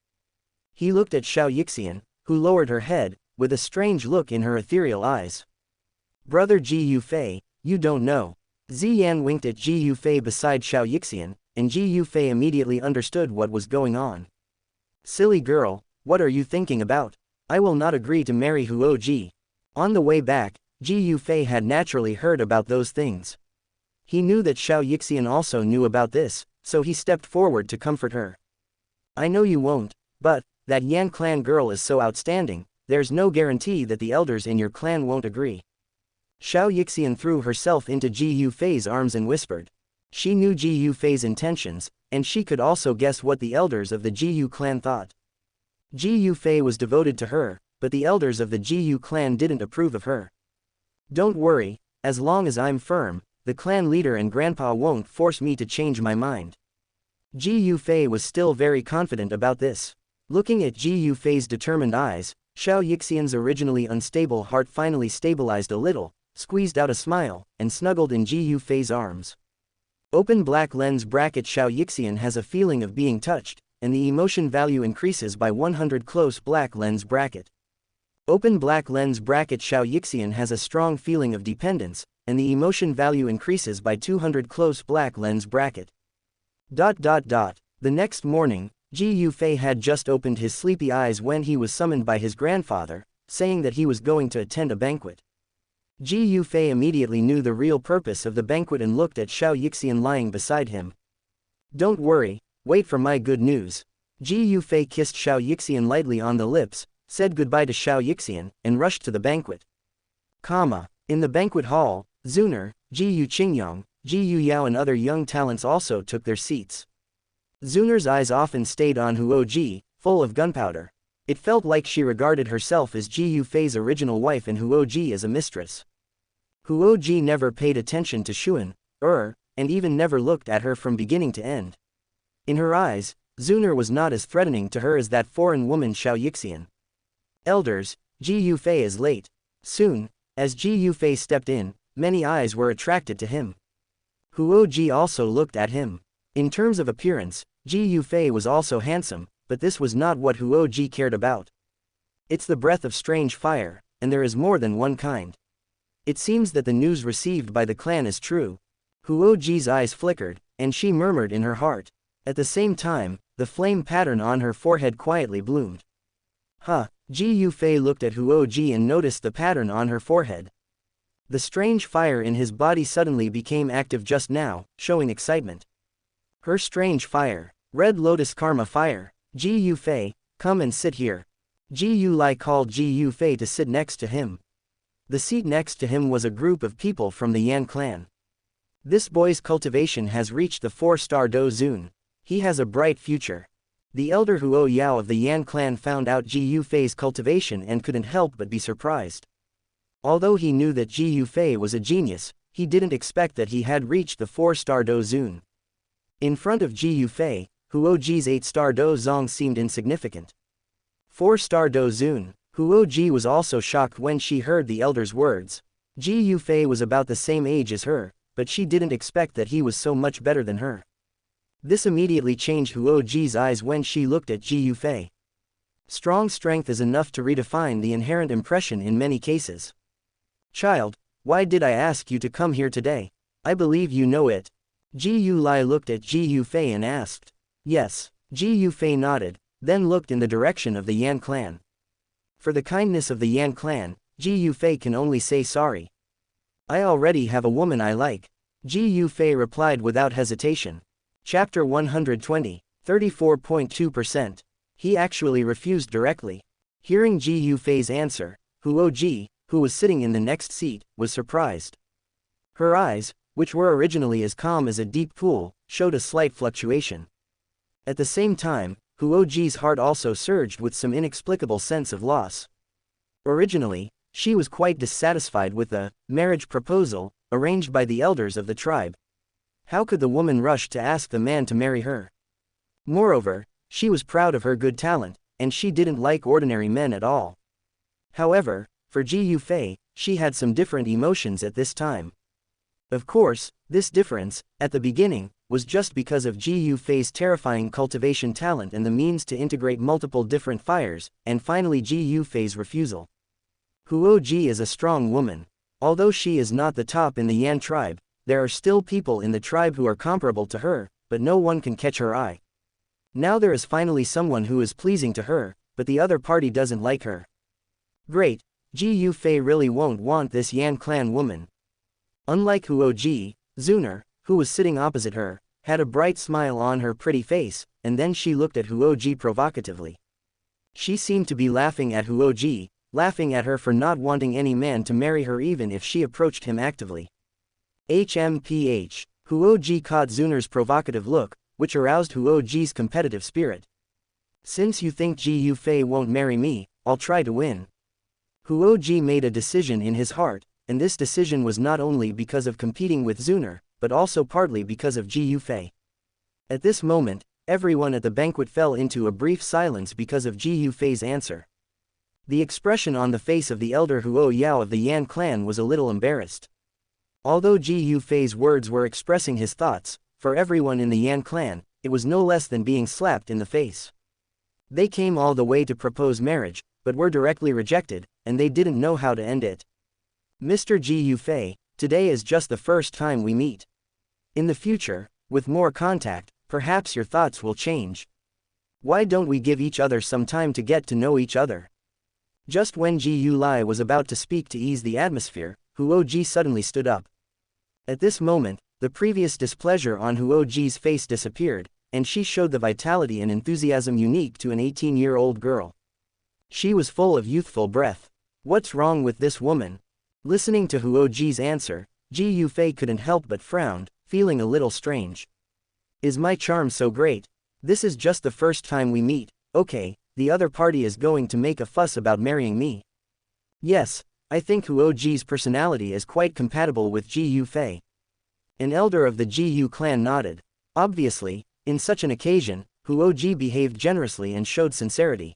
He looked at Xiaoyixian, who lowered her head, with a strange look in her ethereal eyes. Brother Ji Yufei, you don't know. Ziyan winked at Ji Yufei beside Xiaoyixian, and Ji Yufei immediately understood what was going on. Silly girl, what are you thinking about? I will not agree to marry Huoji. On the way back, Ji Yufei had naturally heard about those things. He knew that Xiaoyixian also knew about this, so he stepped forward to comfort her. I know you won't, but, that Yan clan girl is so outstanding, there's no guarantee that the elders in your clan won't agree. Xiaoyixian threw herself into Ji Yufei's arms and whispered. She knew Ji Yufei's intentions, and she could also guess what the elders of the Ji Yu clan thought. Ji Yufei was devoted to her, but the elders of the Ji Yu clan didn't approve of her. Don't worry, as long as I'm firm, the clan leader and grandpa won't force me to change my mind. Ji Yufei was still very confident about this. Looking at Ji Yufei's determined eyes, Xianxia's originally unstable heart finally stabilized a little, squeezed out a smile, and snuggled in Ji Yufei's arms. Open black lens bracket Xianxia has a feeling of being touched, and the emotion value increases by 100 close black lens bracket. Open black lens bracket Xianxia has a strong feeling of dependence, and the emotion value increases by 200 close black lens bracket. The next morning, Ji Yufei had just opened his sleepy eyes when he was summoned by his grandfather, saying that he was going to attend a banquet. Ji Yufei immediately knew the real purpose of the banquet and looked at Xianxia lying beside him. Don't worry, wait for my good news. Ji Yufei kissed Xianxia lightly on the lips, said goodbye to Xianxia, and rushed to the banquet. In the banquet hall, Xun'er, Ji Qingyang, Ji Yao and other young talents also took their seats. Xun'er's eyes often stayed on Huoji, full of gunpowder. It felt like she regarded herself as Ji Yufei's original wife and Huoji as a mistress. Huoji never paid attention to Xun'er, and even never looked at her from beginning to end. In her eyes, Xun'er was not as threatening to her as that foreign woman Xianxia. Elders, Ji Yufei is late. Soon, as Ji Yufei stepped in, many eyes were attracted to him. Huoji also looked at him. In terms of appearance, Ji Yufei was also handsome, but this was not what Huoji cared about. It's the breath of strange fire, and there is more than one kind. It seems that the news received by the clan is true. Huoji's eyes flickered, and she murmured in her heart. At the same time, the flame pattern on her forehead quietly bloomed. Ji Yufei looked at Huoji and noticed the pattern on her forehead. The strange fire in his body suddenly became active just now, showing excitement. Her strange fire, red lotus karma fire. Ji Yufei, come and sit here. Ji Yulai called Ji Yufei to sit next to him. The seat next to him was a group of people from the Yan clan. This boy's cultivation has reached the 4-star Do Zun. He has a bright future. The elder Huo Yao of the Yan clan found out Ji Yufei's cultivation and couldn't help but be surprised. Although he knew that Ji Yufei was a genius, he didn't expect that he had reached the 4-star Do Zun. In front of Ji Yufei, Huoji's 8-star Do Zong seemed insignificant. 4-star Do Zun. Huoji was also shocked when she heard the elder's words. Ji Yufei was about the same age as her, but she didn't expect that he was so much better than her. This immediately changed Huoji's eyes when she looked at Ji Yufei. Strong strength is enough to redefine the inherent impression in many cases. Child, why did I ask you to come here today? I believe you know it. Ji Yulai looked at Ji Yufei and asked. Yes. Ji Yufei nodded, then looked in the direction of the Yan clan. For the kindness of the Yan clan, Ji Yufei can only say sorry. I already have a woman I like. Ji Yufei replied without hesitation. Chapter 120, 34.2%. He actually refused directly. Hearing Ji Yufei's answer, Huoji, who was sitting in the next seat, was surprised. Her eyes, which were originally as calm as a deep pool, showed a slight fluctuation. At the same time, Huoji's heart also surged with some inexplicable sense of loss. Originally, she was quite dissatisfied with the marriage proposal arranged by the elders of the tribe. How could the woman rush to ask the man to marry her? Moreover, she was proud of her good talent, and she didn't like ordinary men at all. However, for Ji Yufei, she had some different emotions at this time. Of course, this difference, at the beginning, was just because of Ji Yufei's terrifying cultivation talent and the means to integrate multiple different fires, and finally Ji Yufei's refusal. Huoji is a strong woman. Although she is not the top in the Yan tribe, there are still people in the tribe who are comparable to her, but no one can catch her eye. Now there is finally someone who is pleasing to her, but the other party doesn't like her. Great, Ji Yufei really won't want this Yan clan woman. Unlike Huoji, Xun'er, who was sitting opposite her, had a bright smile on her pretty face, and then she looked at Huoji provocatively. She seemed to be laughing at Huoji, laughing at her for not wanting any man to marry her even if she approached him actively. HMPH. Huoji caught Xun'er's provocative look, which aroused Huoji's competitive spirit. Since you think Ji Yufei won't marry me, I'll try to win. Huoji made a decision in his heart, and this decision was not only because of competing with Xun'er, but also partly because of Ji Yufei. At this moment, everyone at the banquet fell into a brief silence because of Ji Yufei's answer. The expression on the face of the elder Huo Yao of the Yan clan was a little embarrassed. Although Ji Yufei's words were expressing his thoughts, for everyone in the Yan clan, it was no less than being slapped in the face. They came all the way to propose marriage, but were directly rejected, and they didn't know how to end it. Mr. Ji Yufei, today is just the first time we meet. In the future, with more contact, perhaps your thoughts will change. Why don't we give each other some time to get to know each other? Just when Ji Yulai was about to speak to ease the atmosphere, Huo Ji suddenly stood up. At this moment, the previous displeasure on Huo Ji's face disappeared, and she showed the vitality and enthusiasm unique to an 18-year-old girl. She was full of youthful breath. What's wrong with this woman? Listening to Huo Ji's answer, Ji Yufei couldn't help but frown, feeling a little strange. Is my charm so great? This is just the first time we meet. Okay, the other party is going to make a fuss about marrying me. Yes, I think Huo Ji's personality is quite compatible with Ji Yufei. An elder of the Ji Yu clan nodded. Obviously, in such an occasion, Huo Ji behaved generously and showed sincerity.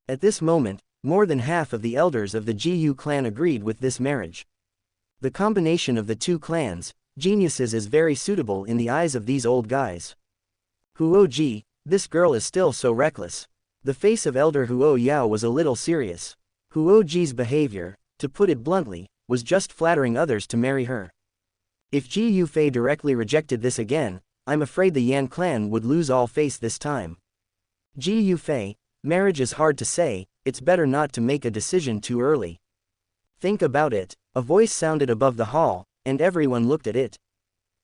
At this moment, more than half of the elders of the Ji Yu clan agreed with this marriage. The combination of the two clans, geniuses, is very suitable in the eyes of these old guys. Huo Ji, this girl is still so reckless. The face of elder Huo Yao was a little serious. Huo Ji's behavior, to put it bluntly, was just flattering others to marry her. If Ji Yufei directly rejected this again, I'm afraid the Yan clan would lose all face this time. Ji Yufei, marriage is hard to say, it's better not to make a decision too early. Think about it. A voice sounded above the hall, and everyone looked at it.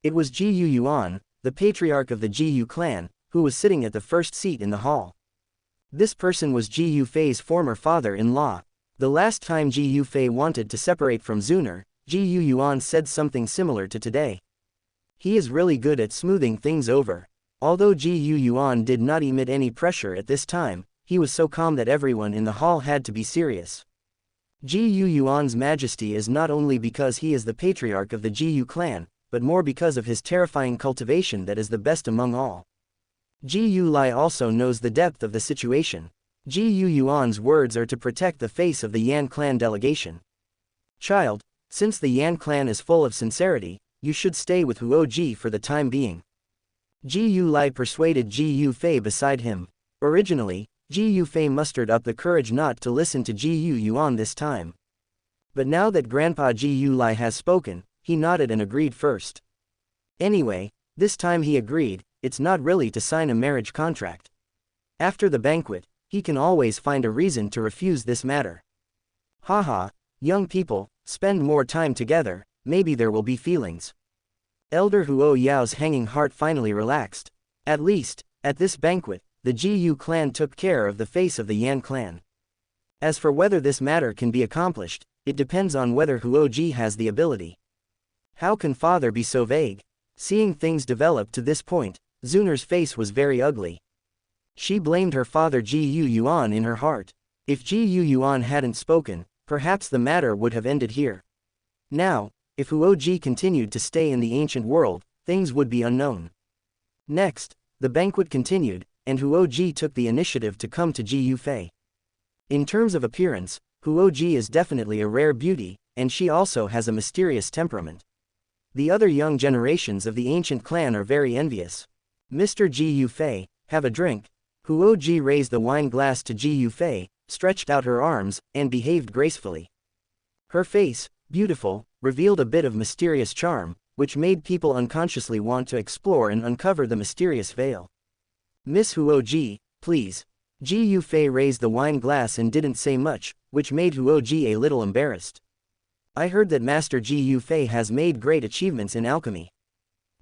It was Ji Yu Yuan, the patriarch of the Ji Yu clan, who was sitting at the first seat in the hall. This person was Ji Yufei's former father-in-law. The last time Ji Yufei wanted to separate from Xun'er, Ji Yu Yuan said something similar to today. He is really good at smoothing things over. Although Ji Yu Yuan did not emit any pressure at this time, he was so calm that everyone in the hall had to be serious. Ji Yu Yuan's majesty is not only because he is the patriarch of the Ji Yu clan, but more because of his terrifying cultivation that is the best among all. Ji Yulai also knows the depth of the situation. Ji Yu Yuan's words are to protect the face of the Yan clan delegation. Child, since the Yan clan is full of sincerity, you should stay with Huo Ji for the time being. Ji Yulai persuaded Ji Yufei beside him. Originally, Ji Yufei mustered up the courage not to listen to Ji Yu Yuan this time. But now that Grandpa Ji Yulai has spoken, he nodded and agreed first. Anyway, this time he agreed, it's not really to sign a marriage contract. After the banquet, he can always find a reason to refuse this matter. Haha, young people, spend more time together, maybe there will be feelings. Elder Huo Yao's hanging heart finally relaxed. At least, at this banquet, the Ji Yu clan took care of the face of the Yan clan. As for whether this matter can be accomplished, it depends on whether Huo Ji has the ability. How can father be so vague? Seeing things develop to this point, Xun'er's face was very ugly. She blamed her father Ji Yu Yuan in her heart. If Ji Yu Yuan hadn't spoken, perhaps the matter would have ended here. Now, if Huo Ji continued to stay in the ancient world, things would be unknown. Next, the banquet continued, and Huo Ji took the initiative to come to Ji Yufei. In terms of appearance, Huo Ji is definitely a rare beauty, and she also has a mysterious temperament. The other young generations of the ancient clan are very envious. Mr. Ji Yufei, have a drink. Huo Ji raised the wine glass to Ji Yufei, stretched out her arms, and behaved gracefully. Her face, beautiful, revealed a bit of mysterious charm, which made people unconsciously want to explore and uncover the mysterious veil. Miss Huo Ji, please. Ji Yufei raised the wine glass and didn't say much, which made Huo Ji a little embarrassed. I heard that Master Ji Yufei has made great achievements in alchemy.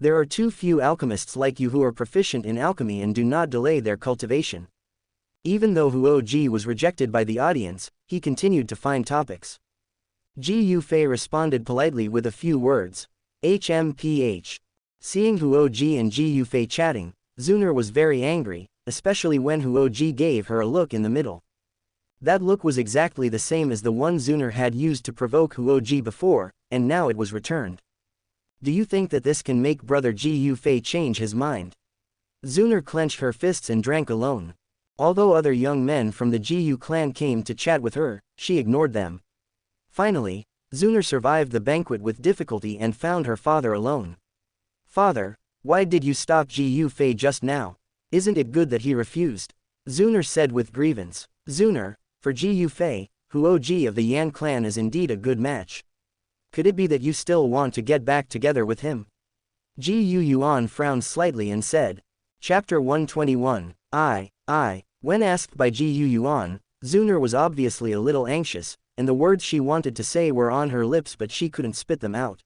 There are too few alchemists like you who are proficient in alchemy and do not delay their cultivation. Even though Huo Ji was rejected by the audience, he continued to find topics. Ji Yufei responded politely with a few words. HMPH. Seeing Huo Ji and Ji Yufei chatting, Xun'er was very angry, especially when Huo Ji gave her a look in the middle. That look was exactly the same as the one Xun'er had used to provoke Huo Ji before, and now it was returned. Do you think that this can make brother Ji Yufei change his mind? Xun'er clenched her fists and drank alone. Although other young men from the Jiyu clan came to chat with her, she ignored them. Finally, Xun'er survived the banquet with difficulty and found her father alone. "Father, why did you stop Jiyu Fei just now? Isn't it good that he refused?" Xun'er said with grievance. "Xun'er, for Jiyu Fei, Huoji of the Yan clan is indeed a good match. Could it be that you still want to get back together with him?" Jiyu Yuan frowned slightly and said. Chapter 121. When asked by Jiyu Yuan, Xun'er was obviously a little anxious, and the words she wanted to say were on her lips but she couldn't spit them out.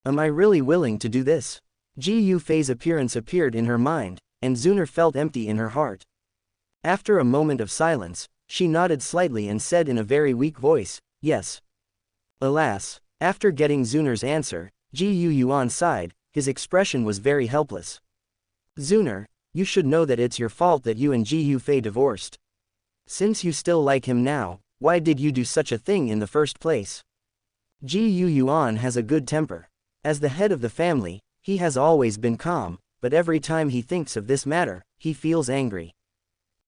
Am I really willing to do this? Jiyu Fei's appearance appeared in her mind, and Xun'er felt empty in her heart. After a moment of silence, she nodded slightly and said in a very weak voice, "Yes." Alas, after getting Xun'er's answer, Jiyu Yuan sighed, his expression was very helpless. "Xun'er, you should know that it's your fault that you and Jiyu Fei divorced. Since you still like him now, why did you do such a thing in the first place?" Jiyu Yuan has a good temper. As the head of the family, he has always been calm, but every time he thinks of this matter, he feels angry.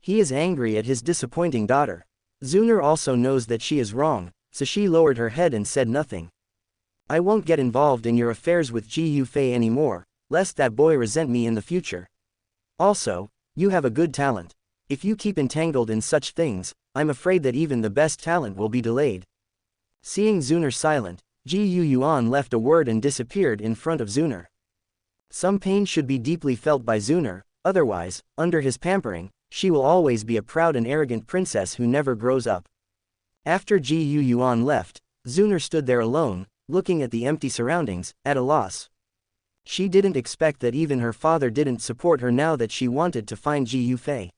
He is angry at his disappointing daughter. Xun'er also knows that she is wrong, so she lowered her head and said nothing. "I won't get involved in your affairs with Jiyu Fei anymore, lest that boy resent me in the future. Also, you have a good talent. If you keep entangled in such things, I'm afraid that even the best talent will be delayed." Seeing Xun'er silent, Jiyu Yuan left a word and disappeared in front of Xun'er. Some pain should be deeply felt by Xun'er, otherwise, under his pampering, she will always be a proud and arrogant princess who never grows up. After Jiyu Yuan left, Xun'er stood there alone, looking at the empty surroundings, at a loss. She didn't expect that even her father didn't support her now that she wanted to find Jiyu Fei.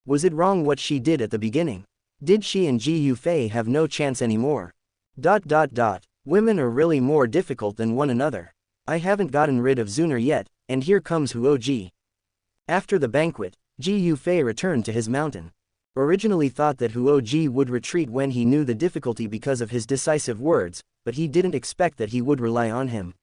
Was it wrong what she did at the beginning? Did she and Jiyu Fei have no chance anymore? Women are really more difficult than one another. I haven't gotten rid of Xun'er yet, and here comes Huoji. After the banquet, Jiyu Fei returned to his mountain. Originally thought that Huoji would retreat when he knew the difficulty because of his decisive words, but he didn't expect that he would rely on him.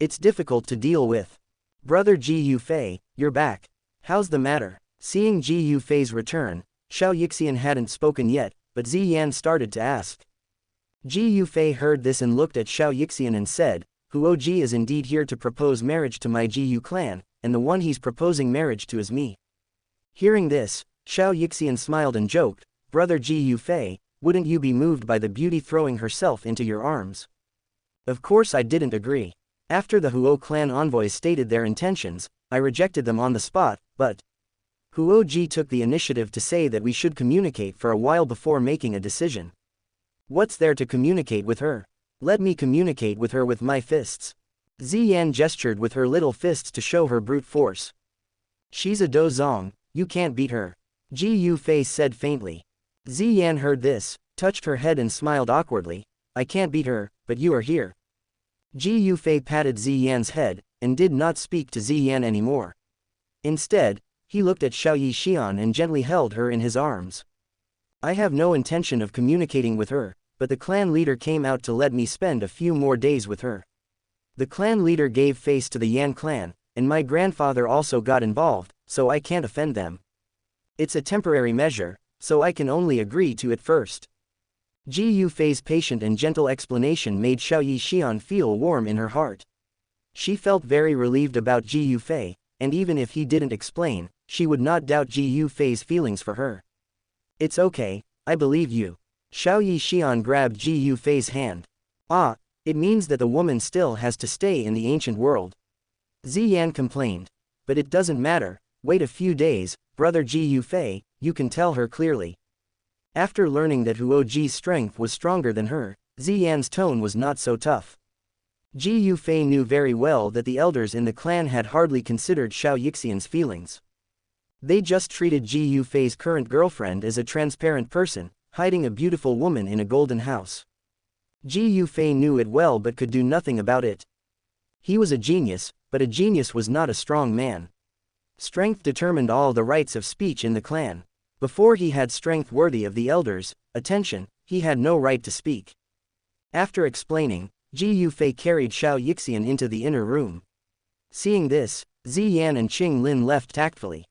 It's difficult to deal with. "Brother Jiyu Fei, you're back. How's the matter?" Seeing Jiyu Fei's return, Xianxia hadn't spoken yet, but Ziyan started to ask. Jiyu Fei heard this and looked at Xianxia and said, "Huoji is indeed here to propose marriage to my Jiyu clan, and the one he's proposing marriage to is me." Hearing this, Xianxia smiled and joked, "Brother Jiyu Fei, wouldn't you be moved by the beauty throwing herself into your arms?" Of course I didn't agree. After the Huo clan envoys stated their intentions, I rejected them on the spot, but Huoji took the initiative to say that we should communicate for a while before making a decision. What's there to communicate with her? Let me communicate with her with my fists. Ziyan gestured with her little fists to show her brute force. She's a dozong, you can't beat her. Jiyu Fei said faintly. Ziyan heard this, touched her head and smiled awkwardly. I can't beat her, but you are here. Jiyu Fei patted Ziyan's head, and did not speak to Ziyan anymore. Instead, he looked at Xiao and gently held her in his arms. I have no intention of communicating with her, but the clan leader came out to let me spend a few more days with her. The clan leader gave face to the Yan clan, and my grandfather also got involved, so I can't offend them. It's a temporary measure, so I can only agree to it first. Jiyu Fei's patient and gentle explanation made Xiao feel warm in her heart. She felt very relieved about Jiyu Fei, and even if he didn't explain, she would not doubt Jiyu Fei's feelings for her. It's okay, I believe you. Xiao grabbed Jiyu Fei's hand. Ah, it means that the woman still has to stay in the ancient world. Ziyan complained. But it doesn't matter, wait a few days, brother Jiyu Fei, you can tell her clearly. After learning that Huoji's strength was stronger than her, Ziyan's tone was not so tough. Jiyu Fei knew very well that the elders in the clan had hardly considered Xiaoxian's feelings. They just treated Jiyu Fei's current girlfriend as a transparent person, hiding a beautiful woman in a golden house. Jiyu Fei knew it well but could do nothing about it. He was a genius, but a genius was not a strong man. Strength determined all the rights of speech in the clan. Before he had strength worthy of the elders' attention, he had no right to speak. After explaining, Jiyu Fei carried Xiaoxian into the inner room. Seeing this, Ziyan and Qing Lin left tactfully.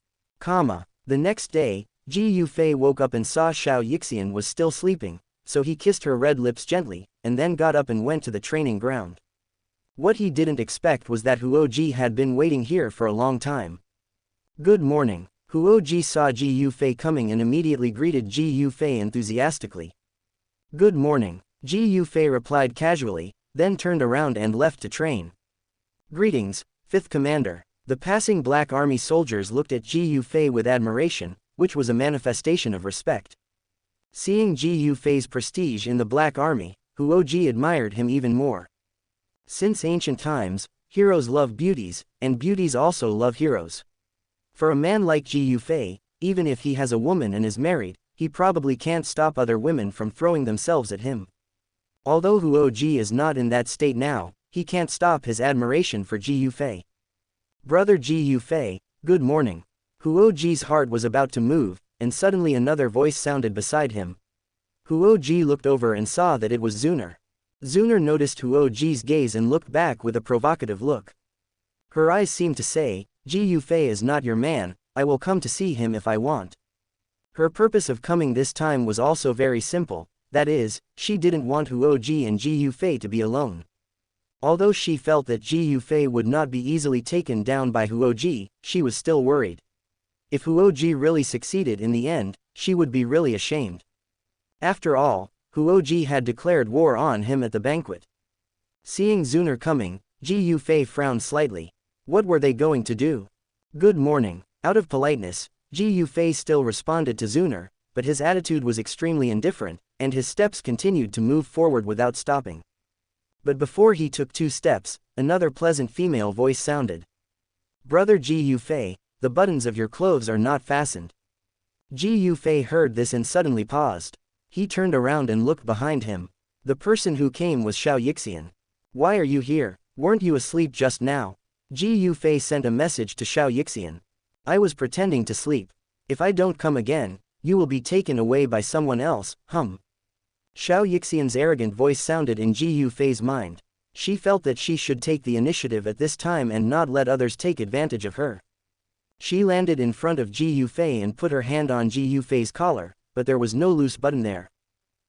The next day, Ji Yufei woke up and saw Xianxia was still sleeping, so he kissed her red lips gently, and then got up and went to the training ground. What he didn't expect was that Huoji had been waiting here for a long time. Good morning. Huoji saw Ji Yufei coming and immediately greeted Ji Yufei enthusiastically. Good morning. Ji Yufei replied casually, then turned around and left to train. Greetings, 5th Commander. The passing Black Army soldiers looked at Ji Yufei with admiration, which was a manifestation of respect. Seeing Ji Yufei's prestige in the Black Army, Huoji admired him even more. Since ancient times, heroes love beauties, and beauties also love heroes. For a man like Ji Yufei, even if he has a woman and is married, he probably can't stop other women from throwing themselves at him. Although Huoji is not in that state now, he can't stop his admiration for Ji Yufei. Brother Ji Yufei, good morning. Huoji's heart was about to move, and suddenly another voice sounded beside him. Huoji looked over and saw that it was Xun'er. Xun'er noticed Huoji's gaze and looked back with a provocative look. Her eyes seemed to say, Ji Yufei is not your man, I will come to see him if I want. Her purpose of coming this time was also very simple, that is, she didn't want Huoji and Ji Yufei to be alone. Although she felt that Ji Yufei would not be easily taken down by Huoji, she was still worried. If Huoji really succeeded in the end, she would be really ashamed. After all, Huoji had declared war on him at the banquet. Seeing Xun'er coming, Ji Yufei frowned slightly. What were they going to do? Good morning. Out of politeness, Ji Yufei still responded to Xun'er, but his attitude was extremely indifferent, and his steps continued to move forward without stopping. But before he took 2 steps, another pleasant female voice sounded. Brother Ji Yufei, the buttons of your clothes are not fastened. Ji Yufei heard this and suddenly paused. He turned around and looked behind him. The person who came was Xianxia. Why are you here? Weren't you asleep just now? Ji Yufei sent a message to Xianxia. I was pretending to sleep. If I don't come again, you will be taken away by someone else, Xianxia's arrogant voice sounded in Ji Yufei's mind. She felt that she should take the initiative at this time and not let others take advantage of her. She landed in front of Ji Yufei and put her hand on Ji Yufei's collar, but there was no loose button there.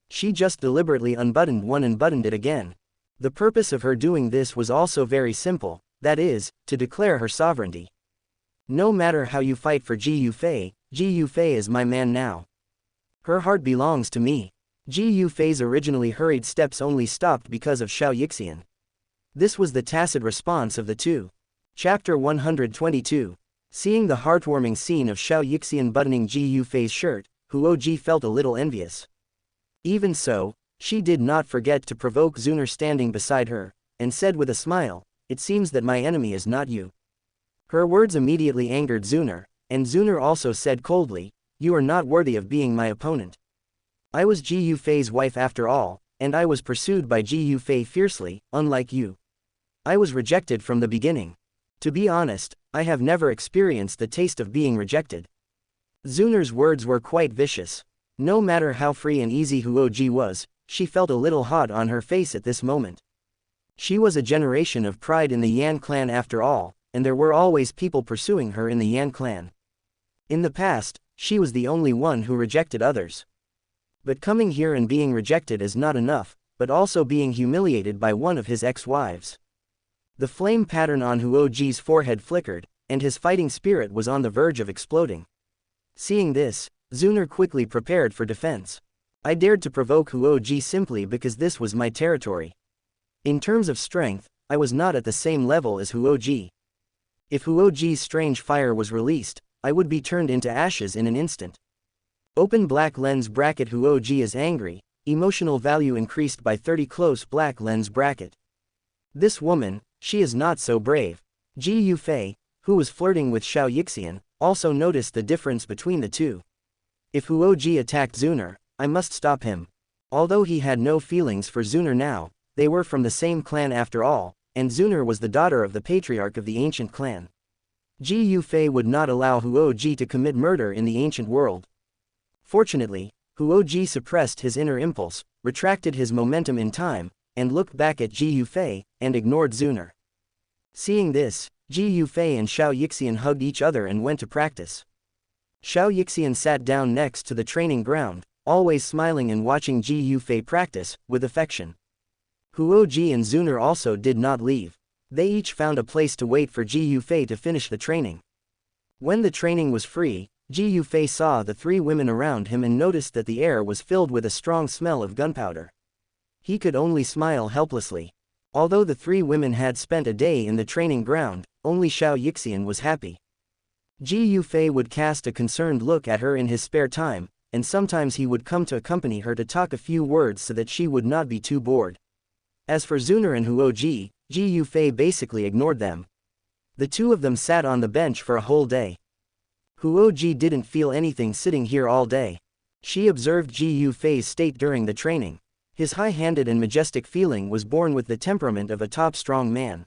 She just deliberately unbuttoned one and buttoned it again. The purpose of her doing this was also very simple, that is, to declare her sovereignty. No matter how you fight for Ji Yufei is my man now. Her heart belongs to me. Ji Yufei's originally hurried steps only stopped because of Xianxia. This was the tacit response of the two. Chapter 122. Seeing the heartwarming scene of Xianxia buttoning Ji Yufei's shirt, Huoji felt a little envious. Even so, she did not forget to provoke Xun'er standing beside her, and said with a smile, it seems that my enemy is not you. Her words immediately angered Xun'er, and Xun'er also said coldly, you are not worthy of being my opponent. I was Ji Yufei's wife after all, and I was pursued by Ji Yufei fiercely, unlike you. I was rejected from the beginning. To be honest, I have never experienced the taste of being rejected. Xun'er's words were quite vicious. No matter how free and easy Huoji was, she felt a little hot on her face at this moment. She was a generation of pride in the Yan clan after all, and there were always people pursuing her in the Yan clan. In the past, she was the only one who rejected others. But coming here and being rejected is not enough, but also being humiliated by one of his ex-wives. The flame pattern on Huoji's forehead flickered, and his fighting spirit was on the verge of exploding. Seeing this, Xun'er quickly prepared for defense. I dared to provoke Huoji simply because this was my territory. In terms of strength, I was not at the same level as Huoji. If Huoji's strange fire was released, I would be turned into ashes in an instant. Open black lens bracket. Huoji is angry, emotional value increased by 30. Close black lens bracket. This woman, she is not so brave. Ji Yufei, who was flirting with Xianxia, also noticed the difference between the two. If Huoji attacked Xun'er, I must stop him. Although he had no feelings for Xun'er now, they were from the same clan after all, and Xun'er was the daughter of the patriarch of the ancient clan. Ji Yufei would not allow Huoji to commit murder in the ancient world. Fortunately, Huoji suppressed his inner impulse, retracted his momentum in time, and looked back at Ji Yufei, and ignored Xun'er. Seeing this, Ji Yufei and Xianxia hugged each other and went to practice. Xiao Yixian sat down next to the training ground, always smiling and watching Ji Yufei practice, with affection. Huoji and Xun'er also did not leave. They each found a place to wait for Ji Yufei to finish the training. When the training was free, Ji Yufei saw the three women around him and noticed that the air was filled with a strong smell of gunpowder. He could only smile helplessly. Although the three women had spent a day in the training ground, only Xiao Yixian was happy. Ji Yufei would cast a concerned look at her in his spare time, and sometimes he would come to accompany her to talk a few words so that she would not be too bored. As for Xun'er and Huoji, Ji Yufei basically ignored them. The two of them sat on the bench for a whole day. Huoji didn't feel anything sitting here all day. She observed Ji Yufei's state during the training. His high-handed and majestic feeling was born with the temperament of a top strong man.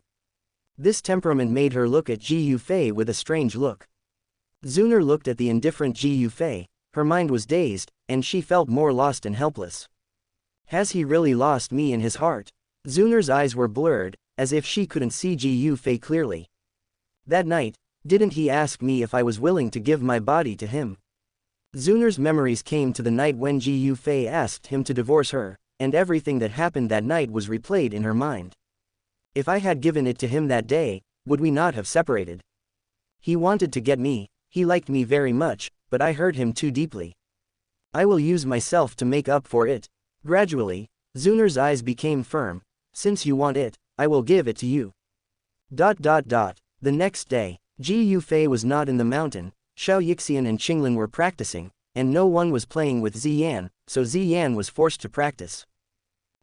This temperament made her look at Ji Yufei with a strange look. Xun'er looked at the indifferent Ji Yufei, her mind was dazed, and she felt more lost and helpless. Has he really lost me in his heart? Xun'er's eyes were blurred, as if she couldn't see Ji Yufei clearly. That night, didn't he ask me if I was willing to give my body to him? Xun'er's memories came to the night when Ji Yufei asked him to divorce her, and everything that happened that night was replayed in her mind. If I had given it to him that day, would we not have separated? He wanted to get me, he liked me very much, but I hurt him too deeply. I will use myself to make up for it. Gradually, Xun'er's eyes became firm. Since you want it, I will give it to you. The next day, Ji Yufei was not in the mountain, Xiao Yixian and Qinglin were practicing, and no one was playing with Ziyan, so Ziyan was forced to practice.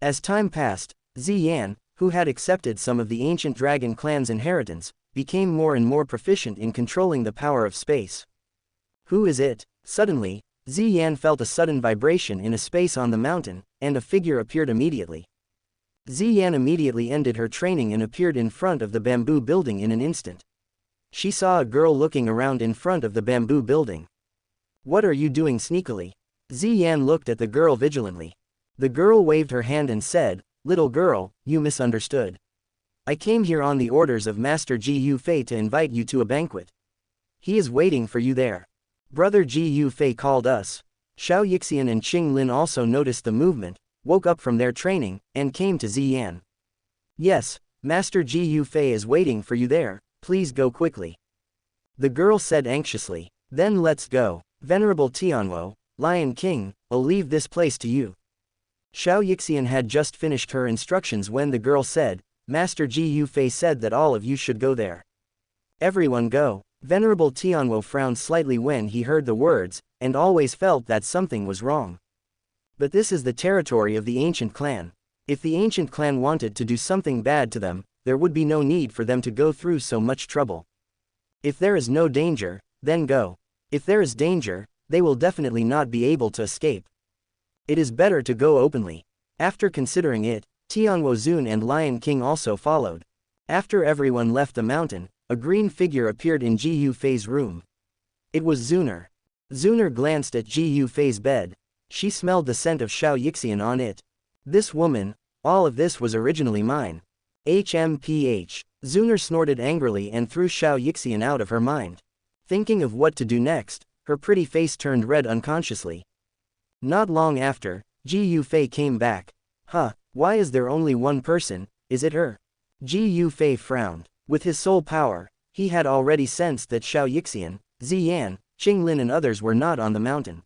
As time passed, Ziyan, who had accepted some of the ancient dragon clan's inheritance, became more and more proficient in controlling the power of space. Who is it? Suddenly, Ziyan felt a sudden vibration in a space on the mountain, and a figure appeared immediately. Ziyan immediately ended her training and appeared in front of the bamboo building in an instant. She saw a girl looking around in front of the bamboo building. What are you doing sneakily? Ziyan looked at the girl vigilantly. The girl waved her hand and said, "Little girl, you misunderstood. I came here on the orders of Master Ji Yufei to invite you to a banquet. He is waiting for you there. Brother Ji Yufei called us." Xiao Yixian and Qinglin also noticed the movement, woke up from their training, and came to Ziyan. "Yes, Master Ji Yufei is waiting for you there, please go quickly." The girl said anxiously. "Then let's go. Venerable Tianwo, Lion King, I'll leave this place to you." Xiao Yixian had just finished her instructions when the girl said, "Master Ji Yufei said that all of you should go there." "Everyone go." Venerable Tianwo frowned slightly when he heard the words, and always felt that something was wrong. But this is the territory of the ancient clan. If the ancient clan wanted to do something bad to them, there would be no need for them to go through so much trouble. If there is no danger, then go. If there is danger, they will definitely not be able to escape. It is better to go openly. After considering it, Tianwo Zun and Lion King also followed. After everyone left the mountain, a green figure appeared in Ji Yufei's room. It was Xun'er. Xun'er glanced at Ji Yufei's bed. She smelled the scent of Xiao Yixian on it. "This woman, all of this was originally mine." HMPH. Xun'er snorted angrily and threw Xiao Yixian out of her mind. Thinking of what to do next, her pretty face turned red unconsciously. Not long after, Ji Yufei came back. Why is there only one person, is it her? Ji Yufei frowned. With his soul power, he had already sensed that Xiao Yixian, Ziyan, Qinglin and others were not on the mountain.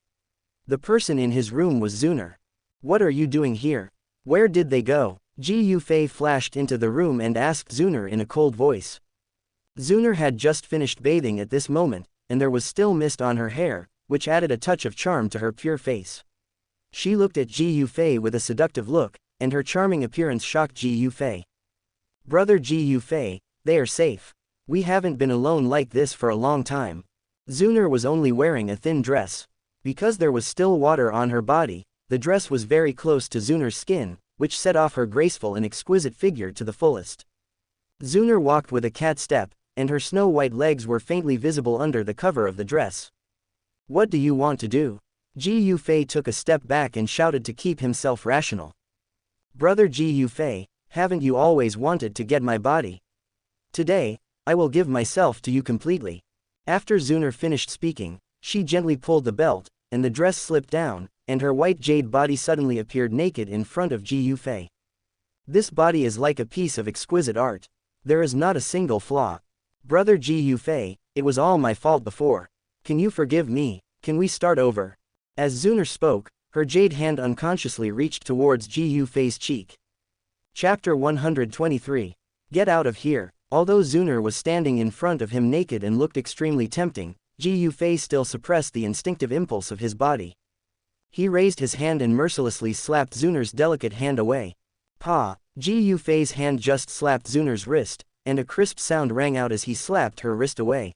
The person in his room was Xun'er. "What are you doing here? Where did they go?" Ji Yufei flashed into the room and asked Xun'er in a cold voice. Xun'er had just finished bathing at this moment, and there was still mist on her hair, which added a touch of charm to her pure face. She looked at Ji Yufei with a seductive look, and her charming appearance shocked Ji Yufei. "Brother Ji Yufei, they are safe. We haven't been alone like this for a long time." Xun'er was only wearing a thin dress. Because there was still water on her body, the dress was very close to Xun'er's skin, which set off her graceful and exquisite figure to the fullest. Xun'er walked with a cat step, and her snow-white legs were faintly visible under the cover of the dress. "What do you want to do?" Ji Yufei took a step back and shouted to keep himself rational. "Brother Ji Yufei, haven't you always wanted to get my body? Today, I will give myself to you completely." After Xun'er finished speaking, She gently pulled the belt, and the dress slipped down, and her white jade body suddenly appeared naked in front of Ji Yufei. This body is like a piece of exquisite art. There is not a single flaw. Brother Ji Yufei, it was all my fault before. Can you forgive me? Can we start over? As Xun'er spoke, her jade hand unconsciously reached towards Ji Yufei's cheek. Chapter 123. Get out of here. Although Xun'er was standing in front of him naked and looked extremely tempting, Ji Yufei still suppressed the instinctive impulse of his body. He raised his hand and mercilessly slapped Xun'er's delicate hand away. Pa! Ji Yufei's hand just slapped Xun'er's wrist, and a crisp sound rang out as he slapped her wrist away.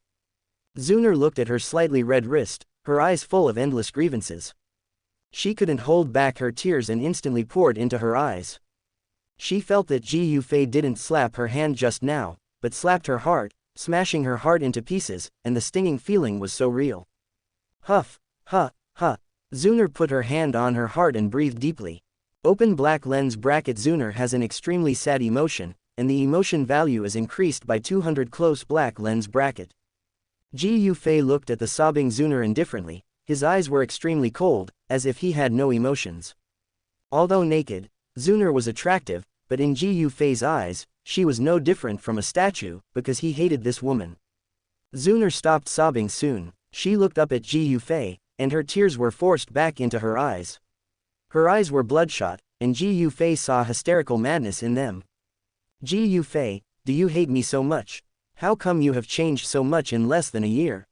Xun'er looked at her slightly red wrist, her eyes full of endless grievances. She couldn't hold back her tears and instantly poured into her eyes. She felt that Ji Yufei didn't slap her hand just now, but slapped her heart, smashing her heart into pieces, and the stinging feeling was so real. Huff, huh, huh. Xun'er put her hand on her heart and breathed deeply. Open black lens bracket. Xun'er has an extremely sad emotion, and the emotion value is increased by 200 close black lens bracket. Ji Yufei looked at the sobbing Xun'er indifferently, his eyes were extremely cold, as if he had no emotions. Although naked, Xun'er was attractive, but in Ji Yufei's eyes, she was no different from a statue, because he hated this woman. Xun'er stopped sobbing soon. She looked up at Ji Yufei, and her tears were forced back into her eyes. Her eyes were bloodshot, and Ji Yufei saw hysterical madness in them. Ji Yufei, do you hate me so much? How come you have changed so much in less than a year?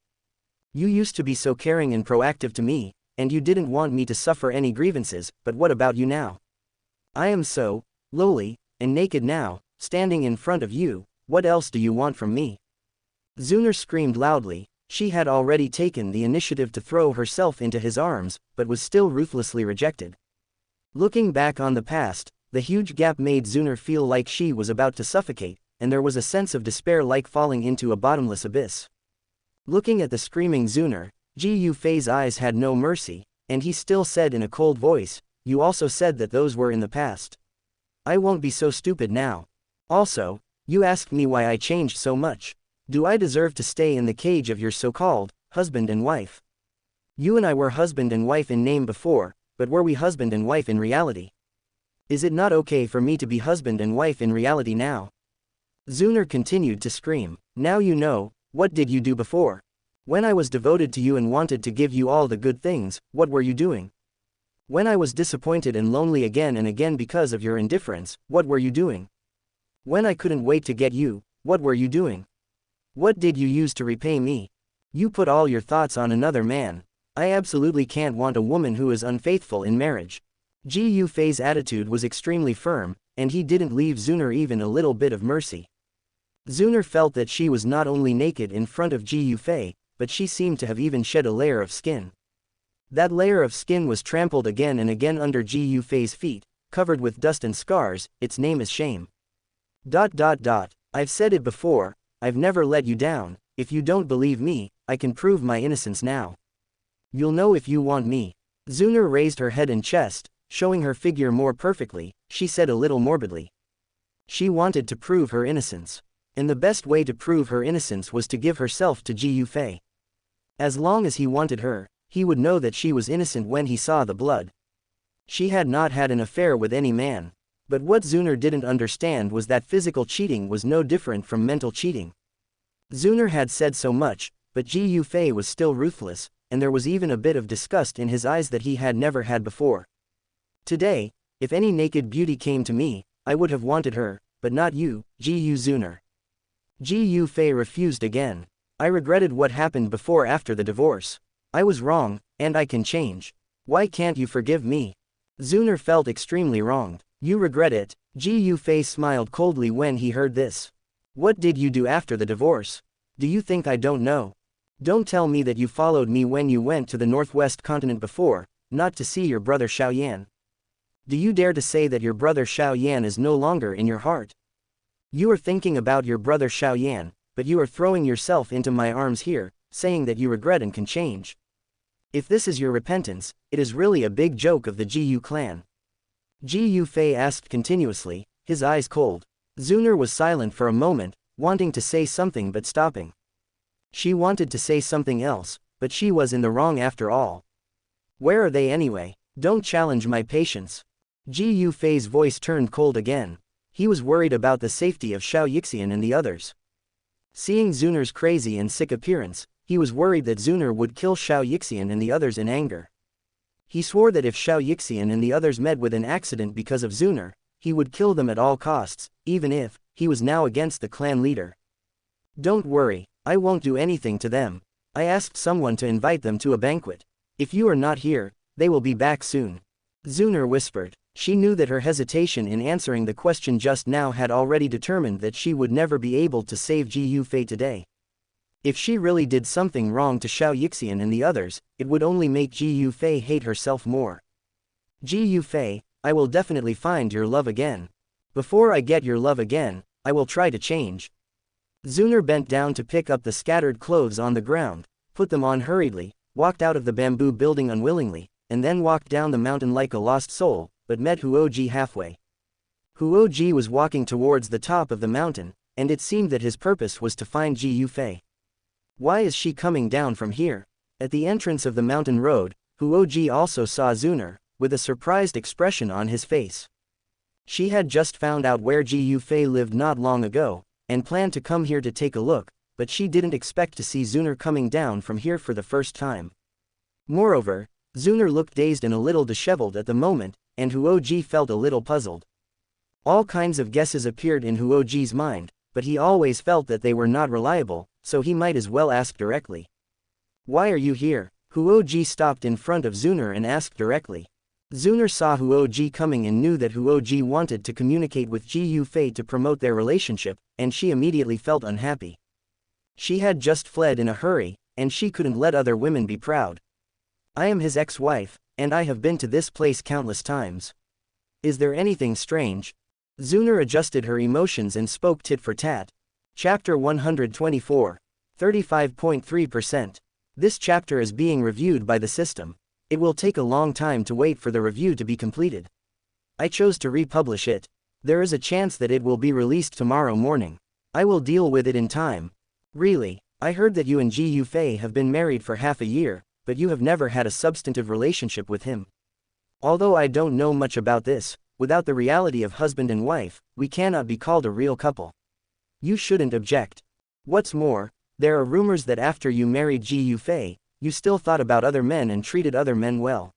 You used to be so caring and proactive to me, and you didn't want me to suffer any grievances, but what about you now? I am so lowly and naked now, standing in front of you. What else do you want from me? Xun'er screamed loudly. She had already taken the initiative to throw herself into his arms, but was still ruthlessly rejected. Looking back on the past, the huge gap made Xun'er feel like she was about to suffocate, and there was a sense of despair like falling into a bottomless abyss. Looking at the screaming Xun'er, Ji Yufei's eyes had no mercy, and he still said in a cold voice, you also said that those were in the past. I won't be so stupid now. Also, you asked me why I changed so much. Do I deserve to stay in the cage of your so-called husband and wife? You and I were husband and wife in name before, but were we husband and wife in reality? Is it not okay for me to be husband and wife in reality now? Xun'er continued to scream. Now you know, what did you do before? When I was devoted to you and wanted to give you all the good things, what were you doing? When I was disappointed and lonely again and again because of your indifference, what were you doing? When I couldn't wait to get you, what were you doing? What did you use to repay me? You put all your thoughts on another man. I absolutely can't want a woman who is unfaithful in marriage. Ji Yufei's attitude was extremely firm, and he didn't leave Xun'er even a little bit of mercy. Xun'er felt that she was not only naked in front of Ji Yufei, but she seemed to have even shed a layer of skin. That layer of skin was trampled again and again under Ji Yufei's feet, covered with dust and scars. Its name is shame. I've said it before, I've never let you down. If you don't believe me, I can prove my innocence now. You'll know if you want me. Xun'er raised her head and chest, showing her figure more perfectly. She said a little morbidly. She wanted to prove her innocence. And the best way to prove her innocence was to give herself to Ji Yufei. As long as he wanted her, he would know that she was innocent when he saw the blood. She had not had an affair with any man. But what Xun'er didn't understand was that physical cheating was no different from mental cheating. Xun'er had said so much, but Ji Yufei was still ruthless, and there was even a bit of disgust in his eyes that he had never had before. Today, if any naked beauty came to me, I would have wanted her, but not you, Ji Xun'er. Ji Yufei refused again. I regretted what happened before after the divorce. I was wrong, and I can change. Why can't you forgive me? Xun'er felt extremely wronged. You regret it? Ji Yufei smiled coldly when he heard this. What did you do after the divorce? Do you think I don't know? Don't tell me that you followed me when you went to the northwest continent before, not to see your brother Xiao. Do you dare to say that your brother Xiao is no longer in your heart? You are thinking about your brother Xiao, but you are throwing yourself into my arms here, saying that you regret and can change. If this is your repentance, it is really a big joke of the Ji clan. Ji Yufei asked continuously, his eyes cold. Xun'er was silent for a moment, wanting to say something but stopping. She wanted to say something else, but she was in the wrong after all. Where are they anyway? Don't challenge my patience. Ji Yufei's voice turned cold again. He was worried about the safety of Xianxia and the others. Seeing Xun'er's crazy and sick appearance, he was worried that Xun'er would kill Xianxia and the others in anger. He swore that if Xianxia and the others met with an accident because of Xun'er, he would kill them at all costs, even if he was now against the clan leader. Don't worry, I won't do anything to them. I asked someone to invite them to a banquet. If you are not here, they will be back soon. Xun'er whispered. She knew that her hesitation in answering the question just now had already determined that she would never be able to save Ji Yufei today. If she really did something wrong to Xianxia and the others, it would only make Ji Yufei hate herself more. Ji Yufei, I will definitely find your love again. Before I get your love again, I will try to change. Xun'er bent down to pick up the scattered clothes on the ground, put them on hurriedly, walked out of the bamboo building unwillingly, and then walked down the mountain like a lost soul, but met Huoji halfway. Huoji was walking towards the top of the mountain, and it seemed that his purpose was to find Ji Yufei. Why is she coming down from here? At the entrance of the mountain road, Huoji also saw Xun'er, with a surprised expression on his face. She had just found out where Ji Yufei lived not long ago, and planned to come here to take a look, but she didn't expect to see Xun'er coming down from here for the first time. Moreover, Xun'er looked dazed and a little disheveled at the moment, and Huoji felt a little puzzled. All kinds of guesses appeared in Huoji's mind, but he always felt that they were not reliable, so he might as well ask directly. Why are you here? Huoji stopped in front of Xun'er and asked directly. Xun'er saw Huoji coming and knew that Huoji wanted to communicate with Ji Yufei to promote their relationship, and she immediately felt unhappy. She had just fled in a hurry, and she couldn't let other women be proud. I am his ex-wife, and I have been to this place countless times. Is there anything strange? Xun'er adjusted her emotions and spoke tit for tat. Chapter 124. 35.3%. This chapter is being reviewed by the system. It will take a long time to wait for the review to be completed. I chose to republish it. There is a chance that it will be released tomorrow morning. I will deal with it in time. Really, I heard that you and Ji Yufei have been married for half a year, but you have never had a substantive relationship with him. Although I don't know much about this, without the reality of husband and wife, we cannot be called a real couple. You shouldn't object. What's more, there are rumors that after you married Ji Yufei, you still thought about other men and treated other men well.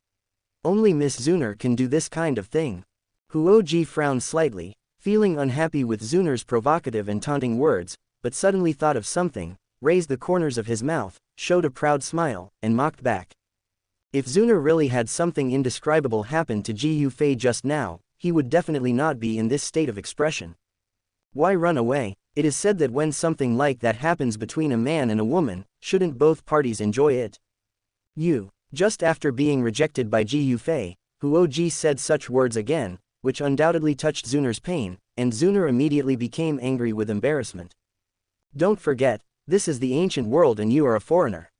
Only Miss Xun'er can do this kind of thing. Huoji frowned slightly, feeling unhappy with Xun'er's provocative and taunting words, but suddenly thought of something, raised the corners of his mouth, showed a proud smile, and mocked back. If Xun'er really had something indescribable happen to Ji Yufei just now, he would definitely not be in this state of expression. Why run away? It is said that when something like that happens between a man and a woman, shouldn't both parties enjoy it? Just after being rejected by Ji Yufei, Huoji said such words again, which undoubtedly touched Xun'er's pain, and Xun'er immediately became angry with embarrassment. Don't forget, this is the ancient world and you are a foreigner.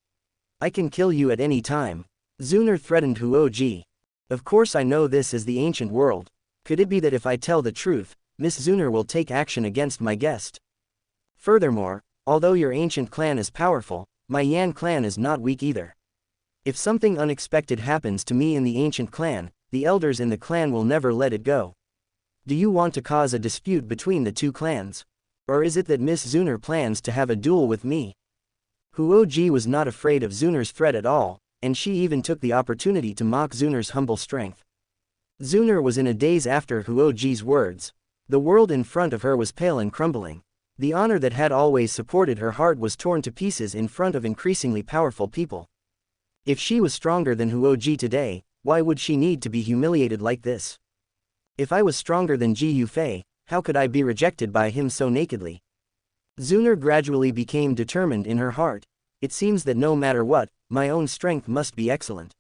I can kill you at any time. Xun'er threatened Huoji. Of course I know this is the ancient world. Could it be that if I tell the truth, Miss Xun'er will take action against my guest? Furthermore, although your ancient clan is powerful, my Yan clan is not weak either. If something unexpected happens to me in the ancient clan, the elders in the clan will never let it go. Do you want to cause a dispute between the two clans? Or is it that Miss Xun'er plans to have a duel with me? Huoji was not afraid of Xun'er's threat at all, and she even took the opportunity to mock Xun'er's humble strength. Xun'er was in a daze after Huoji's words. The world in front of her was pale and crumbling. The honor that had always supported her heart was torn to pieces in front of increasingly powerful people. If she was stronger than Huoji today, why would she need to be humiliated like this? If I was stronger than Ji Yufei, how could I be rejected by him so nakedly? Xun'er gradually became determined in her heart. It seems that no matter what, my own strength must be excellent.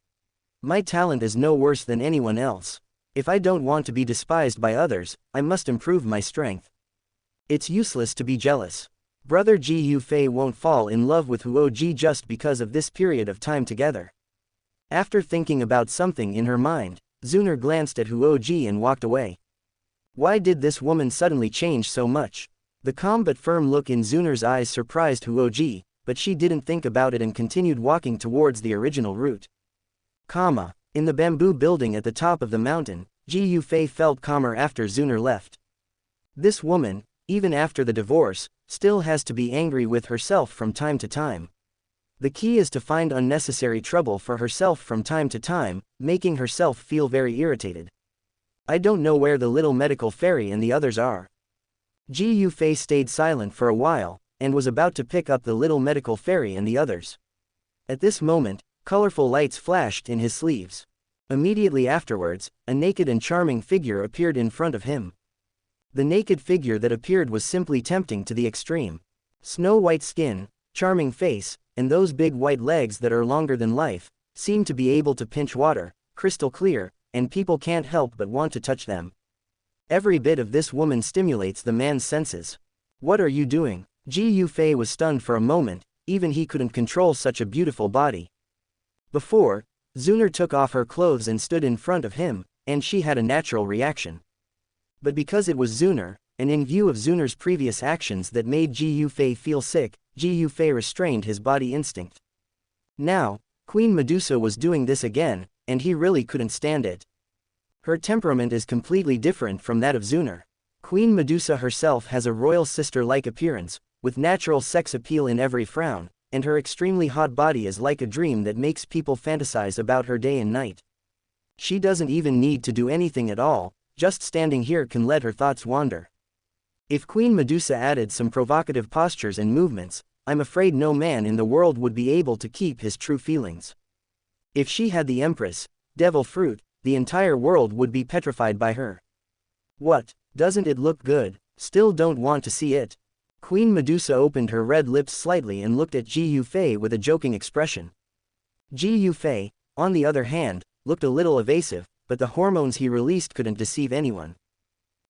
My talent is no worse than anyone else. If I don't want to be despised by others, I must improve my strength. It's useless to be jealous. Brother Ji Yufei won't fall in love with Huoji just because of this period of time together. After thinking about something in her mind, Xun'er glanced at Huoji and walked away. Why did this woman suddenly change so much? The calm but firm look in Xun'er's eyes surprised Huoji, but she didn't think about it and continued walking towards the original route. In the bamboo building at the top of the mountain, Ji Yufei felt calmer after Xun'er left. This woman, even after the divorce, still has to be angry with herself from time to time. The key is to find unnecessary trouble for herself from time to time, making herself feel very irritated. I don't know where the little medical fairy and the others are. Ji Yufei stayed silent for a while, and was about to pick up the little medical fairy and the others. At this moment, colorful lights flashed in his sleeves. Immediately afterwards, a naked and charming figure appeared in front of him. The naked figure that appeared was simply tempting to the extreme. Snow-white skin, charming face, and those big white legs that are longer than life, seem to be able to pinch water, crystal clear, and people can't help but want to touch them. Every bit of this woman stimulates the man's senses. What are you doing? Ji Yufei was stunned for a moment, even he couldn't control such a beautiful body. Before, Xun'er took off her clothes and stood in front of him, and she had a natural reaction. But because it was Xun'er, and in view of Xun'er's previous actions that made Ji Yufei feel sick, Ji Yufei restrained his body instinct. Now, Queen Medusa was doing this again, and he really couldn't stand it. Her temperament is completely different from that of Xun'er. Queen Medusa herself has a royal sister-like appearance, with natural sex appeal in every frown, and her extremely hot body is like a dream that makes people fantasize about her day and night. She doesn't even need to do anything at all, just standing here can let her thoughts wander. If Queen Medusa added some provocative postures and movements, I'm afraid no man in the world would be able to keep his true feelings. If she had the Empress, Devil Fruit, the entire world would be petrified by her. What, doesn't it look good? Still don't want to see it? Queen Medusa opened her red lips slightly and looked at Ji Yufei with a joking expression. Ji Yufei, on the other hand, looked a little evasive, but the hormones he released couldn't deceive anyone.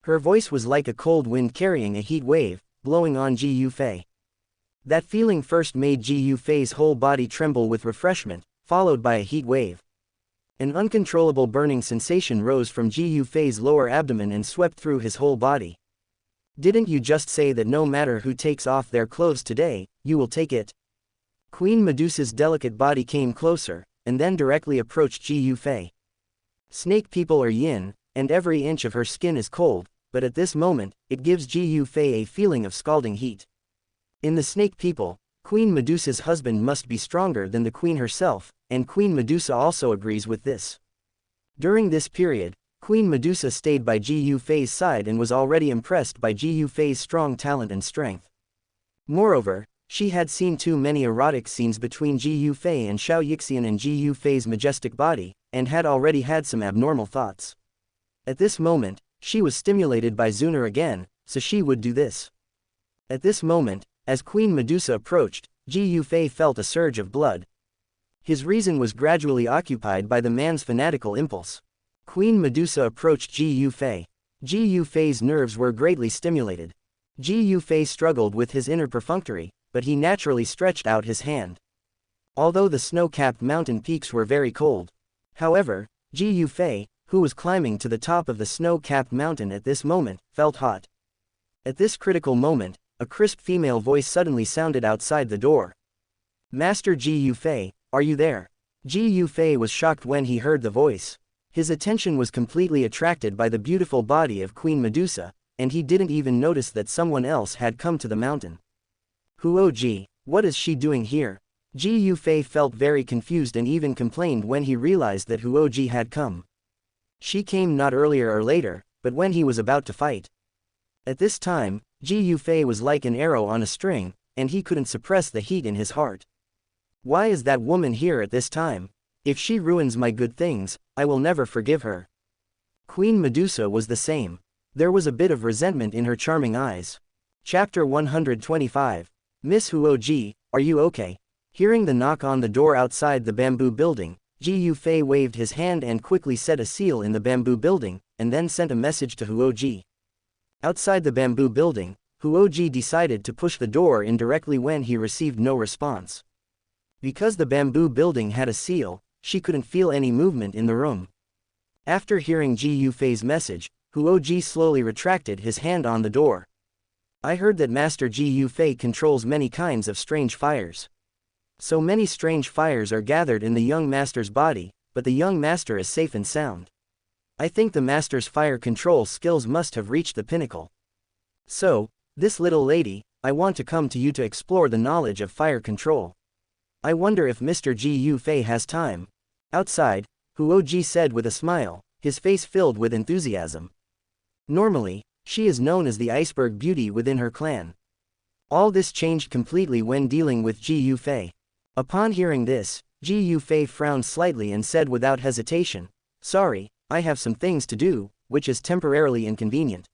Her voice was like a cold wind carrying a heat wave, blowing on Ji Yufei. That feeling first made Ji Yufei's whole body tremble with refreshment, followed by a heat wave. An uncontrollable burning sensation rose from Ji Yufei's lower abdomen and swept through his whole body. Didn't you just say that no matter who takes off their clothes today, you will take it? Queen Medusa's delicate body came closer, and then directly approached Ji Yufei. Snake people are yin, and every inch of her skin is cold, but at this moment, it gives Ji Yufei a feeling of scalding heat. In the snake people, Queen Medusa's husband must be stronger than the queen herself, and Queen Medusa also agrees with this. During this period, Queen Medusa stayed by Ji Yufei's side and was already impressed by Ji Yufei's strong talent and strength. Moreover, she had seen too many erotic scenes between Ji Yufei and Xiao and Ji Yufei's majestic body, and had already had some abnormal thoughts. At this moment, she was stimulated by Xun'er again, so she would do this. At this moment, as Queen Medusa approached, Ji Yufei felt a surge of blood. His reason was gradually occupied by the man's fanatical impulse. Queen Medusa approached Ji Yufei. Ji Yufei's nerves were greatly stimulated. Ji Yufei struggled with his inner perfunctory, but he naturally stretched out his hand. Although the snow-capped mountain peaks were very cold. However, Ji Yufei, who was climbing to the top of the snow-capped mountain at this moment, felt hot. At this critical moment, a crisp female voice suddenly sounded outside the door. Master Ji Yufei, are you there? Ji Yufei was shocked when he heard the voice. His attention was completely attracted by the beautiful body of Queen Medusa, and he didn't even notice that someone else had come to the mountain. Huoji, what is she doing here? Ji Yufei felt very confused and even complained when he realized that Huoji had come. She came not earlier or later, but when he was about to fight. At this time, Ji Yufei was like an arrow on a string, and he couldn't suppress the heat in his heart. Why is that woman here at this time? If she ruins my good things, I will never forgive her. Queen Medusa was the same. There was a bit of resentment in her charming eyes. Chapter 125. Miss Huoji, are you okay? Hearing the knock on the door outside the bamboo building, Ji Yufei waved his hand and quickly set a seal in the bamboo building, and then sent a message to Huoji. Outside the bamboo building, Huoji decided to push the door in directly when he received no response. Because the bamboo building had a seal, she couldn't feel any movement in the room. After hearing Ji Yufei's message, Huoji slowly retracted his hand on the door. I heard that Master Ji Yufei controls many kinds of strange fires. So many strange fires are gathered in the young master's body, but the young master is safe and sound. I think the master's fire control skills must have reached the pinnacle. So, this little lady, I want to come to you to explore the knowledge of fire control. I wonder if Mr. Ji Yufei has time. Outside, Huoji said with a smile, his face filled with enthusiasm. Normally, she is known as the iceberg beauty within her clan. All this changed completely when dealing with Ji Yufei. Upon hearing this, Ji Yufei frowned slightly and said without hesitation, "Sorry, I have some things to do, which is temporarily inconvenient.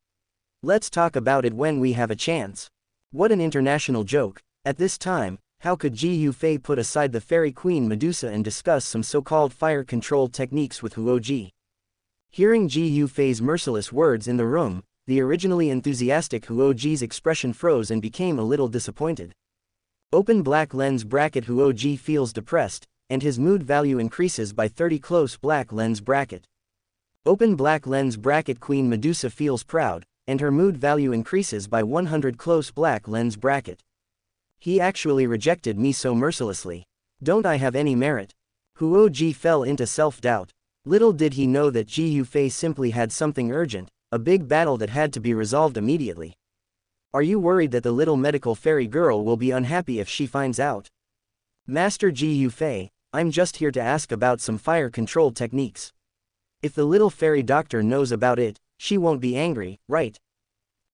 Let's talk about it when we have a chance." What an international joke. At this time, how could Ji Yufei put aside the fairy queen Medusa and discuss some so-called fire control techniques with Huoji? Hearing Ji Yufei's merciless words in the room, the originally enthusiastic Huoji's expression froze and became a little disappointed. Open black lens bracket Huoji feels depressed, and his mood value increases by 30 close black lens bracket. Open black lens bracket Queen Medusa feels proud, and her mood value increases by 100 close black lens bracket. He actually rejected me so mercilessly. Don't I have any merit? Huoji fell into self-doubt. Little did he know that Ji Yufei simply had something urgent, a big battle that had to be resolved immediately. Are you worried that the little medical fairy girl will be unhappy if she finds out? Master Ji Yufei, I'm just here to ask about some fire control techniques. If the little fairy doctor knows about it, she won't be angry, right?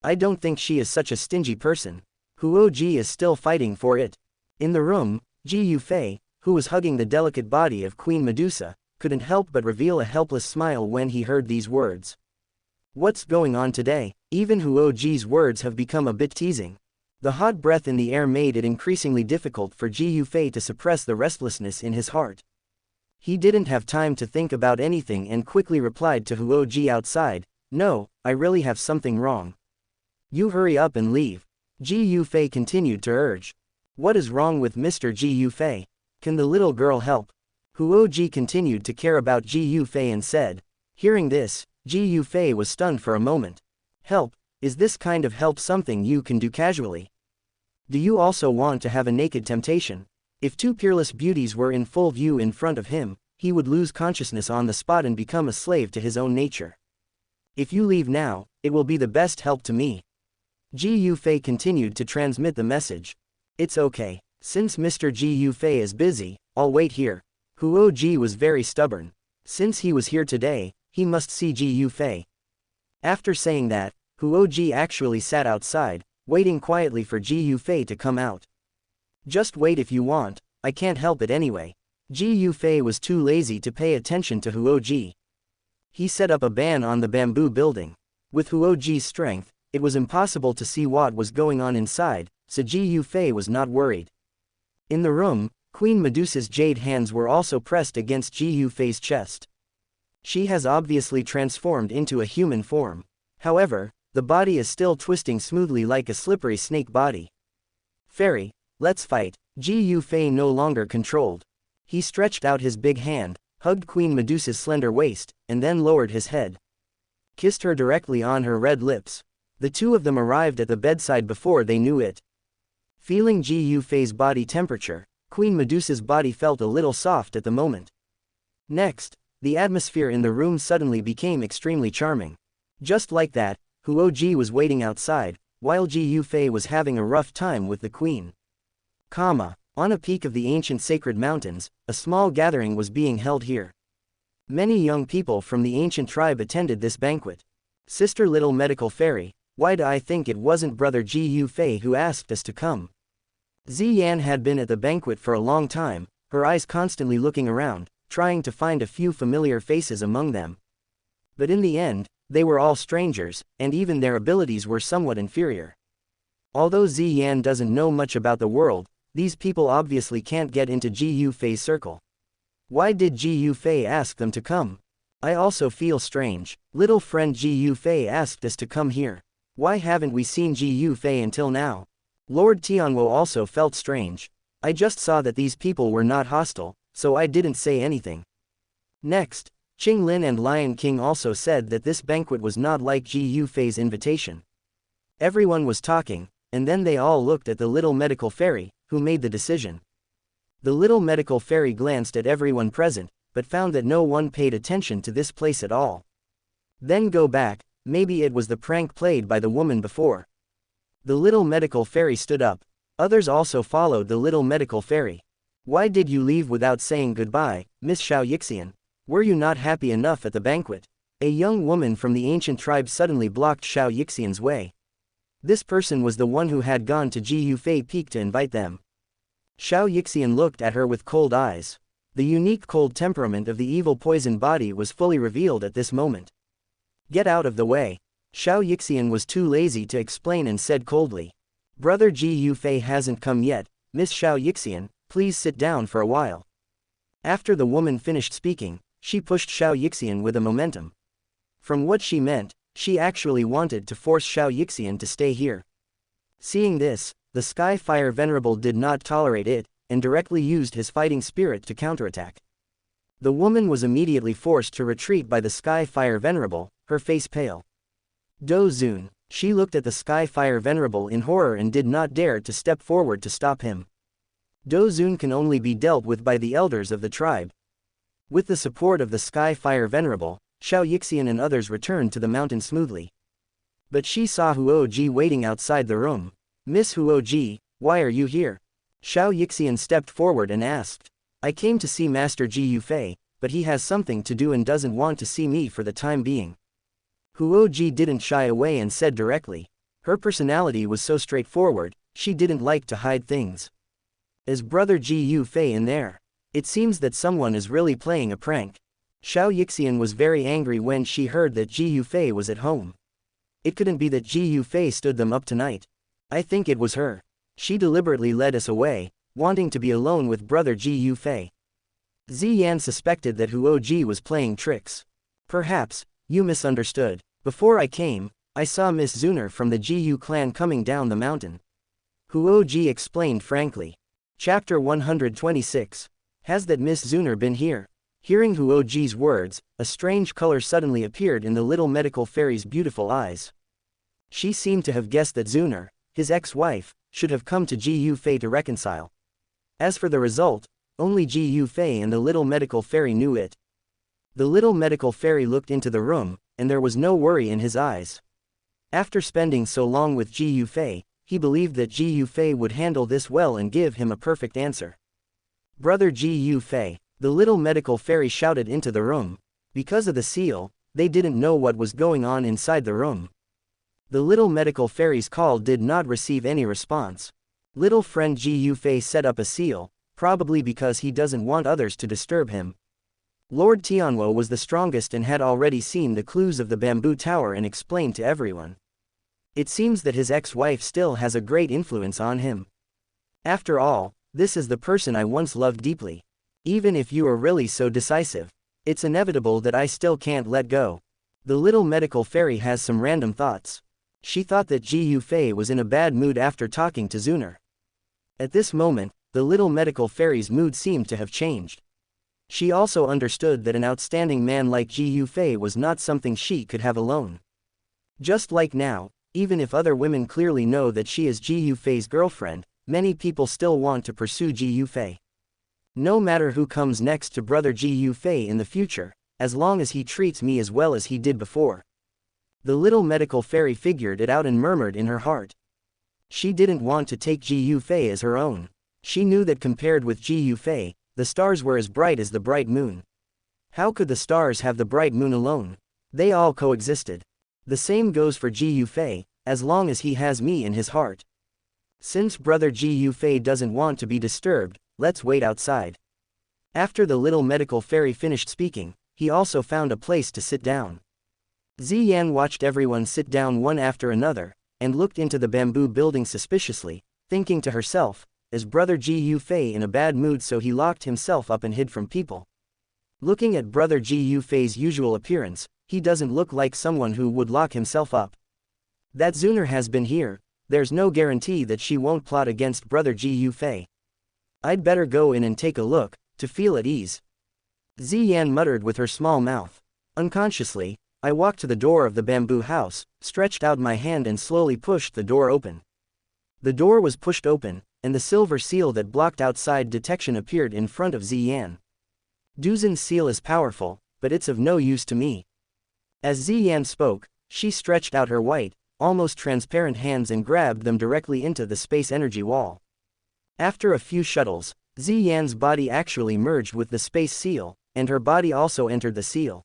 I don't think she is such a stingy person. Huoji is still fighting for it. In the room, Ji Yufei, who was hugging the delicate body of Queen Medusa, couldn't help but reveal a helpless smile when he heard these words. What's going on today? Even Huoji's words have become a bit teasing. The hot breath in the air made it increasingly difficult for Ji Yufei to suppress the restlessness in his heart. He didn't have time to think about anything and quickly replied to Huoji outside, "No, I really have something wrong. You hurry up and leave." Ji Yufei continued to urge. What is wrong with Mr. Ji Yufei? Can the little girl help? Huoji continued to care about Ji Yufei and said. Hearing this, Ji Yufei was stunned for a moment. Help? Is this kind of help something you can do casually? Do you also want to have a naked temptation? If two peerless beauties were in full view in front of him, he would lose consciousness on the spot and become a slave to his own nature. If you leave now, it will be the best help to me. Ji Yufei continued to transmit the message. It's okay. Since Mr. Ji Yufei is busy, I'll wait here. Huoji was very stubborn. Since he was here today, he must see Ji Yufei. After saying that, Huoji actually sat outside, waiting quietly for Ji Yufei to come out. Just wait if you want, I can't help it anyway. Ji Yufei was too lazy to pay attention to Huoji. He set up a ban on the bamboo building. With Huoji's strength, it was impossible to see what was going on inside, so Ji Yufei was not worried. In the room, Queen Medusa's jade hands were also pressed against Ji Yufei's chest. She has obviously transformed into a human form. However, the body is still twisting smoothly like a slippery snake body. Fairy, let's fight. Ji Yufei no longer controlled. He stretched out his big hand, hugged Queen Medusa's slender waist, and then lowered his head. Kissed her directly on her red lips. The two of them arrived at the bedside before they knew it. Feeling Ji Yufei's body temperature, Queen Medusa's body felt a little soft at the moment. Next, the atmosphere in the room suddenly became extremely charming. Just like that, Huoji was waiting outside, while Ji Yufei was having a rough time with the queen. On a peak of the ancient sacred mountains, a small gathering was being held here. Many young people from the ancient tribe attended this banquet. Sister Little Medical Fairy, why do I think it wasn't Brother Ji Yufei who asked us to come? Ziyan had been at the banquet for a long time, her eyes constantly looking around, trying to find a few familiar faces among them. But in the end, they were all strangers, and even their abilities were somewhat inferior. Although Ziyan doesn't know much about the world, these people obviously can't get into Ji Yufei's circle. Why did Ji Yufei ask them to come? I also feel strange. Little friend Ji Yufei asked us to come here. Why haven't we seen Ji Yufei until now? Lord Tianwo also felt strange. I just saw that these people were not hostile, so I didn't say anything. Next, Qing Lin and Lion King also said that this banquet was not like Ji Yufei's invitation. Everyone was talking, and then they all looked at the little medical fairy, who made the decision. The little medical fairy glanced at everyone present, but found that no one paid attention to this place at all. Then go back, maybe it was the prank played by the woman before. The little medical fairy stood up. Others also followed the little medical fairy. Why did you leave without saying goodbye, Miss Xianxia? Were you not happy enough at the banquet? A young woman from the ancient tribe suddenly blocked Xianxia's way. This person was the one who had gone to Ji Yufei Peak to invite them. Xianxia looked at her with cold eyes. The unique cold temperament of the evil poison body was fully revealed at this moment. Get out of the way. Xianxia was too lazy to explain and said coldly. Brother Ji Yufei hasn't come yet, Miss Xianxia, please sit down for a while. After the woman finished speaking, she pushed Xianxia with a momentum. From what she meant, she actually wanted to force Xianxia to stay here. Seeing this, the Sky Fire Venerable did not tolerate it, and directly used his fighting spirit to counterattack. The woman was immediately forced to retreat by the Sky Fire Venerable, her face pale. Dou Qi, she looked at the Sky Fire Venerable in horror and did not dare to step forward to stop him. Dou Qi can only be dealt with by the elders of the tribe. With the support of the Sky Fire Venerable, Xianxia and others returned to the mountain smoothly. But she saw Huoji waiting outside the room. Miss Huoji, why are you here? Xianxia stepped forward and asked. I came to see Master Ji Yufei, but he has something to do and doesn't want to see me for the time being. Huoji didn't shy away and said directly. Her personality was so straightforward, she didn't like to hide things. Is Brother Ji Yufei in there? It seems that someone is really playing a prank. Xianxia was very angry when she heard that Ji Yufei was at home. It couldn't be that Ji Yufei stood them up tonight. I think it was her. She deliberately led us away, wanting to be alone with Brother Ji Yufei. Ziyan suspected that Huoji was playing tricks. Perhaps, you misunderstood. Before I came, I saw Miss Xun'er from the Jiyu clan coming down the mountain. Huoji explained frankly. Chapter 126. Has that Miss Xun'er been here? Hearing Huoji's words, a strange color suddenly appeared in the little medical fairy's beautiful eyes. She seemed to have guessed that Xun'er, his ex-wife, should have come to Ji Yufei to reconcile. As for the result, only Ji Yufei and the little medical fairy knew it. The little medical fairy looked into the room, and there was no worry in his eyes. After spending so long with Ji Yufei, he believed that Ji Yufei would handle this well and give him a perfect answer. Brother Ji Yufei, the little medical fairy shouted into the room. Because of the seal, they didn't know what was going on inside the room. The little medical fairy's call did not receive any response. Little friend Ji Yufei set up a seal, probably because he doesn't want others to disturb him. Lord Tianhuo was the strongest and had already seen the clues of the bamboo tower and explained to everyone. It seems that his ex-wife still has a great influence on him. After all, this is the person I once loved deeply. Even if you are really so decisive, it's inevitable that I still can't let go. The little medical fairy has some random thoughts. She thought that Ji Yufei was in a bad mood after talking to Xun'er. At this moment, the little medical fairy's mood seemed to have changed. She also understood that an outstanding man like Ji Yufei was not something she could have alone. Just like now, even if other women clearly know that she is Ji Yufei's girlfriend, many people still want to pursue Ji Yufei. No matter who comes next to Brother Ji Yufei in the future, as long as he treats me as well as he did before. The little medical fairy figured it out and murmured in her heart. She didn't want to take Ji Yufei as her own. She knew that compared with Ji Yufei, the stars were as bright as the bright moon. How could the stars have the bright moon alone? They all coexisted. The same goes for Ji Yufei, as long as he has me in his heart. Since Brother Ji Yufei doesn't want to be disturbed, let's wait outside. After the little medical fairy finished speaking, he also found a place to sit down. Ziyan watched everyone sit down one after another, and looked into the bamboo building suspiciously, thinking to herself, is Brother Ji Yufei in a bad mood, so he locked himself up and hid from people? Looking at Brother Ji Yufei's usual appearance, he doesn't look like someone who would lock himself up. That Xun'er has been here, there's no guarantee that she won't plot against Brother Ji Yufei. I'd better go in and take a look, to feel at ease. Ziyan muttered with her small mouth. Unconsciously, I walked to the door of the bamboo house, stretched out my hand and slowly pushed the door open. The door was pushed open, and the silver seal that blocked outside detection appeared in front of Ziyan. Duzin's seal is powerful, but it's of no use to me. As Ziyan spoke, she stretched out her white, almost transparent hands and grabbed them directly into the space energy wall. After a few shuttles, Ziyan's body actually merged with the space seal, and her body also entered the seal.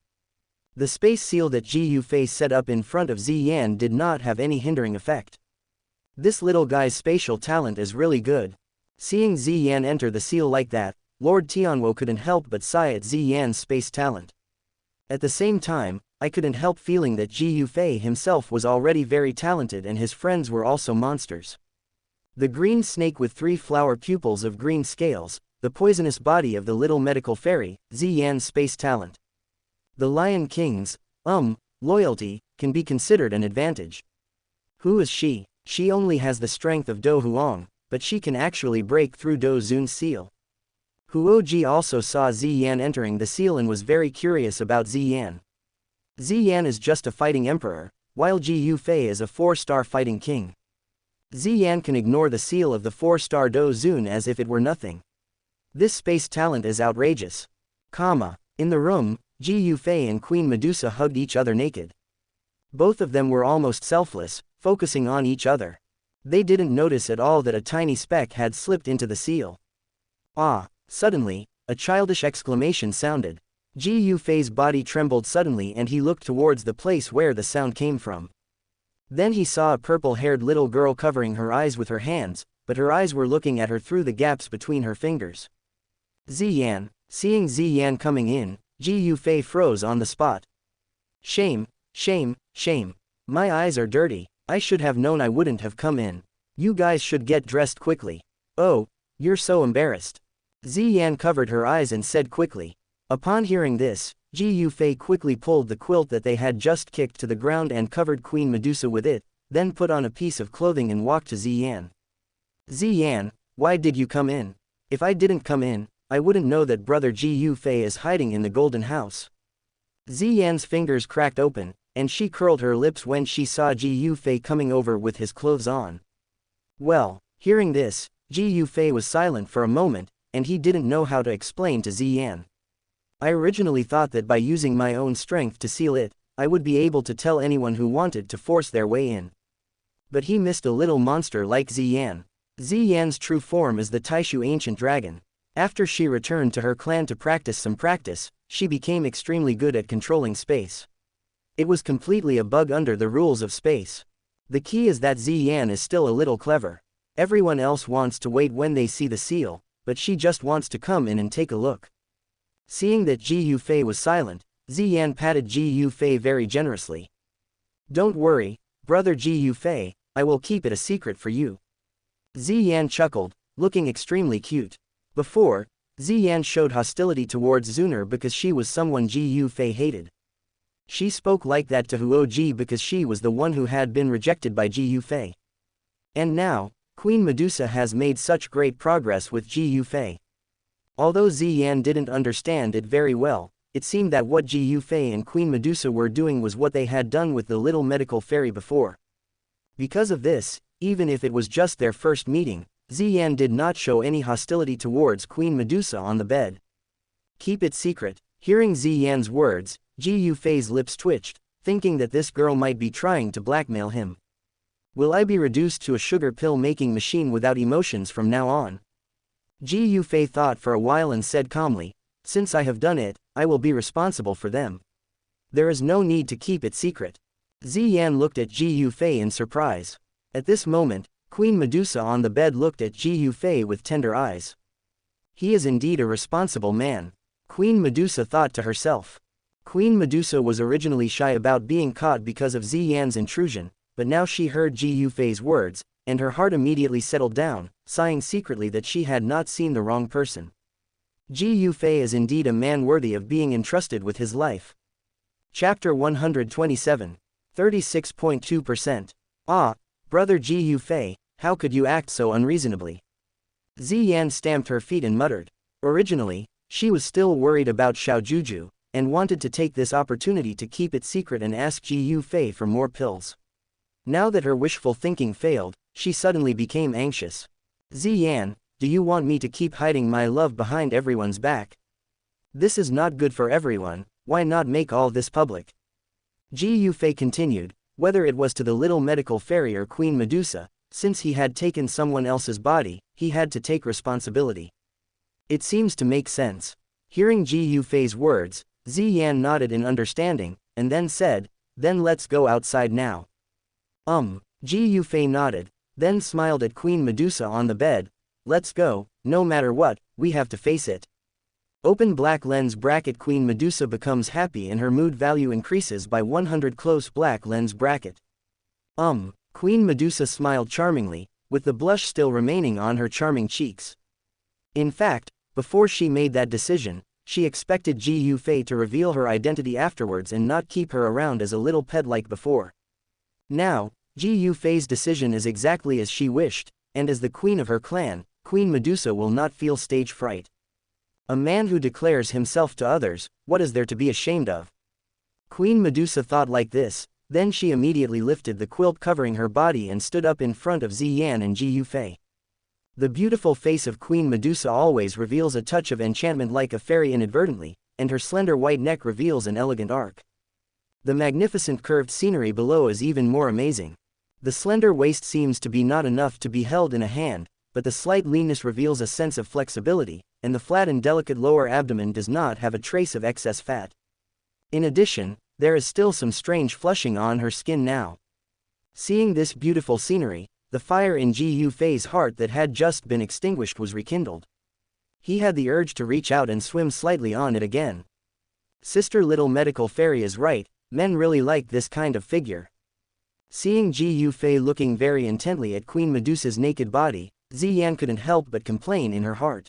The space seal that Ji Yufei set up in front of Ziyan did not have any hindering effect. This little guy's spatial talent is really good. Seeing Ziyan enter the seal like that, Lord Tianwo couldn't help but sigh at Ziyan's space talent. At the same time, I couldn't help feeling that Ji Yufei himself was already very talented and his friends were also monsters. The green snake with 3 flower pupils of green scales, the poisonous body of the little medical fairy, Ziyan's space talent. The Lion King's, loyalty, can be considered an advantage. Who is she? She only has the strength of Dou Huang, but she can actually break through Dou Zun's seal. Huoji also saw Ziyan entering the seal and was very curious about Ziyan. Ziyan is just a fighting emperor, while Ji Yufei is a 4-star fighting king. Ziyan can ignore the seal of the 4-star Dou Zun as if it were nothing. This space talent is outrageous. In the room, Ji Yufei and Queen Medusa hugged each other naked. Both of them were almost selfless, focusing on each other. They didn't notice at all that a tiny speck had slipped into the seal. Suddenly, a childish exclamation sounded. Ji Yufei's body trembled suddenly and he looked towards the place where the sound came from. Then he saw a purple-haired little girl covering her eyes with her hands, but her eyes were looking at her through the gaps between her fingers. Ziyan. Seeing Ziyan coming in, Ji Yufei froze on the spot. Shame, shame, shame. My eyes are dirty, I should have known I wouldn't have come in. You guys should get dressed quickly. Oh, you're so embarrassed. Ziyan covered her eyes and said quickly. Upon hearing this, Ji Yufei quickly pulled the quilt that they had just kicked to the ground and covered Queen Medusa with it, then put on a piece of clothing and walked to Ziyan. Ziyan, why did you come in? If I didn't come in, I wouldn't know that brother Ji Yufei is hiding in the golden house. Ziyan's fingers cracked open, and she curled her lips when she saw Ji Yufei coming over with his clothes on. Well, hearing this, Ji Yufei was silent for a moment, and he didn't know how to explain to Ziyan. I originally thought that by using my own strength to seal it, I would be able to tell anyone who wanted to force their way in. But he missed a little monster like Ziyan. Ziyan's true form is the Taishu ancient dragon. After she returned to her clan to practice, she became extremely good at controlling space. It was completely a bug under the rules of space. The key is that Ziyan is still a little clever. Everyone else wants to wait when they see the seal, but she just wants to come in and take a look. Seeing that Ji Yufei was silent, Ziyan patted Ji Yufei very generously. Don't worry, brother Ji Yufei, I will keep it a secret for you. Ziyan chuckled, looking extremely cute. Before, Ziyan showed hostility towards Xun'er because she was someone Ji Yufei hated. She spoke like that to Huoji because she was the one who had been rejected by Ji Yufei. And now, Queen Medusa has made such great progress with Ji Yufei. Although Ziyan didn't understand it very well, it seemed that what Ji Yufei and Queen Medusa were doing was what they had done with the little medical fairy before. Because of this, even if it was just their first meeting, Ziyan did not show any hostility towards Queen Medusa on the bed. Keep it secret. Hearing Ziyan's words, Ji Yufei's lips twitched, thinking that this girl might be trying to blackmail him. Will I be reduced to a sugar pill making machine without emotions from now on? Ji Yufei thought for a while and said calmly, since I have done it, I will be responsible for them. There is no need to keep it secret. Ziyan looked at Ji Yufei in surprise. At this moment, Queen Medusa on the bed looked at Ji Yufei with tender eyes. He is indeed a responsible man. Queen Medusa thought to herself. Queen Medusa was originally shy about being caught because of Ziyan's intrusion, but now she heard Ji Yufei's words, and her heart immediately settled down, sighing secretly that she had not seen the wrong person. Ji Yufei is indeed a man worthy of being entrusted with his life. Chapter 127. 36.2%. Brother Ji Yufei, how could you act so unreasonably? Ziyan stamped her feet and muttered. Originally, she was still worried about Xiao Juju, and wanted to take this opportunity to keep it secret and ask Ji Yufei for more pills. Now that her wishful thinking failed, she suddenly became anxious. Ziyan, do you want me to keep hiding my love behind everyone's back? This is not good for everyone, why not make all this public? Ji Yufei continued, whether it was to the little medical fairy or Queen Medusa, since he had taken someone else's body, he had to take responsibility. It seems to make sense. Hearing Ji Yufei's words, Ziyan nodded in understanding, and then said, then let's go outside now. Ji Yufei nodded, then smiled at Queen Medusa on the bed. Let's go, no matter what, we have to face it. Open black lens bracket. Queen Medusa becomes happy and her mood value increases by 100. Close black lens bracket. Queen Medusa smiled charmingly, with the blush still remaining on her charming cheeks. In fact, before she made that decision, she expected Ji Yufei to reveal her identity afterwards and not keep her around as a little pet like before. Now, Ji Yufei's decision is exactly as she wished, and as the queen of her clan, Queen Medusa will not feel stage fright. A man who declares himself to others, what is there to be ashamed of? Queen Medusa thought like this, then she immediately lifted the quilt covering her body and stood up in front of Ziyan and Ji Yufei. The beautiful face of Queen Medusa always reveals a touch of enchantment like a fairy inadvertently, and her slender white neck reveals an elegant arc. The magnificent curved scenery below is even more amazing. The slender waist seems to be not enough to be held in a hand, but the slight leanness reveals a sense of flexibility, and the flat and delicate lower abdomen does not have a trace of excess fat. In addition, there is still some strange flushing on her skin now. Seeing this beautiful scenery, the fire in Ji Yufei's heart that had just been extinguished was rekindled. He had the urge to reach out and swim slightly on it again. Sister Little Medical Fairy is right, men really like this kind of figure. Seeing Ji Yufei looking very intently at Queen Medusa's naked body, Ziyan couldn't help but complain in her heart.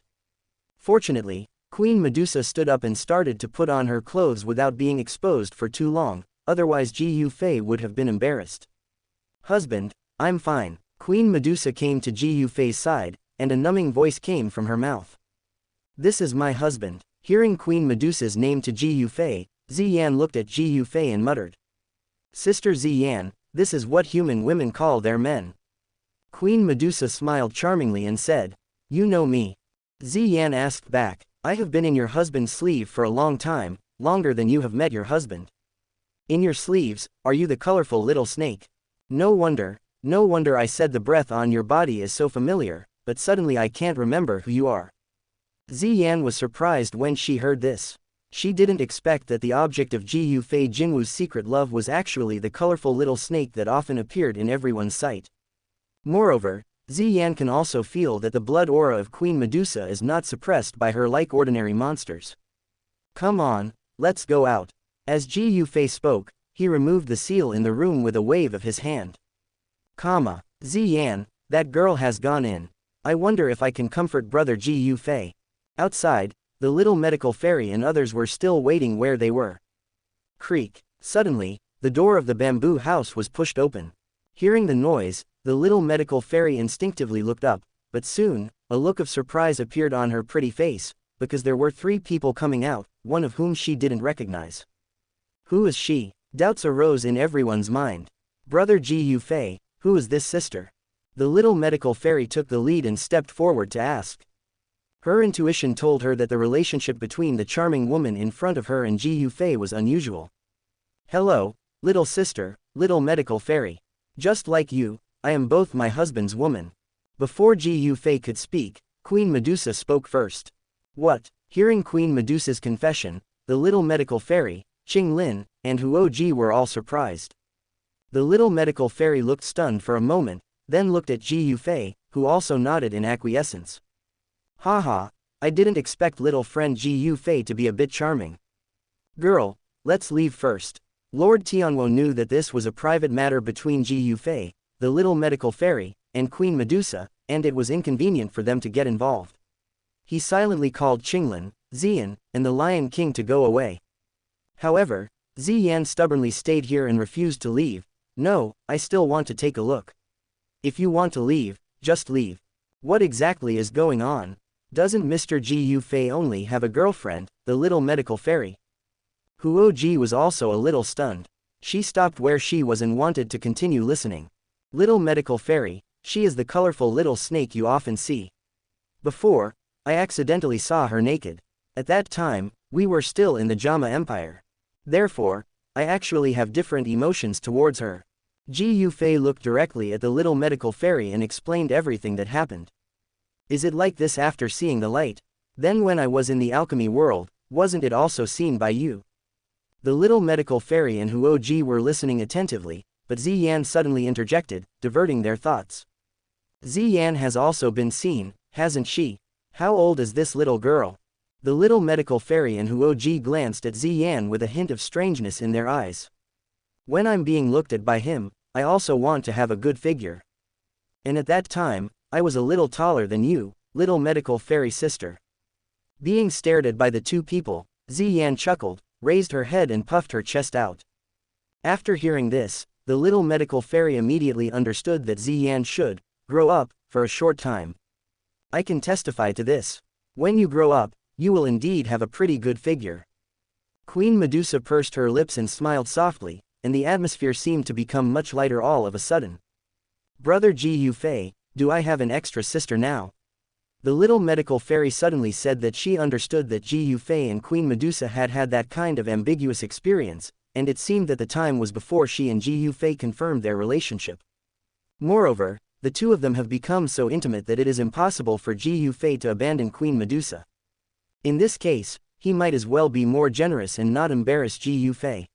Fortunately, Queen Medusa stood up and started to put on her clothes without being exposed for too long, otherwise Ji Yufei would have been embarrassed. Husband, I'm fine. Queen Medusa came to Ji Yufei's side, and a numbing voice came from her mouth. This is my husband. Hearing Queen Medusa's name to Ji Yufei, Ziyan looked at Ji Yufei and muttered. Sister Ziyan, this is what human women call their men. Queen Medusa smiled charmingly and said, you know me. Ziyan asked back, I have been in your husband's sleeve for a long time, longer than you have met your husband. In your sleeves, are you the colorful little snake? No wonder I said the breath on your body is so familiar, but suddenly I can't remember who you are. Ziyan was surprised when she heard this. She didn't expect that the object of Ji Yufei Jinwu's secret love was actually the colorful little snake that often appeared in everyone's sight. Moreover, Ziyan can also feel that the blood aura of Queen Medusa is not suppressed by her like ordinary monsters. Come on, let's go out. As Ji Yufei spoke, he removed the seal in the room with a wave of his hand. Ziyan, that girl has gone in. I wonder if I can comfort brother Ji Yufei. Outside, the little medical fairy and others were still waiting where they were. Creak. Suddenly, the door of the bamboo house was pushed open. Hearing the noise, the little medical fairy instinctively looked up, but soon, a look of surprise appeared on her pretty face, because there were 3 people coming out, one of whom she didn't recognize. Who is she? Doubts arose in everyone's mind. Brother Ji Yufei, who is this sister? The little medical fairy took the lead and stepped forward to ask. Her intuition told her that the relationship between the charming woman in front of her and Ji Yufei was unusual. Hello, little sister, little medical fairy. Just like you, I am both my husband's woman. Before Ji Yufei could speak, Queen Medusa spoke first. What? Hearing Queen Medusa's confession, the little medical fairy, Qing Lin, and Huo Ji were all surprised. The little medical fairy looked stunned for a moment, then looked at Ji Yufei, who also nodded in acquiescence. Haha, I didn't expect little friend Ji Yufei to be a bit charming. Girl, let's leave first. Lord Tianwo knew that this was a private matter between Ji Yufei, the little medical fairy, and Queen Medusa, and it was inconvenient for them to get involved. He silently called Qinglin, Ziyan, and the Lion King to go away. However, Ziyan stubbornly stayed here and refused to leave. No, I still want to take a look. If you want to leave, just leave. What exactly is going on? Doesn't Mr. Ji Yufei only have a girlfriend, the little medical fairy? Huoji was also a little stunned. She stopped where she was and wanted to continue listening. Little medical fairy, she is the colorful little snake you often see. Before, I accidentally saw her naked. At that time, we were still in the JAMA Empire. Therefore, I actually have different emotions towards her. Ji Yufei looked directly at the little medical fairy and explained everything that happened. Is it like this after seeing the light? Then when I was in the alchemy world, wasn't it also seen by you? The little medical fairy and Huoji were listening attentively, but Ziyan suddenly interjected, diverting their thoughts. Ziyan has also been seen, hasn't she? How old is this little girl? The little medical fairy and Huoji glanced at Ziyan with a hint of strangeness in their eyes. When I'm being looked at by him, I also want to have a good figure. And at that time, I was a little taller than you, little medical fairy sister. Being stared at by the two people, Ziyan chuckled, raised her head and puffed her chest out. After hearing this, the little medical fairy immediately understood that Ziyan should grow up for a short time. I can testify to this. When you grow up, you will indeed have a pretty good figure. Queen Medusa pursed her lips and smiled softly, and the atmosphere seemed to become much lighter all of a sudden. Brother Ji Yufei, do I have an extra sister now? The little medical fairy suddenly said that she understood that Ji Yufei and Queen Medusa had had that kind of ambiguous experience, and it seemed that the time was before she and Ji Yufei confirmed their relationship. Moreover, the two of them have become so intimate that it is impossible for Ji Yufei to abandon Queen Medusa. In this case, he might as well be more generous and not embarrass Ji Yufei.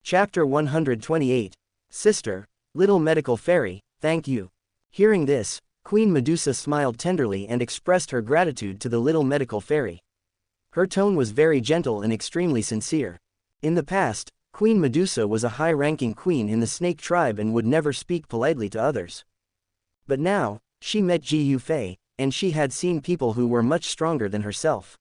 Chapter 128. Sister, little medical fairy, thank you. Hearing this, Queen Medusa smiled tenderly and expressed her gratitude to the little medical fairy. Her tone was very gentle and extremely sincere. In the past, Queen Medusa was a high-ranking queen in the snake tribe and would never speak politely to others. But now, she met Ji Yufei, and she had seen people who were much stronger than herself.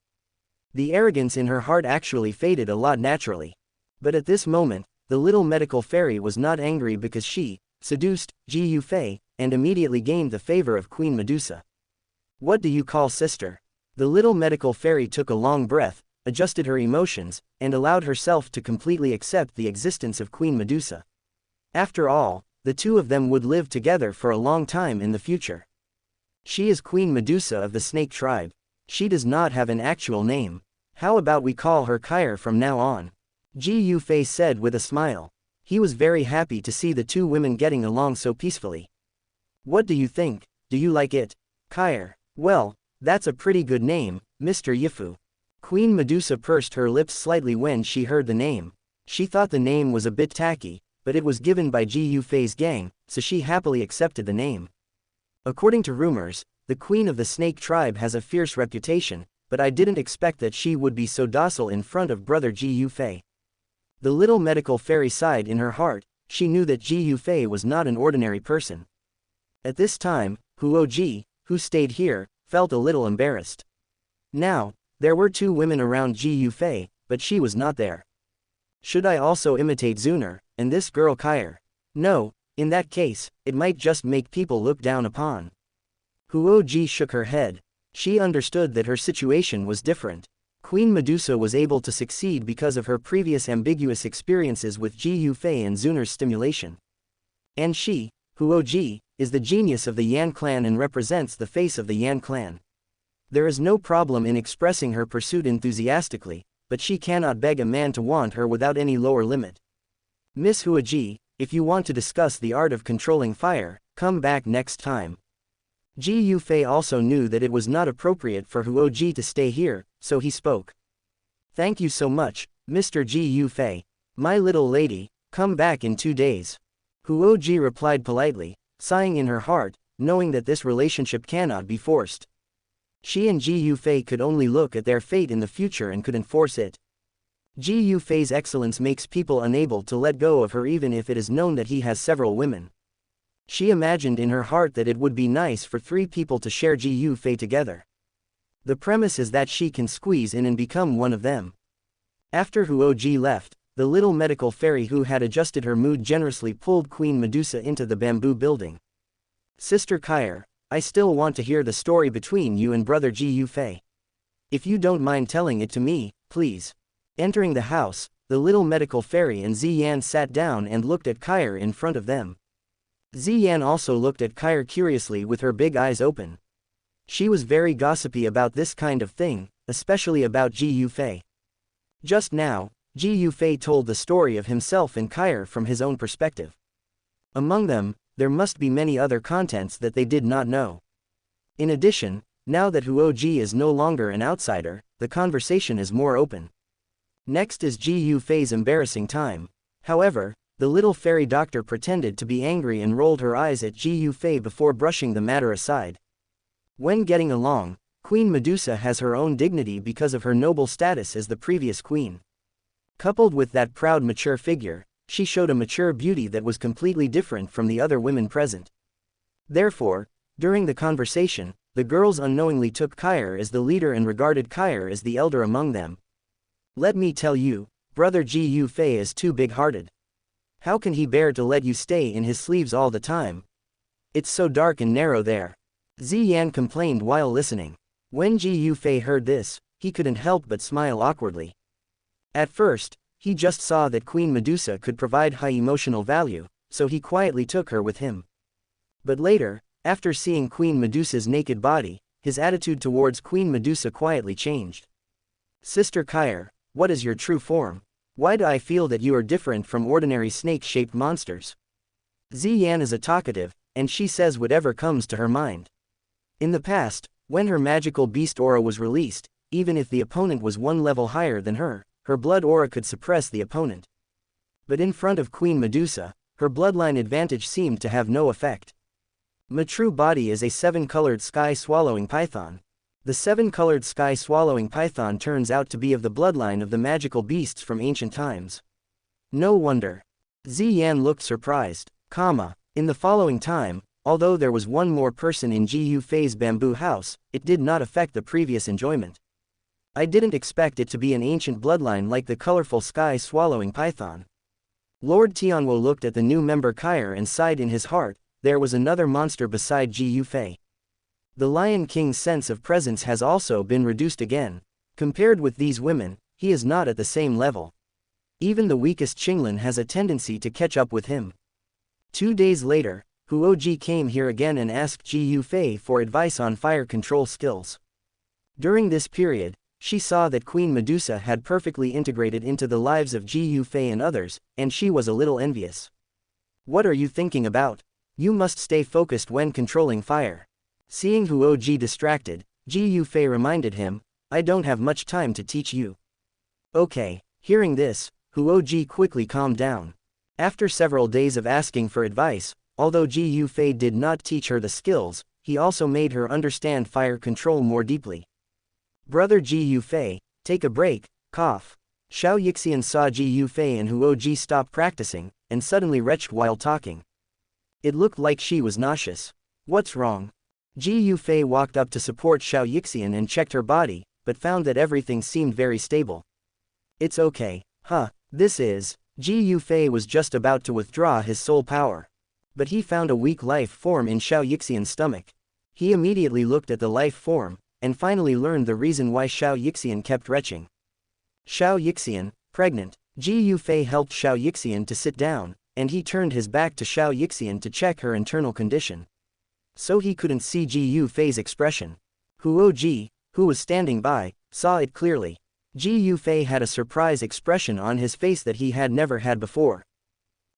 The arrogance in her heart actually faded a lot naturally. But at this moment, the little medical fairy was not angry because she seduced Ji Yufei, and immediately gained the favor of Queen Medusa. What do you call sister? The little medical fairy took a long breath, adjusted her emotions, and allowed herself to completely accept the existence of Queen Medusa. After all, the two of them would live together for a long time in the future. She is Queen Medusa of the snake tribe. She does not have an actual name. How about we call her Xun'er from now on? Ji Yufei said with a smile. He was very happy to see the two women getting along so peacefully. What do you think? Do you like it? Xun'er. Well, that's a pretty good name, Mr. Yifu. Queen Medusa pursed her lips slightly when she heard the name. She thought the name was a bit tacky, but it was given by Ji Yufei's gang, so she happily accepted the name. According to rumors, the queen of the snake tribe has a fierce reputation, but I didn't expect that she would be so docile in front of brother Ji Yufei. The little medical fairy sighed in her heart. She knew that Ji Yufei was not an ordinary person. At this time, Huoji, who stayed here, felt a little embarrassed. Now, there were two women around Ji Yufei, but she was not there. Should I also imitate Xun'er, and this girl Xun'er? No, in that case, it might just make people look down upon. Huoji shook her head. She understood that her situation was different. Queen Medusa was able to succeed because of her previous ambiguous experiences with Ji Yufei and Xun'er's stimulation. And she, Huoji, is the genius of the Yan clan and represents the face of the Yan clan. There is no problem in expressing her pursuit enthusiastically, but she cannot beg a man to want her without any lower limit. Miss Huoji, if you want to discuss the art of controlling fire, come back next time. Ji Yufei also knew that it was not appropriate for Huoji to stay here, so he spoke. Thank you so much, Mr. Ji Yufei. My little lady, come back in 2 days. Huoji replied politely, sighing in her heart, knowing that this relationship cannot be forced. She and Ji Yufei could only look at their fate in the future and could enforce it. Ji Yufei's excellence makes people unable to let go of her even if it is known that he has several women. She imagined in her heart that it would be nice for 3 people to share Ji Yufei together. The premise is that she can squeeze in and become one of them. After Huoji left, the little medical fairy who had adjusted her mood generously pulled Queen Medusa into the bamboo building. Sister Xun'er, I still want to hear the story between you and brother Ji Yufei. If you don't mind telling it to me, please. Entering the house, the little medical fairy and Ziyan sat down and looked at Kair in front of them. Ziyan also looked at Kair curiously with her big eyes open. She was very gossipy about this kind of thing, especially about Ji Yufei. Just now, Ji Yufei told the story of himself and Kair from his own perspective. Among them, there must be many other contents that they did not know. In addition, now that Huoji is no longer an outsider, the conversation is more open. Next is Ji Yufei's embarrassing time. However, the little fairy doctor pretended to be angry and rolled her eyes at Ji Yufei before brushing the matter aside. When getting along, Queen Medusa has her own dignity because of her noble status as the previous queen. Coupled with that proud mature figure, she showed a mature beauty that was completely different from the other women present. Therefore, during the conversation, the girls unknowingly took Kair as the leader and regarded Kair as the elder among them. Let me tell you, brother Ji Yufei is too big-hearted. How can he bear to let you stay in his sleeves all the time? It's so dark and narrow there. Ziyan complained while listening. When Ji Yufei heard this, he couldn't help but smile awkwardly. At first, he just saw that Queen Medusa could provide high emotional value, so he quietly took her with him. But later, after seeing Queen Medusa's naked body, his attitude towards Queen Medusa quietly changed. Sister Kair, what is your true form? Why do I feel that you are different from ordinary snake-shaped monsters? Ziyan is a talkative, and she says whatever comes to her mind. In the past, when her magical beast aura was released, even if the opponent was one level higher than her blood aura could suppress the opponent. But in front of Queen Medusa, her bloodline advantage seemed to have no effect. My true body is a 7-colored sky-swallowing python. The 7-colored sky-swallowing python turns out to be of the bloodline of the magical beasts from ancient times. No wonder. Ziyan looked surprised. In the following time, although there was one more person in Ji Yufei's bamboo house, it did not affect the previous enjoyment. I didn't expect it to be an ancient bloodline like the colorful sky-swallowing python. Lord Tianwo looked at the new member Kair and sighed in his heart. There was another monster beside Ji Yufei. The Lion King's sense of presence has also been reduced again. Compared with these women, he is not at the same level. Even the weakest Qinglin has a tendency to catch up with him. 2 days later, Huoji came here again and asked Ji Yufei for advice on fire control skills. During this period, she saw that Queen Medusa had perfectly integrated into the lives of Ji Yufei and others, and she was a little envious. What are you thinking about? You must stay focused when controlling fire. Seeing Huoji distracted, Ji Yufei reminded him, I don't have much time to teach you. Okay. Hearing this, Huoji quickly calmed down. After several days of asking for advice, although Ji Yufei did not teach her the skills, he also made her understand fire control more deeply. Brother Ji Yufei, take a break, cough. Xiao saw Ji Yufei and Huoji stop practicing, and suddenly retched while talking. It looked like she was nauseous. What's wrong? Ji Yufei walked up to support Xiao and checked her body, but found that everything seemed very stable. It's okay, this is. Ji Yufei was just about to withdraw his soul power. But he found a weak life form in Xiao stomach. He immediately looked at the life form, and finally learned the reason why Xiao kept retching. Xiao, pregnant. Ji Yufei helped Xiao to sit down, and he turned his back to Xiao to check her internal condition. So he couldn't see Ji Yufei's expression. Huoji, who was standing by, saw it clearly. Ji Yufei had a surprise expression on his face that he had never had before.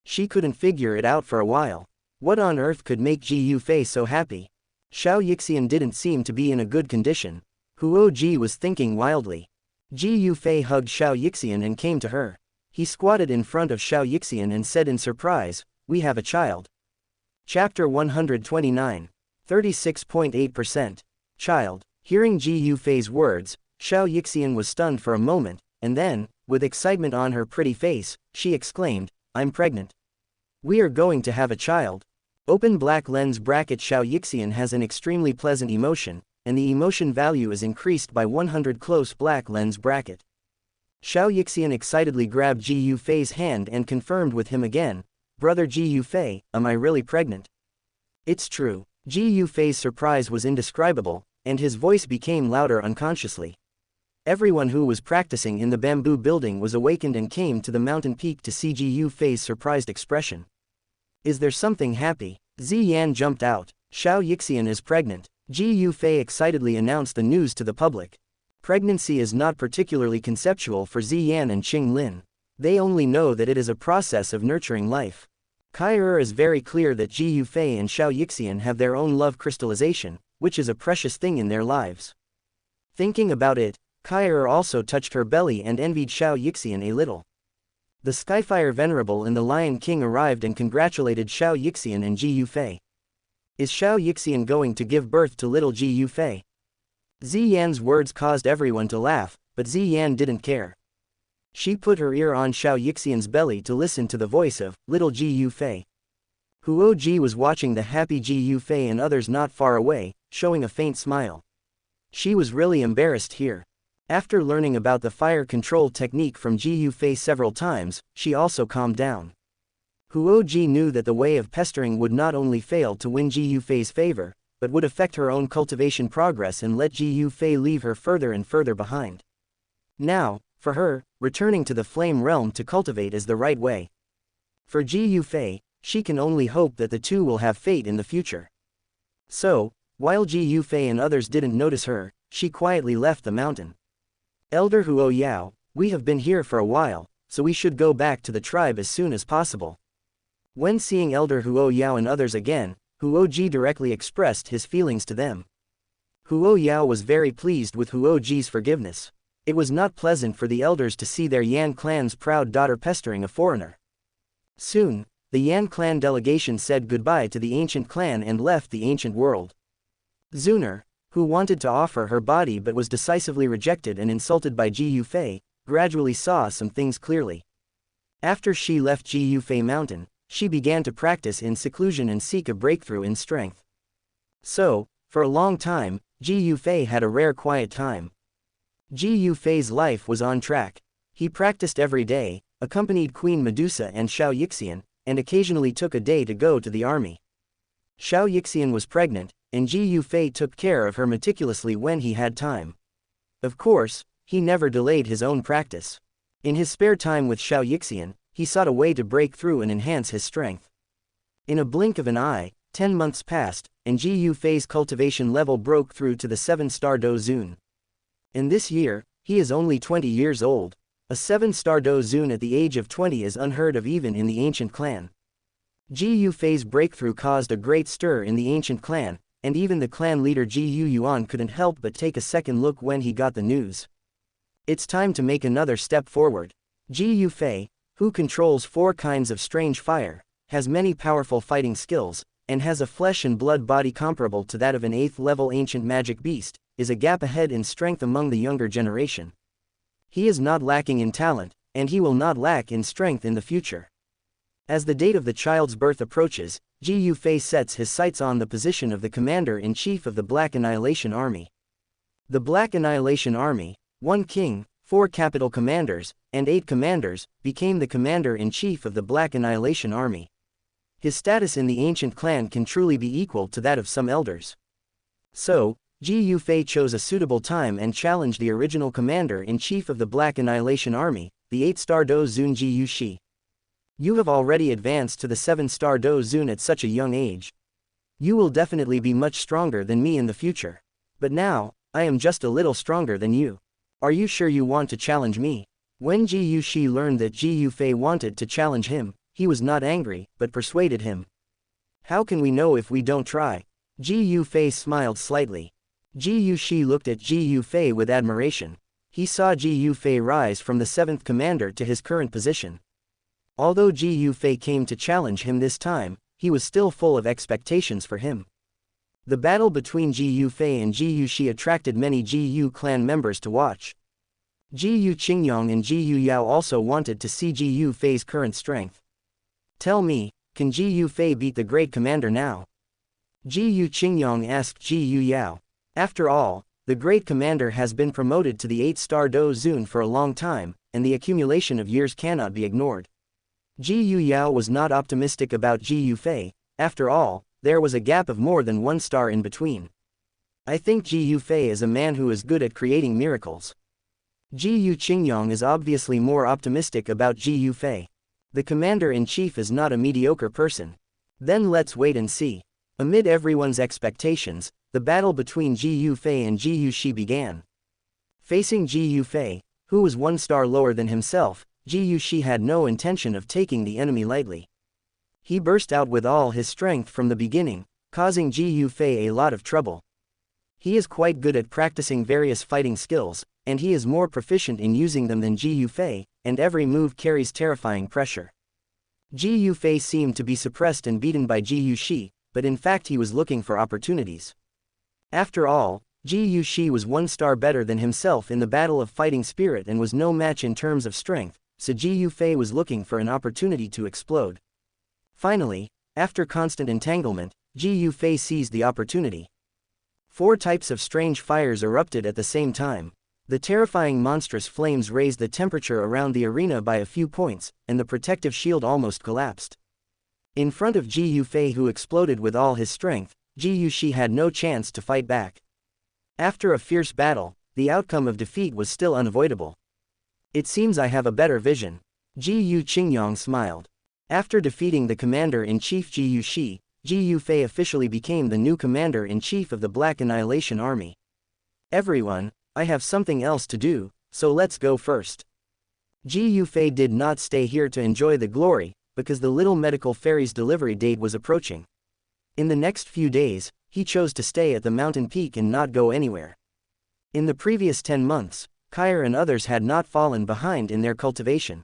She couldn't figure it out for a while. What on earth could make Ji Yufei so happy? Xiao didn't seem to be in a good condition. Huoji was thinking wildly. Ji Yufei hugged Xiao and came to her. He squatted in front of Xiao and said in surprise, we have a child. Chapter 129. 36.8%. Child. Hearing Ji Yufei's words, Xiao was stunned for a moment, and then, with excitement on her pretty face, she exclaimed, I'm pregnant. We are going to have a child. Open black lens bracket. Xiao has an extremely pleasant emotion, and the emotion value is increased by 100 close black lens bracket. Xiao excitedly grabbed Ji Yufei's hand and confirmed with him again, Brother Ji Yufei, am I really pregnant? It's true. Ji Yufei's surprise was indescribable, and his voice became louder unconsciously. Everyone who was practicing in the bamboo building was awakened and came to the mountain peak to see Ji Yufei's surprised expression. Is there something happy? Ziyan jumped out. Xianxia is pregnant. Ji Yufei excitedly announced the news to the public. Pregnancy is not particularly conceptual for Ziyan and Qing Lin. They only know that it is a process of nurturing life. Kai is very clear that Ji Yufei and Xianxia have their own love crystallization, which is a precious thing in their lives. Thinking about it, Kai also touched her belly and envied Xianxia a little. The Skyfire Venerable and the Lion King arrived and congratulated Xianxia and Ji Yufei. Is Xianxia going to give birth to little Ji Yufei? Ziyan's words caused everyone to laugh, but Ziyan didn't care. She put her ear on Xianxia's belly to listen to the voice of little Ji Yufei. Huo Ji was watching the happy Ji Yufei and others not far away, showing a faint smile. She was really embarrassed here. After learning about the fire control technique from Ji Yufei several times, she also calmed down. Huo Ji knew that the way of pestering would not only fail to win Ji Yufei's favor, but would affect her own cultivation progress and let Ji Yufei leave her further and further behind. Now, for her, returning to the flame realm to cultivate is the right way. For Ji Yufei, she can only hope that the two will have fate in the future. So, while Ji Yufei and others didn't notice her, she quietly left the mountain. Elder Huo Yao, we have been here for a while, so we should go back to the tribe as soon as possible. When seeing Elder Huo Yao and others again, Huo Ji directly expressed his feelings to them. Huo Yao was very pleased with Huo Ji's forgiveness. It was not pleasant for the elders to see their Yan clan's proud daughter pestering a foreigner. Soon, the Yan clan delegation said goodbye to the ancient clan and left the ancient world. Xun'er, who wanted to offer her body but was decisively rejected and insulted by Ji Yufei, gradually saw some things clearly. After she left Ji Yufei Mountain, she began to practice in seclusion and seek a breakthrough in strength. So, for a long time, Ji Yufei had a rare quiet time. Ji Yufei's life was on track. He practiced every day, accompanied Queen Medusa and Xianxia, and occasionally took a day to go to the army. Xianxia was pregnant, and Ji Yufei took care of her meticulously when he had time. Of course, he never delayed his own practice. In his spare time with Xianxia, he sought a way to break through and enhance his strength. In a blink of an eye, 10 months passed, and Ji Yufei's cultivation level broke through to the 7-star Do Zun. In this year, he is only 20 years old. A 7-star Do Zun at the age of 20 is unheard of even in the ancient clan. Ji Yufei's breakthrough caused a great stir in the ancient clan, and even the clan leader Ji Yuan couldn't help but take a second look when he got the news. It's time to make another step forward. Ji Yufei, who controls 4 kinds of strange fire, has many powerful fighting skills, and has a flesh and blood body comparable to that of an 8th-level ancient magic beast, is a gap ahead in strength among the younger generation. He is not lacking in talent, and he will not lack in strength in the future. As the date of the child's birth approaches, Ji Yufei sets his sights on the position of the commander-in-chief of the Black Annihilation Army. The Black Annihilation Army, 1 king, 4 capital commanders, and 8 commanders, became the commander-in-chief of the Black Annihilation Army. His status in the ancient clan can truly be equal to that of some elders. So, Ji Yufei chose a suitable time and challenged the original commander-in-chief of the Black Annihilation Army, the 8-star Do Zun Ji Yushi. You have already advanced to the 7-star Do Zun at such a young age. You will definitely be much stronger than me in the future. But now, I am just a little stronger than you. Are you sure you want to challenge me? When Ji Yushi learned that Ji Yufei wanted to challenge him, he was not angry, but persuaded him. How can we know if we don't try? Ji Yufei smiled slightly. Ji Yushi looked at Ji Yufei with admiration. He saw Ji Yufei rise from the 7th commander to his current position. Although Ji Yufei came to challenge him this time, he was still full of expectations for him. The battle between Ji Yufei and Ji Yushi attracted many Ji Yu clan members to watch. Ji Yu Qingyong and Ji Yu Yao also wanted to see Ji Yufei's current strength. Tell me, can Ji Yufei beat the great commander now? Ji Yu Qingyong asked Ji Yu Yao. After all, the great commander has been promoted to the 8-star Do Zun for a long time, and the accumulation of years cannot be ignored. Ji Yu Yao was not optimistic about Ji Yufei. After all, there was a gap of more than 1 star in between. I think Ji Yufei is a man who is good at creating miracles. Ji Qingyong is obviously more optimistic about Ji Fei. The commander-in-chief is not a mediocre person. Then let's wait and see. Amid everyone's expectations, the battle between Ji Fei and Ji Shi began. Facing Ji Fei, who was 1 star lower than himself, Ji Shi had no intention of taking the enemy lightly. He burst out with all his strength from the beginning, causing Ji Fei a lot of trouble. He is quite good at practicing various fighting skills, and he is more proficient in using them than Ji Fei, and every move carries terrifying pressure. Ji Fei seemed to be suppressed and beaten by Ji Shi, but in fact he was looking for opportunities. After all, Ji Shi was 1 star better than himself in the battle of fighting spirit and was no match in terms of strength, so Ji Fei was looking for an opportunity to explode. Finally, after constant entanglement, Ji Fei seized the opportunity. 4 types of strange fires erupted at the same time. The terrifying monstrous flames raised the temperature around the arena by a few points, and the protective shield almost collapsed. In front of Ji Fei, who exploded with all his strength, Ji Shi had no chance to fight back. After a fierce battle, the outcome of defeat was still unavoidable. It seems I have a better vision. Ji Qingyong smiled. After defeating the commander-in-chief Ji Shi, Ji Fei officially became the new commander-in-chief of the Black Annihilation Army. Everyone, I have something else to do, so let's go first. Ji Fei did not stay here to enjoy the glory, because the little medical fairy's delivery date was approaching. In the next few days, he chose to stay at the mountain peak and not go anywhere. In the previous 10 months, Xun'er and others had not fallen behind in their cultivation.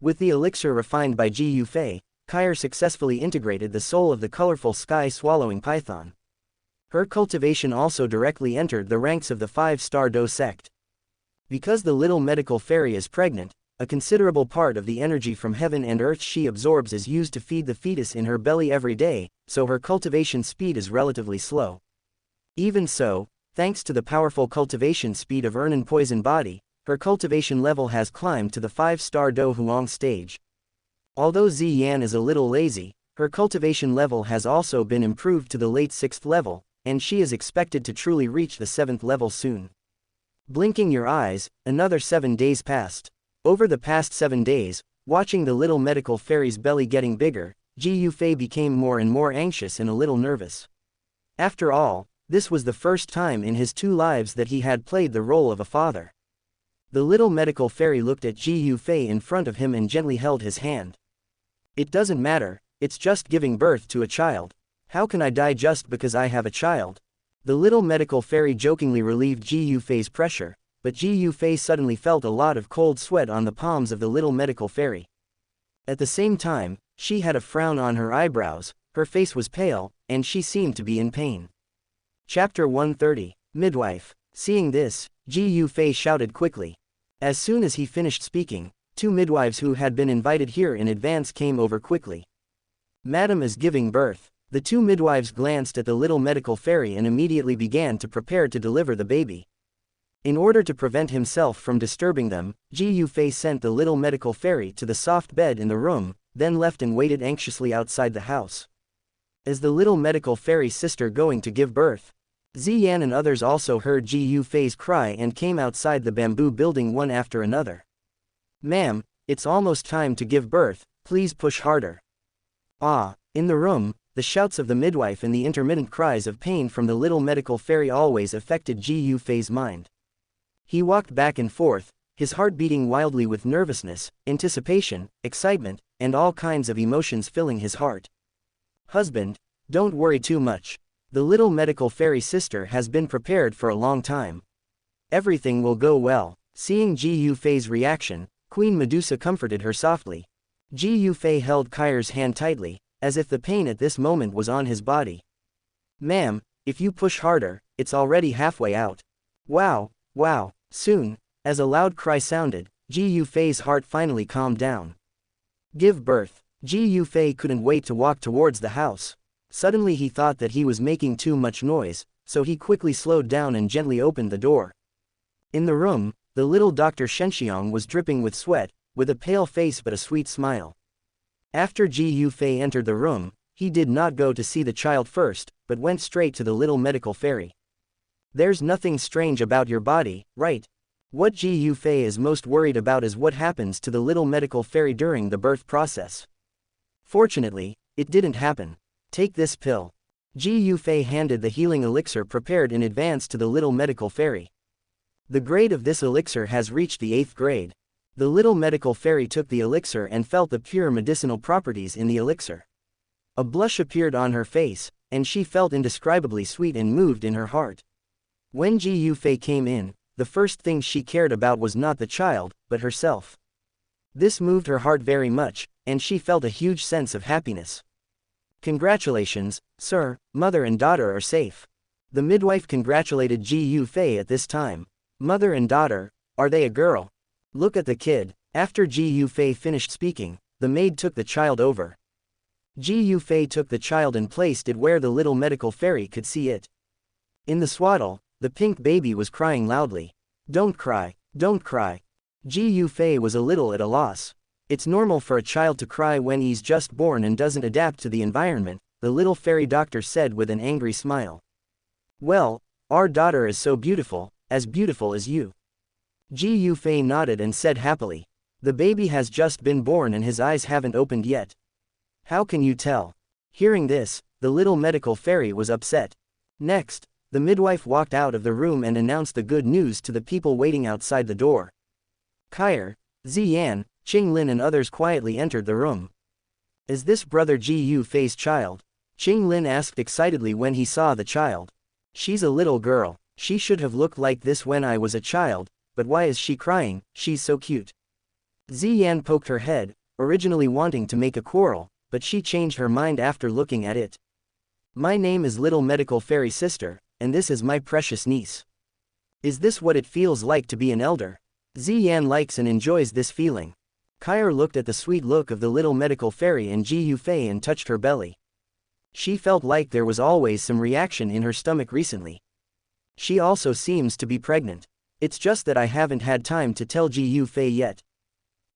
With the elixir refined by Ji Fei, Xun'er successfully integrated the soul of the colorful sky-swallowing python. Her cultivation also directly entered the ranks of the 5-star Dou sect. Because the little medical fairy is pregnant, a considerable part of the energy from heaven and earth she absorbs is used to feed the fetus in her belly every day, so her cultivation speed is relatively slow. Even so, thanks to the powerful cultivation speed of Ernan Poison Body, her cultivation level has climbed to the 5-star Dou Huang stage. Although Ziyan is a little lazy, her cultivation level has also been improved to the late 6th level, and she is expected to truly reach the 7th level soon. Blinking your eyes, another 7 days passed. Over the past 7 days, watching the little medical fairy's belly getting bigger, Ji Fei became more and more anxious and a little nervous. After all, this was the first time in his 2 lives that he had played the role of a father. The little medical fairy looked at Ji Fei in front of him and gently held his hand. It doesn't matter, it's just giving birth to a child. How can I die just because I have a child? The little medical fairy jokingly relieved Ji Fei's pressure, but Ji Fei suddenly felt a lot of cold sweat on the palms of the little medical fairy. At the same time, she had a frown on her eyebrows, her face was pale, and she seemed to be in pain. Chapter 130, Midwife. Seeing this, Ji Fei shouted quickly. As soon as he finished speaking, 2 midwives who had been invited here in advance came over quickly. Madam is giving birth. The 2 midwives glanced at the little medical fairy and immediately began to prepare to deliver the baby. In order to prevent himself from disturbing them, Ji Fei sent the little medical fairy to the soft bed in the room, then left and waited anxiously outside the house. Is the little medical fairy's sister going to give birth? Ziyan and others also heard Ji Fei's cry and came outside the bamboo building one after another. Ma'am, it's almost time to give birth, please push harder. Ah, in the room, the shouts of the midwife and the intermittent cries of pain from the little medical fairy always affected Ji Fei's mind. He walked back and forth, his heart beating wildly with nervousness, anticipation, excitement, and all kinds of emotions filling his heart. Husband, don't worry too much. The little medical fairy sister has been prepared for a long time. Everything will go well. Seeing Ji Fei's reaction, Queen Medusa comforted her softly. Ji Fei held Xun'er's hand tightly, as if the pain at this moment was on his body. Ma'am, if you push harder, it's already halfway out. Wow, wow. Soon, as a loud cry sounded, Ji Fei's heart finally calmed down. Give birth. Ji Fei couldn't wait to walk towards the house. Suddenly he thought that he was making too much noise, so he quickly slowed down and gently opened the door. In the room, the little Dr. Xianxia was dripping with sweat, with a pale face but a sweet smile. After Ji Fei entered the room, he did not go to see the child first, but went straight to the little medical fairy. There's nothing strange about your body, right? What Ji Yufei is most worried about is what happens to the little medical fairy during the birth process. Fortunately, it didn't happen. Take this pill. Ji Yufei handed the healing elixir prepared in advance to the little medical fairy. The grade of this elixir has reached the 8th grade. The little medical fairy took the elixir and felt the pure medicinal properties in the elixir. A blush appeared on her face, and she felt indescribably sweet and moved in her heart. When Ji Yufei came in, the first thing she cared about was not the child, but herself. This moved her heart very much, and she felt a huge sense of happiness. Congratulations, sir, mother and daughter are safe. The midwife congratulated Ji Yufei at this time. Mother and daughter, are they a girl? Look at the kid. After Ji Yufei finished speaking, the maid took the child over. Ji Yufei took the child and placed it where the little medical fairy could see it. In the swaddle, the pink baby was crying loudly. Don't cry, don't cry. Ji Yufei was a little at a loss. It's normal for a child to cry when he's just born and doesn't adapt to the environment, the little fairy doctor said with an angry smile. Well, our daughter is so beautiful as you. Ji Yufei nodded and said happily. The baby has just been born and his eyes haven't opened yet. How can you tell? Hearing this, the little medical fairy was upset. Next, the midwife walked out of the room and announced the good news to the people waiting outside the door. Kyer, Ziyan, Qinglin and others quietly entered the room. Is this brother Ji Yufei's child? Qinglin asked excitedly when he saw the child. She's a little girl. She should have looked like this when I was a child, but why is she crying? She's so cute. Ziyan poked her head, originally wanting to make a quarrel, but she changed her mind after looking at it. My name is Little Medical Fairy Sister, and this is my precious niece. Is this what it feels like to be an elder? Ziyan likes and enjoys this feeling. Kyer looked at the sweet look of the little medical fairy and Ji Yufei and touched her belly. She felt like there was always some reaction in her stomach recently. She also seems to be pregnant. It's just that I haven't had time to tell Ji Yufei yet.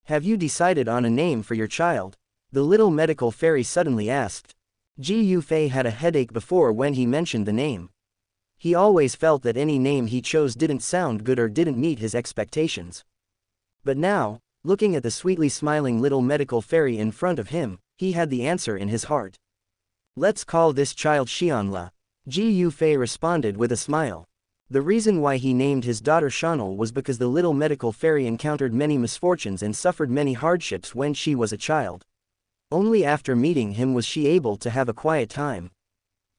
Have you decided on a name for your child? The little medical fairy suddenly asked. Ji Yufei had a headache before when he mentioned the name. He always felt that any name he chose didn't sound good or didn't meet his expectations. But now, looking at the sweetly smiling little medical fairy in front of him, he had the answer in his heart. Let's call this child Xianxia. Ji Yufei responded with a smile. The reason why he named his daughter Xianxia was because the little medical fairy encountered many misfortunes and suffered many hardships when she was a child. Only after meeting him was she able to have a quiet time.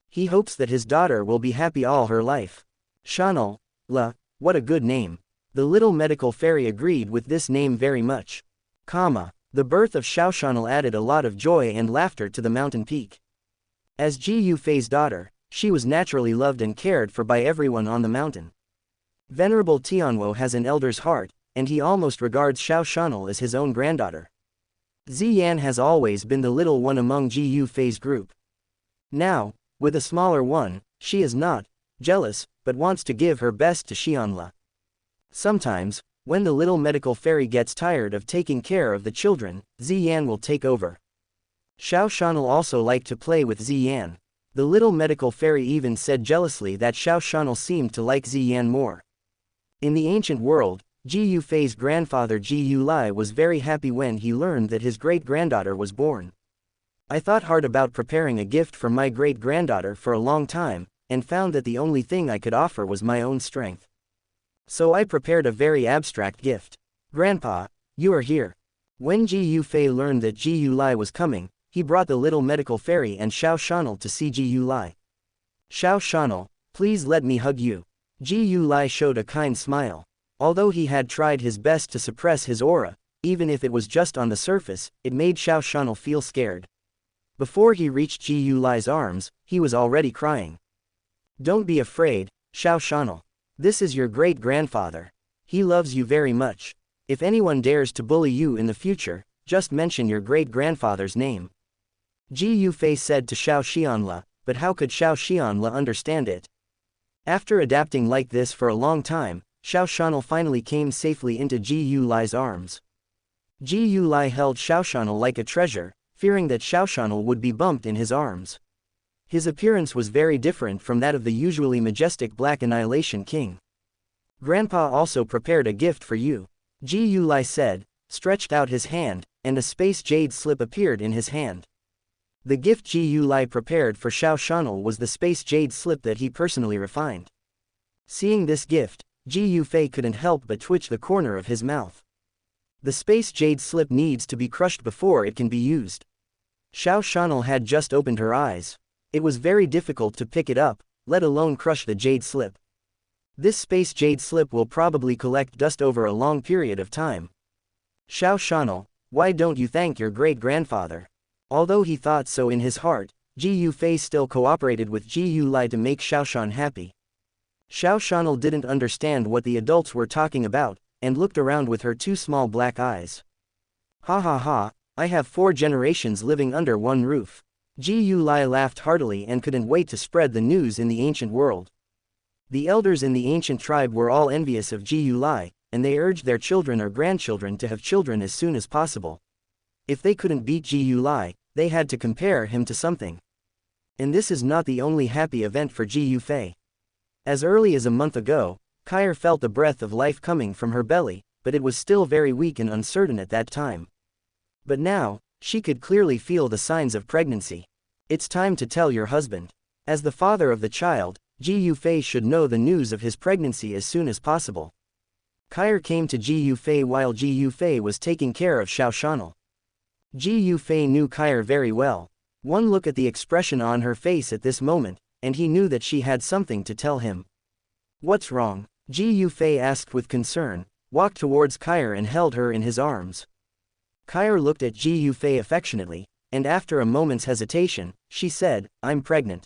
He hopes that his daughter will be happy all her life. Xianxia, what a good name. The little medical fairy agreed with this name very much. The birth of Xianxia added a lot of joy and laughter to the mountain peak. As Ji Yufei's daughter, she was naturally loved and cared for by everyone on the mountain. Venerable Tianwo has an elder's heart, and he almost regards Xianxia as his own granddaughter. Ziyan has always been the little one among Ji Yufei's group. Now, with a smaller one, she is not jealous, but wants to give her best to Xianxia. Sometimes, when the little medical fairy gets tired of taking care of the children, Ziyan will take over. Xianxia also liked to play with Ziyan. The little medical fairy even said jealously that Xianxia seemed to like Ziyan more. In the ancient world, Ji Yufei's grandfather Ji Yulai was very happy when he learned that his great-granddaughter was born. I thought hard about preparing a gift for my great-granddaughter for a long time, and found that the only thing I could offer was my own strength. So I prepared a very abstract gift. Grandpa, you are here. When Ji Yufei learned that Ji Yulai was coming, he brought the little medical fairy and Xianxia to see Ji Yulai. Xianxia, please let me hug you. Ji Yulai showed a kind smile. Although he had tried his best to suppress his aura, even if it was just on the surface, it made Xianxia feel scared. Before he reached Ji Yulai's arms, he was already crying. Don't be afraid, Xianxia. This is your great-grandfather. He loves you very much. If anyone dares to bully you in the future, just mention your great-grandfather's name. Ji Yufei said to Xianxia, but how could Xianxia understand it? After adapting like this for a long time, Xianxia finally came safely into Ji Yulai's arms. Ji Yulai held Xianxia like a treasure, fearing that Xianxia would be bumped in his arms. His appearance was very different from that of the usually majestic Black Annihilation King. Grandpa also prepared a gift for you. Ji Yulai said, stretched out his hand, and a space jade slip appeared in his hand. The gift Ji Yulai prepared for Xiao Shan'el was the space jade slip that he personally refined. Seeing this gift, Ji Yufei couldn't help but twitch the corner of his mouth. The space jade slip needs to be crushed before it can be used. Xiao Shan'el had just opened her eyes. It was very difficult to pick it up, let alone crush the jade slip. This space jade slip will probably collect dust over a long period of time. Xiao Shan'el, why don't you thank your great-grandfather? Although he thought so in his heart, Ji Yufei still cooperated with Ji Yulai to make Xiao Shan happy. Xiao Shan'el didn't understand what the adults were talking about, and looked around with her two small black eyes. Ha ha ha, I have 4 generations living under one roof. Ji Yulai laughed heartily and couldn't wait to spread the news in the ancient world. The elders in the ancient tribe were all envious of Ji Yulai, and they urged their children or grandchildren to have children as soon as possible. If they couldn't beat Ji Yulai, they had to compare him to something. And this is not the only happy event for Ji Yufei. As early as a month ago, Kair felt the breath of life coming from her belly, but it was still very weak and uncertain at that time. But now, she could clearly feel the signs of pregnancy. It's time to tell your husband. As the father of the child, Ji Yufei should know the news of his pregnancy as soon as possible. Kair came to Ji Yufei while Ji Yufei was taking care of Xiao Shan'el. Ji Yufei knew Kair very well. One look at the expression on her face at this moment, and he knew that she had something to tell him. What's wrong? Ji Yufei asked with concern, walked towards Kair and held her in his arms. Kair looked at Ji Yufei affectionately, and after a moment's hesitation, she said, I'm pregnant.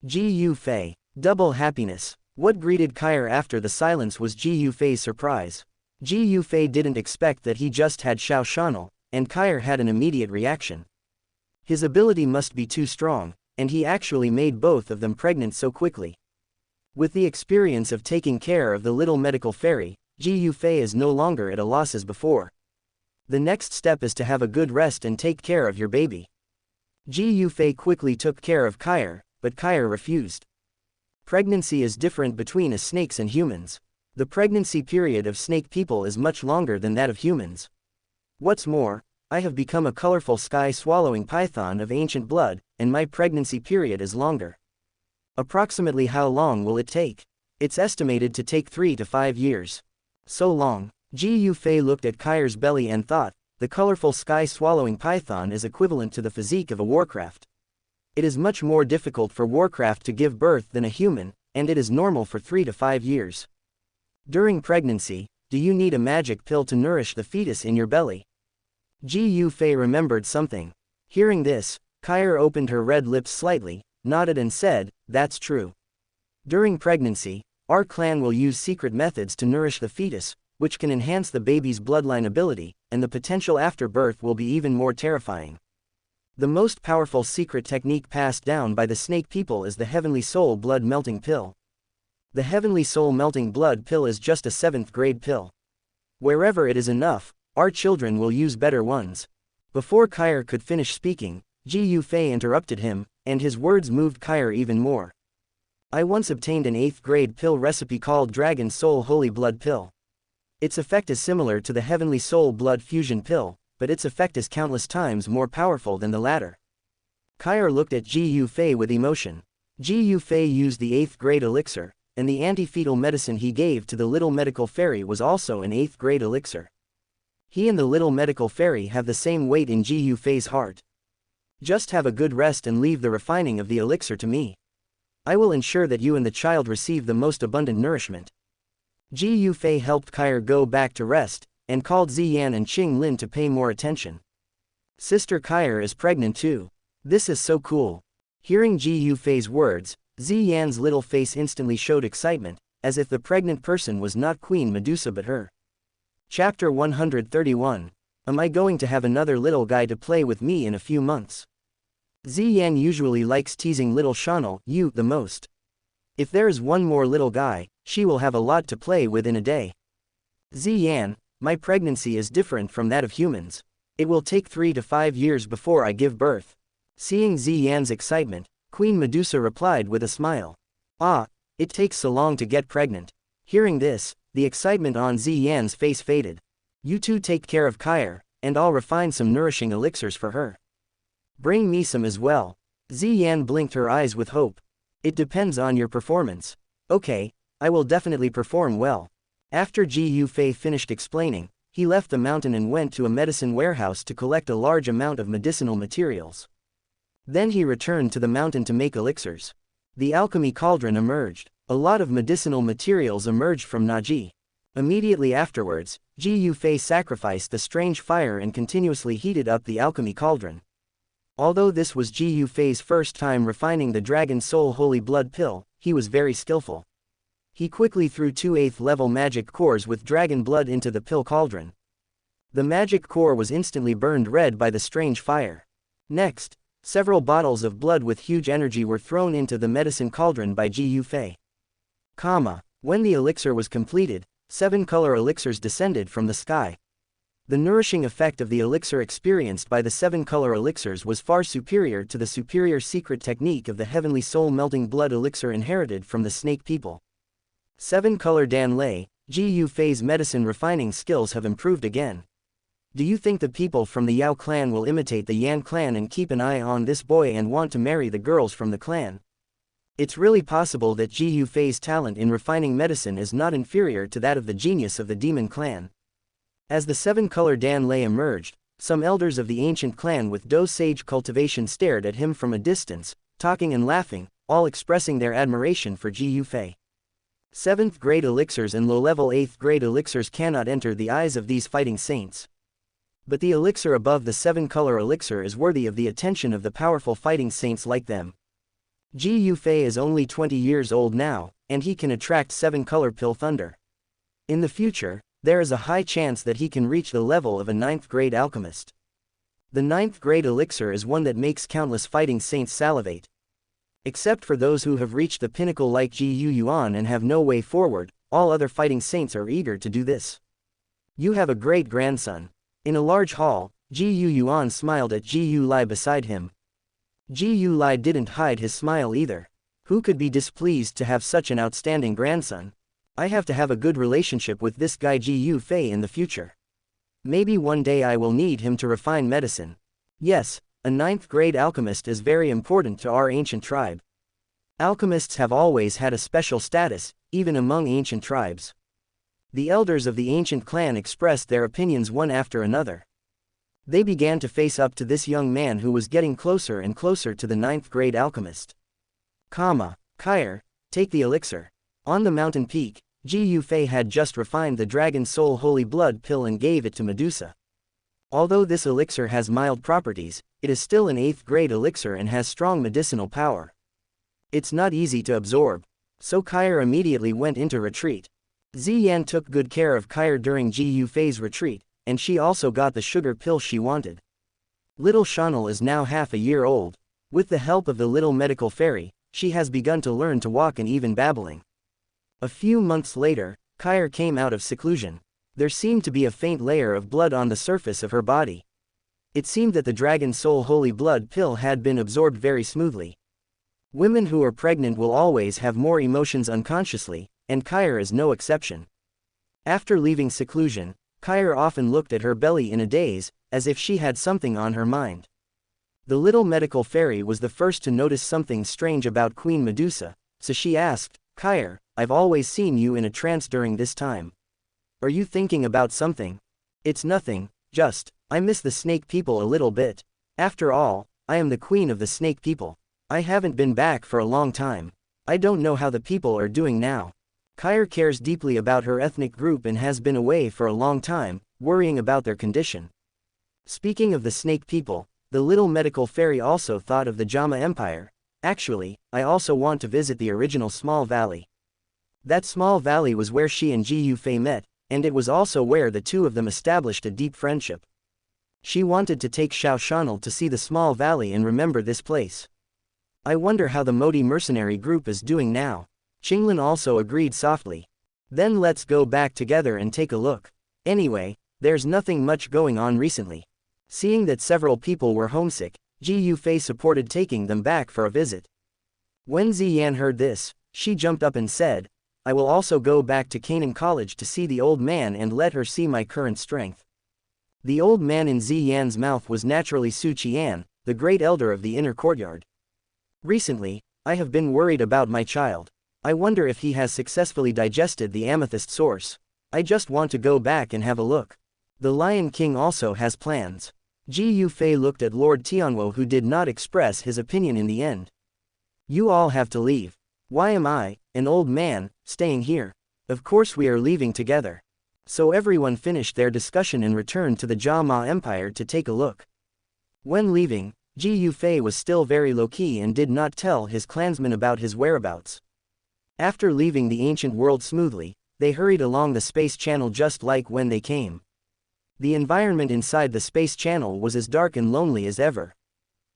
Ji Yufei. Double happiness. What greeted Kair after the silence was Ji Yufei's surprise. Ji Yufei didn't expect that he just had Xiao Shan'el, and Kair had an immediate reaction. His ability must be too strong, and he actually made both of them pregnant so quickly. With the experience of taking care of the little medical fairy, Ji Yufei is no longer at a loss as before. The next step is to have a good rest and take care of your baby. Ji Yufei quickly took care of Kair, but Kair refused. Pregnancy is different between snakes and humans. The pregnancy period of snake people is much longer than that of humans. What's more, I have become a colorful sky-swallowing python of ancient blood, and my pregnancy period is longer. Approximately how long will it take? It's estimated to take 3 to 5 years. So long. Ji Yufei looked at Kair's belly and thought, the colorful sky-swallowing python is equivalent to the physique of a warcraft. It is much more difficult for warcraft to give birth than a human, and it is normal for 3 to 5 years. During pregnancy, do you need a magic pill to nourish the fetus in your belly? Ji Yufei remembered something. Hearing this, Kair opened her red lips slightly, nodded and said, that's true. During pregnancy, our clan will use secret methods to nourish the fetus, which can enhance the baby's bloodline ability, and the potential after birth will be even more terrifying. The most powerful secret technique passed down by the snake people is the Heavenly Soul Blood Melting Pill. The Heavenly Soul Melting Blood Pill is just a 7th grade pill. Wherever it is enough, our children will use better ones. Before Kair could finish speaking, Ji Yufei interrupted him, and his words moved Kair even more. I once obtained an 8th grade pill recipe called Dragon Soul Holy Blood Pill. Its effect is similar to the Heavenly Soul Blood Fusion Pill, but its effect is countless times more powerful than the latter. Kair looked at Ji Yufei with emotion. Ji Yufei used the 8th grade elixir, and the anti-fetal medicine he gave to the little medical fairy was also an 8th grade elixir. He and the little medical fairy have the same weight in Ji Yufei's heart. Just have a good rest and leave the refining of the elixir to me. I will ensure that you and the child receive the most abundant nourishment. Ji Yufei helped Kair go back to rest, and called Ziyan and Qing Lin to pay more attention. Sister Kair is pregnant too. This is so cool. Hearing Ji Yufei's words, Ziyan's little face instantly showed excitement, as if the pregnant person was not Queen Medusa but her. Chapter 131. Am I going to have another little guy to play with me in a few months? Ziyan usually likes teasing little Shan'el, you, the most. If there is one more little guy, she will have a lot to play with in a day. Ziyan, my pregnancy is different from that of humans. It will take 3 to 5 years before I give birth. Seeing Ziyan's excitement, Queen Medusa replied with a smile. Ah, it takes so long to get pregnant. Hearing this, the excitement on Ziyan's face faded. You two take care of Xun'er, and I'll refine some nourishing elixirs for her. Bring me some as well. Ziyan blinked her eyes with hope. It depends on your performance. Okay, I will definitely perform well. After Ji Yufei finished explaining, he left the mountain and went to a medicine warehouse to collect a large amount of medicinal materials. Then he returned to the mountain to make elixirs. The alchemy cauldron emerged. A lot of medicinal materials emerged from Naji. Immediately afterwards, Ji Yufei sacrificed the strange fire and continuously heated up the alchemy cauldron. Although this was Ji Yufei's first time refining the Dragon Soul Holy Blood Pill, he was very skillful. He quickly threw 2 8th level magic cores with dragon blood into the pill cauldron. The magic core was instantly burned red by the strange fire. Next, several bottles of blood with huge energy were thrown into the medicine cauldron by Ji Yufei. When the elixir was completed, 7 color elixirs descended from the sky. The nourishing effect of the elixir experienced by the 7 color elixirs was far superior to the superior secret technique of the heavenly soul melting blood elixir inherited from the snake people. 7 color Dan Lei, Ji Yufei's medicine refining skills have improved again. Do you think the people from the Yao clan will imitate the Yan clan and keep an eye on this boy and want to marry the girls from the clan? It's really possible that Ji Yufei's talent in refining medicine is not inferior to that of the genius of the demon clan. As the 7 color Dan Lei emerged, some elders of the ancient clan with Dou sage cultivation stared at him from a distance, talking and laughing, all expressing their admiration for Ji Yufei. 7th grade elixirs and low-level 8th grade elixirs cannot enter the eyes of these fighting saints. But the elixir above the 7 color elixir is worthy of the attention of the powerful fighting saints like them. Ji Yufei is only 20 years old now, and he can attract 7 color pill thunder. In the future, there is a high chance that he can reach the level of a 9th grade alchemist. The 9th grade elixir is one that makes countless fighting saints salivate. Except for those who have reached the pinnacle like Ji Yuan and have no way forward, all other fighting saints are eager to do this. You have a great grandson. In a large hall, Ji Yuan smiled at Ji Yulai beside him. Ji Yulai didn't hide his smile either. Who could be displeased to have such an outstanding grandson? I have to have a good relationship with this guy Ji Yufei in the future. Maybe one day I will need him to refine medicine. Yes, a 9th grade alchemist is very important to our ancient tribe. Alchemists have always had a special status, even among ancient tribes. The elders of the ancient clan expressed their opinions one after another. They began to face up to this young man who was getting closer and closer to the 9th grade alchemist. Xun'er, take the elixir. On the mountain peak, Ji Yufei had just refined the Dragon Soul Holy Blood Pill and gave it to Medusa. Although this elixir has mild properties, it is still an 8th grade elixir and has strong medicinal power. It's not easy to absorb. So Xun'er immediately went into retreat. Ziyan took good care of Xun'er during Ji Yufei's retreat, and she also got the sugar pill she wanted. Little Chanel is now half a year old. With the help of the little medical fairy, she has begun to learn to walk and even babbling. A few months later, Xun'er came out of seclusion. There seemed to be a faint layer of blood on the surface of her body. It seemed that the Dragon Soul Holy Blood Pill had been absorbed very smoothly. Women who are pregnant will always have more emotions unconsciously, and Xun'er is no exception. After leaving seclusion, Xun'er often looked at her belly in a daze, as if she had something on her mind. The little medical fairy was the first to notice something strange about Queen Medusa, so she asked, Xun'er, I've always seen you in a trance during this time. Are you thinking about something? It's nothing, just, I miss the snake people a little bit. After all, I am the queen of the snake people. I haven't been back for a long time. I don't know how the people are doing now. Xun'er cares deeply about her ethnic group and has been away for a long time, worrying about their condition. Speaking of the snake people, the little medical fairy also thought of the JAMA Empire. Actually, I also want to visit the original small valley. That small valley was where she and Ji Yufei met, and it was also where the two of them established a deep friendship. She wanted to take Xiao to see the small valley and remember this place. I wonder how the Modi mercenary group is doing now. Qinglin also agreed softly. Then let's go back together and take a look. Anyway, there's nothing much going on recently. Seeing that several people were homesick, Ji Yufei supported taking them back for a visit. When Ziyan heard this, she jumped up and said, I will also go back to Canan College to see the old man and let her see my current strength. The old man in Ziyan's mouth was naturally Su Qian, the great elder of the inner courtyard. Recently, I have been worried about my child. I wonder if he has successfully digested the amethyst source. I just want to go back and have a look. The Lion King also has plans. Ji Yufei looked at Lord Tianwo, who did not express his opinion in the end. You all have to leave. Why am I, an old man, staying here? Of course we are leaving together. So everyone finished their discussion and returned to the JAMA Empire to take a look. When leaving, Ji Yufei was still very low-key and did not tell his clansmen about his whereabouts. After leaving the ancient world smoothly, they hurried along the space channel just like when they came. The environment inside the space channel was as dark and lonely as ever.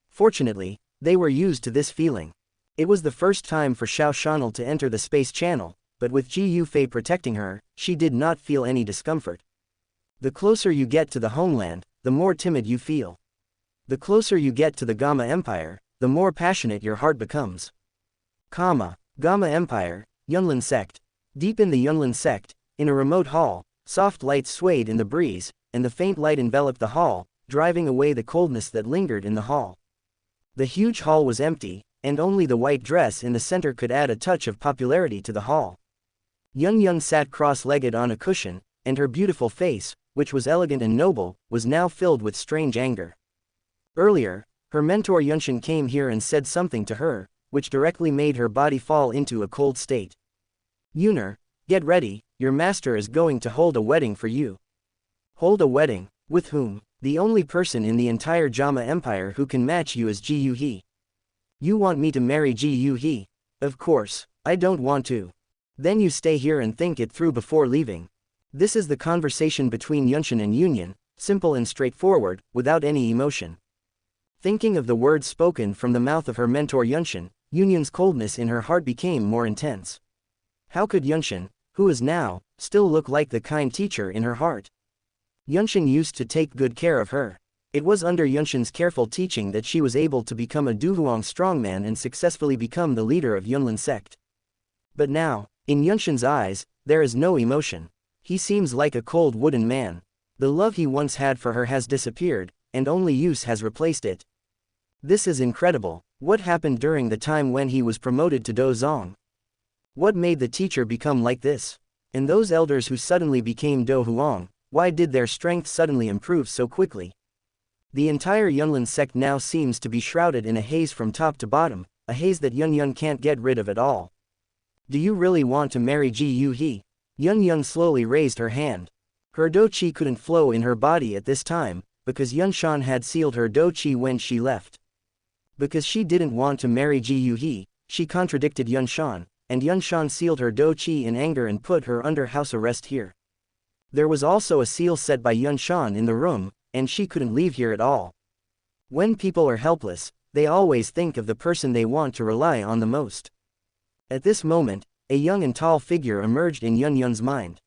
Fortunately, they were used to this feeling. It was the first time for Xiao Shanel to enter the space channel, but with Ji Yufei protecting her, she did not feel any discomfort. The closer you get to the homeland, the more timid you feel. The closer you get to the Gamma Empire, the more passionate your heart becomes. Gamma Empire, Yunlin Sect. Deep in the Yunlin Sect, in a remote hall, soft lights swayed in the breeze, and the faint light enveloped the hall, driving away the coldness that lingered in the hall. The huge hall was empty, and only the white dress in the center could add a touch of popularity to the hall. Yun sat cross-legged on a cushion, and her beautiful face, which was elegant and noble, was now filled with strange anger. Earlier, her mentor Yunshin came here and said something to her, which directly made her body fall into a cold state. Xun'er, get ready, your master is going to hold a wedding for you. Hold a wedding? With whom? The only person in the entire JAMA Empire who can match you is Ji Yuhe. You want me to marry Ji Yuhe? Of course, I don't want to. Then you stay here and think it through before leaving. This is the conversation between Yunshin and Union, simple and straightforward, without any emotion. Thinking of the words spoken from the mouth of her mentor Yunshin, Union's coldness in her heart became more intense. How could Yunshin, who is now, still look like the kind teacher in her heart? Yunshin used to take good care of her. It was under Yunshin's careful teaching that she was able to become a Duhuang strongman and successfully become the leader of Yunlin Sect. But now, in Yunshin's eyes, there is no emotion. He seems like a cold wooden man. The love he once had for her has disappeared, and only use has replaced it. This is incredible. What happened during the time when he was promoted to Dozong? What made the teacher become like this? And those elders who suddenly became Do Huang, why did their strength suddenly improve so quickly? The entire Yunlin sect now seems to be shrouded in a haze from top to bottom, a haze that Yun can't get rid of at all. Do you really want to marry Ji Yuhe? Yun slowly raised her hand. Her Dou Qi couldn't flow in her body at this time, because Yunshan had sealed her Dou Qi when she left. Because she didn't want to marry Ji Yuhe, she contradicted Yunshan, and Yunshan sealed her Dou Qi in anger and put her under house arrest here. There was also a seal set by Yunshan in the room, and she couldn't leave here at all. When people are helpless, they always think of the person they want to rely on the most. At this moment, a young and tall figure emerged in Yun's mind.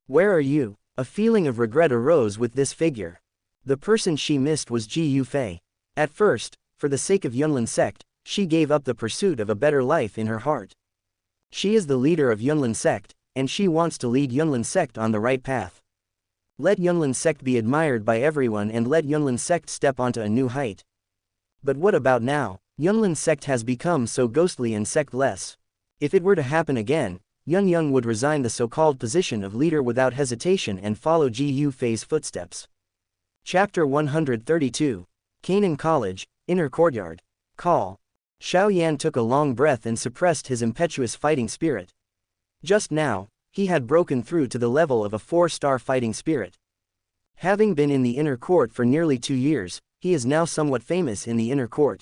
Where are you? A feeling of regret arose with this figure. The person she missed was Ji Yufei. At first, for the sake of Yunlin sect, she gave up the pursuit of a better life in her heart. She is the leader of Yunlin sect, and she wants to lead Yunlin sect on the right path. Let Yunlin sect be admired by everyone and let Yunlin sect step onto a new height. But what about now? Yunlin sect has become so ghostly and sect-less. If it were to happen again, Yun would resign the so-called position of leader without hesitation and follow Ji Yufei's footsteps. Chapter 132. Canan College, Inner Courtyard. Call. Xiao Yan took a long breath and suppressed his impetuous fighting spirit. Just now, he had broken through to the level of a 4-star fighting spirit. Having been in the inner court for nearly 2 years, he is now somewhat famous in the inner court.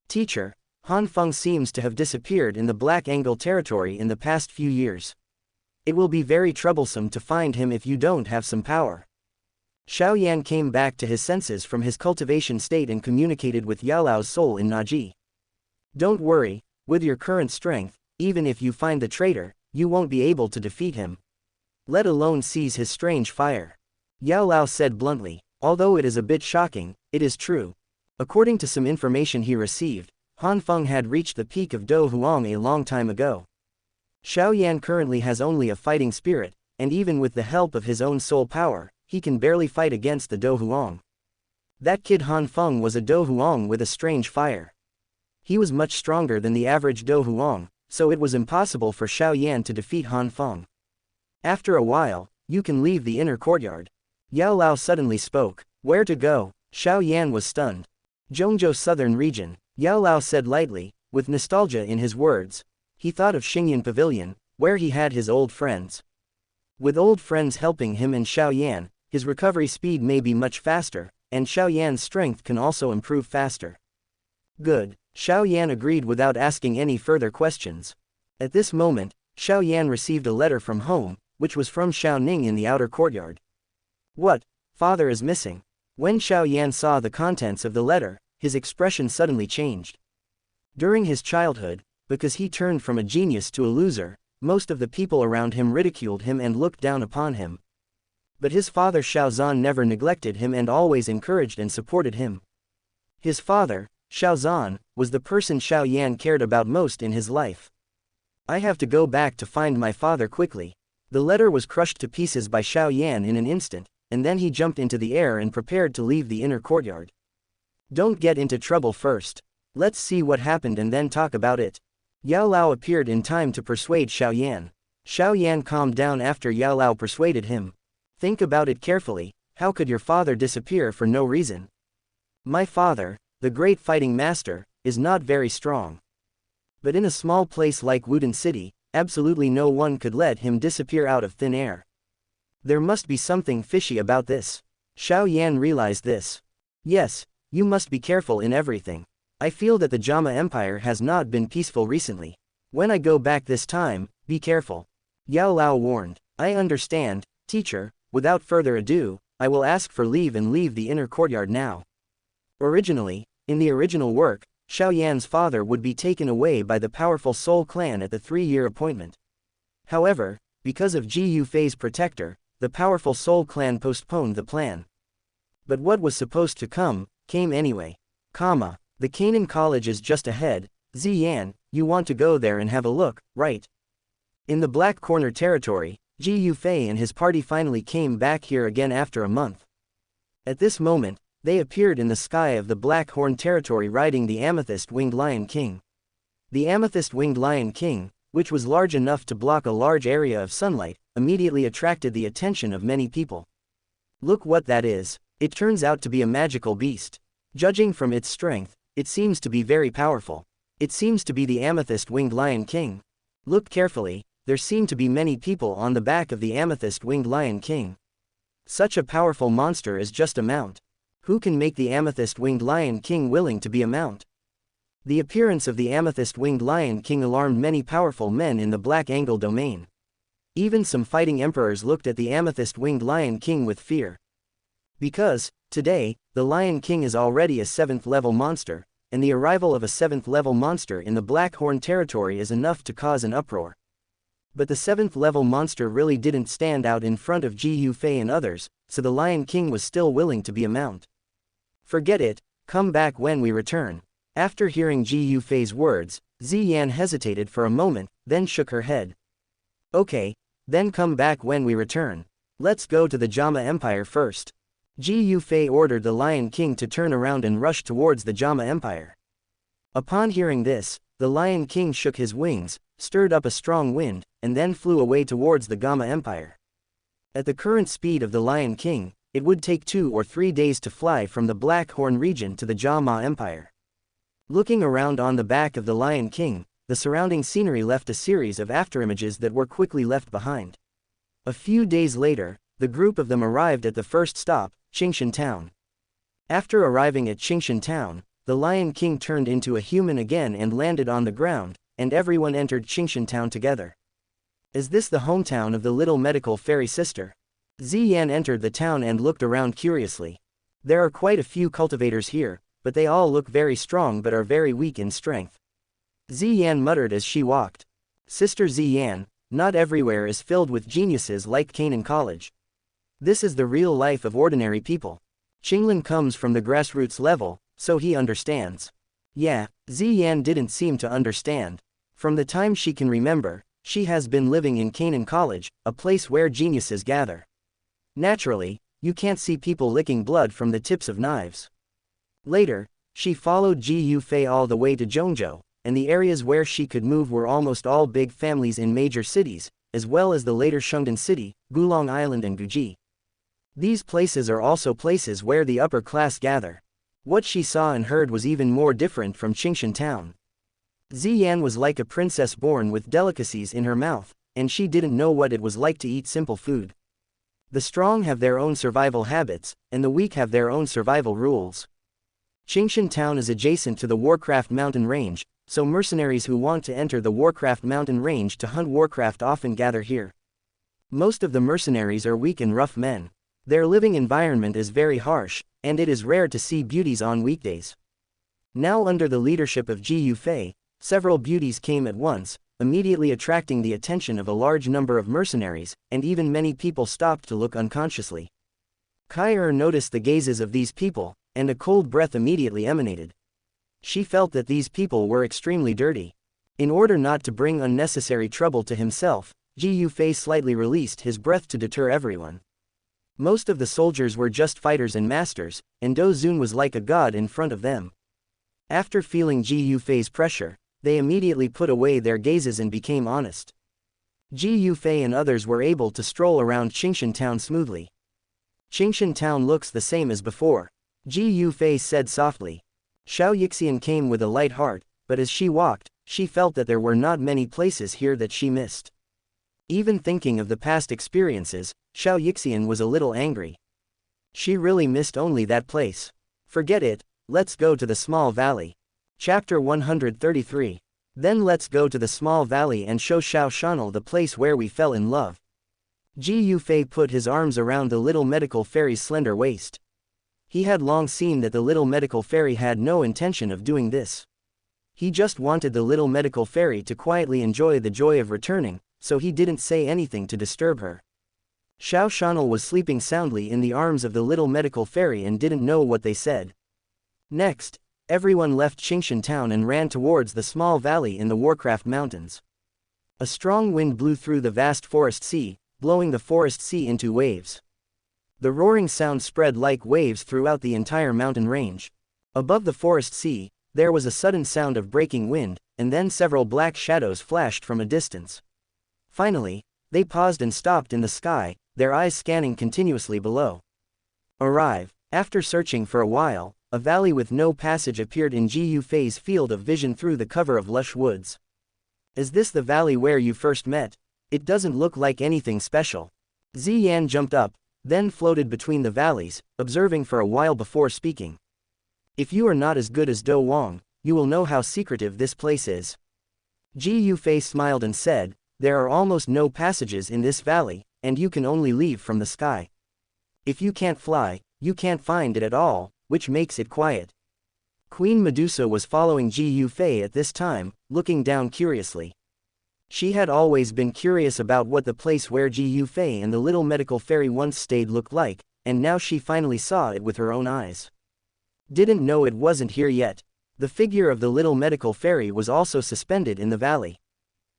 Teacher, Han Feng seems to have disappeared in the Black Angle territory in the past few years. It will be very troublesome to find him if you don't have some power. Xiao Yan came back to his senses from his cultivation state and communicated with Yao Lao's soul in Naji. Don't worry, with your current strength, even if you find the traitor, you won't be able to defeat him. Let alone seize his strange fire. Yao Lao said bluntly, although it is a bit shocking, it is true. According to some information he received, Han Feng had reached the peak of Do Huang a long time ago. Xiao Yan currently has only a fighting spirit, and even with the help of his own soul power, he can barely fight against the Dou Huang. That kid Han Feng was a Dou Huang with a strange fire. He was much stronger than the average Dou Huang, so it was impossible for Xiao Yan to defeat Han Feng. After a while, you can leave the inner courtyard. Yao Lao suddenly spoke. Where to go? Xiao Yan was stunned. Zhongzhou Southern Region, Yao Lao said lightly, with nostalgia in his words. He thought of Xingyan Pavilion, where he had his old friends. With old friends helping him and Xiao Yan, his recovery speed may be much faster, and Xiao Yan's strength can also improve faster. Good, Xiao Yan agreed without asking any further questions. At this moment, Xiao Yan received a letter from home, which was from Xiao Ning in the outer courtyard. What? Father is missing. When Xiao Yan saw the contents of the letter, his expression suddenly changed. During his childhood, because he turned from a genius to a loser, most of the people around him ridiculed him and looked down upon him. But his father Xiao Zhan never neglected him and always encouraged and supported him. His father, Xiao Zhan, was the person Xiao Yan cared about most in his life. I have to go back to find my father quickly. The letter was crushed to pieces by Xiao Yan in an instant, and then he jumped into the air and prepared to leave the inner courtyard. Don't get into trouble first. Let's see what happened and then talk about it. Yao Lao appeared in time to persuade Xiao Yan. Xiao Yan calmed down after Yao Lao persuaded him. Think about it carefully, how could your father disappear for no reason? My father, the great fighting master, is not very strong. But in a small place like Wudin City, absolutely no one could let him disappear out of thin air. There must be something fishy about this. Xiao Yan realized this. Yes, you must be careful in everything. I feel that the JAMA Empire has not been peaceful recently. When I go back this time, be careful. Yao Lao warned. I understand, teacher. Without further ado, I will ask for leave and leave the inner courtyard now. Originally, in the original work, Xiao Yan's father would be taken away by the powerful Soul Clan at the 3-year appointment. However, because of Ji Yufei's protector, the powerful Soul Clan postponed the plan. But what was supposed to come, came anyway. The Canan College is just ahead. Ziyan, you want to go there and have a look, right? In the Black Corner territory, Ji Yufei and his party finally came back here again after a month. At this moment, they appeared in the sky of the Black Horn territory riding the Amethyst-Winged Lion King. The Amethyst-Winged Lion King, which was large enough to block a large area of sunlight, immediately attracted the attention of many people. Look what that is. It turns out to be a magical beast. Judging from its strength, it seems to be very powerful. It seems to be the Amethyst-Winged Lion King. Look carefully, there seem to be many people on the back of the Amethyst-Winged Lion King. Such a powerful monster is just a mount. Who can make the Amethyst-Winged Lion King willing to be a mount? The appearance of the Amethyst-Winged Lion King alarmed many powerful men in the Black Angle domain. Even some fighting emperors looked at the Amethyst-Winged Lion King with fear. Because, today, the Lion King is already a 7th-level monster, and the arrival of a 7th-level monster in the Black Horn territory is enough to cause an uproar. But the 7th-level monster really didn't stand out in front of Ji Yufei and others, so the Lion King was still willing to be a mount. Forget it, come back when we return. After hearing Ji Yufei's words, Ziyan hesitated for a moment, then shook her head. Okay, then come back when we return. Let's go to the JAMA Empire first. Ji Yufei ordered the Lion King to turn around and rush towards the JAMA Empire. Upon hearing this, the Lion King shook his wings, stirred up a strong wind, and then flew away towards the JAMA Empire. At the current speed of the Lion King, it would take 2 or 3 days to fly from the Black Horn region to the JAMA Empire. Looking around on the back of the Lion King, the surrounding scenery left a series of afterimages that were quickly left behind. A few days later, the group of them arrived at the first stop, Xingshan Town. After arriving at Xingshan Town, the Lion King turned into a human again and landed on the ground, and everyone entered Xingshan Town together. Is this the hometown of the little medical fairy sister? Ziyan entered the town and looked around curiously. There are quite a few cultivators here, but they all look very strong but are very weak in strength. Ziyan muttered as she walked. Sister Ziyan, not everywhere is filled with geniuses like Canan College. This is the real life of ordinary people. Qinglin comes from the grassroots level, so he understands. Yeah, Ziyan didn't seem to understand. From the time she can remember, She has been living in Canan College, a place where geniuses gather. Naturally, you can't see people licking blood from the tips of knives. Later, she followed Ji Yufei all the way to Zhongzhou, and the areas where she could move were almost all big families in major cities, as well as the later Shungdan City, Gulong Island and Guji. These places are also places where the upper class gather. What she saw and heard was even more different from Qingshan town. Ziyan was like a princess born with delicacies in her mouth, and she didn't know what it was like to eat simple food. The strong have their own survival habits, and the weak have their own survival rules. Qingshan town is adjacent to the Warcraft mountain range, so mercenaries who want to enter the Warcraft mountain range to hunt Warcraft often gather here. Most of the mercenaries are weak and rough men. Their living environment is very harsh, and it is rare to see beauties on weekdays. Now under the leadership of Ji Yufei, several beauties came at once, immediately attracting the attention of a large number of mercenaries, and even many people stopped to look unconsciously. Kai noticed the gazes of these people, and a cold breath immediately emanated. She felt that these people were extremely dirty. In order not to bring unnecessary trouble to himself, Ji Yufei slightly released his breath to deter everyone. Most of the soldiers were just fighters and masters, and Dou Zun was like a god in front of them. After feeling Ji Yufei's pressure, they immediately put away their gazes and became honest. Ji Yufei and others were able to stroll around Qingshan town smoothly. Qingshan town looks the same as before, Ji Yufei said softly. Xianxia came with a light heart, but as she walked, she felt that there were not many places here that she missed. Even thinking of the past experiences, Xianxia was a little angry. She really missed only that place. Forget it, let's go to the small valley. Chapter 133. Then let's go to the small valley and show Xiao the place where we fell in love. Ji Yufei put his arms around the little medical fairy's slender waist. He had long seen that the little medical fairy had no intention of doing this. He just wanted the little medical fairy to quietly enjoy the joy of returning, so he didn't say anything to disturb her. Xiao was sleeping soundly in the arms of the little medical fairy and didn't know what they said. Next, everyone left Qingshan town and ran towards the small valley in the Warcraft mountains. A strong wind blew through the vast forest sea, blowing the forest sea into waves. The roaring sound spread like waves throughout the entire mountain range. Above the forest sea, there was a sudden sound of breaking wind, and then several black shadows flashed from a distance. Finally, they paused and stopped in the sky, their eyes scanning continuously below. Arrive. After searching for a while, a valley with no passage appeared in Ji Yufei's field of vision through the cover of lush woods. Is this the valley where you first met? It doesn't look like anything special. Ziyan jumped up, then floated between the valleys, observing for a while before speaking. If you are not as good as Dou Wang, you will know how secretive this place is. Ji Yufei smiled and said, there are almost no passages in this valley, and you can only leave from the sky. If you can't fly, you can't find it at all, which makes it quiet. Queen Medusa was following Ji Yufei at this time, looking down curiously. She had always been curious about what the place where Ji Yufei and the little medical fairy once stayed looked like, and now she finally saw it with her own eyes. Didn't know it wasn't here yet. The figure of the little medical fairy was also suspended in the valley.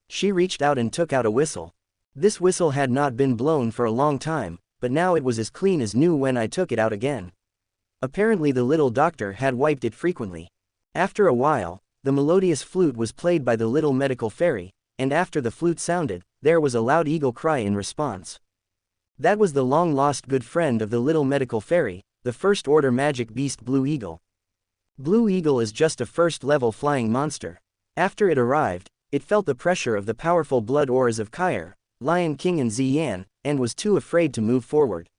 She reached out and took out a whistle. This whistle had not been blown for a long time, but now it was as clean as new when I took it out again. Apparently the little doctor had wiped it frequently. After a while, the melodious flute was played by the little medical fairy, and after the flute sounded, there was a loud eagle cry in response. That was the long-lost good friend of the little medical fairy, the first-order magic beast Blue Eagle. Blue Eagle is just a first-level flying monster. After it arrived, it felt the pressure of the powerful blood auras of Xun'er, Lion King and Ziyan, and was too afraid to move forward.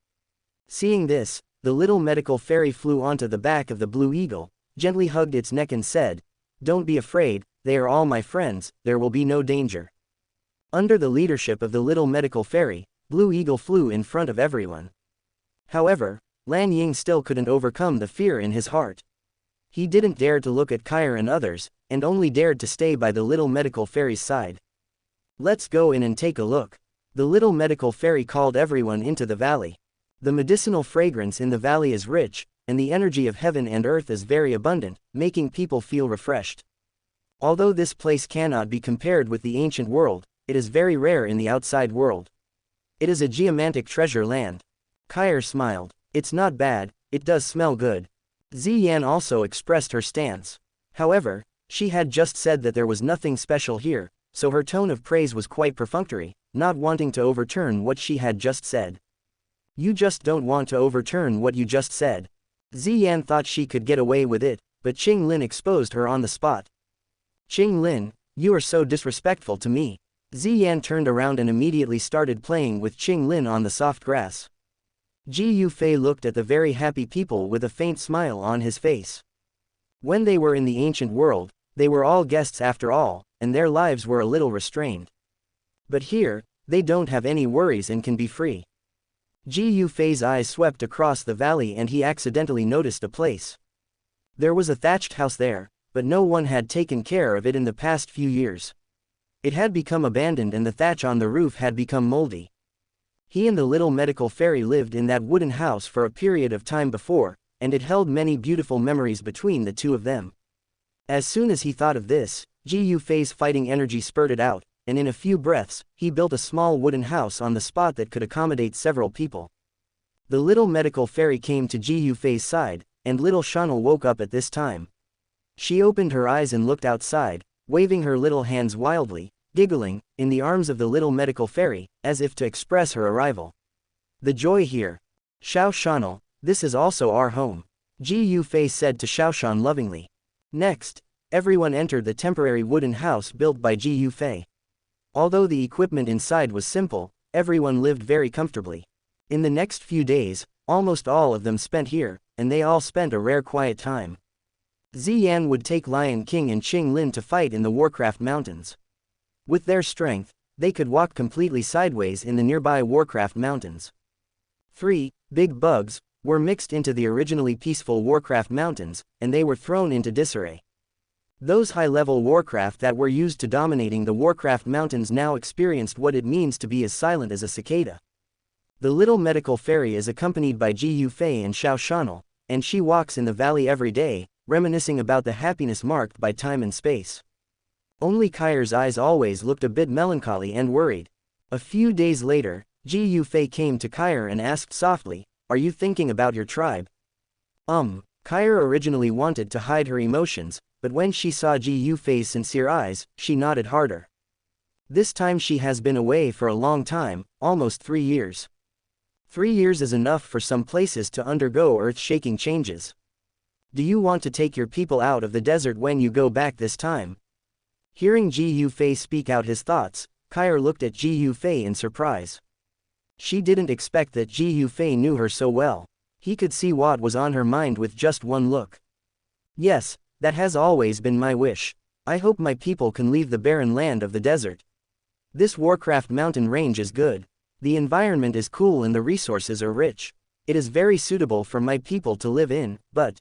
Seeing this, the little medical fairy flew onto the back of the Blue Eagle, gently hugged its neck and said, "Don't be afraid, they are all my friends, there will be no danger." Under the leadership of the little medical fairy, Blue Eagle flew in front of everyone. However, Lan Ying still couldn't overcome the fear in his heart. He didn't dare to look at Xun'er and others, and only dared to stay by the little medical fairy's side. Let's go in and take a look. The little medical fairy called everyone into the valley. The medicinal fragrance in the valley is rich, and the energy of heaven and earth is very abundant, making people feel refreshed. Although this place cannot be compared with the ancient world, it is very rare in the outside world. It is a geomantic treasure land. Kair smiled. It's not bad, it does smell good. Ziyan also expressed her stance. However, she had just said that there was nothing special here, so her tone of praise was quite perfunctory, not wanting to overturn what she had just said. You just don't want to overturn what you just said. Ziyan thought she could get away with it, but Qing Lin exposed her on the spot. Qing Lin, you are so disrespectful to me. Ziyan turned around and immediately started playing with Qing Lin on the soft grass. Ji Yufei looked at the very happy people with a faint smile on his face. When they were in the ancient world, they were all guests after all, and their lives were a little restrained. But here, they don't have any worries and can be free. Ji Yufei's eyes swept across the valley and he accidentally noticed a place. There was a thatched house there, but no one had taken care of it in the past few years. It had become abandoned and the thatch on the roof had become moldy. He and the little medical fairy lived in that wooden house for a period of time before, and it held many beautiful memories between the two of them. As soon as he thought of this, Ji Yufei's fighting energy spurted out, and in a few breaths, he built a small wooden house on the spot that could accommodate several people. The little medical fairy came to Ji Yufei's side, and little Chanel woke up at this time. She opened her eyes and looked outside, waving her little hands wildly, giggling, in the arms of the little medical fairy, as if to express her arrival. The joy here. Xiao Chanel, this is also our home. Ji Yufei said to Xiao Shan lovingly. Next, everyone entered the temporary wooden house built by Ji Yufei. Although the equipment inside was simple, everyone lived very comfortably. In the next few days, almost all of them spent here, and they all spent a rare quiet time. Ziyan would take Lion King and Qing Lin to fight in the Warcraft Mountains. With their strength, they could walk completely sideways in the nearby Warcraft Mountains. 3 big bugs were mixed into the originally peaceful Warcraft Mountains, and they were thrown into disarray. Those high-level Warcraft that were used to dominating the Warcraft Mountains now experienced what it means to be as silent as a cicada. The little medical fairy is accompanied by Ji Yufei and Xiao Chanel, and she walks in the valley every day, reminiscing about the happiness marked by time and space. Only Kair's eyes always looked a bit melancholy and worried. A few days later, Ji Yufei came to Kair and asked softly, "Are you thinking about your tribe?" Kair originally wanted to hide her emotions, but when she saw Ji Yufei's sincere eyes, she nodded harder. This time she has been away for a long time, almost 3 years. 3 years is enough for some places to undergo earth-shaking changes. Do you want to take your people out of the desert when you go back this time? Hearing Ji Yufei speak out his thoughts, Kair looked at Ji Yufei in surprise. She didn't expect that Ji Yufei knew her so well. He could see what was on her mind with just one look. Yes, that has always been my wish. I hope my people can leave the barren land of the desert. This Warcraft mountain range is good. The environment is cool and the resources are rich. It is very suitable for my people to live in, but...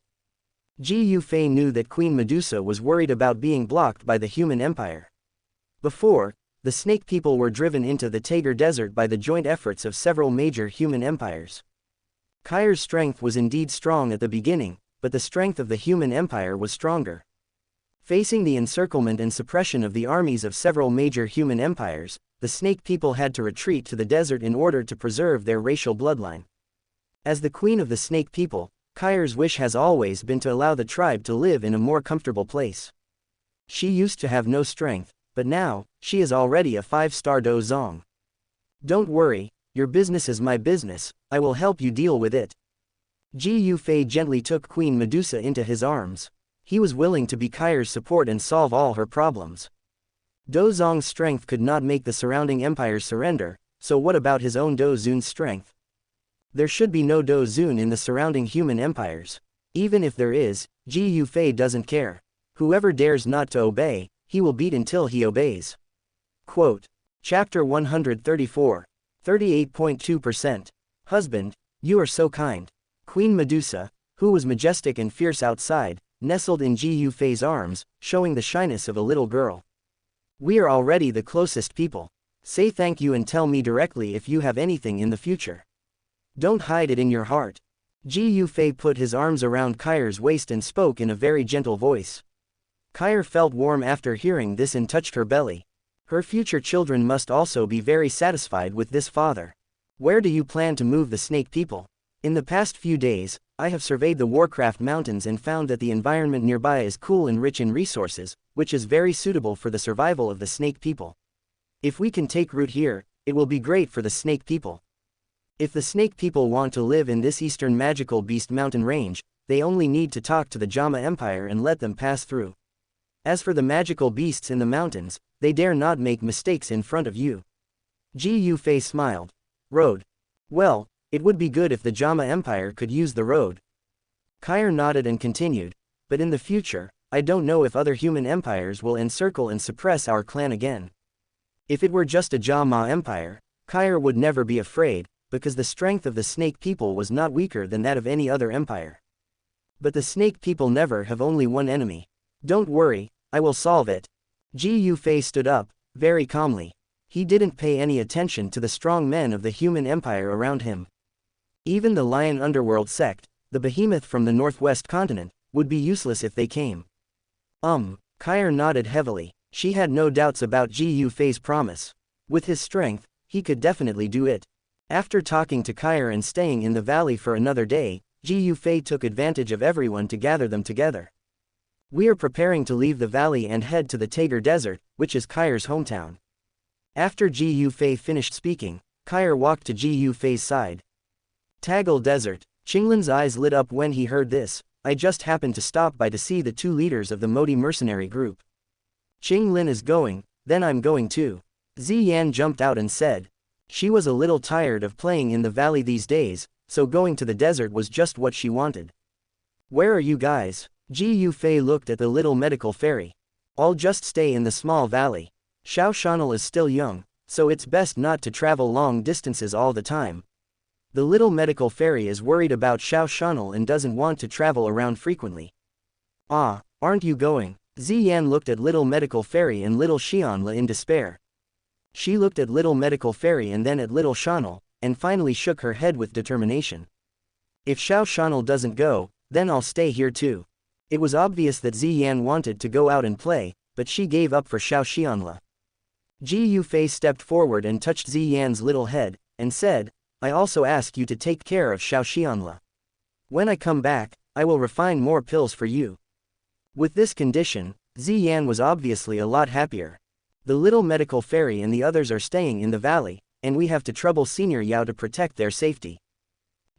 Ji Yufei knew that Queen Medusa was worried about being blocked by the human empire. Before, the snake people were driven into the Tager Desert by the joint efforts of several major human empires. Kair's strength was indeed strong at the beginning, but the strength of the human empire was stronger. Facing the encirclement and suppression of the armies of several major human empires, the snake people had to retreat to the desert in order to preserve their racial bloodline. As the queen of the snake people, Kair's wish has always been to allow the tribe to live in a more comfortable place. She used to have no strength, but now, she is already a 5-star Dou Zong. Don't worry, your business is my business, I will help you deal with it. Ji Yufei gently took Queen Medusa into his arms. He was willing to be Kair's support and solve all her problems. Dou Zong's strength could not make the surrounding empires surrender, so what about his own Dou Zun's strength? There should be no Dou Zun in the surrounding human empires. Even if there is, Ji Yufei doesn't care. Whoever dares not to obey, he will beat until he obeys. Quote. Chapter 134. 38.2%. Husband, you are so kind. Queen Medusa, who was majestic and fierce outside, nestled in Ji Yufei's arms, showing the shyness of a little girl. We are already the closest people. Say thank you and tell me directly if you have anything in the future. Don't hide it in your heart. Ji Yufei put his arms around Kair's waist and spoke in a very gentle voice. Kair felt warm after hearing this and touched her belly. Her future children must also be very satisfied with this father. Where do you plan to move the snake people? In the past few days, I have surveyed the Warcraft Mountains and found that the environment nearby is cool and rich in resources, which is very suitable for the survival of the snake people. If we can take root here, it will be great for the snake people. If the snake people want to live in this eastern magical beast mountain range, they only need to talk to the JAMA Empire and let them pass through. As for the magical beasts in the mountains, they dare not make mistakes in front of you. Ji Yufei smiled. Road. Well, it would be good if the JAMA Empire could use the road. Kair nodded and continued, but in the future, I don't know if other human empires will encircle and suppress our clan again. If it were just a JAMA Empire, Kair would never be afraid, because the strength of the snake people was not weaker than that of any other empire. But the snake people never have only one enemy. Don't worry, I will solve it. Ji Yufei stood up, very calmly. He didn't pay any attention to the strong men of the human empire around him. Even the Lion Underworld sect, the behemoth from the northwest continent, would be useless if they came. Kair nodded heavily. She had no doubts about Ji Yufei's promise. With his strength, he could definitely do it. After talking to Kair and staying in the valley for another day, Ji Yufei took advantage of everyone to gather them together. We are preparing to leave the valley and head to the Tager Desert, which is Kair's hometown. After Ji Yufei finished speaking, Kair walked to Ji Yufei's side. Tagal Desert. Qinglin's eyes lit up when he heard this. I just happened to stop by to see the two leaders of the Modi mercenary group. Qinglin is going, then I'm going too. Ziyan jumped out and said. She was a little tired of playing in the valley these days, so going to the desert was just what she wanted. Where are you guys? Ji Yufei looked at the little medical fairy. I'll just stay in the small valley. Xiao is still young, so it's best not to travel long distances all the time. The little medical fairy is worried about Xiao and doesn't want to travel around frequently. Ah, aren't you going? Ziyan looked at little medical fairy and little Xianla in despair. She looked at little medical fairy and then at little Xianl, and finally shook her head with determination. If Xiao doesn't go, then I'll stay here too. It was obvious that Ziyan wanted to go out and play, but she gave up for Xianla. Ji Yufei stepped forward and touched Ziyan's little head, and said, I also ask you to take care of Xianla. When I come back, I will refine more pills for you. With this condition, Ziyan was obviously a lot happier. The little medical fairy and the others are staying in the valley, and we have to trouble Senior Yao to protect their safety.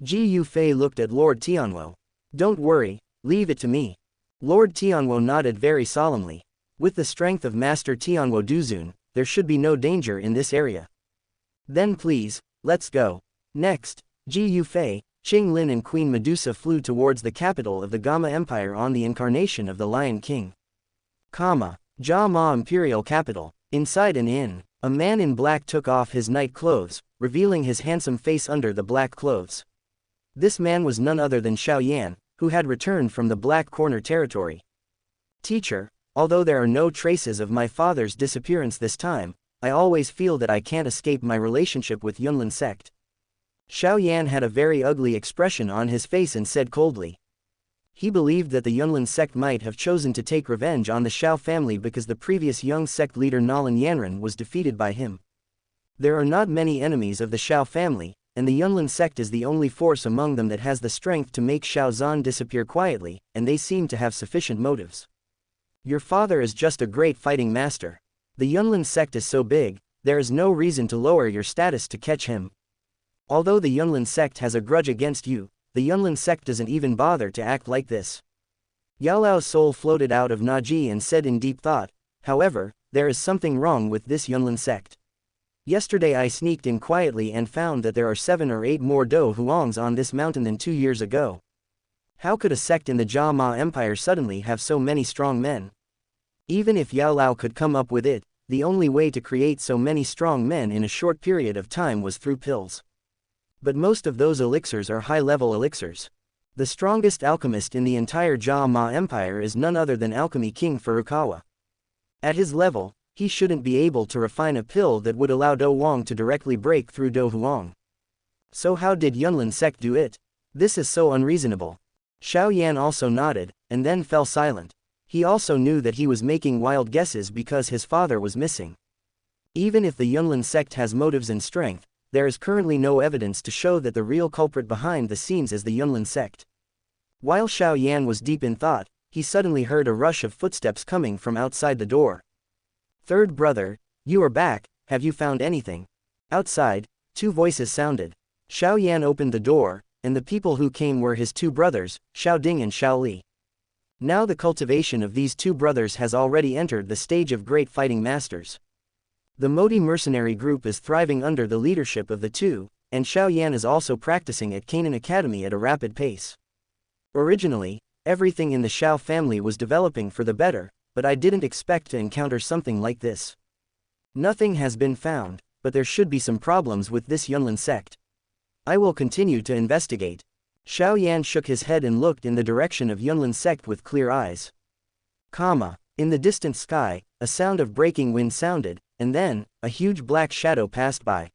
Ji Yufei looked at Lord Tianwo. Don't worry, leave it to me. Lord Tianwo nodded very solemnly. With the strength of Master Tianwo Duzun, there should be no danger in this area. Then please, let's go. Next, Ji Yufei, Qinglin and Queen Medusa flew towards the capital of the JAMA Empire on the incarnation of the Lion King. JAMA Imperial Capital. Inside an inn, a man in black took off his night clothes, revealing his handsome face under the black clothes. This man was none other than Xiao, who had returned from the Black Corner territory. Teacher, although there are no traces of my father's disappearance this time, I always feel that I can't escape my relationship with Yunlin sect. Xiao had a very ugly expression on his face and said coldly. He believed that the Yunlin sect might have chosen to take revenge on the Xiao family because the previous young sect leader Nalan Yanran was defeated by him. There are not many enemies of the Xiao family, and the Yunlin sect is the only force among them that has the strength to make Xiao Zhan disappear quietly, and they seem to have sufficient motives. Your father is just a great fighting master. The Yunlin sect is so big, there is no reason to lower your status to catch him. Although the Yunlin sect has a grudge against you, the Yunlin sect doesn't even bother to act like this. Yaolao's soul floated out of Naji and said in deep thought, however, there is something wrong with this Yunlin sect. Yesterday I sneaked in quietly and found that there are 7 or 8 more Dou Huangs on this mountain than 2 years ago. How could a sect in the JAMA Empire suddenly have so many strong men? Even if Yaolao could come up with it, the only way to create so many strong men in a short period of time was through pills. But most of those elixirs are high-level elixirs. The strongest alchemist in the entire JAMA Empire is none other than Alchemy King Furukawa. At his level, he shouldn't be able to refine a pill that would allow Dou Wang to directly break through Dou Huang. So how did Yunlin sect do it? This is so unreasonable. Xiao also nodded, and then fell silent. He also knew that he was making wild guesses because his father was missing. Even if the Yunlin sect has motives and strength, there is currently no evidence to show that the real culprit behind the scenes is the Yunlin sect. While Xiao Yan was deep in thought, he suddenly heard a rush of footsteps coming from outside the door. "Third brother, you are back, have you found anything?" Outside, two voices sounded. Xiao Yan opened the door, and the people who came were his two brothers, Xiao Ding and Xiao Li. Now the cultivation of these two brothers has already entered the stage of great fighting masters. The Modi mercenary group is thriving under the leadership of the two, and Xiao Yan is also practicing at Canan Academy at a rapid pace. Originally, everything in the Xiao family was developing for the better, but I didn't expect to encounter something like this. Nothing has been found, but there should be some problems with this Yunlin sect. I will continue to investigate. Xiao Yan shook his head and looked in the direction of Yunlin sect with clear eyes. In the distant sky, a sound of breaking wind sounded, and then, a huge black shadow passed by.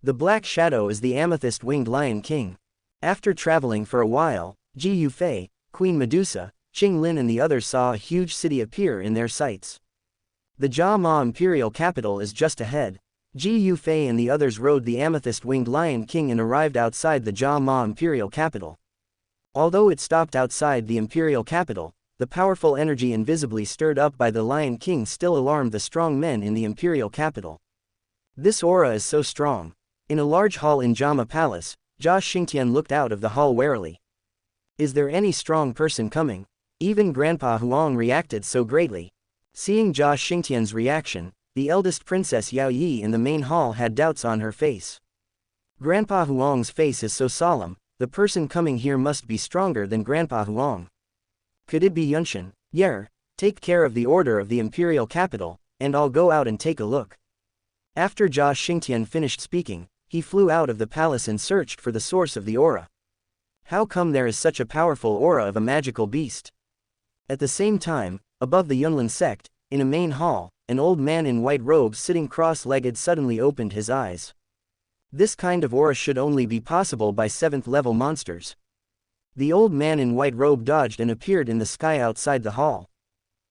The black shadow is the amethyst-winged Lion King. After traveling for a while, Ji Yufei, Queen Medusa, Qing Lin and the others saw a huge city appear in their sights. The JAMA imperial capital is just ahead. Ji Yufei and the others rode the amethyst-winged Lion King and arrived outside the JAMA imperial capital. Although it stopped outside the imperial capital, the powerful energy invisibly stirred up by the Lion King still alarmed the strong men in the imperial capital. This aura is so strong. In a large hall in JAMA Palace, Jia Xingtian looked out of the hall warily. Is there any strong person coming? Even Grandpa Huang reacted so greatly. Seeing Jia Xingtian's reaction, the eldest princess Yao Yi in the main hall had doubts on her face. Grandpa Huang's face is so solemn, the person coming here must be stronger than Grandpa Huang. Could it be Yunshan? Yer, take care of the order of the imperial capital, and I'll go out and take a look. After Jia Xingtian finished speaking, he flew out of the palace and searched for the source of the aura. How come there is such a powerful aura of a magical beast? At the same time, above the Yunlin sect, in a main hall, an old man in white robes sitting cross-legged suddenly opened his eyes. This kind of aura should only be possible by 7th level monsters. The old man in white robe dodged and appeared in the sky outside the hall.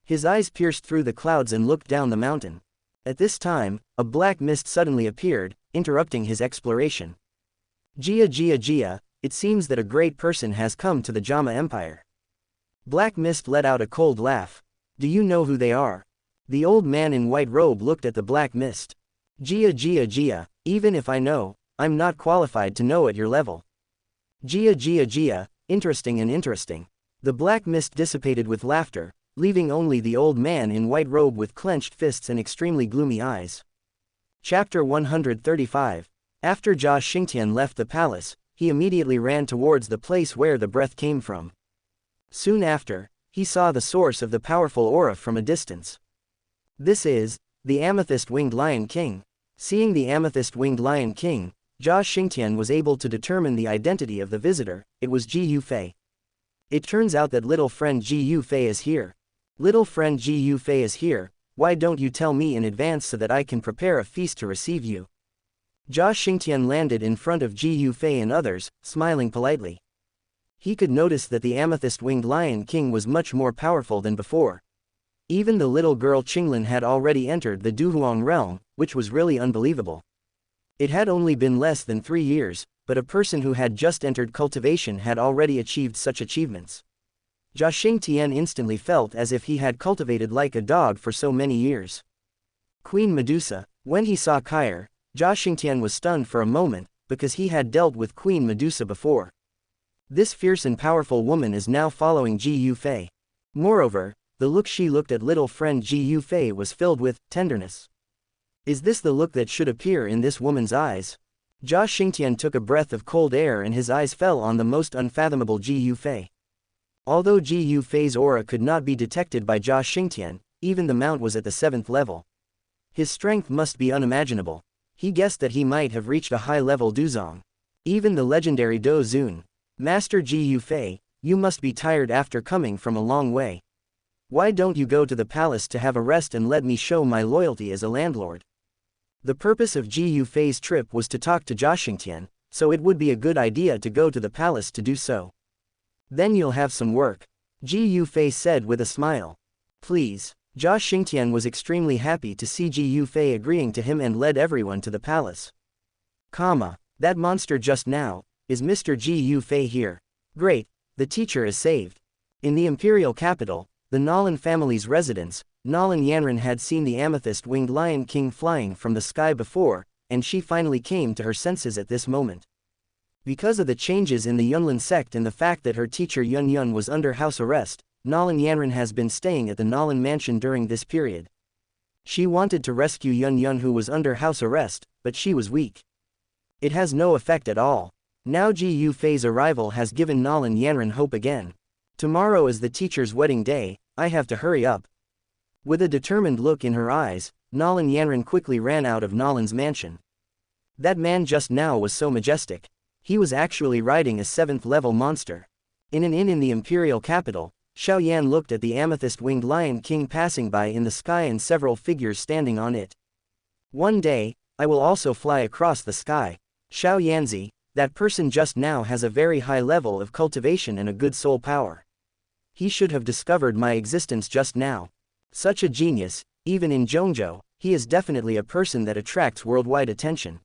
His eyes pierced through the clouds and looked down the mountain. At this time, a black mist suddenly appeared, interrupting his exploration. Jia, it seems that a great person has come to the JAMA Empire. Black Mist let out a cold laugh. Do you know who they are? The old man in white robe looked at the Black Mist. Jia, even if I know, I'm not qualified to know at your level. Jia, interesting. The Black Mist dissipated with laughter, leaving only the old man in white robe with clenched fists and extremely gloomy eyes. Chapter 135. After Jia Xingtian left the palace, he immediately ran towards the place where the breath came from. Soon after, he saw the source of the powerful aura from a distance. This is the amethyst-winged Lion King. Seeing the amethyst-winged Lion King, Jia Xingtian was able to determine the identity of the visitor. It was Ji Yufei. It turns out that little friend Ji Yufei is here. Little friend Ji Yufei is here, why don't you tell me in advance so that I can prepare a feast to receive you? Jia Xingtian landed in front of Ji Yufei and others, smiling politely. He could notice that the amethyst-winged Lion King was much more powerful than before. Even the little girl Qinglin had already entered the Duhuang realm, which was really unbelievable. It had only been less than 3 years, but a person who had just entered cultivation had already achieved such achievements. Jia Xingtian instantly felt as if he had cultivated like a dog for so many years. Queen Medusa. When he saw Kair, Jia Xingtian was stunned for a moment, because he had dealt with Queen Medusa before. This fierce and powerful woman is now following Ji Yufei. Moreover, the look she looked at little friend Ji Yufei was filled with tenderness. Is this the look that should appear in this woman's eyes? Jia Xingtian took a breath of cold air and his eyes fell on the most unfathomable Ji Yufei. Although Ji Yufei's aura could not be detected by Jia Xingtian, even the mount was at the 7th level. His strength must be unimaginable. He guessed that he might have reached a high-level Duzong. Even the legendary Dou Zun. Master Ji Yufei, you must be tired after coming from a long way. Why don't you go to the palace to have a rest and let me show my loyalty as a landlord? The purpose of Ji Yufei's trip was to talk to Jia Xingtian, so it would be a good idea to go to the palace to do so. Then you'll have some work. Ji Yufei said with a smile. Please, Jia Xingtian was extremely happy to see Ji Yufei agreeing to him and led everyone to the palace. That monster just now, is Mr. Ji Yufei here? Great, the teacher is saved. In the imperial capital, the Nolan family's residence, Nolan Yanran had seen the amethyst-winged Lion King flying from the sky before, and she finally came to her senses at this moment. Because of the changes in the Yunlin sect and the fact that her teacher Yun Yun was under house arrest, Nolan Yanran has been staying at the Nolan mansion during this period. She wanted to rescue Yun Yun who was under house arrest, but she was weak. It has no effect at all. Now Ji Yufei's arrival has given Nolan Yanran hope again. Tomorrow is the teacher's wedding day, I have to hurry up. With a determined look in her eyes, Nolan Yanran quickly ran out of Nolan's mansion. That man just now was so majestic. He was actually riding a 7th-level monster. In an inn in the imperial capital, Xiao Yan looked at the amethyst-winged Lion King passing by in the sky and several figures standing on it. One day, I will also fly across the sky. Xiao Yanzi, that person just now has a very high level of cultivation and a good soul power. He should have discovered my existence just now. Such a genius, even in Zhongzhou, he is definitely a person that attracts worldwide attention.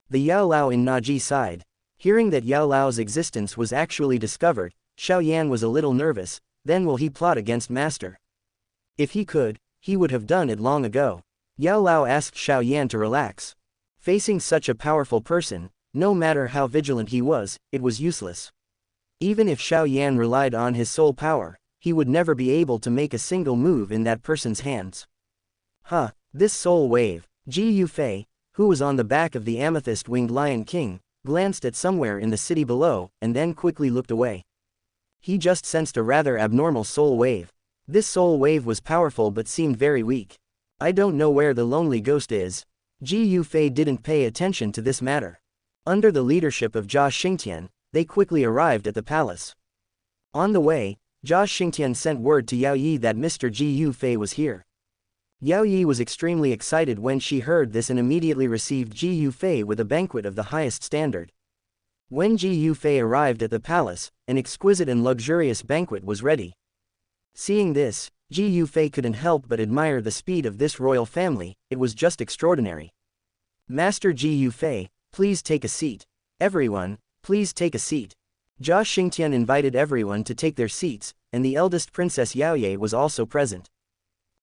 The Yao Lao in Naji side. Hearing that Yao Lao's existence was actually discovered, Xiao Yan was a little nervous. Then will he plot against Master? If he could, he would have done it long ago. Yao Lao asked Xiao Yan to relax. Facing such a powerful person, no matter how vigilant he was, it was useless. Even if Xiao Yan relied on his soul power, he would never be able to make a single move in that person's hands. This soul wave. Ji Yufei, who was on the back of the amethyst-winged Lion King, glanced at somewhere in the city below, and then quickly looked away. He just sensed a rather abnormal soul wave. This soul wave was powerful but seemed very weak. I don't know where the lonely ghost is. Ji Yufei didn't pay attention to this matter. Under the leadership of Jia Xingtian, they quickly arrived at the palace. On the way, Jia Xingtian sent word to Yao Yi that Mr. Ji Yufei was here. Yao Yi was extremely excited when she heard this and immediately received Ji Yufei with a banquet of the highest standard. When Ji Yufei arrived at the palace, an exquisite and luxurious banquet was ready. Seeing this, Ji Yufei couldn't help but admire the speed of this royal family, it was just extraordinary. Master Ji Yufei, please take a seat. Everyone, please take a seat. Jia Xingtian invited everyone to take their seats, and the eldest princess Yao Ye was also present.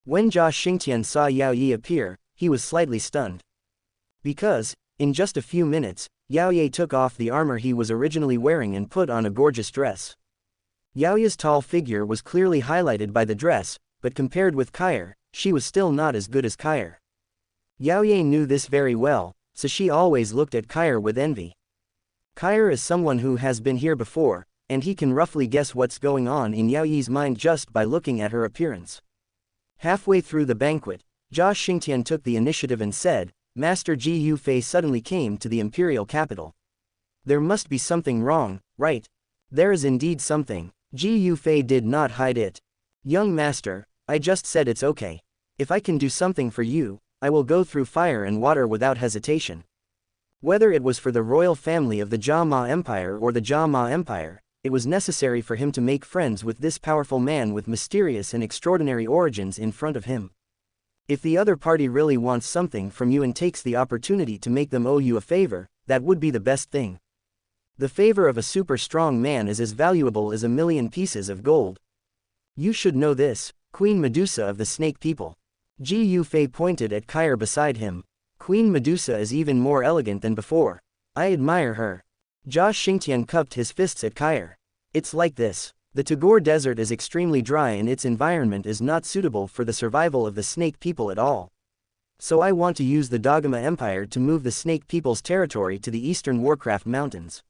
When Jia Xingtian saw Yao Yi appear, he was slightly stunned. Because, in just a few minutes, Yao Ye took off the armor he was originally wearing and put on a gorgeous dress. Yao Ye's tall figure was clearly highlighted by the dress, but compared with Kair, she was still not as good as Kair. Yao Ye knew this very well, so she always looked at Kair with envy. Kair is someone who has been here before, and he can roughly guess what's going on in Yao Yi's mind just by looking at her appearance. Halfway through the banquet, Jia Xingtian took the initiative and said, Master Ji Yufei suddenly came to the imperial capital. There must be something wrong, right? There is indeed something. Ji Yufei did not hide it. Young master, I just said it's okay. If I can do something for you, I will go through fire and water without hesitation. Whether it was for the royal family of the JAMA Empire or the JAMA Empire, it was necessary for him to make friends with this powerful man with mysterious and extraordinary origins in front of him. If the other party really wants something from you and takes the opportunity to make them owe you a favor, that would be the best thing. The favor of a super strong man is as valuable as 1,000,000 pieces of gold. You should know this, Queen Medusa of the Snake People. Ji Yufei pointed at Kair beside him. Queen Medusa is even more elegant than before. I admire her. Jia Xingtian cupped his fists at Kair. It's like this. The Tagore Desert is extremely dry and its environment is not suitable for the survival of the Snake People at all. So I want to use the Donghua Empire to move the Snake People's territory to the eastern Warcraft Mountains.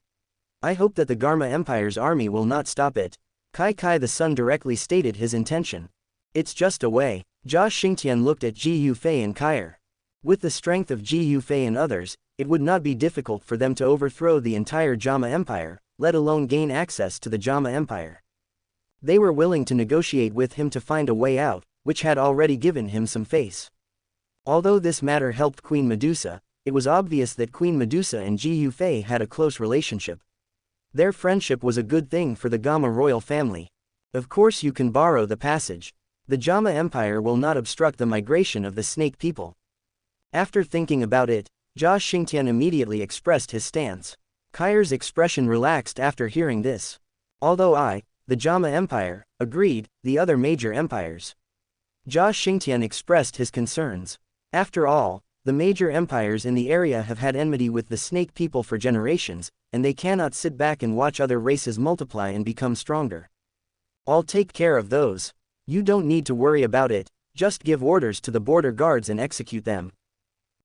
I hope that the Garma Empire's army will not stop it. Kai the Sun directly stated his intention. It's just a way. Jia Xingtian looked at Ji Yufei and Kair. With the strength of Ji Yufei and others, it would not be difficult for them to overthrow the entire JAMA Empire, let alone gain access to the JAMA Empire. They were willing to negotiate with him to find a way out, which had already given him some face. Although this matter helped Queen Medusa, it was obvious that Queen Medusa and Ji Yufei had a close relationship. Their friendship was a good thing for the Gamma royal family. Of course you can borrow the passage. The JAMA Empire will not obstruct the migration of the snake people. After thinking about it, Jia Xingtian immediately expressed his stance. Kair's expression relaxed after hearing this. Although the JAMA Empire, agreed, the other major empires. Jia Xingtian expressed his concerns. After all, the major empires in the area have had enmity with the snake people for generations, and they cannot sit back and watch other races multiply and become stronger. I'll take care of those. You don't need to worry about it, just give orders to the border guards and execute them.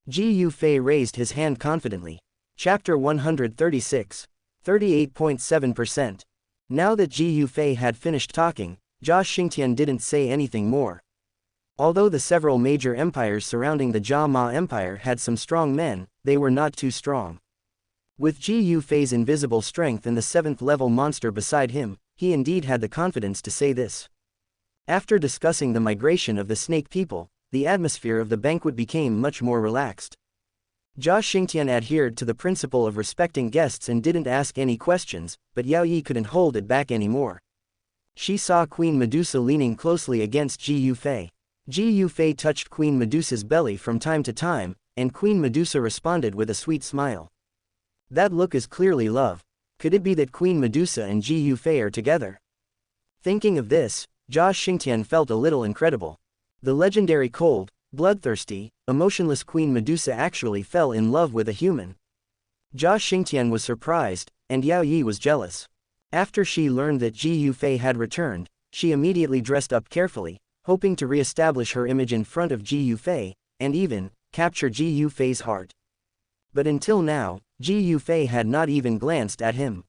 Ji Yufei raised his hand confidently. Chapter 136. 38.7%. Now that Ji Yufei had finished talking, Jia Xingtian didn't say anything more. Although the several major empires surrounding the JAMA Empire had some strong men, they were not too strong. With Ji Yufei's invisible strength and the 7th level monster beside him, he indeed had the confidence to say this. After discussing the migration of the snake people, the atmosphere of the banquet became much more relaxed. Jia Xingtian adhered to the principle of respecting guests and didn't ask any questions, but Yao Yi couldn't hold it back anymore. She saw Queen Medusa leaning closely against Ji Yufei. Ji Yufei touched Queen Medusa's belly from time to time, and Queen Medusa responded with a sweet smile. That look is clearly love. Could it be that Queen Medusa and Ji Yufei are together? Thinking of this, Jia Xingtian felt a little incredible. The legendary cold, bloodthirsty, emotionless Queen Medusa actually fell in love with a human. Jia Xingtian was surprised, and Yao Yi was jealous. After she learned that Ji Yufei had returned, she immediately dressed up carefully, hoping to re-establish her image in front of Ji Yufei, and even capture Ji Yufei's heart. But until now, Ji Yufei had not even glanced at him.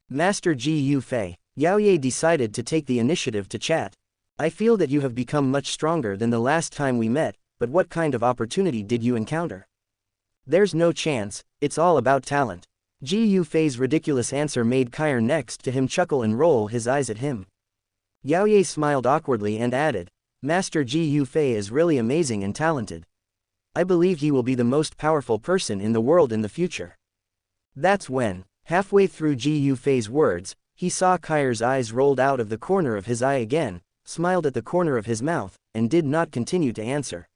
Master Ji Yufei, Yao Ye decided to take the initiative to chat. I feel that you have become much stronger than the last time we met, but what kind of opportunity did you encounter? There's no chance, it's all about talent. Ji Yufei's ridiculous answer made Kair next to him chuckle and roll his eyes at him. Yao Ye smiled awkwardly and added, Master Ji Yufei is really amazing and talented. I believe he will be the most powerful person in the world in the future. That's when, halfway through Ji Yufei's words, he saw Kair's eyes rolled out of the corner of his eye again, smiled at the corner of his mouth, and did not continue to answer.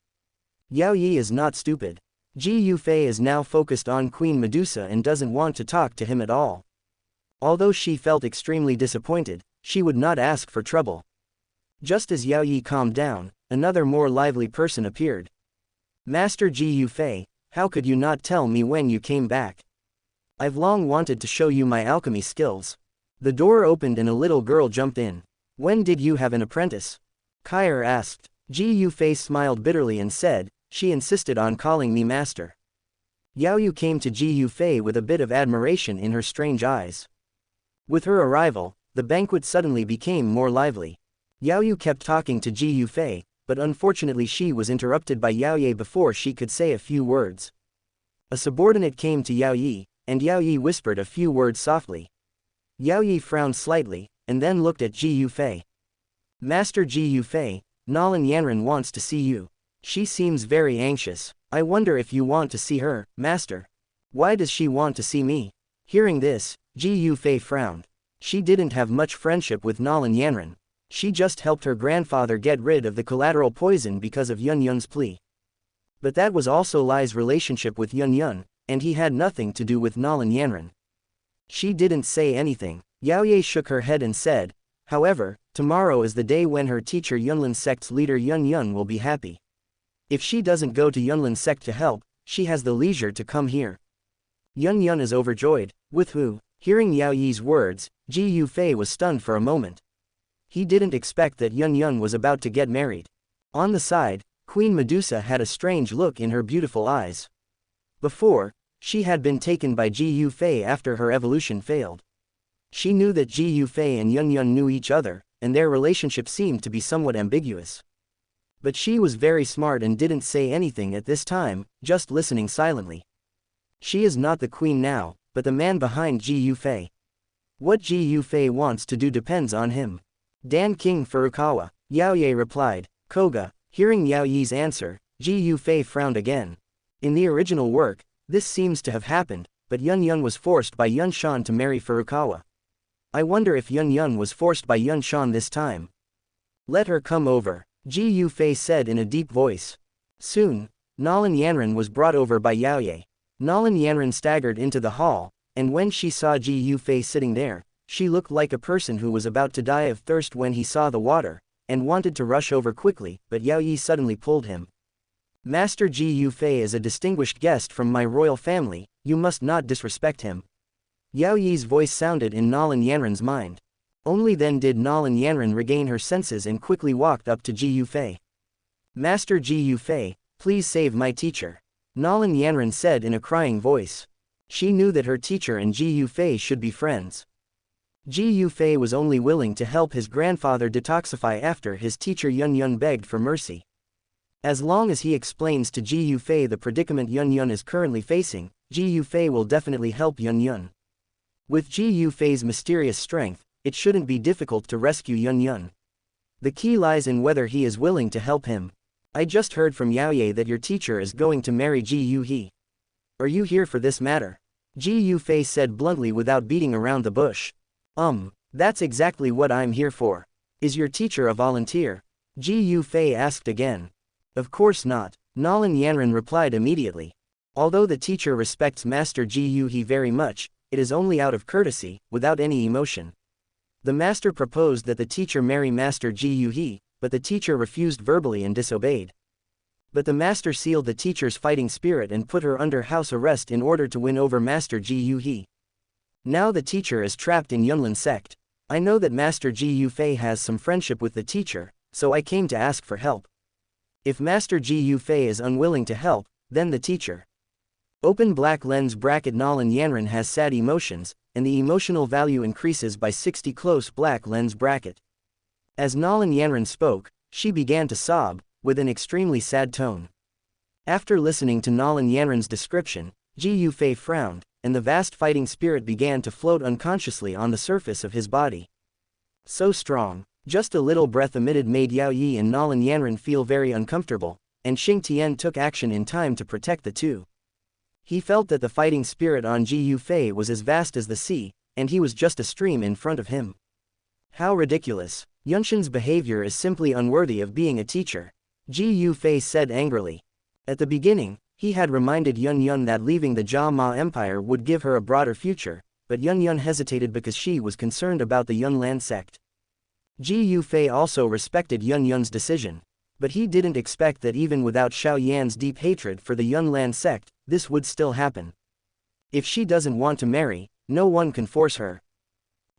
Yao Yi is not stupid. Ji Yufei is now focused on Queen Medusa and doesn't want to talk to him at all. Although she felt extremely disappointed, she would not ask for trouble. Just as Yao Yi calmed down, another more lively person appeared. Master Ji Yufei, how could you not tell me when you came back? I've long wanted to show you my alchemy skills. The door opened and a little girl jumped in. When did you have an apprentice? Kair asked. Ji Yufei smiled bitterly and said, she insisted on calling me master. Yao Yu came to Ji Yufei with a bit of admiration in her strange eyes. With her arrival, the banquet suddenly became more lively. Yao Yu kept talking to Ji Yufei, but unfortunately she was interrupted by Yao Ye before she could say a few words. A subordinate came to Yao Yi, and Yao Yi whispered a few words softly. Yao Yi frowned slightly, and then looked at Ji Yufei. Master Ji Yufei, Nalan Yanran wants to see you. She seems very anxious. I wonder if you want to see her, master. Why does she want to see me? Hearing this, Ji Yufei frowned. She didn't have much friendship with Nalan Yanran. She just helped her grandfather get rid of the collateral poison because of Yun Yun's plea. But that was also Lai's relationship with Yun Yun, and he had nothing to do with Nalan Yanran. She didn't say anything. Yao Ye shook her head and said, however, tomorrow is the day when her teacher Yunlin sect's leader Yun Yun will be happy. If she doesn't go to Yunlin sect to help, she has the leisure to come here. Yun Yun is overjoyed. With who? Hearing Yao Yi's words, Ji Yufei was stunned for a moment. He didn't expect that Yun Yun was about to get married. On the side, Queen Medusa had a strange look in her beautiful eyes. Before, she had been taken by Ji Yufei after her evolution failed. She knew that Ji Yufei and Yun Yun knew each other, and their relationship seemed to be somewhat ambiguous. But she was very smart and didn't say anything at this time, just listening silently. She is not the queen now, but the man behind Ji Yufei. What Ji Yufei wants to do depends on him. Dan King Furukawa, Yao Ye replied. Koga, hearing Yao Yi's answer, Ji Yufei frowned again. In the original work, this seems to have happened, but Yun Yun was forced by Yun Shan to marry Furukawa. I wonder if Yun Yun was forced by Yun Shan this time. Let her come over, Ji Yufei said in a deep voice. Soon, Nalan Yanran was brought over by Yaoye. Nalan Yanran staggered into the hall, and when she saw Ji Yufei sitting there, she looked like a person who was about to die of thirst when he saw the water, and wanted to rush over quickly, but Yaoye suddenly pulled him. Master Ji Yufei is a distinguished guest from my royal family, you must not disrespect him. Yaoye's voice sounded in Nalan Yanran's mind. Only then did Nalan Yanran regain her senses and quickly walked up to Ji Yufei. Master Ji Yufei, please save my teacher, Nalan Yanran said in a crying voice. She knew that her teacher and Ji Yufei should be friends. Ji Yufei was only willing to help his grandfather detoxify after his teacher Yun Yun begged for mercy. As long as he explains to Ji Yufei the predicament Yun Yun is currently facing, Ji Yufei will definitely help Yun Yun. With Ji Yufei's mysterious strength, it shouldn't be difficult to rescue Yun Yun. The key lies in whether he is willing to help him. I just heard from Yaoye that your teacher is going to marry Ji Yuhe. Are you here for this matter? Ji Yufei said bluntly without beating around the bush. That's exactly what I'm here for. Is your teacher a volunteer? Ji Yufei asked again. Of course not, Nalan Yanran replied immediately. Although the teacher respects Master Ji Yuhe very much, it is only out of courtesy, without any emotion. The master proposed that the teacher marry Master Ji Yuhe, but the teacher refused verbally and disobeyed. But the master sealed the teacher's fighting spirit and put her under house arrest in order to win over Master Ji Yuhe. Now the teacher is trapped in Yunlin sect. I know that Master Ji Yufei has some friendship with the teacher, so I came to ask for help. If Master Ji Yufei is unwilling to help, then the teacher. Open black lens bracket Nalan Yanran has sad emotions, and the emotional value increases by 60 close black lens bracket. As Nalan Yanran spoke, she began to sob, with an extremely sad tone. After listening to Nalan Yanran's description, Ji Yufei frowned, and the vast fighting spirit began to float unconsciously on the surface of his body. So strong, just a little breath emitted made Yaoye and Nalan Yanran feel very uncomfortable, and Xing Tian took action in time to protect the two. He felt that the fighting spirit on Ji Yufei was as vast as the sea, and he was just a stream in front of him. How ridiculous! Yunshin's behavior is simply unworthy of being a teacher, Ji Yufei said angrily. At the beginning, he had reminded Yun Yun that leaving the JAMA Empire would give her a broader future, but Yun Yun hesitated because she was concerned about the Yunlan sect. Ji Yufei also respected Yun Yun's decision, but he didn't expect that even without Xiao Yan's deep hatred for the Yunlan sect, this would still happen. If she doesn't want to marry, no one can force her.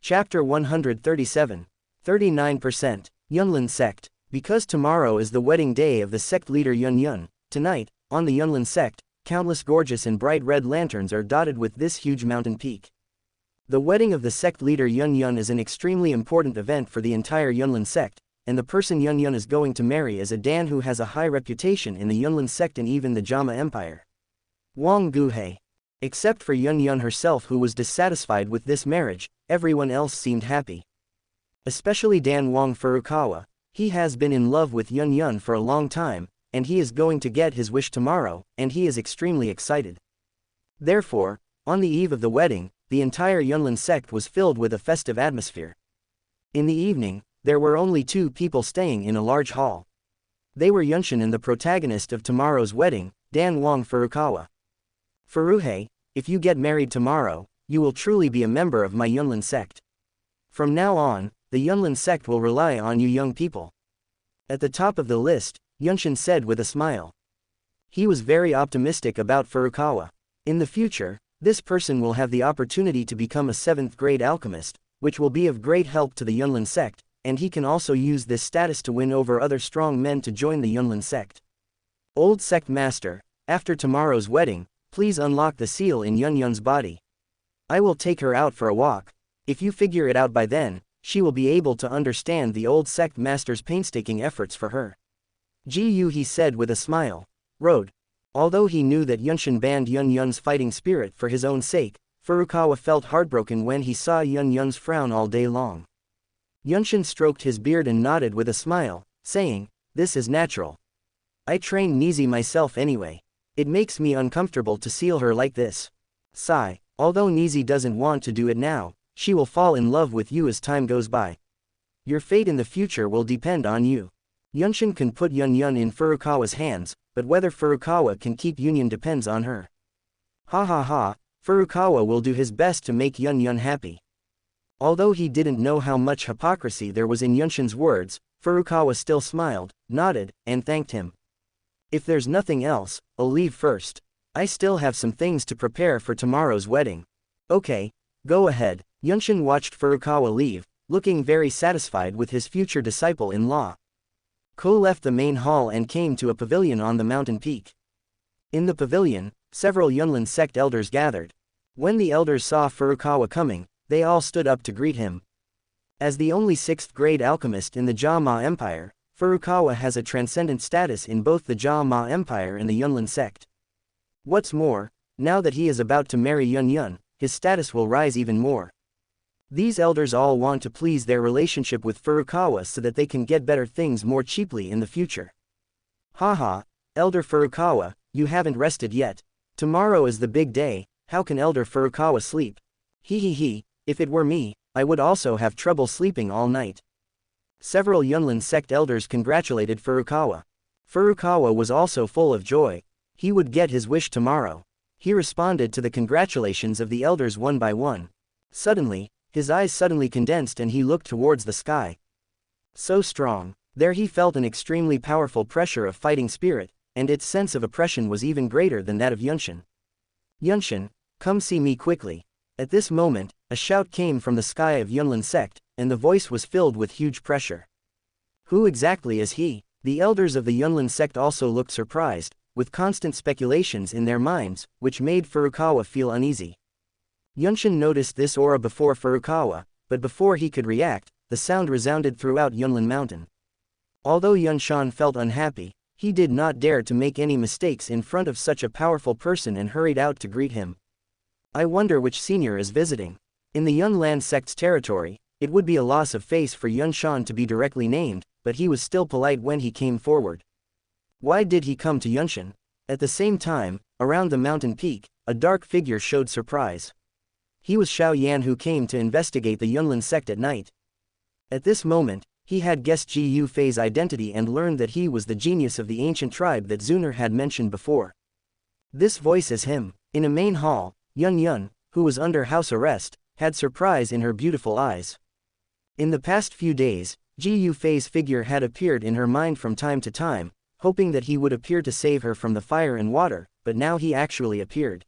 Chapter 137. 39%. Yunlin sect. Because tomorrow is the wedding day of the sect leader Yun Yun, tonight, on the Yunlin sect, countless gorgeous and bright red lanterns are dotted with this huge mountain peak. The wedding of the sect leader Yun Yun is an extremely important event for the entire Yunlin sect, and the person Yun Yun is going to marry is a Dan who has a high reputation in the Yunlin sect and even the JAMA Empire. Wang Guhei. Except for Yun Yun herself who was dissatisfied with this marriage, everyone else seemed happy. Especially Dan Wang Furukawa. He has been in love with Yun Yun for a long time, and he is going to get his wish tomorrow, and he is extremely excited. Therefore, on the eve of the wedding, the entire Yunlin sect was filled with a festive atmosphere. In the evening, there were only two people staying in a large hall. They were Yunshin and the protagonist of tomorrow's wedding, Dan Wang Furukawa. Furuhei, if you get married tomorrow, you will truly be a member of my Yunlin sect. From now on, the Yunlin sect will rely on you young people. At the top of the list, Yunshin said with a smile. He was very optimistic about Furukawa. In the future, this person will have the opportunity to become a 7th grade alchemist, which will be of great help to the Yunlin sect, and he can also use this status to win over other strong men to join the Yunlin sect. Old sect master, after tomorrow's wedding, please unlock the seal in Yun Yun's body. I will take her out for a walk. If you figure it out by then, she will be able to understand the old sect master's painstaking efforts for her. Ji Yuhe said with a smile. Road. Although he knew that Yunshin banned Yun Yun's fighting spirit for his own sake, Furukawa felt heartbroken when he saw Yun Yun's frown all day long. Yunshin stroked his beard and nodded with a smile, saying, this is natural. I trained Nizi myself anyway. It makes me uncomfortable to seal her like this. Sigh. Although Nizi doesn't want to do it now, she will fall in love with you as time goes by. Your fate in the future will depend on you. Yunshin can put Yun in Furukawa's hands, but whether Furukawa can keep Union depends on her. Ha ha ha, Furukawa will do his best to make Yun happy. Although he didn't know how much hypocrisy there was in Yunshin's words, Furukawa still smiled, nodded, and thanked him. If there's nothing else, I'll leave first. I still have some things to prepare for tomorrow's wedding. Okay, go ahead. Yunshin watched Furukawa leave, looking very satisfied with his future disciple-in-law. Ko left the main hall and came to a pavilion on the mountain peak. In the pavilion, several Yunlin sect elders gathered. When the elders saw Furukawa coming, they all stood up to greet him. As the only 6th-grade alchemist in the JAMA Empire, Furukawa has a transcendent status in both the JAMA Empire and the Yunlin sect. What's more, now that he is about to marry Yun, his status will rise even more. These elders all want to please their relationship with Furukawa so that they can get better things more cheaply in the future. Haha, Elder Furukawa, you haven't rested yet. Tomorrow is the big day, how can Elder Furukawa sleep? He, if it were me, I would also have trouble sleeping all night. Several Yunlin sect elders congratulated Furukawa. Furukawa was also full of joy. He would get his wish tomorrow. He responded to the congratulations of the elders one by one. Suddenly, his eyes suddenly condensed and he looked towards the sky. So strong. There he felt an extremely powerful pressure of fighting spirit, and its sense of oppression was even greater than that of Yunshin. Yunshin, come see me quickly. At this moment, a shout came from the sky of Yunlin sect, and the voice was filled with huge pressure. Who exactly is he? The elders of the Yunlin sect also looked surprised, with constant speculations in their minds, which made Furukawa feel uneasy. Yunshin noticed this aura before Furukawa, but before he could react, the sound resounded throughout Yunlin Mountain. Although Yunshin felt unhappy, he did not dare to make any mistakes in front of such a powerful person and hurried out to greet him. I wonder which senior is visiting. In the Yunlan sect's territory, it would be a loss of face for Yunshin to be directly named, but he was still polite when he came forward. Why did he come to Yunshin? At the same time, around the mountain peak, a dark figure showed surprise. He was Xiao Yan who came to investigate the Yunlin sect at night. At this moment, he had guessed Ji Yu Fei's identity and learned that he was the genius of the ancient tribe that Xun'er had mentioned before. This voice is him. In a main hall, Yun, who was under house arrest, had surprise in her beautiful eyes. In the past few days, Ji Yu Fei's figure had appeared in her mind from time to time, hoping that he would appear to save her from the fire and water, but now he actually appeared.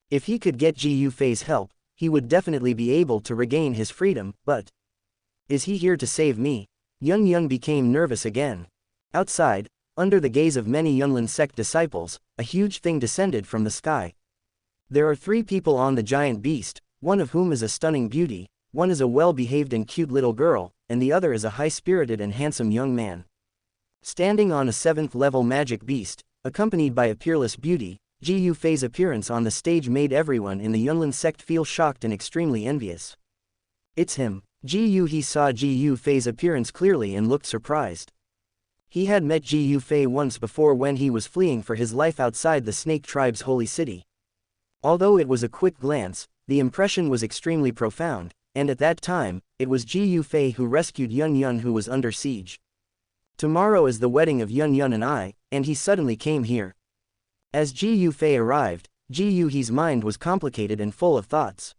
If he could get Ji Yu Fei's help, he would definitely be able to regain his freedom, but is he here to save me? Yun became nervous again. Outside, under the gaze of many Yunlin sect disciples, a huge thing descended from the sky. There are 3 people on the giant beast, one of whom is a stunning beauty, one is a well-behaved and cute little girl, and the other is a high-spirited and handsome young man. Standing on a 7th-level magic beast, accompanied by a peerless beauty, Ji Yu Fei's appearance on the stage made everyone in the Yunlin sect feel shocked and extremely envious. It's him. He saw Ji Yu Fei's appearance clearly and looked surprised. He had met Ji Yu Fei once before when he was fleeing for his life outside the Snake Tribe's holy city. Although it was a quick glance, the impression was extremely profound, and at that time, it was Ji Yu Fei who rescued Yun who was under siege. Tomorrow is the wedding of Yun and I, and he suddenly came here. As Ji Yu Fei arrived, Ji Yu He's mind was complicated and full of thoughts.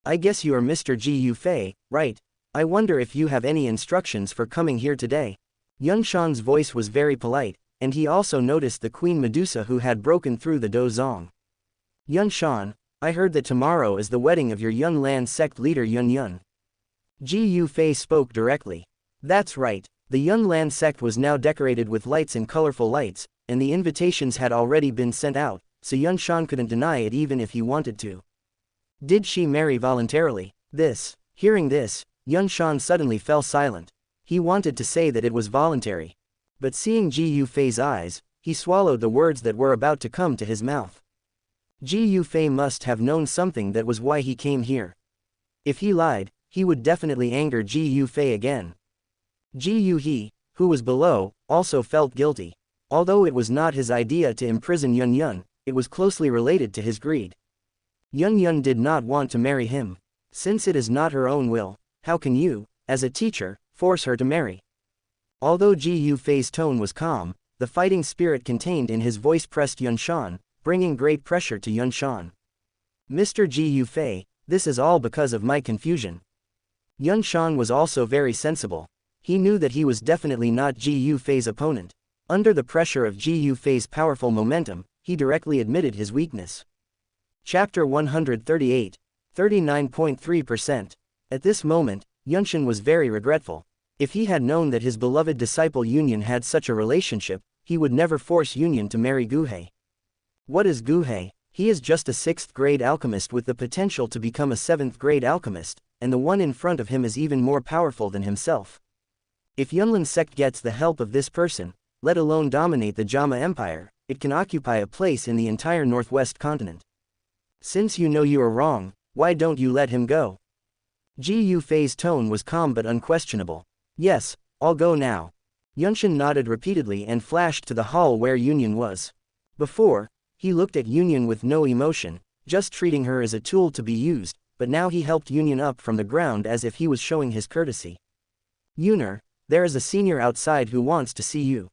I guess you are Mr. Ji Yu Fei, right? I wonder if you have any instructions for coming here today. Yunshan's voice was very polite, and he also noticed the Queen Medusa who had broken through the Dozong. Yunshan, I heard that tomorrow is the wedding of your Yunlan sect leader Yun. Ji Yu Fei spoke directly. That's right, the Yunlan sect was now decorated with lights and colorful lights, and the invitations had already been sent out, so Yunshan couldn't deny it even if he wanted to. Did she marry voluntarily? Hearing this, Yunshan suddenly fell silent. He wanted to say that it was voluntary. But seeing Ji Yu Fei's eyes, he swallowed the words that were about to come to his mouth. Ji Yu Fei must have known something that was why he came here. If he lied, he would definitely anger Ji Yu Fei again. Ji Yu He, who was below, also felt guilty. Although it was not his idea to imprison Yun, it was closely related to his greed. Yun did not want to marry him. Since it is not her own will, how can you, as a teacher, force her to marry. Although Ji Yufei's tone was calm, the fighting spirit contained in his voice pressed Yunshan, bringing great pressure to Yunshan. Mr. Ji Yufei, this is all because of my confusion. Yunshan was also very sensible. He knew that he was definitely not Ji Yufei's opponent. Under the pressure of Ji Yufei's powerful momentum, he directly admitted his weakness. Chapter 138, 39.3%. At this moment, Yunshan was very regretful. If he had known that his beloved disciple Yunyan had such a relationship, he would never force Yunyan to marry Guhei. What is Guhei? He is just a 6th grade alchemist with the potential to become a 7th grade alchemist, and the one in front of him is even more powerful than himself. If Yunlin sect gets the help of this person, let alone dominate the JAMA Empire, it can occupy a place in the entire northwest continent. Since you know you are wrong, why don't you let him go? Ji Yufei's tone was calm but unquestionable. Yes, I'll go now. Yunshan nodded repeatedly and flashed to the hall where Yunyan was. Before, he looked at Yunyan with no emotion, just treating her as a tool to be used, but now he helped Yunyan up from the ground as if he was showing his courtesy. Xun'er, there is a senior outside who wants to see you.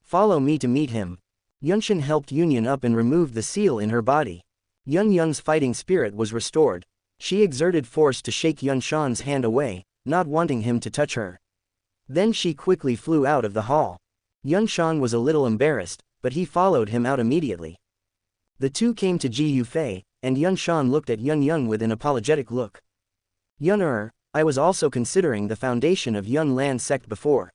Follow me to meet him. Yunshan helped Yunyan up and removed the seal in her body. Yunyun's fighting spirit was restored. She exerted force to shake Yunshan's hand away, not wanting him to touch her. Then she quickly flew out of the hall. Yunshan was a little embarrassed, but he followed him out immediately. The two came to Ji Yufei, and Yunshan looked at Yunyun with an apologetic look. Xun'er, I was also considering the foundation of Yunlan sect before.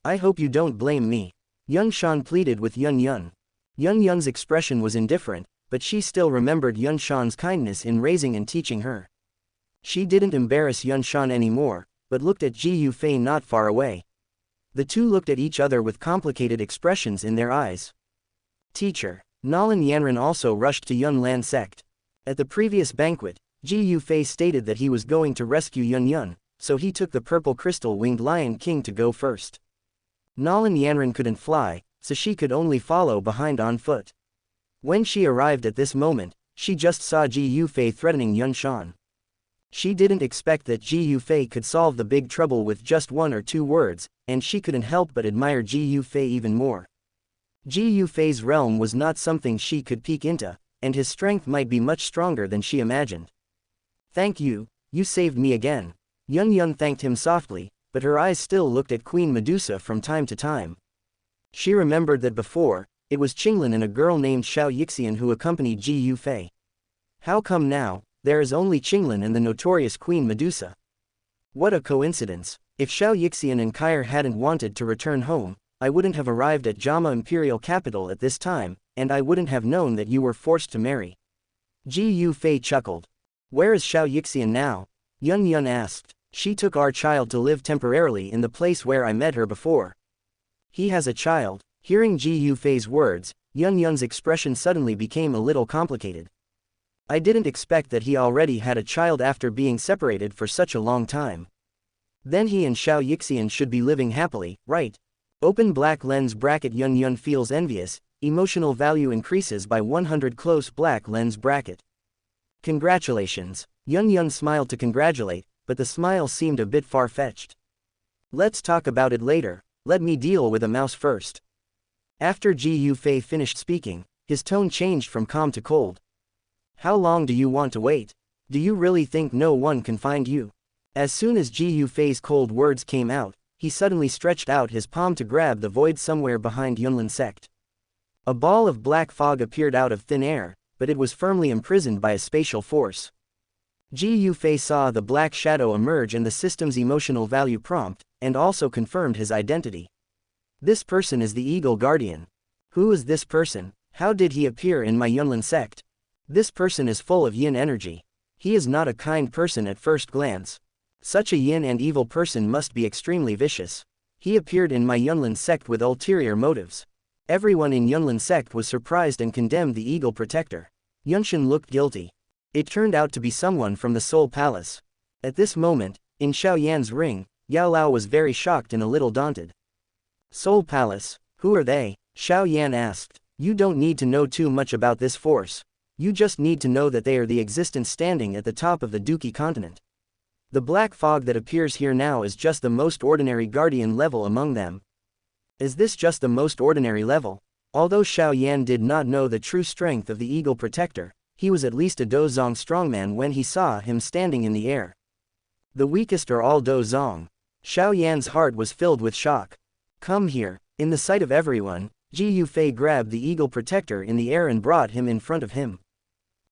I hope you don't blame me. Yunshan pleaded with Yunyun. Yunyun's expression was indifferent, but she still remembered Yunshan's kindness in raising and teaching her. She didn't embarrass Yunshan anymore, but looked at Ji Yufei not far away. The two looked at each other with complicated expressions in their eyes. Teacher. Nalan Yanran also rushed to Yunlan sect. At the previous banquet, Ji Yufei stated that he was going to rescue Yunyun, so he took the purple crystal-winged Lion King to go first. Nalan Yanran couldn't fly, so she could only follow behind on foot. When she arrived at this moment, she just saw Ji Yufei threatening Yunshan. She didn't expect that Ji Yufei could solve the big trouble with just 1 or 2 words, and she couldn't help but admire Ji Yufei even more. Ji Yufei's realm was not something she could peek into, and his strength might be much stronger than she imagined. Thank you, you saved me again. Yunyun thanked him softly, but her eyes still looked at Queen Medusa from time to time. She remembered that before, it was Qinglin and a girl named Xiao who accompanied Ji Yufei. How come now, there is only Qinglin and the notorious Queen Medusa? What a coincidence. If Xiao and Kair hadn't wanted to return home, I wouldn't have arrived at JAMA Imperial Capital at this time, and I wouldn't have known that you were forced to marry. Ji Yufei chuckled. Where is Xiao now? Yunyun asked. She took our child to live temporarily in the place where I met her before. He has a child. Hearing Ji Yufei's words, Yunyun's expression suddenly became a little complicated. I didn't expect that he already had a child after being separated for such a long time. Then he and Xiao should be living happily, right? Open black lens bracket. Yunyun feels envious, emotional value increases by 100. Close black lens bracket. Congratulations. Yunyun smiled to congratulate, but the smile seemed a bit far-fetched. Let's talk about it later, let me deal with a mouse first. After Ji Yufei finished speaking, his tone changed from calm to cold. How long do you want to wait? Do you really think no one can find you? As soon as Ji Yufei's cold words came out, he suddenly stretched out his palm to grab the void somewhere behind Yunlan sect. A ball of black fog appeared out of thin air, but it was firmly imprisoned by a spatial force. Ji Yufei saw the black shadow emerge and the system's emotional value prompt, and also confirmed his identity. This person is the Eagle Guardian. Who is this person? How did he appear in my Yunlan sect? This person is full of yin energy. He is not a kind person at first glance. Such a yin and evil person must be extremely vicious. He appeared in my Yunlan sect with ulterior motives. Everyone in Yunlan sect was surprised and condemned the Eagle Protector. Yunshan looked guilty. It turned out to be someone from the Soul Palace. At this moment, in Xiao Yan's ring, Yao Lao was very shocked and a little daunted. Soul Palace, who are they? Xiao Yan asked. You don't need to know too much about this force. You just need to know that they are the existence standing at the top of the Dou Qi Continent. The black fog that appears here now is just the most ordinary guardian level among them. Is this just the most ordinary level? Although Xiao Yan did not know the true strength of the Eagle Protector, he was at least a Dozong strongman when he saw him standing in the air. The weakest are all Dozong. Xiao Yan's heart was filled with shock. Come here. In the sight of everyone, Ji Yufei grabbed the Eagle Protector in the air and brought him in front of him.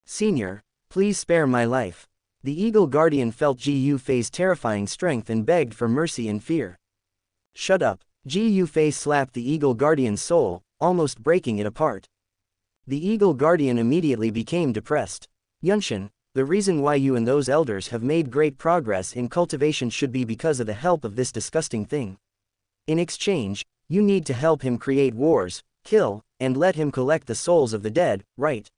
Senior, please spare my life. The Eagle Guardian felt Ji Yufei's terrifying strength and begged for mercy and fear. Shut up. Ji Yufei slapped the Eagle Guardian's soul, almost breaking it apart. The Eagle Guardian immediately became depressed. Yunshin, the reason why you and those elders have made great progress in cultivation should be because of the help of this disgusting thing. In exchange, you need to help him create wars, kill, and let him collect the souls of the dead, right?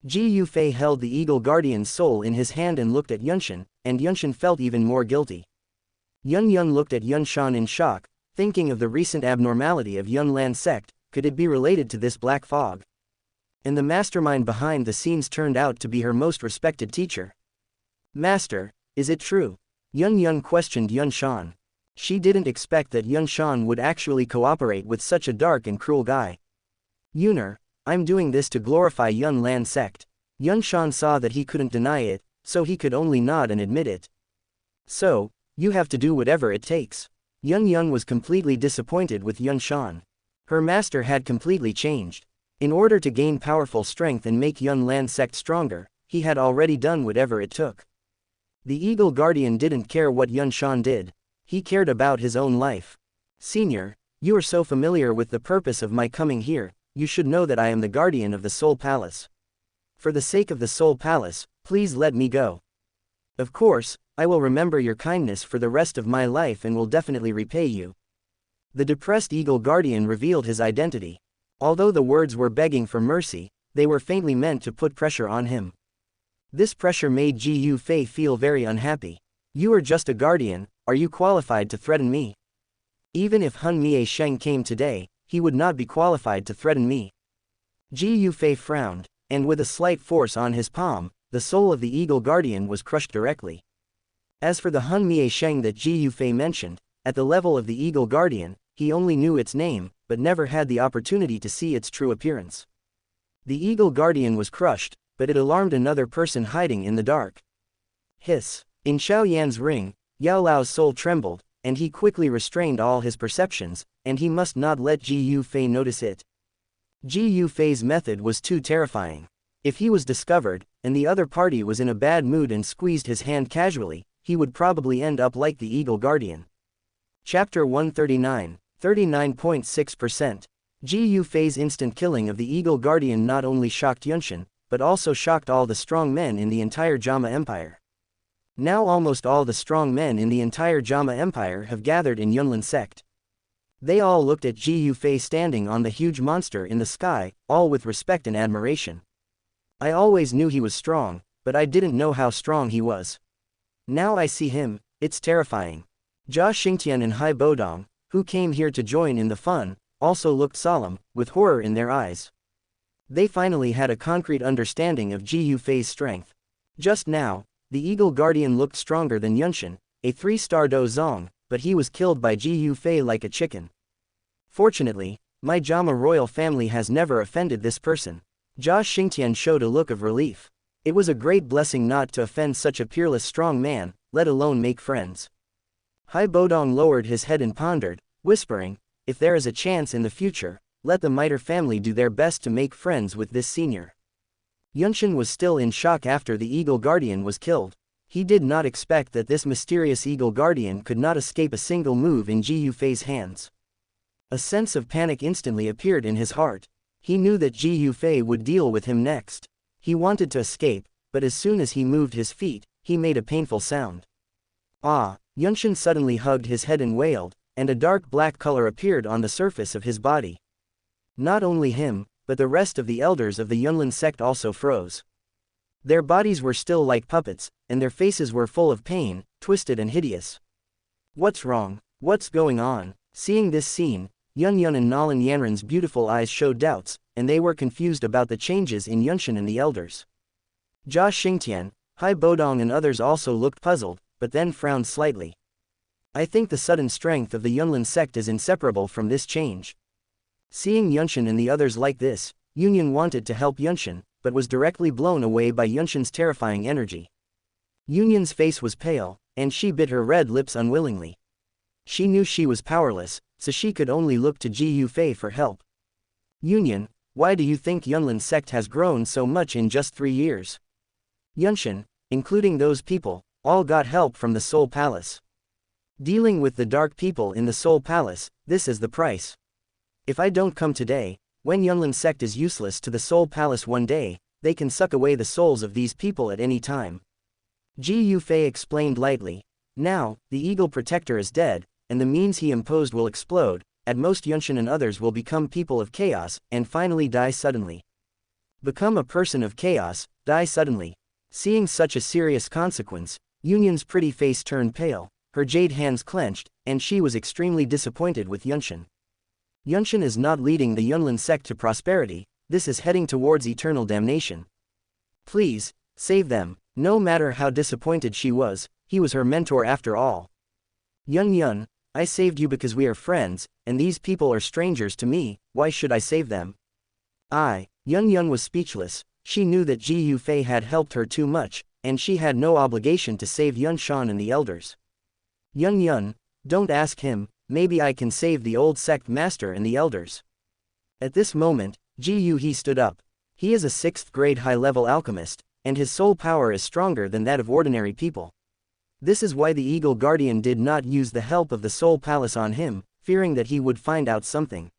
Ji Yufei held the Eagle Guardian's soul in his hand and looked at Yunshin, and Yunshin felt even more guilty. Yun looked at Yunshan in shock, thinking of the recent abnormality of Yunlan sect. Could it be related to this black fog? And the mastermind behind the scenes turned out to be her most respected teacher. Master, is it true? Yun questioned Yunshan. She didn't expect that Yunshan would actually cooperate with such a dark and cruel guy. Xun'er, I'm doing this to glorify Yunlan sect. Yunshan saw that he couldn't deny it, so he could only nod and admit it. So, you have to do whatever it takes. Yun was completely disappointed with Yunshan. Her master had completely changed. In order to gain powerful strength and make Yunlan sect stronger, he had already done whatever it took. The Eagle Guardian didn't care what Yunshan did. He cared about his own life. Senior, you are so familiar with the purpose of my coming here, you should know that I am the guardian of the Soul Palace. For the sake of the Soul Palace, please let me go. Of course, I will remember your kindness for the rest of my life and will definitely repay you. The depressed Eagle Guardian revealed his identity. Although the words were begging for mercy, they were faintly meant to put pressure on him. This pressure made Ji Yufei feel very unhappy. You are just a guardian, are you qualified to threaten me? Even if Hun Mie Sheng came today, he would not be qualified to threaten me. Ji Yufei frowned, and with a slight force on his palm, the soul of the Eagle Guardian was crushed directly. As for the Hun Mie Sheng that Ji Yufei mentioned, at the level of the Eagle Guardian, he only knew its name, but never had the opportunity to see its true appearance. The Eagle Guardian was crushed, but it alarmed another person hiding in the dark. Hiss. In Xiao Yan's ring, Yao Lao's soul trembled, and he quickly restrained all his perceptions, and he must not let Ji Yufei notice it. Ji Yufei's method was too terrifying. If he was discovered, and the other party was in a bad mood and squeezed his hand casually, he would probably end up like the Eagle Guardian. Chapter 139, 39.6%. Ji Yufei's instant killing of the Eagle Guardian not only shocked Yunshin, but also shocked all the strong men in the entire JAMA Empire. Now almost all the strong men in the entire JAMA Empire have gathered in Yunlan sect. They all looked at Ji Yufei standing on the huge monster in the sky, all with respect and admiration. I always knew he was strong, but I didn't know how strong he was. Now I see him, it's terrifying. Jia Xingtian and Hai Bodong, who came here to join in the fun, also looked solemn, with horror in their eyes. They finally had a concrete understanding of Ji Yufei's strength. Just now, the Eagle Guardian looked stronger than Yunshin, a 3-star Dozong, but he was killed by Ji Yufei like a chicken. Fortunately, my JAMA royal family has never offended this person. Jia Xingtian showed a look of relief. It was a great blessing not to offend such a peerless strong man, let alone make friends. Hai Bodong lowered his head and pondered, whispering, if there is a chance in the future, let the Miter family do their best to make friends with this senior. Yunshin was still in shock after the Eagle Guardian was killed. He did not expect that this mysterious Eagle Guardian could not escape a single move in Ji Yufei's hands. A sense of panic instantly appeared in his heart. He knew that Ji Yufei would deal with him next. He wanted to escape, but as soon as he moved his feet, he made a painful sound. Ah! Yunshin suddenly hugged his head and wailed, and a dark black color appeared on the surface of his body. Not only him, but the rest of the elders of the Yunlan sect also froze. Their bodies were still like puppets, and their faces were full of pain, twisted and hideous. What's wrong? What's going on? Seeing this scene, Yun and Nalan Yanren's beautiful eyes showed doubts, and they were confused about the changes in Yunshin and the elders. Jia Xingtian, Hai Bodong and others also looked puzzled, but then frowned slightly. I think the sudden strength of the Yunlin sect is inseparable from this change. Seeing Yunshin and the others like this, Yunyan wanted to help Yunshin, but was directly blown away by Yunshin's terrifying energy. Yunyan's face was pale, and she bit her red lips unwillingly. She knew she was powerless, so she could only look to Ji Yufei for help. Yunyan, why do you think Yunlin's sect has grown so much in just 3 years? Yunshin, including those people, all got help from the Soul Palace. Dealing with the dark people in the Soul Palace, this is the price. If I don't come today, when Yunlin's sect is useless to the Soul Palace one day, they can suck away the souls of these people at any time. Ji Yufei explained lightly. Now, the Eagle Protector is dead, and the means he imposed will explode. At most Yunshin and others will become people of chaos, and finally die suddenly. Become a person of chaos, die suddenly. Seeing such a serious consequence, Yunyan's pretty face turned pale, her jade hands clenched, and she was extremely disappointed with Yunshin. Yunshin is not leading the Yunlin sect to prosperity, this is heading towards eternal damnation. Please, save them. No matter how disappointed she was, he was her mentor after all. Yun, I saved you because we are friends, and these people are strangers to me, why should I save them? Yun was speechless. She knew that Ji Yufei had helped her too much, and she had no obligation to save Yunshan and the elders. Yun, don't ask him, maybe I can save the old sect master and the elders. At this moment, Ji Yuhe stood up. He is a 6th grade high-level alchemist, and his soul power is stronger than that of ordinary people. This is why the Eagle Guardian did not use the help of the Soul Palace on him, fearing that he would find out something.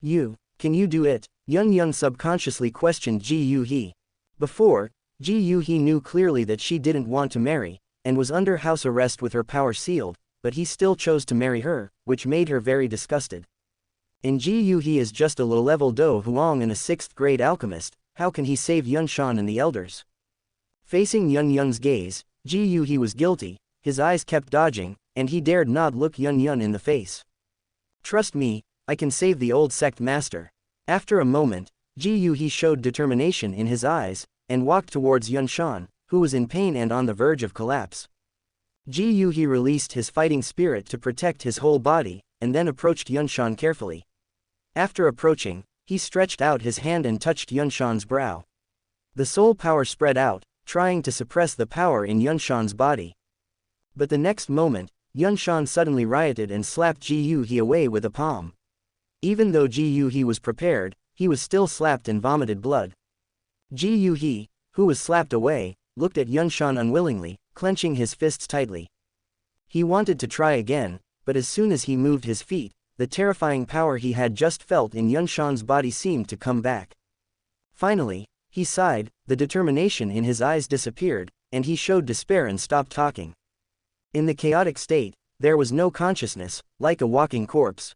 Can you do it? Yun subconsciously questioned Ji Yuhe. Before, Ji Yuhe knew clearly that she didn't want to marry, and was under house arrest with her power sealed, but he still chose to marry her, which made her very disgusted. And Ji Yuhe is just a low-level Do Huang and a 6th grade alchemist, how can he save Yunshan and the elders? Facing Yun's gaze, Ji Yuhe was guilty, his eyes kept dodging, and he dared not look Yun in the face. Trust me, I can save the old sect master. After a moment, Ji Yuhe showed determination in his eyes, and walked towards Yunshan, who was in pain and on the verge of collapse. Ji Yuhe released his fighting spirit to protect his whole body, and then approached Yunshan carefully. After approaching, he stretched out his hand and touched Yunshan's brow. The soul power spread out, trying to suppress the power in Yunshan's body. But the next moment, Yunshan suddenly rioted and slapped Ji Yuhe away with a palm. Even though Ji Yuhe was prepared, he was still slapped and vomited blood. Ji Yuhe, who was slapped away, looked at Yunshan unwillingly, clenching his fists tightly. He wanted to try again, but as soon as he moved his feet, the terrifying power he had just felt in Yunshan's body seemed to come back. Finally, he sighed, the determination in his eyes disappeared, and he showed despair and stopped talking. In the chaotic state, there was no consciousness, like a walking corpse.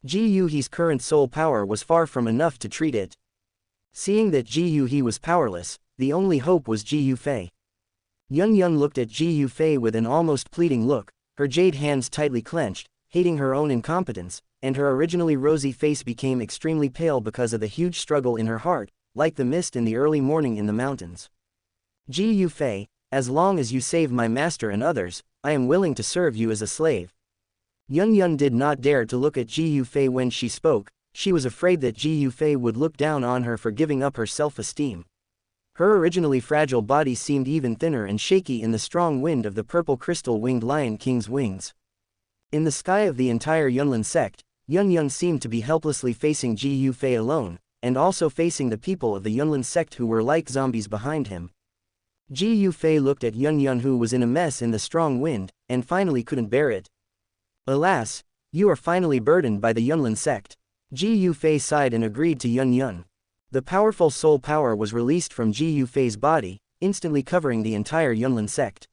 Ji Yuhe's current soul power was far from enough to treat it. Seeing that Ji Yuhe was powerless, the only hope was Ji Yufei. Yun looked at Ji Yufei with an almost pleading look, her jade hands tightly clenched, hating her own incompetence, and her originally rosy face became extremely pale because of the huge struggle in her heart, like the mist in the early morning in the mountains. Ji Yufei, as long as you save my master and others, I am willing to serve you as a slave. Yun did not dare to look at Ji Yufei when she spoke, she was afraid that Ji Yufei would look down on her for giving up her self-esteem. Her originally fragile body seemed even thinner and shaky in the strong wind of the purple crystal-winged Lion King's wings. In the sky of the entire Yunlin sect, Yun seemed to be helplessly facing Ji Yufei alone, and also facing the people of the Yunlin sect who were like zombies behind him. Ji Yufei looked at Yun who was in a mess in the strong wind, and finally couldn't bear it. Alas, you are finally burdened by the Yunlin sect. Ji Yufei sighed and agreed to Yun. The powerful soul power was released from Ji Yufei's body, instantly covering the entire Yunlin sect.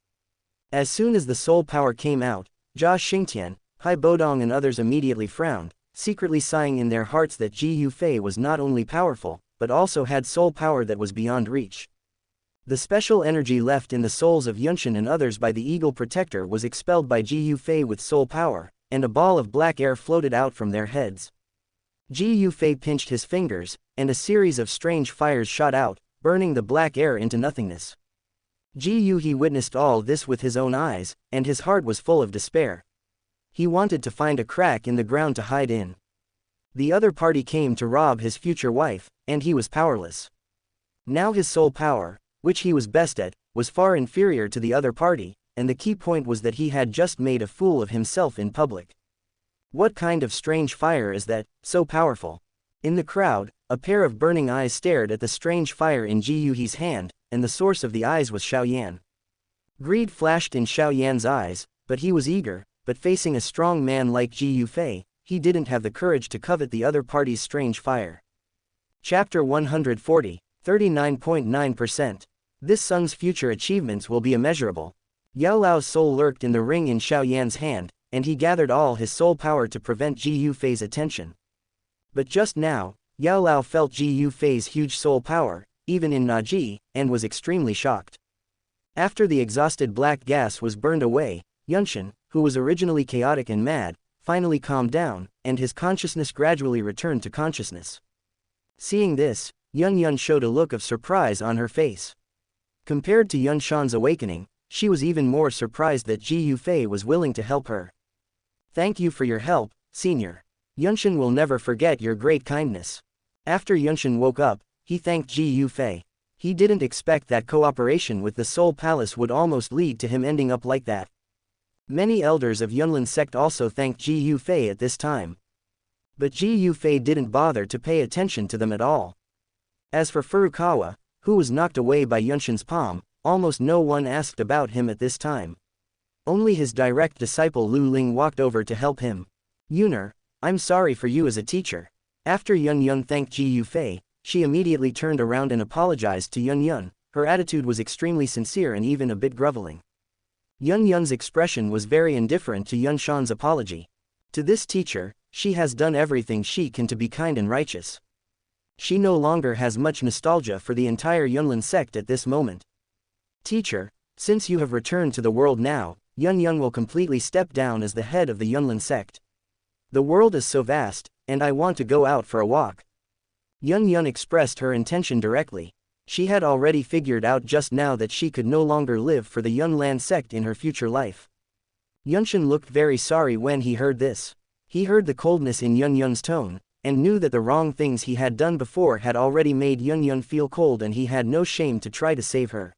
As soon as the soul power came out, Jia Xingtian, Hai Bodong and others immediately frowned, secretly sighing in their hearts that Ji Yufei was not only powerful, but also had soul power that was beyond reach. The special energy left in the souls of Yunshan and others by the Eagle Protector was expelled by Ji Yufei with soul power, and a ball of black air floated out from their heads. Ji Yufei pinched his fingers, and a series of strange fires shot out, burning the black air into nothingness. Ji Yuhi witnessed all this with his own eyes, and his heart was full of despair. He wanted to find a crack in the ground to hide in. The other party came to rob his future wife, and he was powerless. Now his soul power, which he was best at, was far inferior to the other party, and the key point was that he had just made a fool of himself in public. What kind of strange fire is that, so powerful? In the crowd, a pair of burning eyes stared at the strange fire in Ji Yuhi's hand, and the source of the eyes was Xiaoyan. Greed flashed in Xiaoyan's eyes, but he was eager, but facing a strong man like Ji Yufei, he didn't have the courage to covet the other party's strange fire. Chapter 140, 39.9%. This son's future achievements will be immeasurable. Yao Lao's soul lurked in the ring in Xiaoyan's hand, and he gathered all his soul power to prevent Ji Yufei's attention. But just now, Yao Lao felt Ji Yufei's huge soul power, even in Naji, and was extremely shocked. After the exhausted black gas was burned away, Yunshin, who was originally chaotic and mad, finally calmed down, and his consciousness gradually returned to consciousness. Seeing this, Yun showed a look of surprise on her face. Compared to Yun Shan's awakening, she was even more surprised that Ji Yufei was willing to help her. "Thank you for your help, senior. Yunshin will never forget your great kindness." After Yunshin woke up, he thanked Ji Yufei. He didn't expect that cooperation with the Soul Palace would almost lead to him ending up like that. Many elders of Yunlin sect also thanked Ji Yufei at this time. But Ji Yufei didn't bother to pay attention to them at all. As for Furukawa, who was knocked away by Yunshin's palm, almost no one asked about him at this time. Only his direct disciple Lu Ling walked over to help him. "Xun'er, I'm sorry for you as a teacher." After Yun thanked Ji Yufei, she immediately turned around and apologized to Yun. Her attitude was extremely sincere and even a bit groveling. Yun's expression was very indifferent to Yun Shan's apology. To this teacher, she has done everything she can to be kind and righteous. She no longer has much nostalgia for the entire Yunlin sect at this moment. "Teacher, since you have returned to the world now, Yun will completely step down as the head of the Yunlin sect. The world is so vast, and I want to go out for a walk." Yun expressed her intention directly. She had already figured out just now that she could no longer live for the Yunlan sect in her future life. Yunshin looked very sorry when he heard this. He heard the coldness in Yun's tone, and knew that the wrong things he had done before had already made Yun feel cold, and he had no shame to try to save her.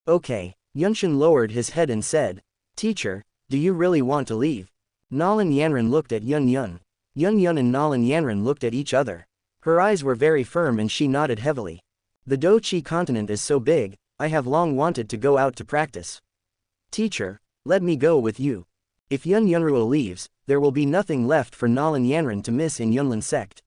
"Okay." Yunshin lowered his head and said, "Teacher, do you really want to leave?" Nalan Yanran looked at Yun. Yun and Nalan Yanran looked at each other. Her eyes were very firm and she nodded heavily. "The Dou Qi Continent is so big, I have long wanted to go out to practice. Teacher, let me go with you." If Yunruo leaves, there will be nothing left for Nalan Yanran to miss in Yunlin sect.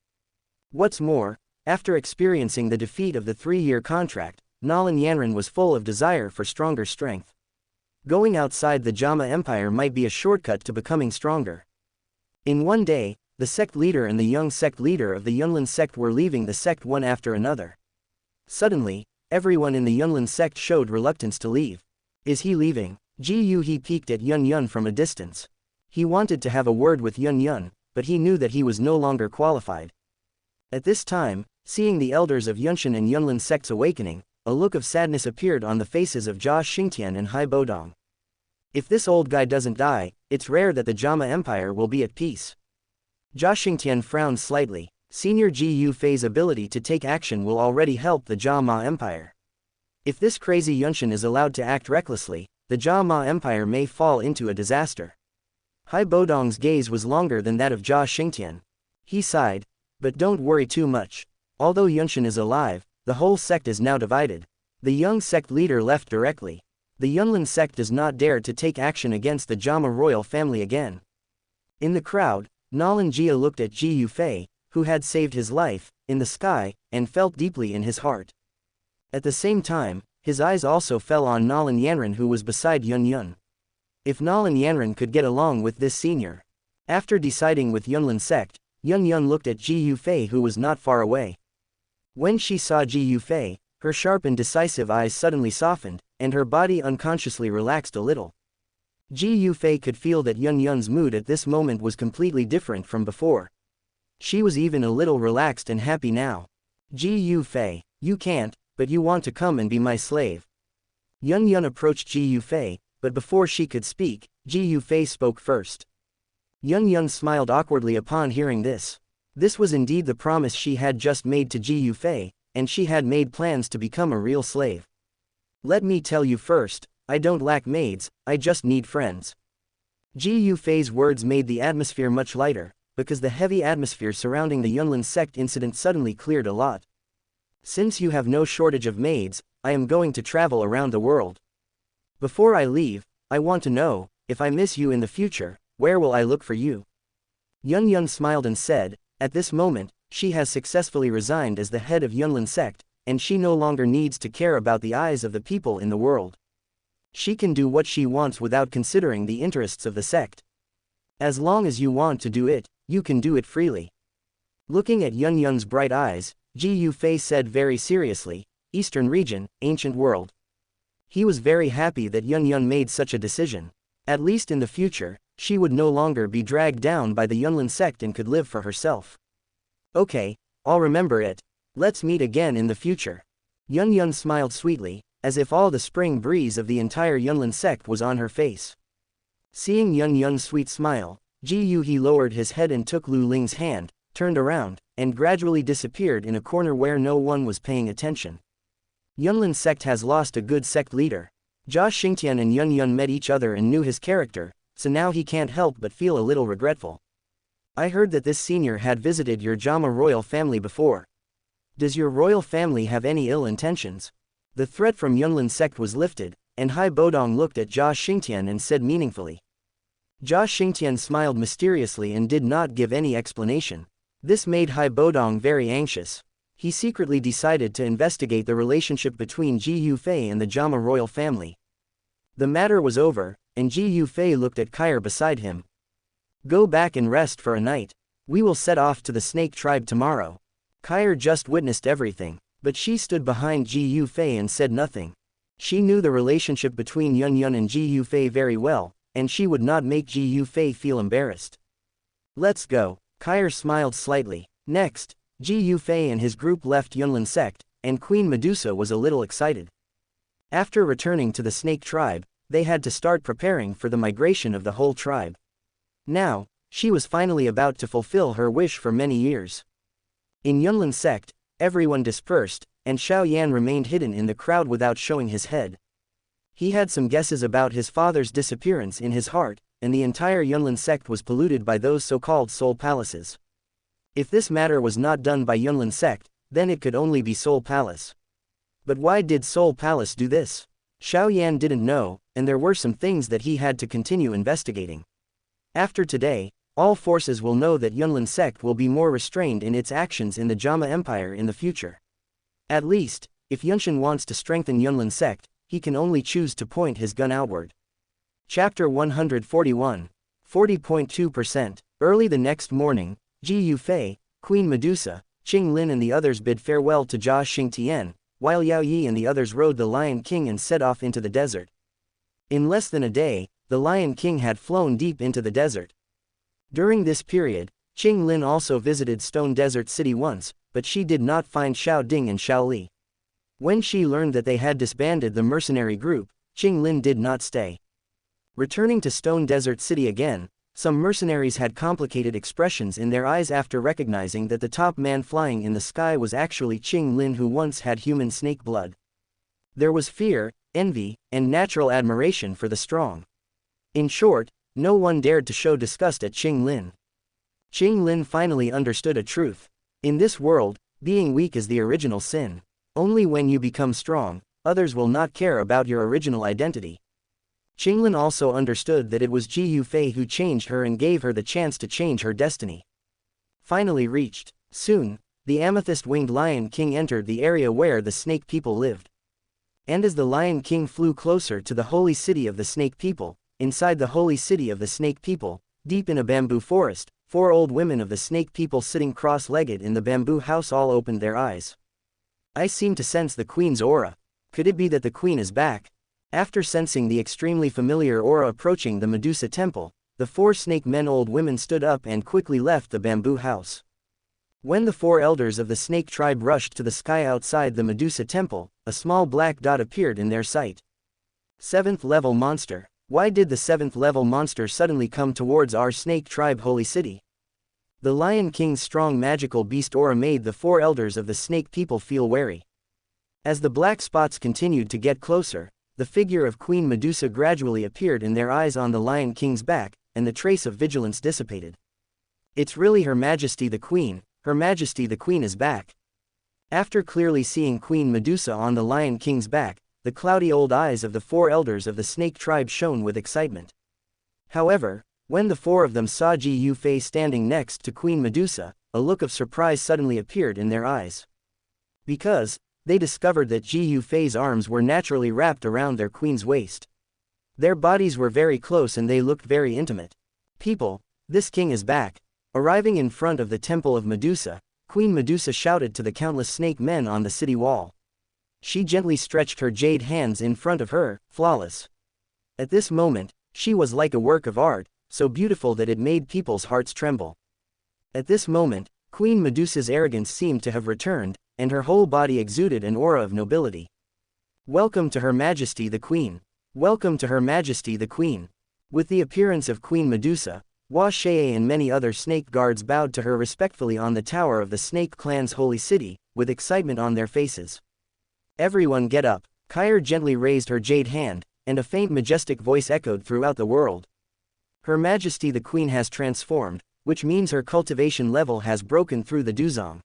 What's more, after experiencing the defeat of the 3-year contract, Nalan Yanran was full of desire for stronger strength. Going outside the JAMA Empire might be a shortcut to becoming stronger. In one day, the sect leader and the young sect leader of the Yunlin sect were leaving the sect one after another. Suddenly, everyone in the Yunlin sect showed reluctance to leave. "Is he leaving?" Ji Yuhi peeked at Yun from a distance. He wanted to have a word with Yun, but he knew that he was no longer qualified. At this time, seeing the elders of Yunshin and Yunlin sects awakening, a look of sadness appeared on the faces of Jia Xingtian and Hai Bodong. If this old guy doesn't die, it's rare that the JAMA Empire will be at peace. Jia Xingtian frowned slightly. Senior Ji Yufei's ability to take action will already help the JAMA Empire. If this crazy Yunshin is allowed to act recklessly, the JAMA Empire may fall into a disaster. Hai Bodong's gaze was longer than that of Jia Xingtian. He sighed. "But don't worry too much. Although Yunshin is alive, the whole sect is now divided." The young sect leader left directly. The Yunlin sect does not dare to take action against the JAMA royal family again. In the crowd, Nalan Jia looked at Ji Yufei, who had saved his life, in the sky, and felt deeply in his heart. At the same time, his eyes also fell on Nalan Yanran, who was beside Yun. If Nalan Yanran could get along with this senior. After deciding with Yunlin sect, Yun looked at Ji Yufei, who was not far away. When she saw Ji Yufei, her sharp and decisive eyes suddenly softened, and her body unconsciously relaxed a little. Ji Yufei could feel that Yun's mood at this moment was completely different from before. She was even a little relaxed and happy now. "Ji Yufei, you can't, but you want to come and be my slave." Yun Yun approached Ji Yufei, but before she could speak, Ji Yufei spoke first. Yun Yun smiled awkwardly upon hearing this. This was indeed the promise she had just made to Ji Yufei, and she had made plans to become a real slave. Let me tell you first, I don't lack maids, I just need friends. Ji Yufei's words made the atmosphere much lighter, because the heavy atmosphere surrounding the Yunlin sect incident suddenly cleared a lot. Since you have no shortage of maids, I am going to travel around the world. Before I leave, I want to know, if I miss you in the future, where will I look for you? Yun Yun smiled and said, at this moment, she has successfully resigned as the head of Yunlin sect, and she no longer needs to care about the eyes of the people in the world. She can do what she wants without considering the interests of the sect. As long as you want to do it, you can do it freely. Looking at Yun Yun's bright eyes, Ji Yufei said very seriously, Eastern region, ancient world. He was very happy that Yun Yun made such a decision. At least in the future, she would no longer be dragged down by the Yunlin sect and could live for herself. Okay, I'll remember it. Let's meet again in the future. Yun Yun smiled sweetly, as if all the spring breeze of the entire Yunlin sect was on her face. Seeing Yun Yun's sweet smile, Ji Yuhe lowered his head and took Lu Ling's hand, turned around, and gradually disappeared in a corner where no one was paying attention. Yunlin sect has lost a good sect leader. Jia Xingtian and Yun Yun met each other and knew his character, so now he can't help but feel a little regretful. I heard that this senior had visited your JAMA royal family before. Does your royal family have any ill intentions? The threat from Yunlin sect was lifted, and Hai Bodong looked at Jia Xingtian and said meaningfully. Jia Xingtian smiled mysteriously and did not give any explanation. This made Hai Bodong very anxious. He secretly decided to investigate the relationship between Ji Yufei and the JAMA royal family. The matter was over, and Ji Yufei looked at Kair beside him. Go back and rest for a night. We will set off to the snake tribe tomorrow. Kair just witnessed everything, but she stood behind Ji Yufei and said nothing. She knew the relationship between Yun Yun and Ji Yufei very well, and she would not make Ji Yufei feel embarrassed. Let's go. Kair smiled slightly. Next, Ji Yufei and his group left Yunlin sect, and Queen Medusa was a little excited. After returning to the snake tribe, they had to start preparing for the migration of the whole tribe. Now, she was finally about to fulfill her wish for many years. In Yunlin sect, everyone dispersed, and Xiao Yan remained hidden in the crowd without showing his head. He had some guesses about his father's disappearance in his heart, and the entire Yunlin sect was polluted by those so-called soul palaces. If this matter was not done by Yunlin sect, then it could only be Soul Palace. But why did Soul Palace do this? Xiao Yan didn't know, and there were some things that he had to continue investigating. After today, all forces will know that Yunlin sect will be more restrained in its actions in the JAMA Empire in the future. At least, if Yunshin wants to strengthen Yunlin sect, he can only choose to point his gun outward. Chapter 141. 40.2%. Early the next morning, Ji Yufei, Queen Medusa, Qing Lin and the others bid farewell to Jia Xingtian, while Yao Yi and the others rode the Lion King and set off into the desert. In less than a day, the Lion King had flown deep into the desert. During this period, Qing Lin also visited Stone Desert City once, but she did not find Xiao Ding and Xiao Li. When she learned that they had disbanded the mercenary group, Qing Lin did not stay. Returning to Stone Desert City again, some mercenaries had complicated expressions in their eyes after recognizing that the top man flying in the sky was actually Qing Lin, who once had human snake blood. There was fear, envy, and natural admiration for the strong. In short, no one dared to show disgust at Qing Lin. Qing Lin finally understood a truth. In this world, being weak is the original sin. Only when you become strong, others will not care about your original identity. Qing Lin also understood that it was Ji Yufei who changed her and gave her the chance to change her destiny. Finally reached. Soon, the amethyst-winged Lion King entered the area where the snake people lived. And as the Lion King flew closer to the holy city of the snake people, inside the holy city of the snake people, deep in a bamboo forest, 4 old women of the snake people sitting cross-legged in the bamboo house all opened their eyes. I seem to sense the queen's aura. Could it be that the queen is back? After sensing the extremely familiar aura approaching the Medusa temple, the 4 snake men old women stood up and quickly left the bamboo house. When the 4 elders of the snake tribe rushed to the sky outside the Medusa temple, a small black dot appeared in their sight. 7th level monster. Why did the 7th level monster suddenly come towards our snake tribe holy city? The Lion King's strong magical beast aura made the 4 elders of the snake people feel wary. As the black spots continued to get closer, the figure of Queen Medusa gradually appeared in their eyes on the Lion King's back, and the trace of vigilance dissipated. It's really Her Majesty the Queen. Her Majesty the Queen is back. After clearly seeing Queen Medusa on the Lion King's back, the cloudy old eyes of the 4 elders of the snake tribe shone with excitement. However, when the 4 of them saw Ji Yufei standing next to Queen Medusa, a look of surprise suddenly appeared in their eyes. Because they discovered that Ji Yufei's arms were naturally wrapped around their queen's waist. Their bodies were very close and they looked very intimate. People, this king is back. Arriving in front of the temple of Medusa, Queen Medusa shouted to the countless snake men on the city wall. She gently stretched her jade hands in front of her, flawless. At this moment, she was like a work of art, so beautiful that it made people's hearts tremble. At this moment, Queen Medusa's arrogance seemed to have returned, and her whole body exuded an aura of nobility. Welcome to Her Majesty the Queen. Welcome to Her Majesty the Queen. With the appearance of Queen Medusa, Hua Xie and many other snake guards bowed to her respectfully on the tower of the Snake Clan's holy city, with excitement on their faces. Everyone get up. Kyr gently raised her jade hand, and a faint majestic voice echoed throughout the world. Her Majesty the Queen has transformed, which means her cultivation level has broken through the Duzong.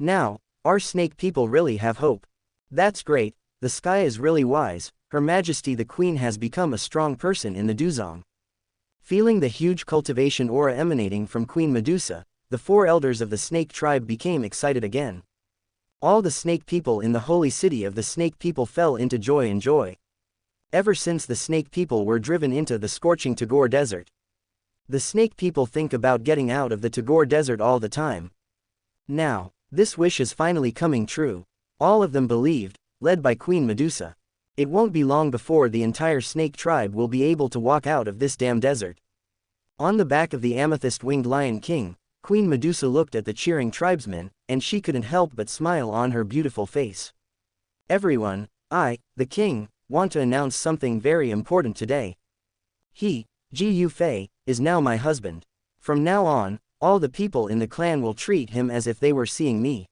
Now, our snake people really have hope. That's great, the sky is really wise. Her Majesty the Queen has become a strong person in the Duzong. Feeling the huge cultivation aura emanating from Queen Medusa, the 4 elders of the snake tribe became excited again. All the snake people in the holy city of the snake people fell into joy and joy. Ever since the snake people were driven into the scorching Tagore Desert, the snake people think about getting out of the Tagore Desert all the time. Now, this wish is finally coming true. All of them believed, led by Queen Medusa. It won't be long before the entire snake tribe will be able to walk out of this damn desert. On the back of the amethyst-winged Lion King, Queen Medusa looked at the cheering tribesmen, and she couldn't help but smile on her beautiful face. Everyone, I, the king, want to announce something very important today. He, Ji Yufei, is now my husband. From now on, all the people in the clan will treat him as if they were seeing me.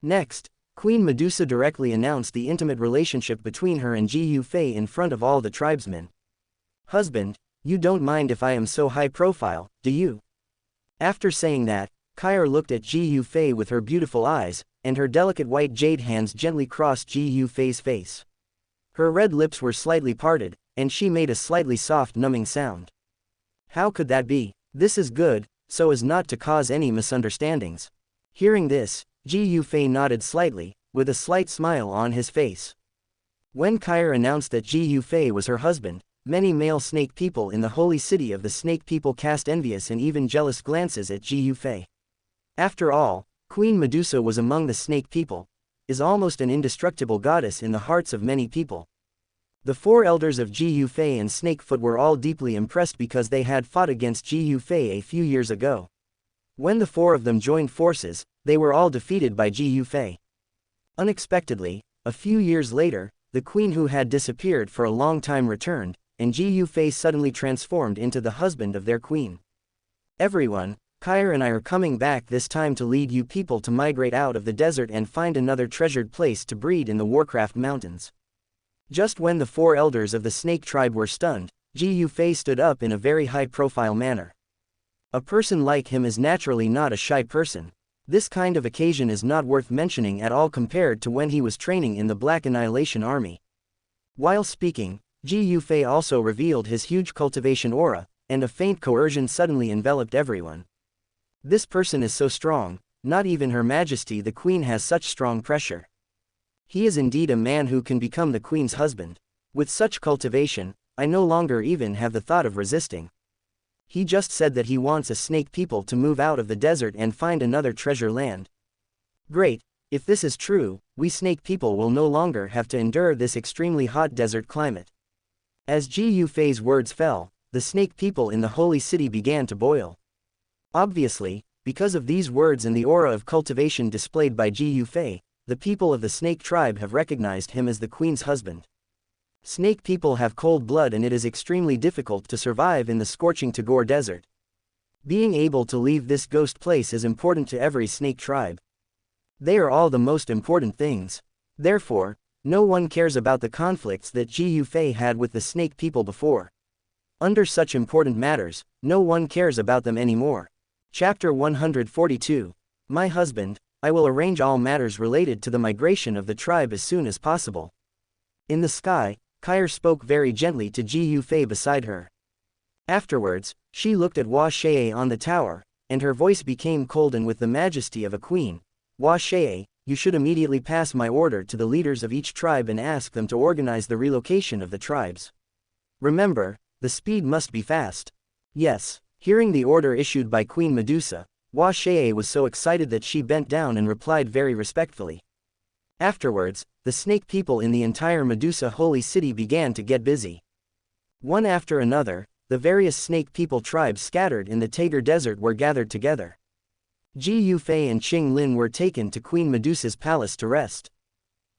Next, Queen Medusa directly announced the intimate relationship between her and Ji Yufei in front of all the tribesmen. Husband, you don't mind if I am so high profile, do you? After saying that, Kyr looked at Ji Yufei with her beautiful eyes, and her delicate white jade hands gently crossed Ji Yufei's face. Her red lips were slightly parted, and she made a slightly soft numbing sound. How could that be? This is good, so as not to cause any misunderstandings. Hearing this, Ji Yufei nodded slightly, with a slight smile on his face. When Kyr announced that Ji Yufei was her husband, many male snake people in the holy city of the snake people cast envious and even jealous glances at Ji Yufei. After all, Queen Medusa was among the snake people, is almost an indestructible goddess in the hearts of many people. The 4 elders of Ji Yufei and Snakefoot were all deeply impressed because they had fought against Ji Yufei a few years ago. When the 4 of them joined forces, they were all defeated by Ji Yufei. Unexpectedly, a few years later, the queen who had disappeared for a long time returned, and Ji Yufei suddenly transformed into the husband of their queen. Everyone, Kyr and I are coming back this time to lead you people to migrate out of the desert and find another treasured place to breed in the Warcraft Mountains. Just when the 4 elders of the snake tribe were stunned, Ji Yufei stood up in a very high-profile manner. A person like him is naturally not a shy person. This kind of occasion is not worth mentioning at all compared to when he was training in the Black Annihilation Army. While speaking, Ji Yufei also revealed his huge cultivation aura, and a faint coercion suddenly enveloped everyone. This person is so strong, not even Her Majesty the Queen has such strong pressure. He is indeed a man who can become the Queen's husband. With such cultivation, I no longer even have the thought of resisting. He just said that he wants a snake people to move out of the desert and find another treasure land. Great, if this is true, we snake people will no longer have to endure this extremely hot desert climate. As Ji Yufei's words fell, the snake people in the holy city began to boil. Obviously, because of these words and the aura of cultivation displayed by Ji Yufei, the people of the snake tribe have recognized him as the queen's husband. Snake people have cold blood and it is extremely difficult to survive in the scorching Tagore Desert. Being able to leave this ghost place is important to every snake tribe. They are all the most important things. Therefore, no one cares about the conflicts that Ji Yufei had with the snake people before. Under such important matters, no one cares about them anymore. Chapter 142. My husband, I will arrange all matters related to the migration of the tribe as soon as possible. In the sky, Kair spoke very gently to Ji Yufei beside her. Afterwards, she looked at Hua Xie on the tower, and her voice became cold and with the majesty of a queen. Hua Xie, you should immediately pass my order to the leaders of each tribe and ask them to organize the relocation of the tribes. Remember, the speed must be fast. Yes. Hearing the order issued by Queen Medusa, Hua Xie was so excited that she bent down and replied very respectfully. Afterwards, the snake people in the entire Medusa holy city began to get busy. One after another, the various snake people tribes scattered in the Tagore Desert were gathered together. Ji Yufei and Qing Lin were taken to Queen Medusa's palace to rest.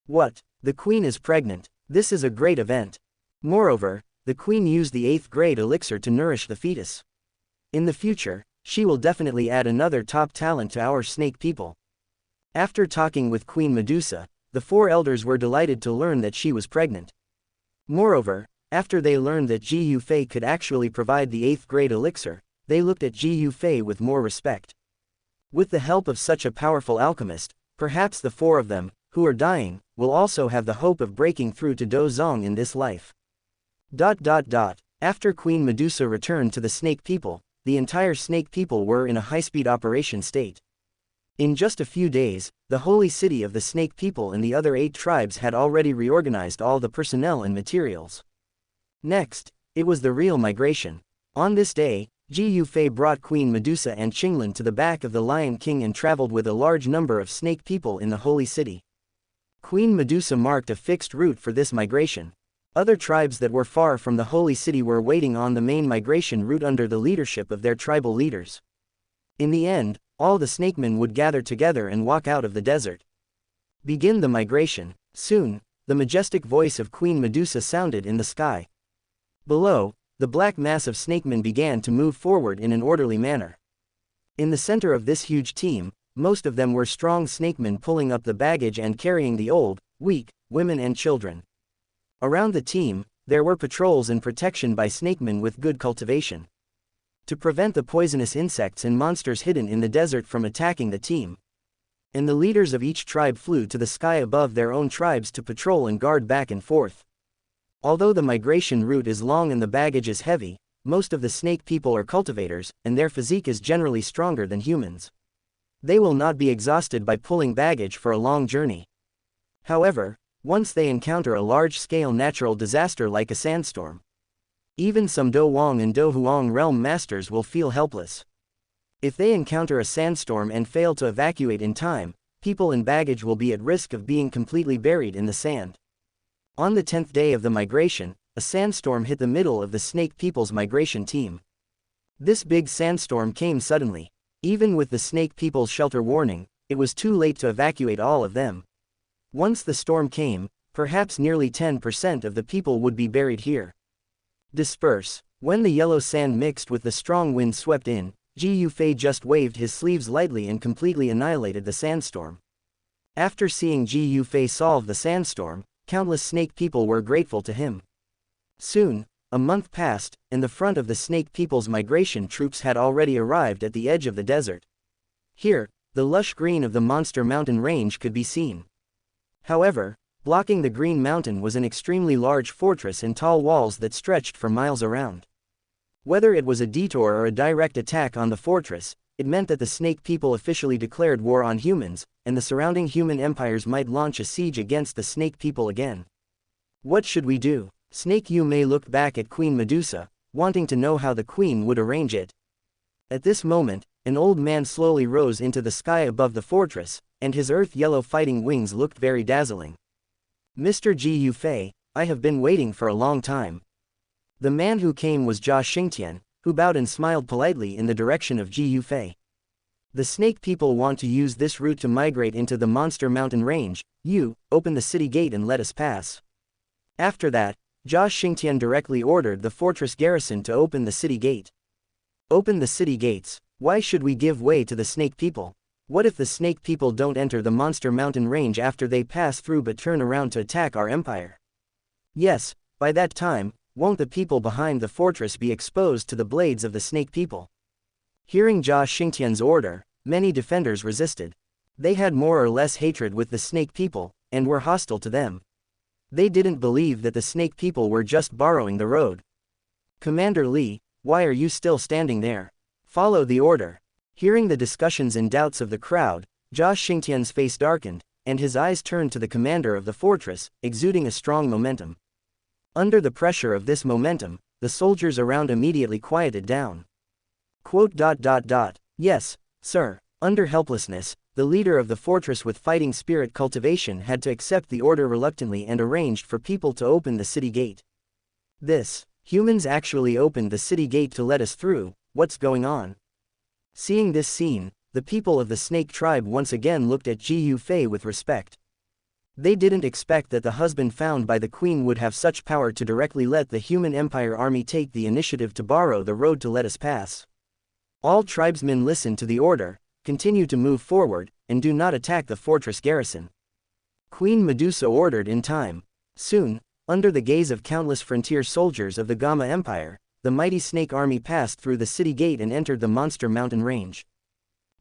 What? The queen is pregnant. This is a great event. Moreover, the queen used the 8th grade elixir to nourish the fetus. In the future, she will definitely add another top talent to our snake people. After talking with Queen Medusa, the 4 elders were delighted to learn that she was pregnant. Moreover, after they learned that Ji Yufei could actually provide the 8th grade elixir, they looked at Ji Yufei with more respect. With the help of such a powerful alchemist, perhaps the 4 of them, who are dying, will also have the hope of breaking through to Do Zong in this life. After Queen Medusa returned to the snake people, the entire snake people were in a high-speed operation state. In just a few days, the holy city of the snake people and the other 8 tribes had already reorganized all the personnel and materials. Next, it was the real migration. On this day, Ji Yufei brought Queen Medusa and Qinglin to the back of the Lion King and traveled with a large number of snake people in the holy city. Queen Medusa marked a fixed route for this migration. Other tribes that were far from the holy city were waiting on the main migration route under the leadership of their tribal leaders. In the end, all the snakemen would gather together and walk out of the desert. Begin the migration. Soon, the majestic voice of Queen Medusa sounded in the sky. Below, the black mass of snakemen began to move forward in an orderly manner. In the center of this huge team, most of them were strong snakemen pulling up the baggage and carrying the old, weak, women and children. Around the team, there were patrols and protection by snakemen with good cultivation. To prevent the poisonous insects and monsters hidden in the desert from attacking the team. And the leaders of each tribe flew to the sky above their own tribes to patrol and guard back and forth. Although the migration route is long and the baggage is heavy, most of the snake people are cultivators, and their physique is generally stronger than humans. They will not be exhausted by pulling baggage for a long journey. However, once they encounter a large-scale natural disaster like a sandstorm, even some Do Wang and Do Huang realm masters will feel helpless. If they encounter a sandstorm and fail to evacuate in time, people and baggage will be at risk of being completely buried in the sand. On the 10th day of the migration, a sandstorm hit the middle of the snake people's migration team. This big sandstorm came suddenly. Even with the snake people's shelter warning, it was too late to evacuate all of them. Once the storm came, perhaps nearly 10% of the people would be buried here. Disperse. When the yellow sand mixed with the strong wind swept in, Ji Yufei just waved his sleeves lightly and completely annihilated the sandstorm. After seeing Ji Yufei solve the sandstorm, countless snake people were grateful to him. Soon, a month passed, and the front of the snake people's migration troops had already arrived at the edge of the desert. Here, the lush green of the Monster Mountain range could be seen. However, blocking the Green Mountain was an extremely large fortress and tall walls that stretched for miles around. Whether it was a detour or a direct attack on the fortress, it meant that the snake people officially declared war on humans, and the surrounding human empires might launch a siege against the snake people again. What should we do? Snake Yu Mei looked back at Queen Medusa, wanting to know how the queen would arrange it. At this moment, an old man slowly rose into the sky above the fortress, and his earth-yellow fighting wings looked very dazzling. Mr. Ji Yufei, I have been waiting for a long time. The man who came was Jia Xingtian, who bowed and smiled politely in the direction of Ji Yufei. The snake people want to use this route to migrate into the Monster Mountain range. You, open the city gate and let us pass. After that, Jia Xingtian directly ordered the fortress garrison to open the city gate. Open the city gates. Why should we give way to the snake people? What if the snake people don't enter the monster mountain range after they pass through but turn around to attack our empire? Yes, by that time, won't the people behind the fortress be exposed to the blades of the snake people? Hearing Jia Xingtian's order, many defenders resisted. They had more or less hatred with the snake people, and were hostile to them. They didn't believe that the snake people were just borrowing the road. Commander Li, why are you still standing there? Follow the order. Hearing the discussions and doubts of the crowd, Jia Xingtian's face darkened, and his eyes turned to the commander of the fortress, exuding a strong momentum. Under the pressure of this momentum, the soldiers around immediately quieted down. Yes, sir. Under helplessness, the leader of the fortress with fighting spirit cultivation had to accept the order reluctantly and arranged for people to open the city gate. Humans actually opened the city gate to let us through, what's going on? Seeing this scene, the people of the snake tribe once again looked at Ji Yufei with respect. They didn't expect that the husband found by the queen would have such power to directly let the human empire army take the initiative to borrow the road to let us pass. All tribesmen listen to the order, continue to move forward, and do not attack the fortress garrison. Queen Medusa ordered in time. Soon, under the gaze of countless frontier soldiers of the JAMA Empire, the mighty snake army passed through the city gate and entered the monster mountain range.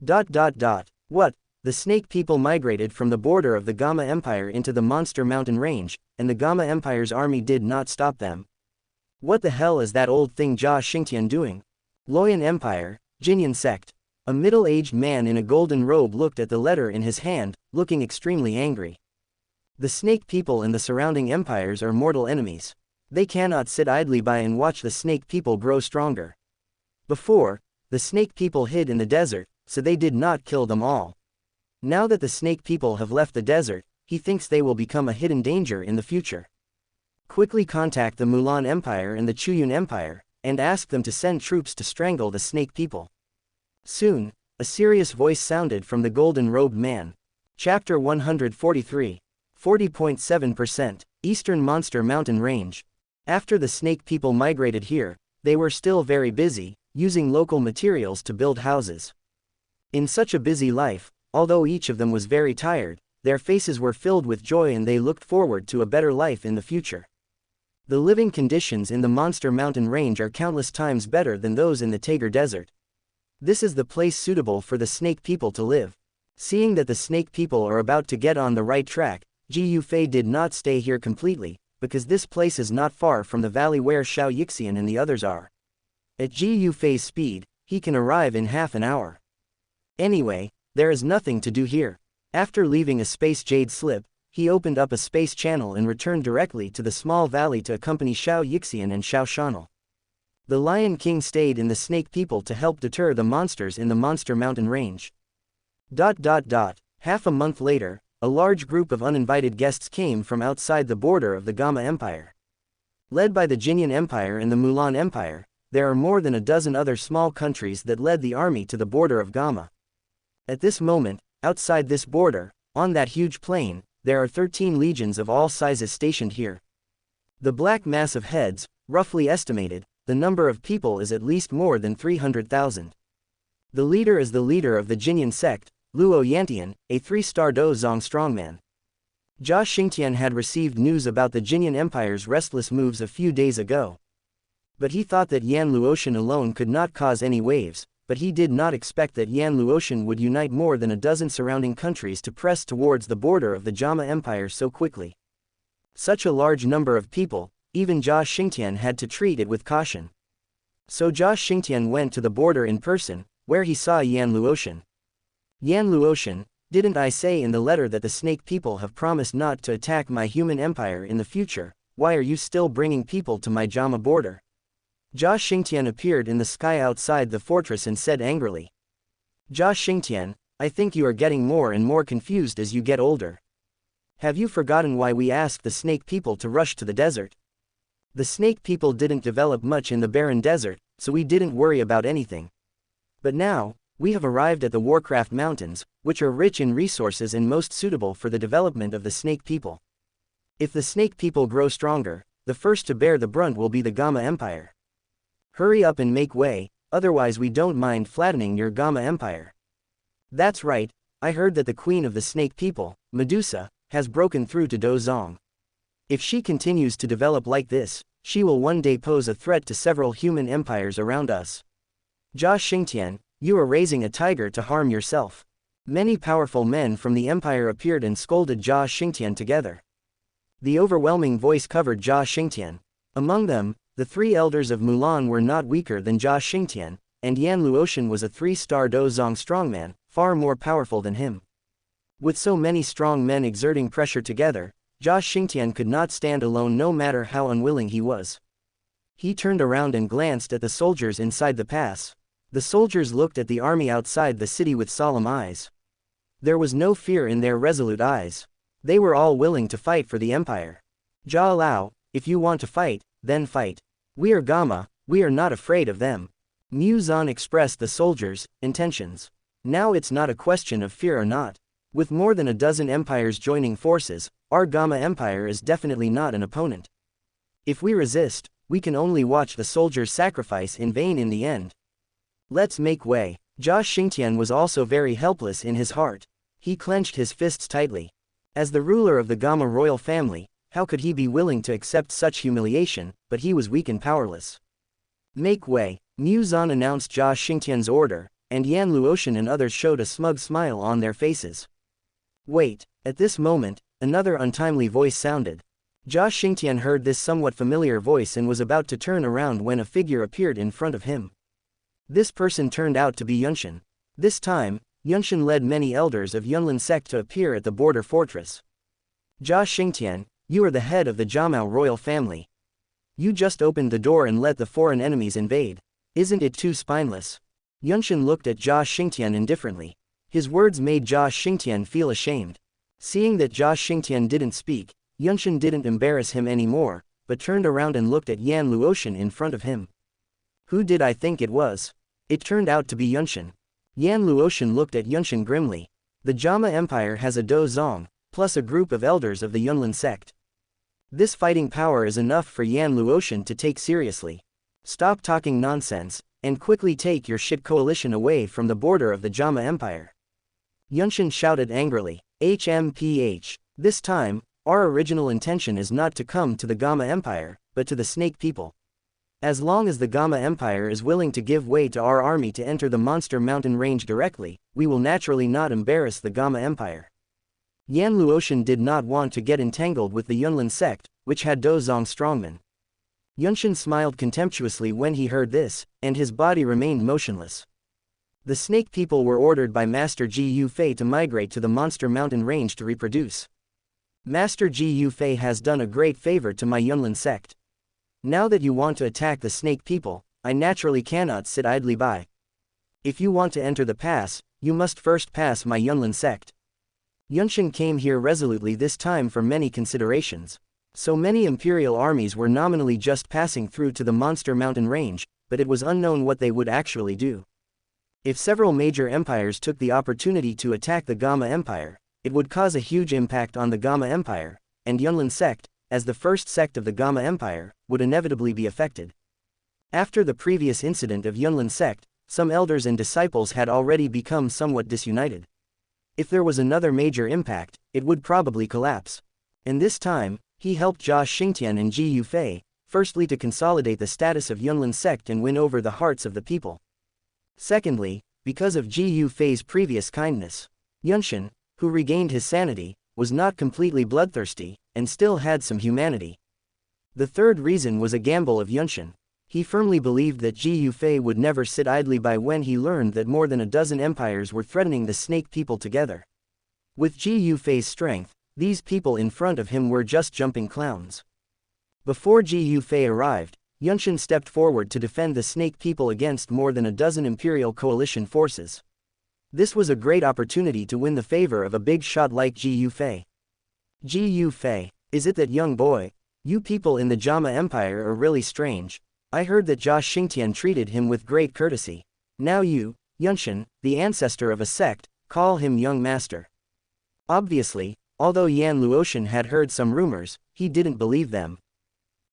What? The snake people migrated from the border of the JAMA Empire into the monster mountain range, and the JAMA Empire's army did not stop them. What the hell is that old thing Jia Xingtian doing? Loyan Empire, Jinyan sect. A middle-aged man in a golden robe looked at the letter in his hand, looking extremely angry. The snake people and the surrounding empires are mortal enemies. They cannot sit idly by and watch the snake people grow stronger. Before, the snake people hid in the desert, so they did not kill them all. Now that the snake people have left the desert, he thinks they will become a hidden danger in the future. Quickly contact the Mulan Empire and the Chuyun Empire, and ask them to send troops to strangle the snake people. Soon, a serious voice sounded from the golden-robed man. Chapter 143. 40.7%, Eastern Monster Mountain Range. After the snake people migrated here, they were still very busy, using local materials to build houses. In such a busy life, although each of them was very tired, their faces were filled with joy and they looked forward to a better life in the future. The living conditions in the Monster Mountain Range are countless times better than those in the Tager Desert. This is the place suitable for the snake people to live. Seeing that the snake people are about to get on the right track, Ji Yufei did not stay here completely, because this place is not far from the valley where Xiao and the others are. At Ji Yufei's speed, he can arrive in half an hour. Anyway, there is nothing to do here. After leaving a space jade slip, he opened up a space channel and returned directly to the small valley to accompany Xiao and Xiao Shanel. The Lion King stayed in the snake people to help deter the monsters in the Monster Mountain Range. Half a month later, a large group of uninvited guests came from outside the border of the JAMA Empire. Led by the Jinyan Empire and the Mulan Empire, there are more than a dozen other small countries that led the army to the border of JAMA. At this moment, outside this border, on that huge plain, there are 13 legions of all sizes stationed here. The black mass of heads, roughly estimated, the number of people is at least more than 300,000. The leader is the leader of the Jinyan sect, Luo Yantian, a 3-star Dozong strongman. Jia Xingtian had received news about the Jinyan Empire's restless moves a few days ago. But he thought that Yan Luotian alone could not cause any waves, but he did not expect that Yan Luotian would unite more than a dozen surrounding countries to press towards the border of the JAMA Empire so quickly. Such a large number of people, even Jia Xingtian had to treat it with caution. So Jia Xingtian went to the border in person, where he saw Yan Luotian. Yan Luotian, didn't I say in the letter that the snake people have promised not to attack my human empire in the future? Why are you still bringing people to my JAMA border? Jia Xingtian appeared in the sky outside the fortress and said angrily. Jia Xingtian, I think you are getting more and more confused as you get older. Have you forgotten why we asked the snake people to rush to the desert? The snake people didn't develop much in the barren desert, so we didn't worry about anything. But now, we have arrived at the Warcraft Mountains, which are rich in resources and most suitable for the development of the snake people. If the snake people grow stronger, the first to bear the brunt will be the JAMA Empire. Hurry up and make way, otherwise we don't mind flattening your JAMA Empire. That's right, I heard that the queen of the snake people, Medusa, has broken through to Dozong. If she continues to develop like this, she will one day pose a threat to several human empires around us. Jia Xingtian, you are raising a tiger to harm yourself. Many powerful men from the empire appeared and scolded Jia Xingtian together. The overwhelming voice covered Jia Xingtian. Among them, the three elders of Mulan were not weaker than Jia Xingtian, and Yan Luotian was a 3-star Dozong strongman, far more powerful than him. With so many strong men exerting pressure together, Jia Xingtian could not stand alone no matter how unwilling he was. He turned around and glanced at the soldiers inside the pass. The soldiers looked at the army outside the city with solemn eyes. There was no fear in their resolute eyes. They were all willing to fight for the empire. Jia Lao, if you want to fight, then fight. We are JAMA, we are not afraid of them. Mu Zan expressed the soldiers' intentions. Now it's not a question of fear or not. With more than a dozen empires joining forces, our JAMA Empire is definitely not an opponent. If we resist, we can only watch the soldiers sacrifice in vain in the end. Let's make way. Jia Xingtian was also very helpless in his heart. He clenched his fists tightly. As the ruler of the JAMA royal family, how could he be willing to accept such humiliation, but he was weak and powerless. Make way, Mu Zan announced Jia Xingtian's order, and Yan Luotian and others showed a smug smile on their faces. Wait, at this moment, another untimely voice sounded. Jia Xingtian heard this somewhat familiar voice and was about to turn around when a figure appeared in front of him. This person turned out to be Yunshan. This time, Yunshan led many elders of Yunlin sect to appear at the border fortress. Jia Xingtian, you are the head of the JAMA royal family. You just opened the door and let the foreign enemies invade. Isn't it too spineless? Yunshan looked at Jia Xingtian indifferently. His words made Jia Xingtian feel ashamed. Seeing that Jia Xingtian didn't speak, Yunshan didn't embarrass him anymore, but turned around and looked at Yan Luotian in front of him. Who did I think it was? It turned out to be Yunshan. Yan Luotian looked at Yunshan grimly. The JAMA Empire has a Dozong, plus a group of elders of the Yunlin sect. This fighting power is enough for Yan Luotian to take seriously. Stop talking nonsense, and quickly take your shit coalition away from the border of the JAMA Empire. Yunshan shouted angrily. HMPH. This time, our original intention is not to come to the JAMA Empire, but to the snake people. As long as the JAMA Empire is willing to give way to our army to enter the Monster Mountain range directly, we will naturally not embarrass the JAMA Empire. Yan Luotian did not want to get entangled with the Yunlin sect, which had Dozong strongmen. Yunshan smiled contemptuously when he heard this, and his body remained motionless. The snake people were ordered by Master Ji Yufei to migrate to the Monster Mountain range to reproduce. Master Ji Yufei has done a great favor to my Yunlin sect. Now that you want to attack the snake people, I naturally cannot sit idly by. If you want to enter the pass, you must first pass my Yunlin sect. Yunshan came here resolutely this time for many considerations. So many imperial armies were nominally just passing through to the Monster Mountain range, but it was unknown what they would actually do. If several major empires took the opportunity to attack the JAMA Empire, it would cause a huge impact on the JAMA Empire, and Yunlin sect, as the first sect of the JAMA Empire, would inevitably be affected. After the previous incident of Yunlin sect, some elders and disciples had already become somewhat disunited. If there was another major impact, it would probably collapse. And this time, he helped Jia Xingtian and Ji Yufei, firstly to consolidate the status of Yunlin sect and win over the hearts of the people. Secondly, because of Ji Yufei's previous kindness, Yunshan, who regained his sanity, was not completely bloodthirsty, and still had some humanity. The third reason was a gamble of Yunshan. He firmly believed that Ji Yufei would never sit idly by when he learned that more than a dozen empires were threatening the snake people together. With Ji Yufei's strength, these people in front of him were just jumping clowns. Before Ji Yufei arrived, Yunshan stepped forward to defend the snake people against more than a dozen imperial coalition forces. This was a great opportunity to win the favor of a big shot like Ji Yufei. Ji Yufei, is it that young boy? You people in the JAMA Empire are really strange. I heard that Jia Xingtian treated him with great courtesy. Now you, Yunshan, the ancestor of a sect, call him young master. Obviously, although Yan Luotian had heard some rumors, he didn't believe them.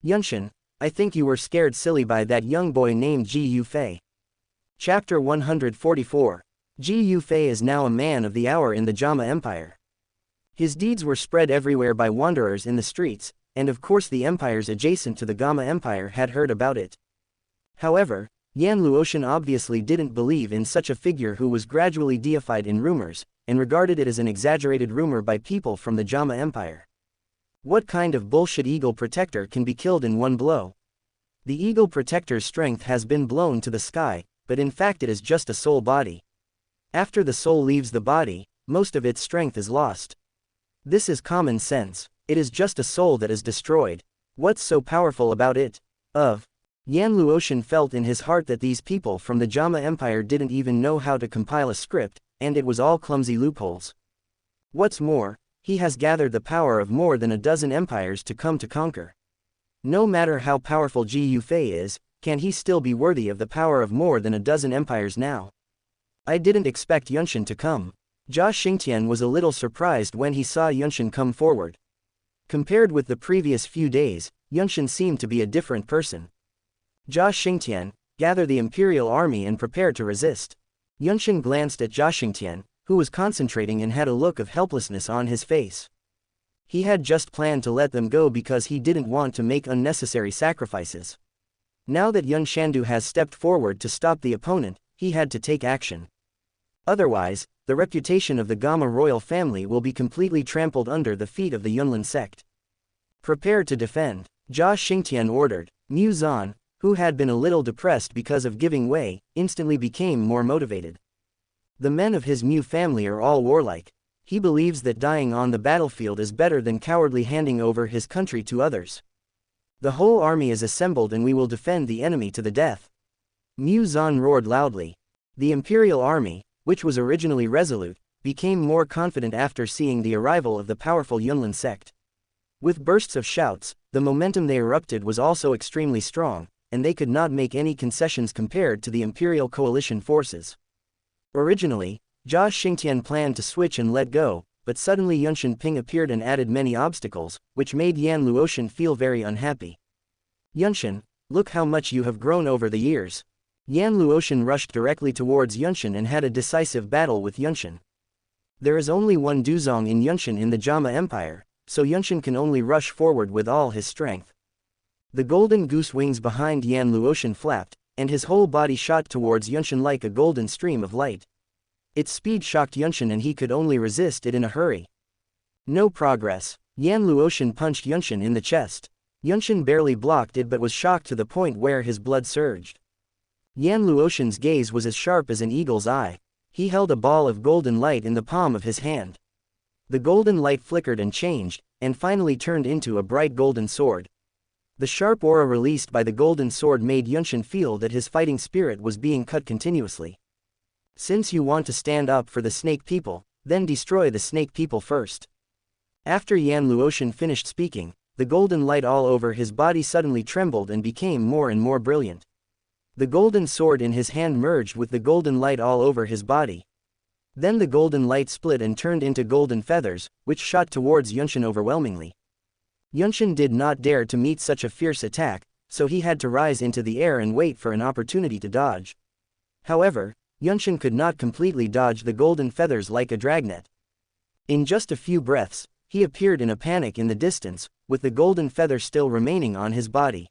Yunshin, I think you were scared silly by that young boy named Ji Yufei. Chapter 144. Ji Yufei is now a man of the hour in the JAMA Empire. His deeds were spread everywhere by wanderers in the streets, and of course the empires adjacent to the JAMA Empire had heard about it. However, Yan Luotian obviously didn't believe in such a figure who was gradually deified in rumors, and regarded it as an exaggerated rumor by people from the JAMA Empire. What kind of bullshit Eagle Protector can be killed in one blow? The Eagle Protector's strength has been blown to the sky, but in fact it is just a soul body. After the soul leaves the body, most of its strength is lost. This is common sense. It is just a soul that is destroyed. What's so powerful about it? Yan Luotian felt in his heart that these people from the JAMA Empire didn't even know how to compile a script, and it was all clumsy loopholes. What's more, he has gathered the power of more than a dozen empires to come to conquer. No matter how powerful Ji Yufei is, can he still be worthy of the power of more than a dozen empires now? I didn't expect Yunshin to come. Jia Xingtian was a little surprised when he saw Yunshin come forward. Compared with the previous few days, Yunshin seemed to be a different person. Jia Xingtian, gather the imperial army and prepare to resist. Yunshin glanced at Jia Xingtian, who was concentrating and had a look of helplessness on his face. He had just planned to let them go because he didn't want to make unnecessary sacrifices. Now that Yun Shandu has stepped forward to stop the opponent, he had to take action. Otherwise, the reputation of the JAMA royal family will be completely trampled under the feet of the Yunlin sect. Prepare to defend, Jia Xingtian ordered. Mu Zan, who had been a little depressed because of giving way, instantly became more motivated. The men of his Mu family are all warlike. He believes that dying on the battlefield is better than cowardly handing over his country to others. The whole army is assembled and we will defend the enemy to the death. Mu Zan roared loudly. The imperial army, which was originally resolute, became more confident after seeing the arrival of the powerful Yunlin sect. With bursts of shouts, the momentum they erupted was also extremely strong, and they could not make any concessions compared to the imperial coalition forces. Originally, Jia Xingtian planned to switch and let go, but suddenly Yunshin Ping appeared and added many obstacles, which made Yan Luotian feel very unhappy. Yunshin, look how much you have grown over the years. Yan Luotian rushed directly towards Yunshin and had a decisive battle with Yunshin. There is only one Duzong in Yunshin in the JAMA Empire, so Yunshin can only rush forward with all his strength. The golden goose wings behind Yan Luotian flapped, and his whole body shot towards Yunshin like a golden stream of light. Its speed shocked Yunshin and he could only resist it in a hurry. No progress. Yan Luotian punched Yunshin in the chest. Yunshin barely blocked it but was shocked to the point where his blood surged. Yan Luotian's gaze was as sharp as an eagle's eye. He held a ball of golden light in the palm of his hand. The golden light flickered and changed, and finally turned into a bright golden sword. The sharp aura released by the golden sword made Yunshin feel that his fighting spirit was being cut continuously. Since you want to stand up for the snake people, then destroy the snake people first. After Yan Luotian finished speaking, the golden light all over his body suddenly trembled and became more and more brilliant. The golden sword in his hand merged with the golden light all over his body. Then the golden light split and turned into golden feathers, which shot towards Yunshin overwhelmingly. Yunshin did not dare to meet such a fierce attack, so he had to rise into the air and wait for an opportunity to dodge. However, Yunshin could not completely dodge the golden feathers like a dragnet. In just a few breaths, he appeared in a panic in the distance, with the golden feather still remaining on his body.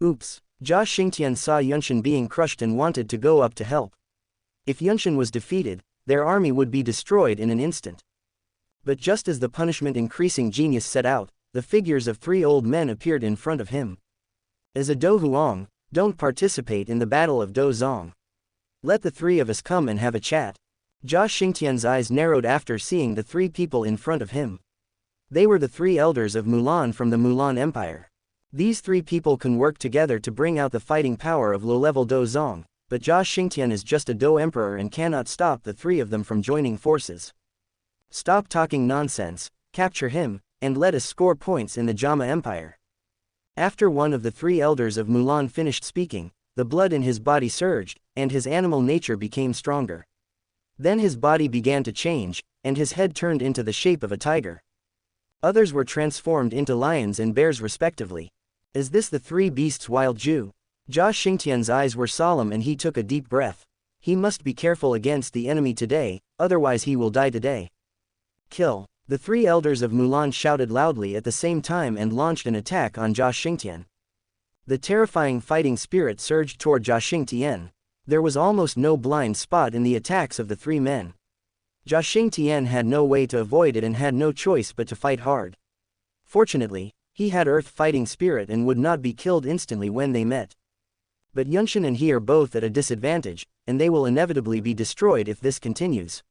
Oops! Jia Xingtian saw Yunshin being crushed and wanted to go up to help. If Yunshin was defeated, their army would be destroyed in an instant. But just as the punishment-increasing genius set out, the figures of three old men appeared in front of him. As a Dou Huang, don't participate in the battle of Dou Zong. Let the three of us come and have a chat. Jia Xingtian's eyes narrowed after seeing the three people in front of him. They were the three elders of Mulan from the Mulan Empire. These three people can work together to bring out the fighting power of low-level Dou Zong, but Jia Xingtian is just a Dou Emperor and cannot stop the three of them from joining forces. Stop talking nonsense, capture him, and let us score points in the JAMA Empire. After one of the three elders of Mulan finished speaking, the blood in his body surged, and his animal nature became stronger. Then his body began to change, and his head turned into the shape of a tiger. Others were transformed into lions and bears respectively. Is this the three beasts wild Jew? Jia Xingtian's eyes were solemn and he took a deep breath. He must be careful against the enemy today, otherwise he will die today. Kill! The three elders of Mulan shouted loudly at the same time and launched an attack on Jia Xingtian. The terrifying fighting spirit surged toward Jia Xingtian. There was almost no blind spot in the attacks of the three men. Jia Xingtian had no way to avoid it and had no choice but to fight hard. Fortunately, he had earth fighting spirit and would not be killed instantly when they met. But Yunshin and he are both at a disadvantage, and they will inevitably be destroyed if this continues.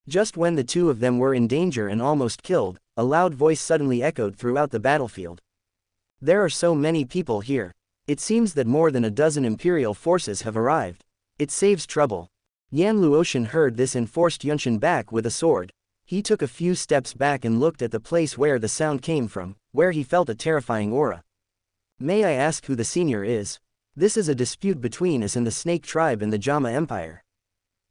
Just when the two of them were in danger and almost killed, a loud voice suddenly echoed throughout the battlefield. There are so many people here. It seems that more than a dozen imperial forces have arrived. It saves trouble. Yan Luotian heard this and forced Yunshin back with a sword. He took a few steps back and looked at the place where the sound came from, where he felt a terrifying aura. May I ask who the senior is? This is a dispute between us and the Snake Tribe and the JAMA Empire.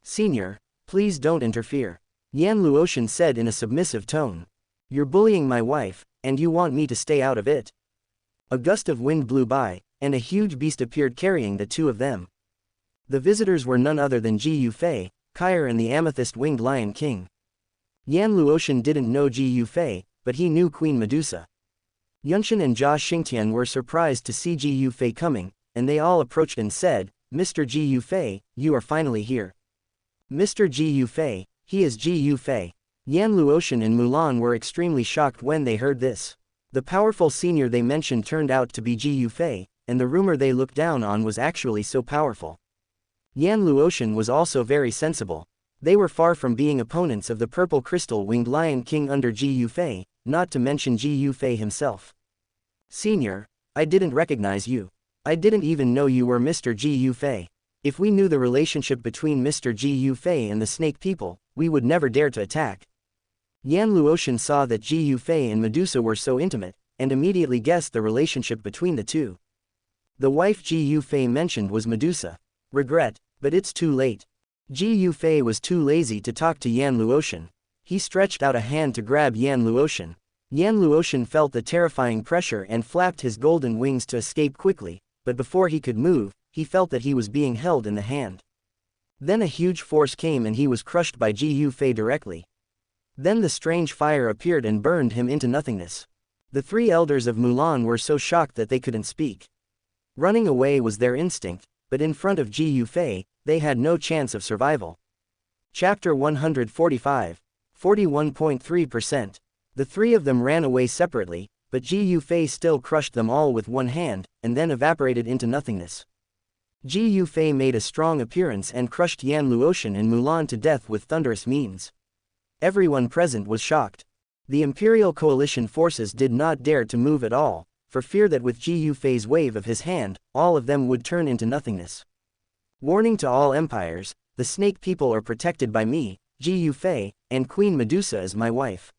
Senior, please don't interfere. Yan Luotian said in a submissive tone. You're bullying my wife, and you want me to stay out of it. A gust of wind blew by, and a huge beast appeared carrying the two of them. The visitors were none other than Ji Yufei, Kair and the amethyst-winged Lion King. Yan Luotian didn't know Ji Yufei, but he knew Queen Medusa. Yunshin and Jia Xingtian were surprised to see Ji Yufei coming, and they all approached and said, Mr. Ji Yufei, you are finally here. Mr. Ji Yufei, he is Ji Yufei. Yan Luotian and Mulan were extremely shocked when they heard this. The powerful senior they mentioned turned out to be Ji Yufei, and the rumor they looked down on was actually so powerful. Yan Luotian was also very sensible. They were far from being opponents of the purple crystal-winged Lion King under Ji Yufei, not to mention Ji Yufei himself. Senior, I didn't recognize you. I didn't even know you were Mr. Ji Yufei. If we knew the relationship between Mr. Ji Yufei and the Snake People, we would never dare to attack. Yan Luotian saw that Ji Yufei and Medusa were so intimate, and immediately guessed the relationship between the two. The wife Ji Yufei mentioned was Medusa. Regret, but it's too late. Ji Yufei was too lazy to talk to Yan Luotian. He stretched out a hand to grab Yan Luotian. Yan Luotian felt the terrifying pressure and flapped his golden wings to escape quickly, but before he could move, he felt that he was being held in the hand. Then a huge force came and he was crushed by Ji Yufei directly. Then the strange fire appeared and burned him into nothingness. The three elders of Mulan were so shocked that they couldn't speak. Running away was their instinct, but in front of Ji Yufei, they had no chance of survival. Chapter 145. 41.3%. The three of them ran away separately, but Ji Yufei still crushed them all with one hand, and then evaporated into nothingness. Ji Yufei made a strong appearance and crushed Yan Luotian and Mulan to death with thunderous means. Everyone present was shocked. The Imperial Coalition forces did not dare to move at all, for fear that with Ji Yufei's wave of his hand, all of them would turn into nothingness. Warning to all empires, the Snake People are protected by me, Ji Yufei, and Queen Medusa is my wife.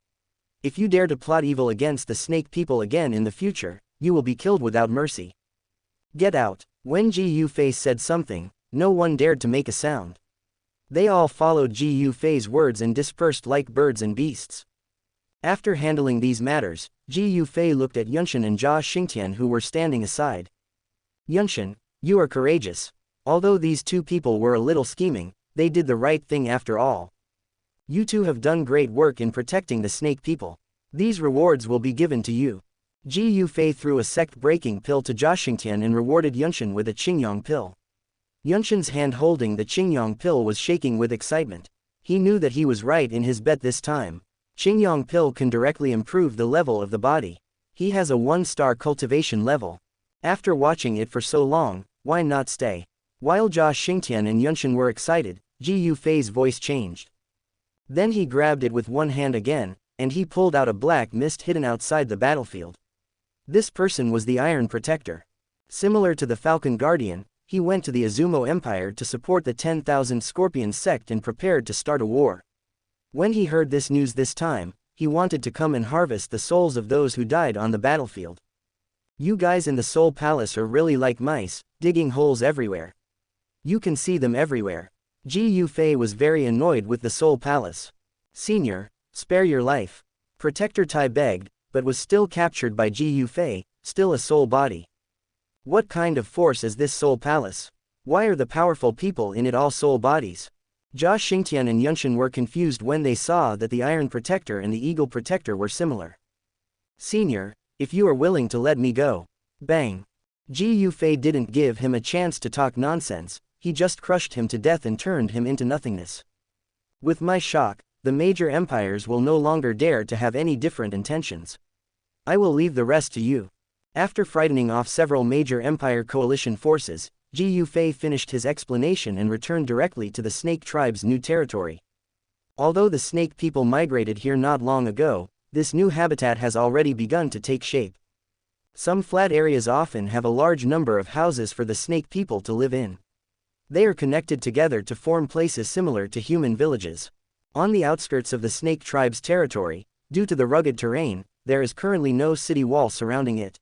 If you dare to plot evil against the Snake People again in the future, you will be killed without mercy. Get out. When Ji Yufei said something, no one dared to make a sound. They all followed Ji Yufei's words and dispersed like birds and beasts. After handling these matters, Ji Yufei looked at Yunshin and Jia Xingtian who were standing aside. Yunshin, you are courageous. Although these two people were a little scheming, they did the right thing after all. You two have done great work in protecting the Snake People. These rewards will be given to you. Ji Yufei threw a sect-breaking pill to Jia Xingtian and rewarded Yunshin with a Qingyong pill. Yunshin's hand holding the Qingyong pill was shaking with excitement. He knew that he was right in his bet this time. Qingyong pill can directly improve the level of the body. He has a 1-star cultivation level. After watching it for so long, why not stay? While Jia Xingtian and Yunshin were excited, Ji Yufei's voice changed. Then he grabbed it with one hand again, and he pulled out a black mist hidden outside the battlefield. This person was the Iron Protector. Similar to the Falcon Guardian, he went to the Azumo Empire to support the 10,000 Scorpion sect and prepared to start a war. When he heard this news this time, he wanted to come and harvest the souls of those who died on the battlefield. You guys in the Soul Palace are really like mice, digging holes everywhere. You can see them everywhere. Ji Yufei was very annoyed with the Soul Palace. Senior, spare your life. Protector Tai begged, but was still captured by Ji Yufei, still a soul body. What kind of force is this soul palace? Why are the powerful people in it all soul bodies? Jia Xingtian and Yunshan were confused when they saw that the Iron Protector and the Eagle Protector were similar. Senior, if you are willing to let me go. Bang. Ji Yufei didn't give him a chance to talk nonsense, he just crushed him to death and turned him into nothingness. With my shock, the major empires will no longer dare to have any different intentions. I will leave the rest to you. After frightening off several major empire coalition forces, Ji Yufei finished his explanation and returned directly to the Snake Tribe's new territory. Although the Snake people migrated here not long ago, this new habitat has already begun to take shape. Some flat areas often have a large number of houses for the Snake people to live in. They are connected together to form places similar to human villages. On the outskirts of the Snake Tribe's territory, due to the rugged terrain, there is currently no city wall surrounding it.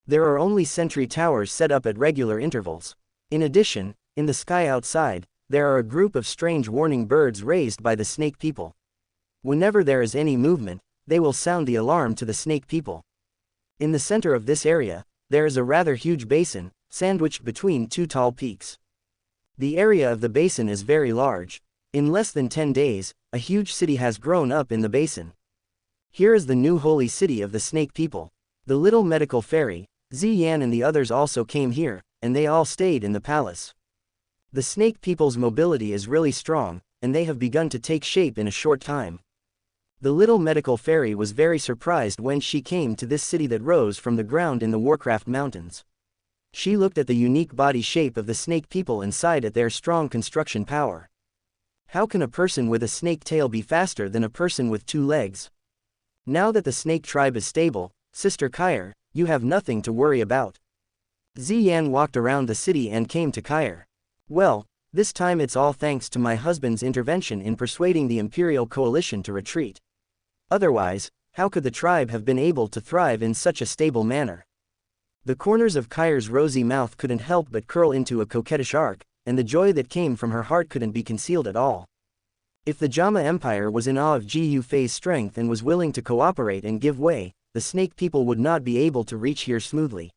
There are only sentry towers set up at regular intervals. In addition, in the sky outside, there are a group of strange warning birds raised by the Snake people. Whenever there is any movement, they will sound the alarm to the Snake people. In the center of this area, there is a rather huge basin, sandwiched between two tall peaks. The area of the basin is very large. In less than 10 days, a huge city has grown up in the basin. Here is the new holy city of the Snake people. The little medical fairy, Ziyan and the others also came here, and they all stayed in the palace. The Snake people's mobility is really strong, and they have begun to take shape in a short time. The little medical fairy was very surprised when she came to this city that rose from the ground in the Warcraft Mountains. She looked at the unique body shape of the Snake people and sighed at their strong construction power. How can a person with a snake tail be faster than a person with 2 legs? Now that the Snake Tribe is stable, Sister Kair, you have nothing to worry about. Ziyan walked around the city and came to Kair. Well, this time it's all thanks to my husband's intervention in persuading the Imperial Coalition to retreat. Otherwise, how could the tribe have been able to thrive in such a stable manner? The corners of Kair's rosy mouth couldn't help but curl into a coquettish arc, and the joy that came from her heart couldn't be concealed at all. If the JAMA Empire was in awe of Ji Yufei's strength and was willing to cooperate and give way, the Snake people would not be able to reach here smoothly.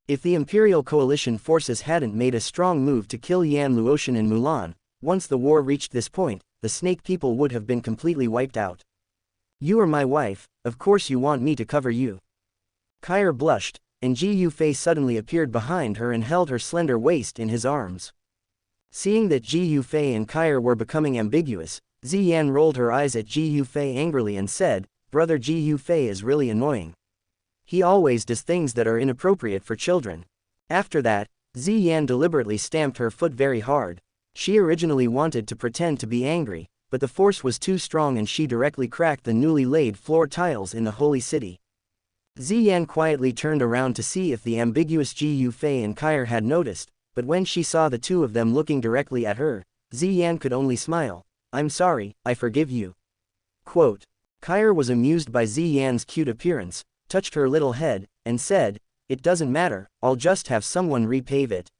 If the Imperial Coalition forces hadn't made a strong move to kill Yan Luotian and Mulan, once the war reached this point, the Snake people would have been completely wiped out. You are my wife, of course you want me to cover you. Kair blushed, and Ji Yufei suddenly appeared behind her and held her slender waist in his arms. Seeing that Ji Yufei and Kair were becoming ambiguous, Ziyan rolled her eyes at Ji Yufei angrily and said, "Brother Ji Yufei is really annoying. He always does things that are inappropriate for children." After that, Ziyan deliberately stamped her foot very hard. She originally wanted to pretend to be angry, but the force was too strong and she directly cracked the newly laid floor tiles in the holy city. Ziyan quietly turned around to see if the ambiguous Ji Yufei and Kair had noticed, but when she saw the two of them looking directly at her, Ziyan could only smile. "I'm sorry, I forgive you." Quote. Kair was amused by Ziyan's cute appearance, touched her little head, and said, "It doesn't matter, I'll just have someone repave it.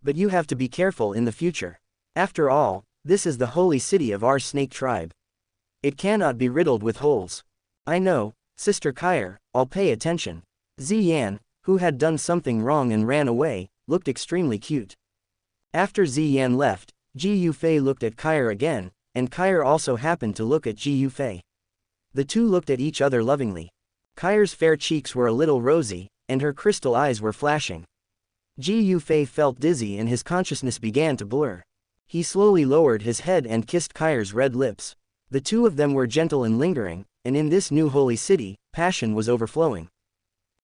But you have to be careful in the future. After all, this is the holy city of our Snake Tribe. It cannot be riddled with holes." "I know, Sister Kair, I'll pay attention." Ziyan, who had done something wrong and ran away, looked extremely cute. After Ziyan left, Ji Yufei looked at Kair again, and Kair also happened to look at Ji Yufei. The two looked at each other lovingly. Kair's fair cheeks were a little rosy, and her crystal eyes were flashing. Ji Yufei felt dizzy and his consciousness began to blur. He slowly lowered his head and kissed Kair's red lips. The two of them were gentle and lingering, and in this new holy city, passion was overflowing.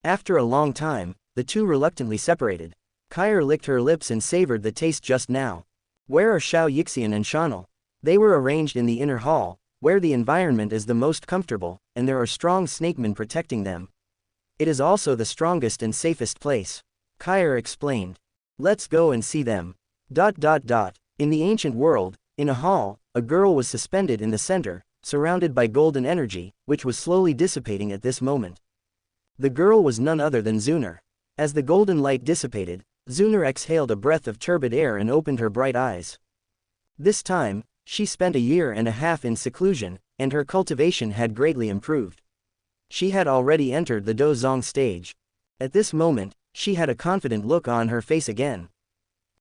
After a long time, the two reluctantly separated. Kair licked her lips and savored the taste just now. Where are Xiao Yixian and Shanel? They were arranged in the inner hall, where the environment is the most comfortable, and there are strong snakemen protecting them. It is also the strongest and safest place. Kair explained. Let's go and see them. In the ancient world, in a hall, a girl was suspended in the center, surrounded by golden energy, which was slowly dissipating at this moment. The girl was none other than Xun'er. As the golden light dissipated, Xun'er exhaled a breath of turbid air and opened her bright eyes. This time, she spent a year and a half in seclusion, and her cultivation had greatly improved. She had already entered the Dozong stage. At this moment, she had a confident look on her face again.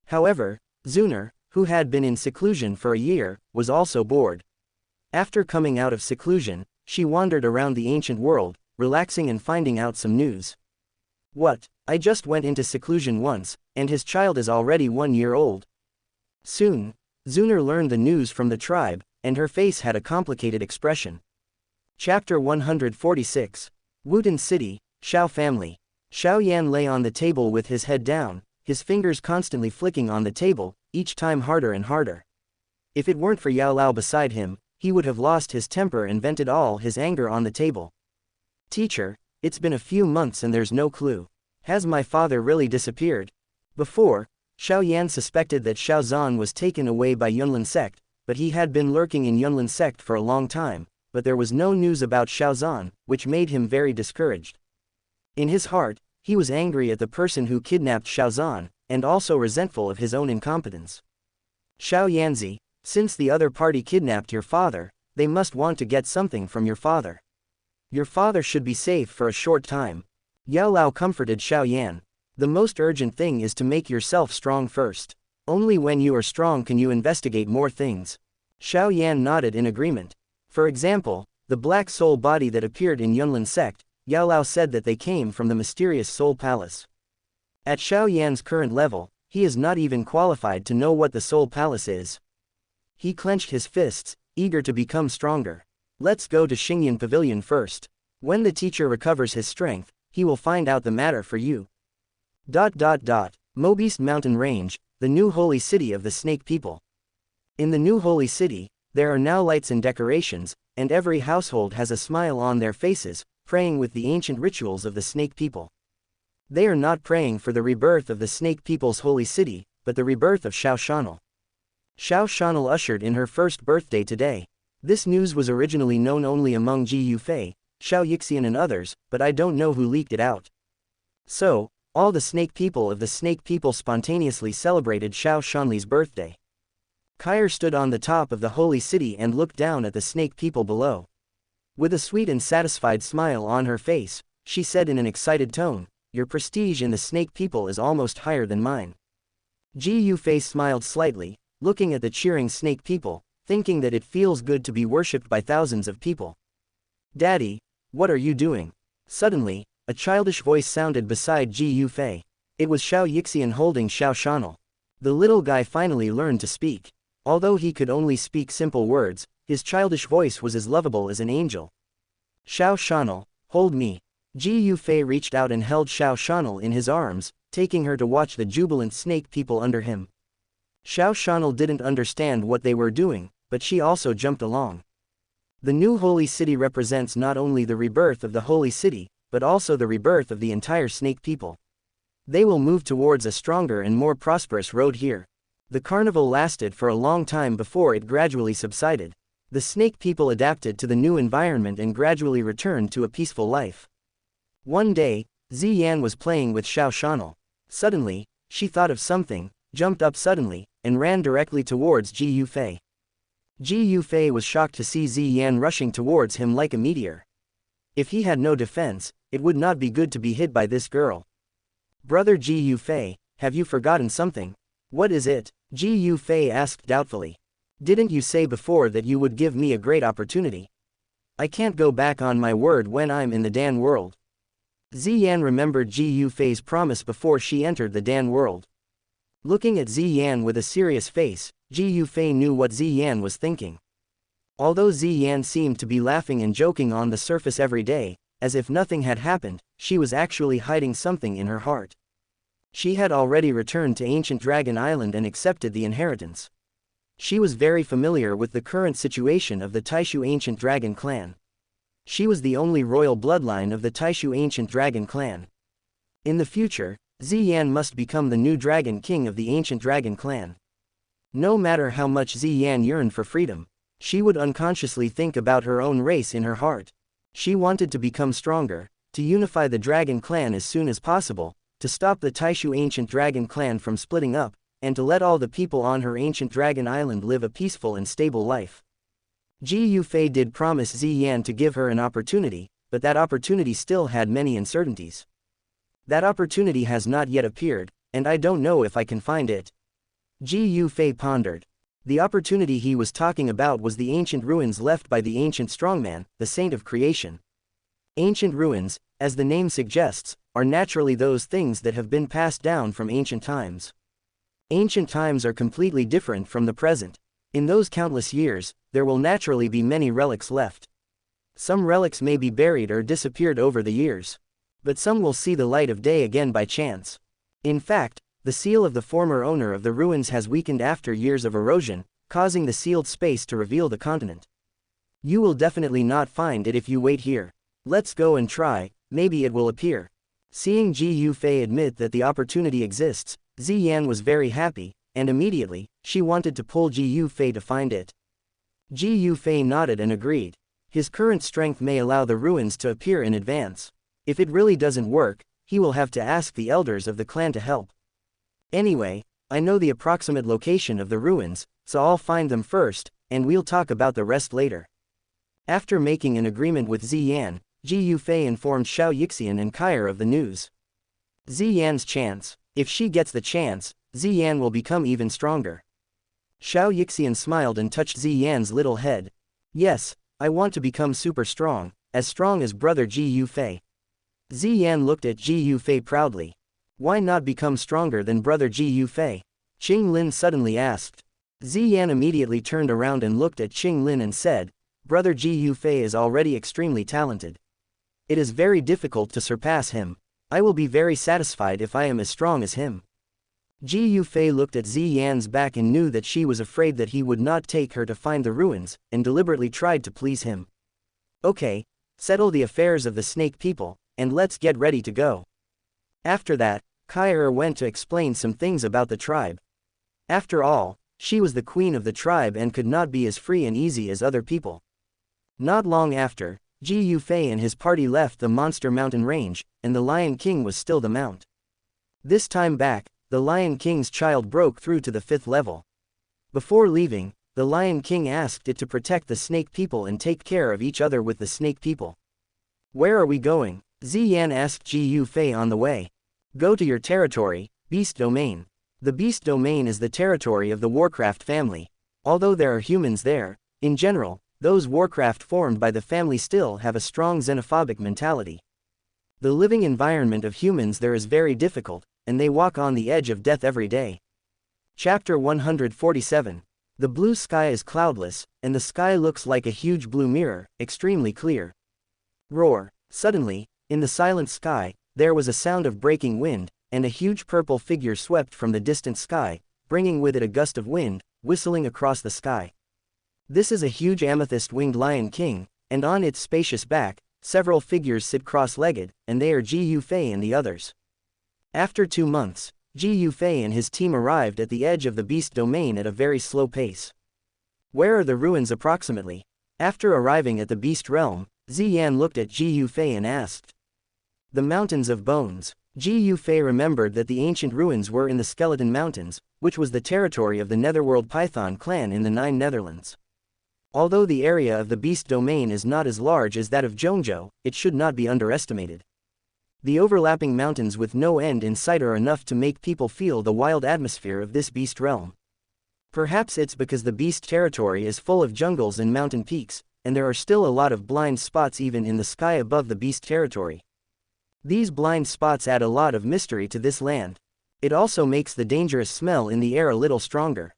However, Xun'er, who had been in seclusion for a year, was also bored. After coming out of seclusion, she wandered around the ancient world, relaxing and finding out some news. What? I just went into seclusion once, and his child is already 1 year old. Soon, Xun'er learned the news from the tribe, and her face had a complicated expression. Chapter 146. Wutan City, Xiao Family. Xiao Yan lay on the table with his head down, his fingers constantly flicking on the table, each time harder and harder. If it weren't for Yao Lao beside him, he would have lost his temper and vented all his anger on the table. Teacher, it's been a few months and there's no clue. Has my father really disappeared? Before, Xiao Yan suspected that Xiao Zhan was taken away by Yunlin sect, but he had been lurking in Yunlin sect for a long time, but there was no news about Xiao Zhan, which made him very discouraged. In his heart, he was angry at the person who kidnapped Xiao Zhan, and also resentful of his own incompetence. Xiao Yanzi, since the other party kidnapped your father, they must want to get something from your father. Your father should be safe for a short time. Yao Lao comforted Xiao Yan. The most urgent thing is to make yourself strong first. Only when you are strong can you investigate more things. Xiao Yan nodded in agreement. For example, the black soul body that appeared in Yunlin sect, Yao Lao said that they came from the mysterious Soul Palace. At Xiao Yan's current level, he is not even qualified to know what the Soul Palace is. He clenched his fists, eager to become stronger. Let's go to Xingyan Pavilion first. When the teacher recovers his strength, he will find out the matter for you. Mobeast Mountain Range, the new holy city of the snake people. In the new holy city, there are now lights and decorations, and every household has a smile on their faces, praying with the ancient rituals of the snake people. They are not praying for the rebirth of the snake people's holy city, but the rebirth of Xiao Shan'el. Xiao Shan'el ushered in her first birthday today. This news was originally known only among Ji Yufei, Xiao Yixian and others, but I don't know who leaked it out. So, all the snake people of the snake people spontaneously celebrated Xiao Shanli's birthday. Kair stood on the top of the holy city and looked down at the snake people below. With a sweet and satisfied smile on her face, she said in an excited tone, "Your prestige in the snake people is almost higher than mine." Ji Yufei smiled slightly, looking at the cheering snake people, thinking that it feels good to be worshipped by thousands of people. "Daddy, what are you doing?" Suddenly, a childish voice sounded beside Ji Yufei. It was Xiao Yixian holding Xiao Shan'el. The little guy finally learned to speak. Although he could only speak simple words, his childish voice was as lovable as an angel. "Xiao Shan'el, hold me." Ji Yufei reached out and held Xiao Shan'el in his arms, taking her to watch the jubilant snake people under him. Xiao Shan'el didn't understand what they were doing, but she also jumped along. The new holy city represents not only the rebirth of the holy city, but also the rebirth of the entire snake people. They will move towards a stronger and more prosperous road here. The carnival lasted for a long time before it gradually subsided. The snake people adapted to the new environment and gradually returned to a peaceful life. One day, Ziyan was playing with Xiao Shan'el. Suddenly, she thought of something, jumped up suddenly, and ran directly towards Ji Yufei. Ji Yufei was shocked to see Ziyan rushing towards him like a meteor. If he had no defense, it would not be good to be hit by this girl. "Brother Ji Yufei, have you forgotten something?" "What is it?" Ji Yufei asked doubtfully. "Didn't you say before that you would give me a great opportunity? I can't go back on my word when I'm in the Dan world." Ziyan remembered Ji Yufei's promise before she entered the Dan world. Looking at Ziyan with a serious face, Ji Yufei knew what Ziyan was thinking. Although Ziyan seemed to be laughing and joking on the surface every day, as if nothing had happened, she was actually hiding something in her heart. She had already returned to Ancient Dragon Island and accepted the inheritance. She was very familiar with the current situation of the Taishu Ancient Dragon clan. She was the only royal bloodline of the Taishu Ancient Dragon clan. In the future, Ziyan must become the new Dragon King of the Ancient Dragon clan. No matter how much Ziyan yearned for freedom, she would unconsciously think about her own race in her heart. She wanted to become stronger, to unify the Dragon clan as soon as possible, to stop the Taishu Ancient Dragon clan from splitting up, and to let all the people on her Ancient Dragon Island live a peaceful and stable life. Ji Yufei did promise Ziyan to give her an opportunity, but that opportunity still had many uncertainties. That opportunity has not yet appeared, and I don't know if I can find it. Ji Yufei pondered. The opportunity he was talking about was the ancient ruins left by the ancient strongman, the saint of creation. Ancient ruins, as the name suggests, are naturally those things that have been passed down from ancient times. Ancient times are completely different from the present. In those countless years, there will naturally be many relics left. Some relics may be buried or disappeared over the years. But some will see the light of day again by chance. In fact, the seal of the former owner of the ruins has weakened after years of erosion, causing the sealed space to reveal the continent. You will definitely not find it if you wait here. Let's go and try, maybe it will appear. Seeing Ji Yufei admit that the opportunity exists, Ziyan was very happy, and immediately, she wanted to pull Ji Yufei to find it. Ji Yufei nodded and agreed. His current strength may allow the ruins to appear in advance. If it really doesn't work, he will have to ask the elders of the clan to help. Anyway, I know the approximate location of the ruins, so I'll find them first, and we'll talk about the rest later. After making an agreement with Ziyan, Ji Yufei informed Xiao and Kair of the news. Ziyan's chance. If she gets the chance, Ziyan will become even stronger. Xiao smiled and touched Ziyan's little head. Yes, I want to become super strong as brother Ji Yufei. Ziyan looked at Ji Yufei proudly. Why not become stronger than brother Ji Yufei? Qing Lin suddenly asked. Ziyan immediately turned around and looked at Qing Lin and said, brother Ji Yufei is already extremely talented. It is very difficult to surpass him. I will be very satisfied if I am as strong as him. Ji Yufei looked at Ziyan's back and knew that she was afraid that he would not take her to find the ruins, and deliberately tried to please him. Okay, settle the affairs of the snake people, and let's get ready to go. After that, Kair went to explain some things about the tribe. After all, she was the queen of the tribe and could not be as free and easy as other people. Not long after, Ji Yufei and his party left the monster mountain range, and the Lion King was still the mount. This time back, the Lion King's child broke through to the 5th level. Before leaving, the Lion King asked it to protect the snake people and take care of each other with the snake people. Where are we going? Ziyan asked Ji Yufei on the way. Go to your territory, Beast Domain. The Beast Domain is the territory of the Warcraft family. Although there are humans there, in general, those Warcraft formed by the family still have a strong xenophobic mentality. The living environment of humans there is very difficult, and they walk on the edge of death every day. Chapter 147. The blue sky is cloudless, and the sky looks like a huge blue mirror, extremely clear. Roar. Suddenly, in the silent sky, there was a sound of breaking wind, and a huge purple figure swept from the distant sky, bringing with it a gust of wind, whistling across the sky. This is a huge amethyst-winged Lion King, and on its spacious back, several figures sit cross-legged, and they are Ji Yufei and the others. After 2 months, Ji Yufei and his team arrived at the edge of the Beast Domain at a very slow pace. Where are the ruins approximately? After arriving at the Beast Realm, Ziyan looked at Ji Yufei and asked. The Mountains of Bones. Ji Yufei remembered that the ancient ruins were in the Skeleton Mountains, which was the territory of the Netherworld Python clan in the 9 Netherlands. Although the area of the Beast Domain is not as large as that of Zhongzhou, it should not be underestimated. The overlapping mountains with no end in sight are enough to make people feel the wild atmosphere of this beast realm. Perhaps it's because the beast territory is full of jungles and mountain peaks, and there are still a lot of blind spots even in the sky above the beast territory. These blind spots add a lot of mystery to this land. It also makes the dangerous smell in the air a little stronger.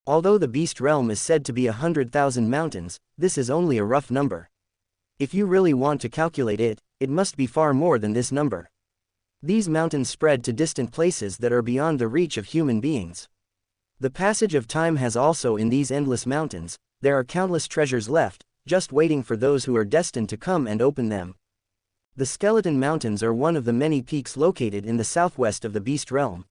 Although the beast realm is said to be 100,000 mountains, this is only a rough number. If you really want to calculate it, it must be far more than this number. These mountains spread to distant places that are beyond the reach of human beings. The passage of time has also in these endless mountains, there are countless treasures left, just waiting for those who are destined to come and open them. The Skeleton Mountains are one of the many peaks located in the southwest of the Beast Realm.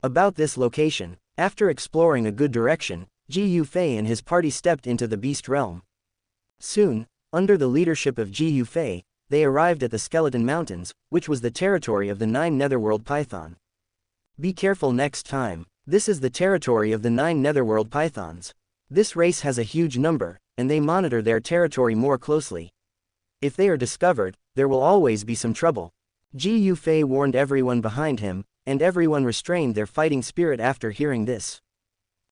About this location, after exploring a good direction, Ji Yufei and his party stepped into the Beast Realm. Soon, under the leadership of Ji Yufei, they arrived at the Skeleton Mountains, which was the territory of the 9 Netherworld Python. Be careful next time. This is the territory of the 9 Netherworld Pythons. This race has a huge number, and they monitor their territory more closely. If they are discovered, there will always be some trouble. Ji Yufei warned everyone behind him, and everyone restrained their fighting spirit after hearing this.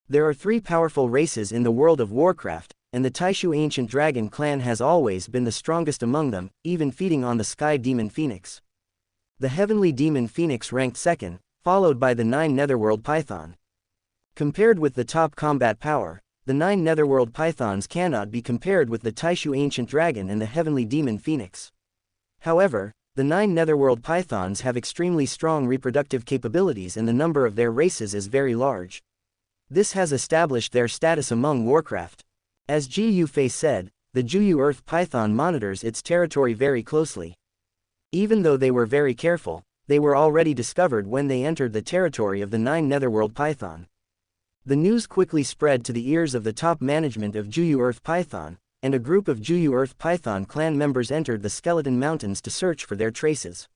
There are 3 powerful races in the world of Warcraft, and the Taishu Ancient Dragon clan has always been the strongest among them, even feeding on the Sky Demon Phoenix. The Heavenly Demon Phoenix ranked 2nd, followed by the 9 Netherworld Python. Compared with the top combat power, the 9 Netherworld Pythons cannot be compared with the Taishu Ancient Dragon and the Heavenly Demon Phoenix. However, the 9 Netherworld Pythons have extremely strong reproductive capabilities and the number of their races is very large. This has established their status among Warcraft. As Ji Yufei said, the Juyu Earth Python monitors its territory very closely. Even though they were very careful, they were already discovered when they entered the territory of the 9 Netherworld Python. The news quickly spread to the ears of the top management of Juyu Earth Python, and a group of Juyu Earth Python clan members entered the Skeleton Mountains to search for their traces.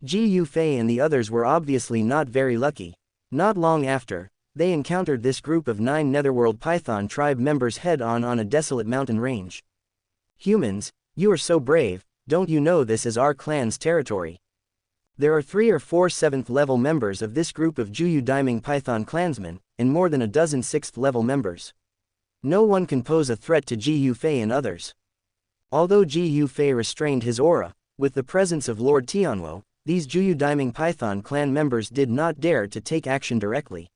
Ji Yufei and the others were obviously not very lucky. Not long after, they encountered this group of 9 Netherworld Python tribe members head-on a desolate mountain range. "Humans, you are so brave, don't you know this is our clan's territory?" There are 3 or 4 7th-level members of this group of Juyu Daiming Python clansmen, and more than a dozen 6th-level members. No one can pose a threat to Ji Yufei and others. Although Ji Yufei restrained his aura, with the presence of Lord Tianwo, these Juyu Daiming Python clan members did not dare to take action directly.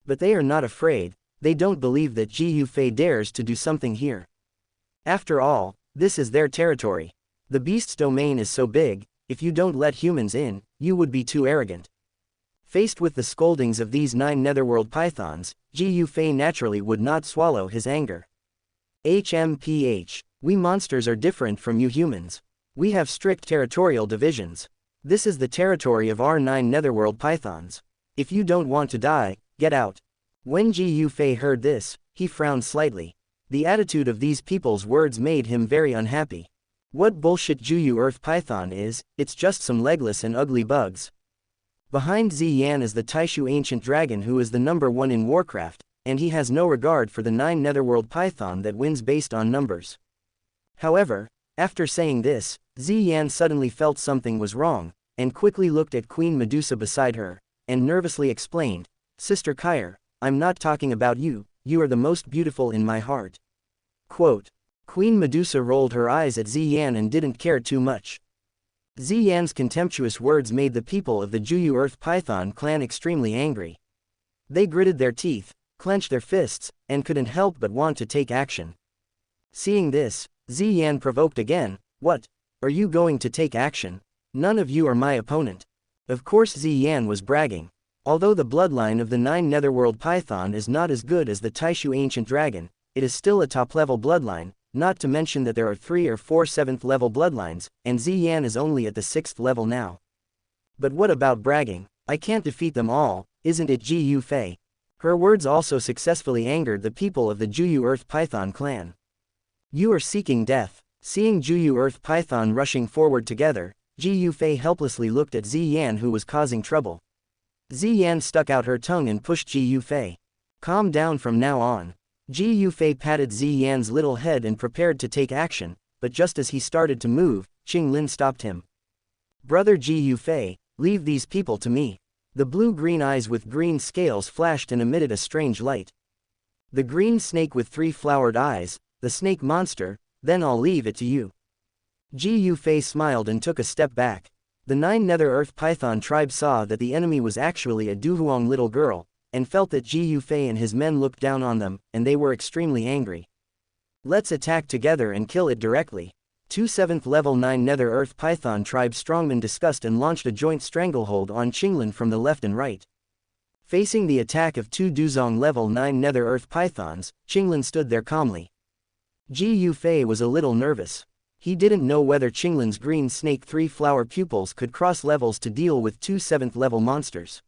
But they are not afraid, they don't believe that Ji Yufei dares to do something here. After all, this is their territory. The beast's domain is so big, if you don't let humans in, you would be too arrogant. Faced with the scoldings of these 9 Netherworld Pythons, Ji Yufei naturally would not swallow his anger. "HMPH. We monsters are different from you humans. We have strict territorial divisions. This is the territory of our 9 Netherworld Pythons. If you don't want to die, get out." When Ji Yufei heard this, he frowned slightly. The attitude of these people's words made him very unhappy. What bullshit Juyu Earth Python is, it's just some legless and ugly bugs. Behind Ziyan is the Taishu Ancient Dragon who is the number 1 in Warcraft, and he has no regard for the 9 Netherworld Python that wins based on numbers. However, after saying this, Ziyan suddenly felt something was wrong, and quickly looked at Queen Medusa beside her, and nervously explained, "Sister Kyre, I'm not talking about you, you are the most beautiful in my heart." Quote. Queen Medusa rolled her eyes at Ziyan and didn't care too much. Ziyan's contemptuous words made the people of the Juyu Earth Python clan extremely angry. They gritted their teeth, clenched their fists, and couldn't help but want to take action. Seeing this, Ziyan provoked again, "What? Are you going to take action? None of you are my opponent." Of course Ziyan was bragging. Although the bloodline of the 9 Netherworld Python is not as good as the Taishu Ancient Dragon, it is still a top-level bloodline, not to mention that there are 3 or 4 7th-level bloodlines, and Ziyan is only at the 6th level now. But what about bragging? I can't defeat them all, isn't it Ji Yufei? Her words also successfully angered the people of the Juyu Earth Python clan. "You are seeking death." Seeing Juyu Earth Python rushing forward together, Ji Yufei helplessly looked at Ziyan who was causing trouble. Ziyan stuck out her tongue and pushed Ji Yufei. "Calm down from now on." Ji Yufei patted Ziyan's little head and prepared to take action, but just as he started to move, Qinglin stopped him. "Brother Ji Yufei, leave these people to me." The blue-green eyes with green scales flashed and emitted a strange light. "The green snake with 3 flowered eyes, the snake monster, then I'll leave it to you." Ji Yufei smiled and took a step back. The 9 Nether Earth Python tribe saw that the enemy was actually a Duhuang little girl, and felt that Ji Yufei and his men looked down on them, and they were extremely angry. "Let's attack together and kill it directly." 2 7th-level 9 Nether Earth Python tribe strongmen discussed and launched a joint stranglehold on Qinglin from the left and right. Facing the attack of 2 Duzong level 9 Nether Earth Pythons, Qinglin stood there calmly. Ji Yufei was a little nervous. He didn't know whether Qinglin's green snake 3-flower pupils could cross levels to deal with 2 7th-level monsters.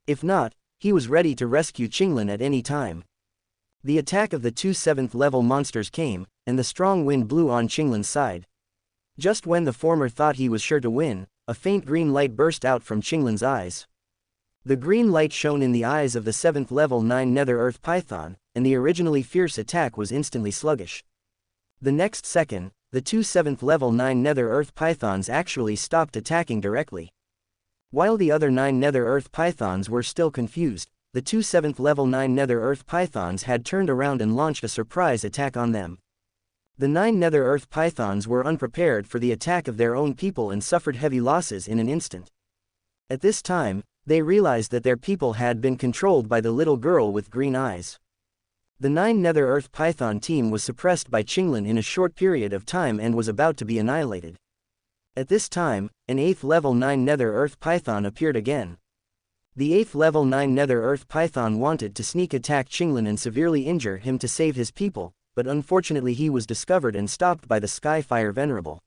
If not, he was ready to rescue Qinglin at any time. The attack of the 2 7th-level monsters came, and the strong wind blew on Qinglin's side. Just when the former thought he was sure to win, a faint green light burst out from Qinglin's eyes. The green light shone in the eyes of the 7th-level 9 Nether Earth Python, and the originally fierce attack was instantly sluggish. The next second, the two 7th level 9 Nether Earth Pythons actually stopped attacking directly. While the other 9 Nether Earth Pythons were still confused, the two 7th level 9 Nether Earth Pythons had turned around and launched a surprise attack on them. The 9 Nether Earth Pythons were unprepared for the attack of their own people and suffered heavy losses in an instant. At this time, they realized that their people had been controlled by the little girl with green eyes. The 9 Nether Earth Python team was suppressed by Qinglin in a short period of time and was about to be annihilated. At this time, an 8th level 9 Nether Earth Python appeared again. The 8th level 9 Nether Earth Python wanted to sneak attack Qinglin and severely injure him to save his people, but unfortunately he was discovered and stopped by the Skyfire Venerable.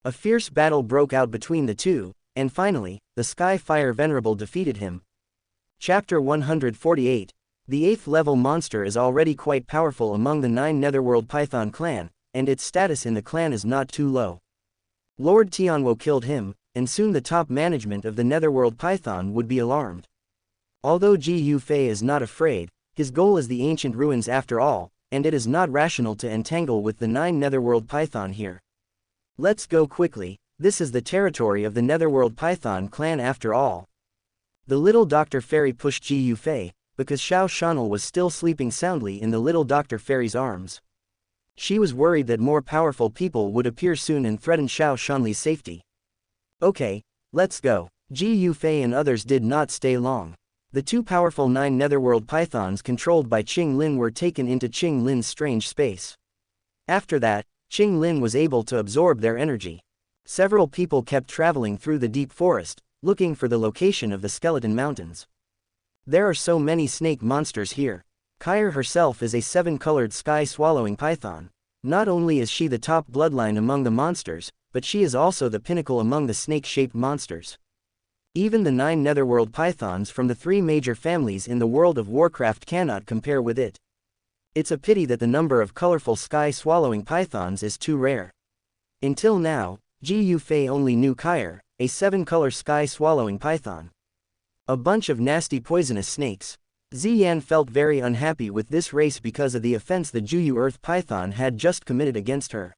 A fierce battle broke out between the two, and finally, the Skyfire Venerable defeated him. Chapter 148. The 8th level monster is already quite powerful among the 9 Netherworld Python clan, and its status in the clan is not too low. Lord Tianwo killed him, and soon the top management of the Netherworld Python would be alarmed. Although Ji Yufei is not afraid, his goal is the ancient ruins after all, and it is not rational to entangle with the 9 Netherworld Python here. Let's go quickly, this is the territory of the Netherworld Python clan after all. The little Dr. Fairy pushed Ji Yufei, because Xiao Shanel was still sleeping soundly in the little Dr. Fairy's arms. She was worried that more powerful people would appear soon and threaten Xiao Shanli's safety. Okay, let's go. Ji Yufei and others did not stay long. The two powerful 9 Netherworld Pythons controlled by Qing Lin were taken into Qing Lin's strange space. After that, Qing Lin was able to absorb their energy. Several people kept traveling through the deep forest, looking for the location of the Skeleton Mountains. There are so many snake monsters here. Kair herself is a 7-colored sky-swallowing python. Not only is she the top bloodline among the monsters, but she is also the pinnacle among the snake-shaped monsters. Even the 9 Netherworld Pythons from the 3 major families in the world of Warcraft cannot compare with it. It's a pity that the number of colorful sky-swallowing pythons is too rare. Until now, Ji Yufei only knew Kair, a 7-color sky-swallowing python. A bunch of nasty poisonous snakes. Ziyan felt very unhappy with this race because of the offense the Juyu Earth Python had just committed against her.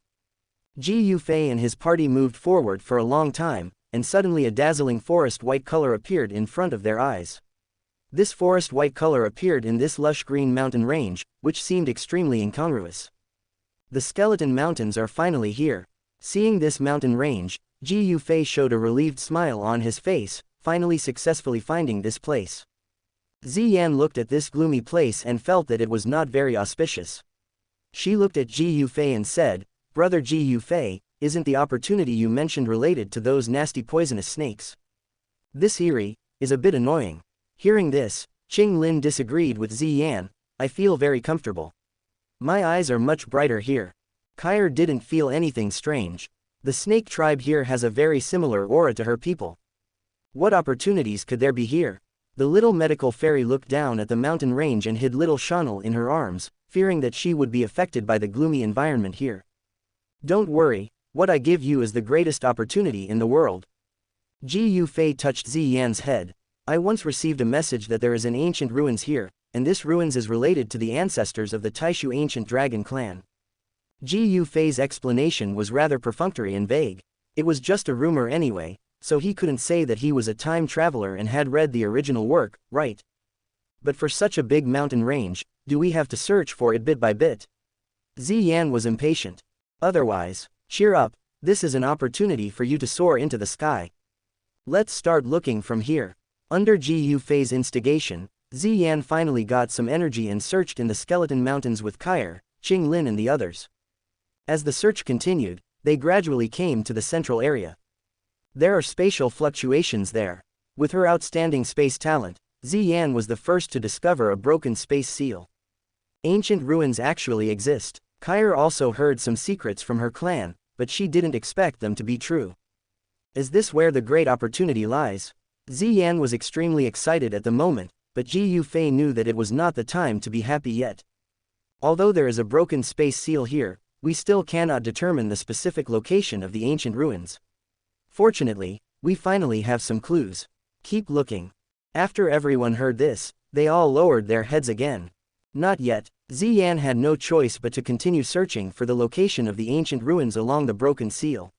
Ji Yufei and his party moved forward for a long time, and suddenly a dazzling forest white color appeared in front of their eyes. This forest white color appeared in this lush green mountain range, which seemed extremely incongruous. The Skeleton Mountains are finally here. Seeing this mountain range, Ji Yufei showed a relieved smile on his face, finally successfully finding this place. Ziyan looked at this gloomy place and felt that it was not very auspicious. She looked at Ji Yufei and said, "Brother Ji Yufei, isn't the opportunity you mentioned related to those nasty poisonous snakes? This eerie is a bit annoying." Hearing this, Qing Lin disagreed with Ziyan. "I feel very comfortable. My eyes are much brighter here." Kair didn't feel anything strange. The snake tribe here has a very similar aura to her people. What opportunities could there be here? The little medical fairy looked down at the mountain range and hid little Shanel in her arms, fearing that she would be affected by the gloomy environment here. "Don't worry, what I give you is the greatest opportunity in the world." Ji Yufei touched Ziyan's head. "I once received a message that there is an ancient ruins here, and this ruins is related to the ancestors of the Taishu ancient dragon clan." Ji Yufei's explanation was rather perfunctory and vague. It was just a rumor anyway, so he couldn't say that he was a time traveler and had read the original work, right? But for such a big mountain range, do we have to search for it bit by bit? Ziyan was impatient. "Otherwise, cheer up, this is an opportunity for you to soar into the sky. Let's start looking from here." Under Ji Yufei's instigation, Ziyan finally got some energy and searched in the Skeleton Mountains with Kair, Qing Lin and the others. As the search continued, they gradually came to the central area. There are spatial fluctuations there. With her outstanding space talent, Ziyan was the first to discover a broken space seal. Ancient ruins actually exist. Kair also heard some secrets from her clan, but she didn't expect them to be true. Is this where the great opportunity lies? Ziyan was extremely excited at the moment, but Ji Yufei knew that it was not the time to be happy yet. Although there is a broken space seal here, we still cannot determine the specific location of the ancient ruins. Fortunately, we finally have some clues. Keep looking. After everyone heard this, they all lowered their heads again. Not yet. Ziyan had no choice but to continue searching for the location of the ancient ruins along the broken seal.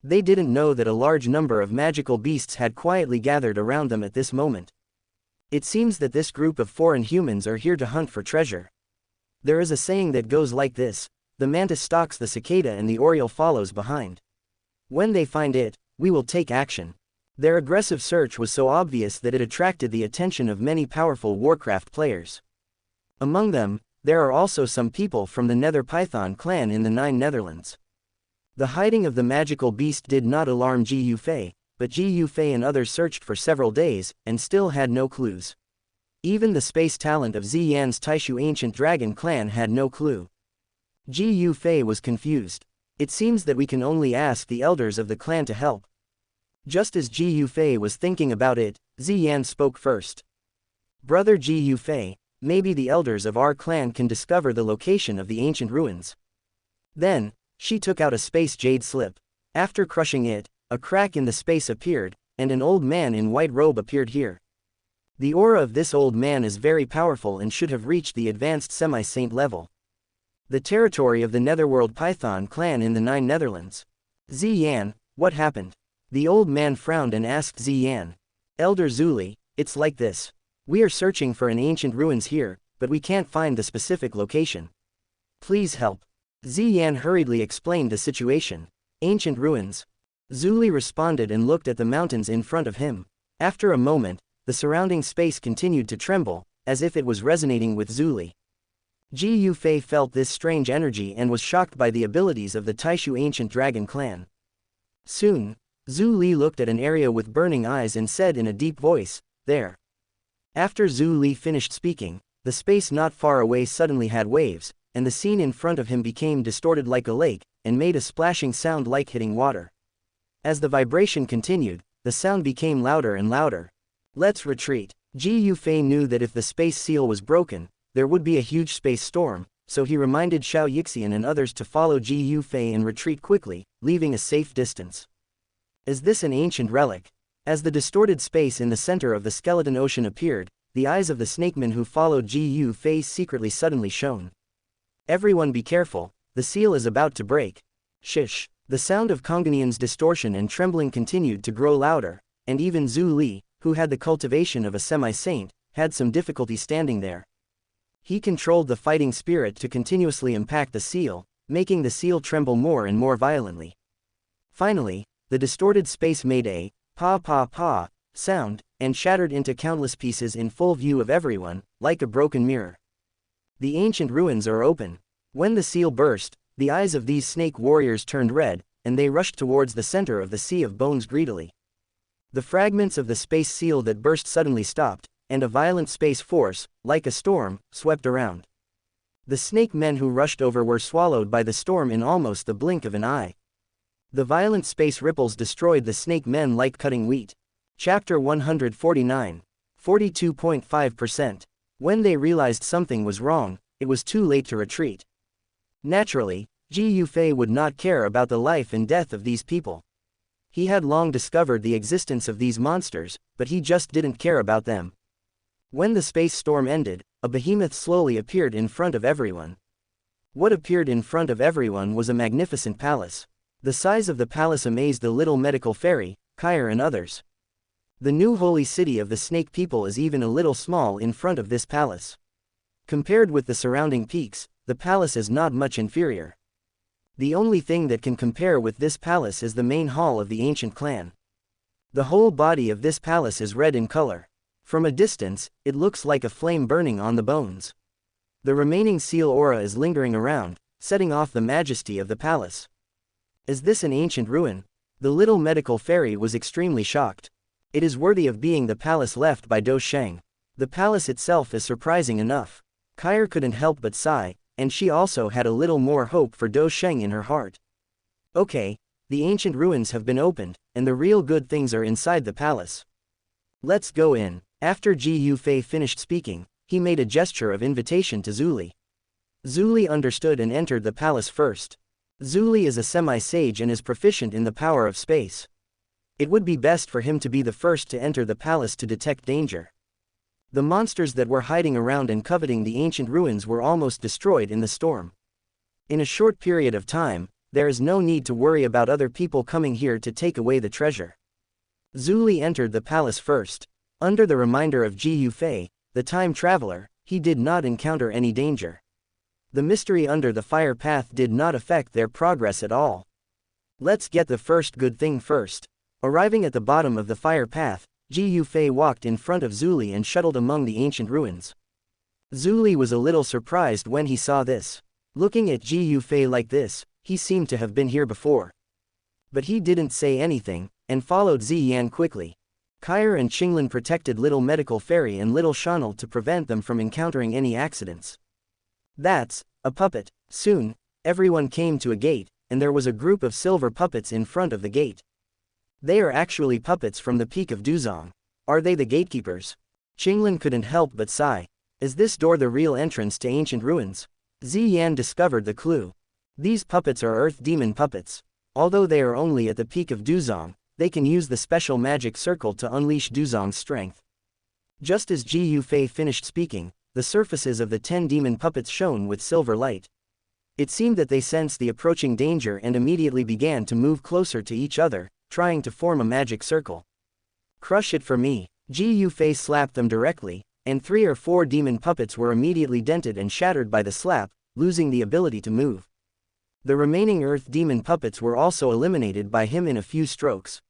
They didn't know that a large number of magical beasts had quietly gathered around them at this moment. It seems that this group of foreign humans are here to hunt for treasure. There is a saying that goes like this: the mantis stalks the cicada and the oriole follows behind. When they find it, we will take action. Their aggressive search was so obvious that it attracted the attention of many powerful Warcraft players. Among them, there are also some people from the Nether Python clan in the Nine Netherlands. The hiding of the magical beast did not alarm Ji Yufei, but Ji Yufei and others searched for several days, and still had no clues. Even the space talent of Ziyan's Taishu ancient dragon clan had no clue. Ji Yufei was confused. It seems that we can only ask the elders of the clan to help. Just as Ji Yufei was thinking about it, Ziyan spoke first. Brother Ji Yufei, maybe the elders of our clan can discover the location of the ancient ruins. Then, she took out a space jade slip. After crushing it, a crack in the space appeared, and an old man in white robe appeared here. The aura of this old man is very powerful and should have reached the advanced semi-saint level. The territory of the Netherworld Python clan in the Nine Netherlands. Ziyan, what happened? The old man frowned and asked Ziyan. Elder Zuli, it's like this. We are searching for an ancient ruins here, but we can't find the specific location. Please help. Ziyan hurriedly explained the situation. Ancient ruins. Zuli responded and looked at the mountains in front of him. After a moment, the surrounding space continued to tremble, as if it was resonating with Zuli. Ji Yufei felt this strange energy and was shocked by the abilities of the Taishu ancient dragon clan. Soon, Zhu Li looked at an area with burning eyes and said in a deep voice, "There." After Zhu Li finished speaking, the space not far away suddenly had waves, and the scene in front of him became distorted like a lake, and made a splashing sound like hitting water. As the vibration continued, the sound became louder and louder. Let's retreat. Ji Yufei knew that if the space seal was broken, there would be a huge space storm, so he reminded Xiao and others to follow Ji Yufei and retreat quickly, leaving a safe distance. Is this an ancient relic? As the distorted space in the center of the skeleton ocean appeared, the eyes of the snakemen who followed Ji Yufei secretly suddenly shone. Everyone be careful, the seal is about to break. Shish. The sound of Congonian's distortion and trembling continued to grow louder, and even Zhu Li, who had the cultivation of a semi-saint, had some difficulty standing there. He controlled the fighting spirit to continuously impact the seal, making the seal tremble more and more violently. Finally, the distorted space made a pa sound, and shattered into countless pieces in full view of everyone, like a broken mirror. The ancient ruins are open. When the seal burst, the eyes of these snake warriors turned red, and they rushed towards the center of the sea of bones greedily. The fragments of the space seal that burst suddenly stopped, and a violent space force, like a storm, swept around. The snake men who rushed over were swallowed by the storm in almost the blink of an eye. The violent space ripples destroyed the snake men like cutting wheat. Chapter 149. 42.5%. When they realized something was wrong, it was too late to retreat. Naturally, Ji Yufei would not care about the life and death of these people. He had long discovered the existence of these monsters, but he just didn't care about them. When the space storm ended, a behemoth slowly appeared in front of everyone. What appeared in front of everyone was a magnificent palace. The size of the palace amazed the little medical fairy, Xun'er and others. The new holy city of the snake people is even a little small in front of this palace. Compared with the surrounding peaks, the palace is not much inferior. The only thing that can compare with this palace is the main hall of the ancient clan. The whole body of this palace is red in color. From a distance, it looks like a flame burning on the bones. The remaining seal aura is lingering around, setting off the majesty of the palace. Is this an ancient ruin? The little medical fairy was extremely shocked. It is worthy of being the palace left by Dou Sheng. The palace itself is surprising enough. Xun'er couldn't help but sigh, and she also had a little more hope for Dou Sheng in her heart. Okay, the ancient ruins have been opened, and the real good things are inside the palace. Let's go in. After Ji Yufei finished speaking, he made a gesture of invitation to Zuli. Zuli understood and entered the palace first. Zuli is a semi-sage and is proficient in the power of space. It would be best for him to be the first to enter the palace to detect danger. The monsters that were hiding around and coveting the ancient ruins were almost destroyed in the storm. In a short period of time, there is no need to worry about other people coming here to take away the treasure. Zhu Li entered the palace first. Under the reminder of Ji Yufei, the time traveler, he did not encounter any danger. The mystery under the fire path did not affect their progress at all. Let's get the first good thing first. Arriving at the bottom of the fire path, Ji Yufei walked in front of Zhu Li and shuttled among the ancient ruins. Zhu Li was a little surprised when he saw this. Looking at Ji Yufei like this, he seemed to have been here before. But he didn't say anything, and followed Ziyan quickly. Kair and Qinglin protected little medical fairy and little Shanel to prevent them from encountering any accidents. That's a puppet. Soon, everyone came to a gate, and there was a group of silver puppets in front of the gate. They are actually puppets from the peak of Duzong. Are they the gatekeepers? Qinglin couldn't help but sigh. Is this door the real entrance to ancient ruins? Ziyan discovered the clue. These puppets are earth demon puppets. Although they are only at the peak of Duzong, they can use the special magic circle to unleash Duzong's strength. Just as Ji Yufei finished speaking, the surfaces of the 10 demon puppets shone with silver light. It seemed that they sensed the approaching danger and immediately began to move closer to each other, trying to form a magic circle. Crush it for me. Ji Yufei slapped them directly, and 3 or 4 demon puppets were immediately dented and shattered by the slap, losing the ability to move. The remaining earth demon puppets were also eliminated by him in a few strokes.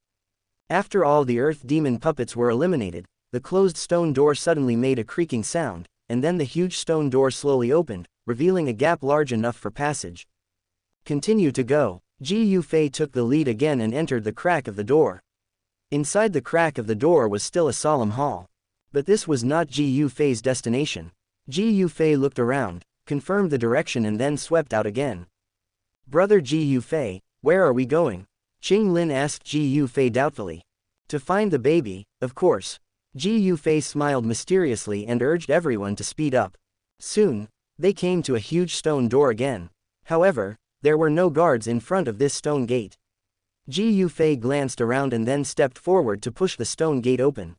After all the earth demon puppets were eliminated, the closed stone door suddenly made a creaking sound, and then the huge stone door slowly opened, revealing a gap large enough for passage. Continue to go. Ji Yufei took the lead again and entered the crack of the door. Inside the crack of the door was still a solemn hall. But this was not Ji Yufei's destination. Ji Yufei looked around, confirmed the direction and then swept out again. Brother Ji Yufei, where are we going? Qinglin asked Ji Yufei doubtfully. To find the baby, of course. Ji Yufei smiled mysteriously and urged everyone to speed up. Soon, they came to a huge stone door again. However, there were no guards in front of this stone gate. Ji Yufei glanced around and then stepped forward to push the stone gate open.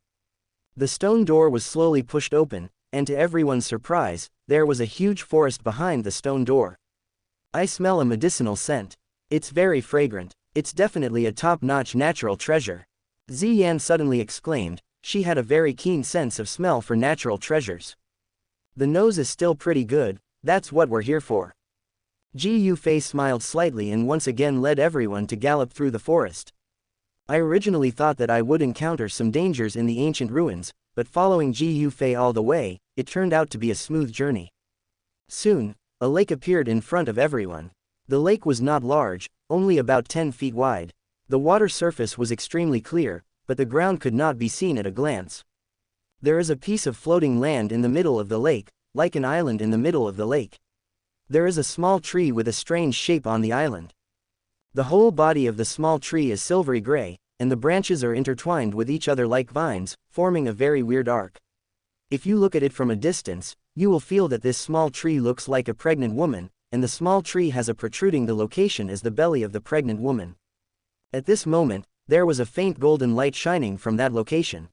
The stone door was slowly pushed open, and to everyone's surprise, there was a huge forest behind the stone door. I smell a medicinal scent. It's very fragrant. It's definitely a top-notch natural treasure. Ziyan suddenly exclaimed. She had a very keen sense of smell for natural treasures. The nose is still pretty good, that's what we're here for. Ji Yufei smiled slightly and once again led everyone to gallop through the forest. I originally thought that I would encounter some dangers in the ancient ruins, but following Ji Yufei all the way, it turned out to be a smooth journey. Soon, a lake appeared in front of everyone. The lake was not large, only about 10 feet wide. The water surface was extremely clear, but the ground could not be seen at a glance. There is a piece of floating land in the middle of the lake, like an island in the middle of the lake. There is a small tree with a strange shape on the island. The whole body of the small tree is silvery gray, and the branches are intertwined with each other like vines, forming a very weird arc. If you look at it from a distance, you will feel that this small tree looks like a pregnant woman, and the small tree has a protruding the location as the belly of the pregnant woman. At this moment, there was a faint golden light shining from that location.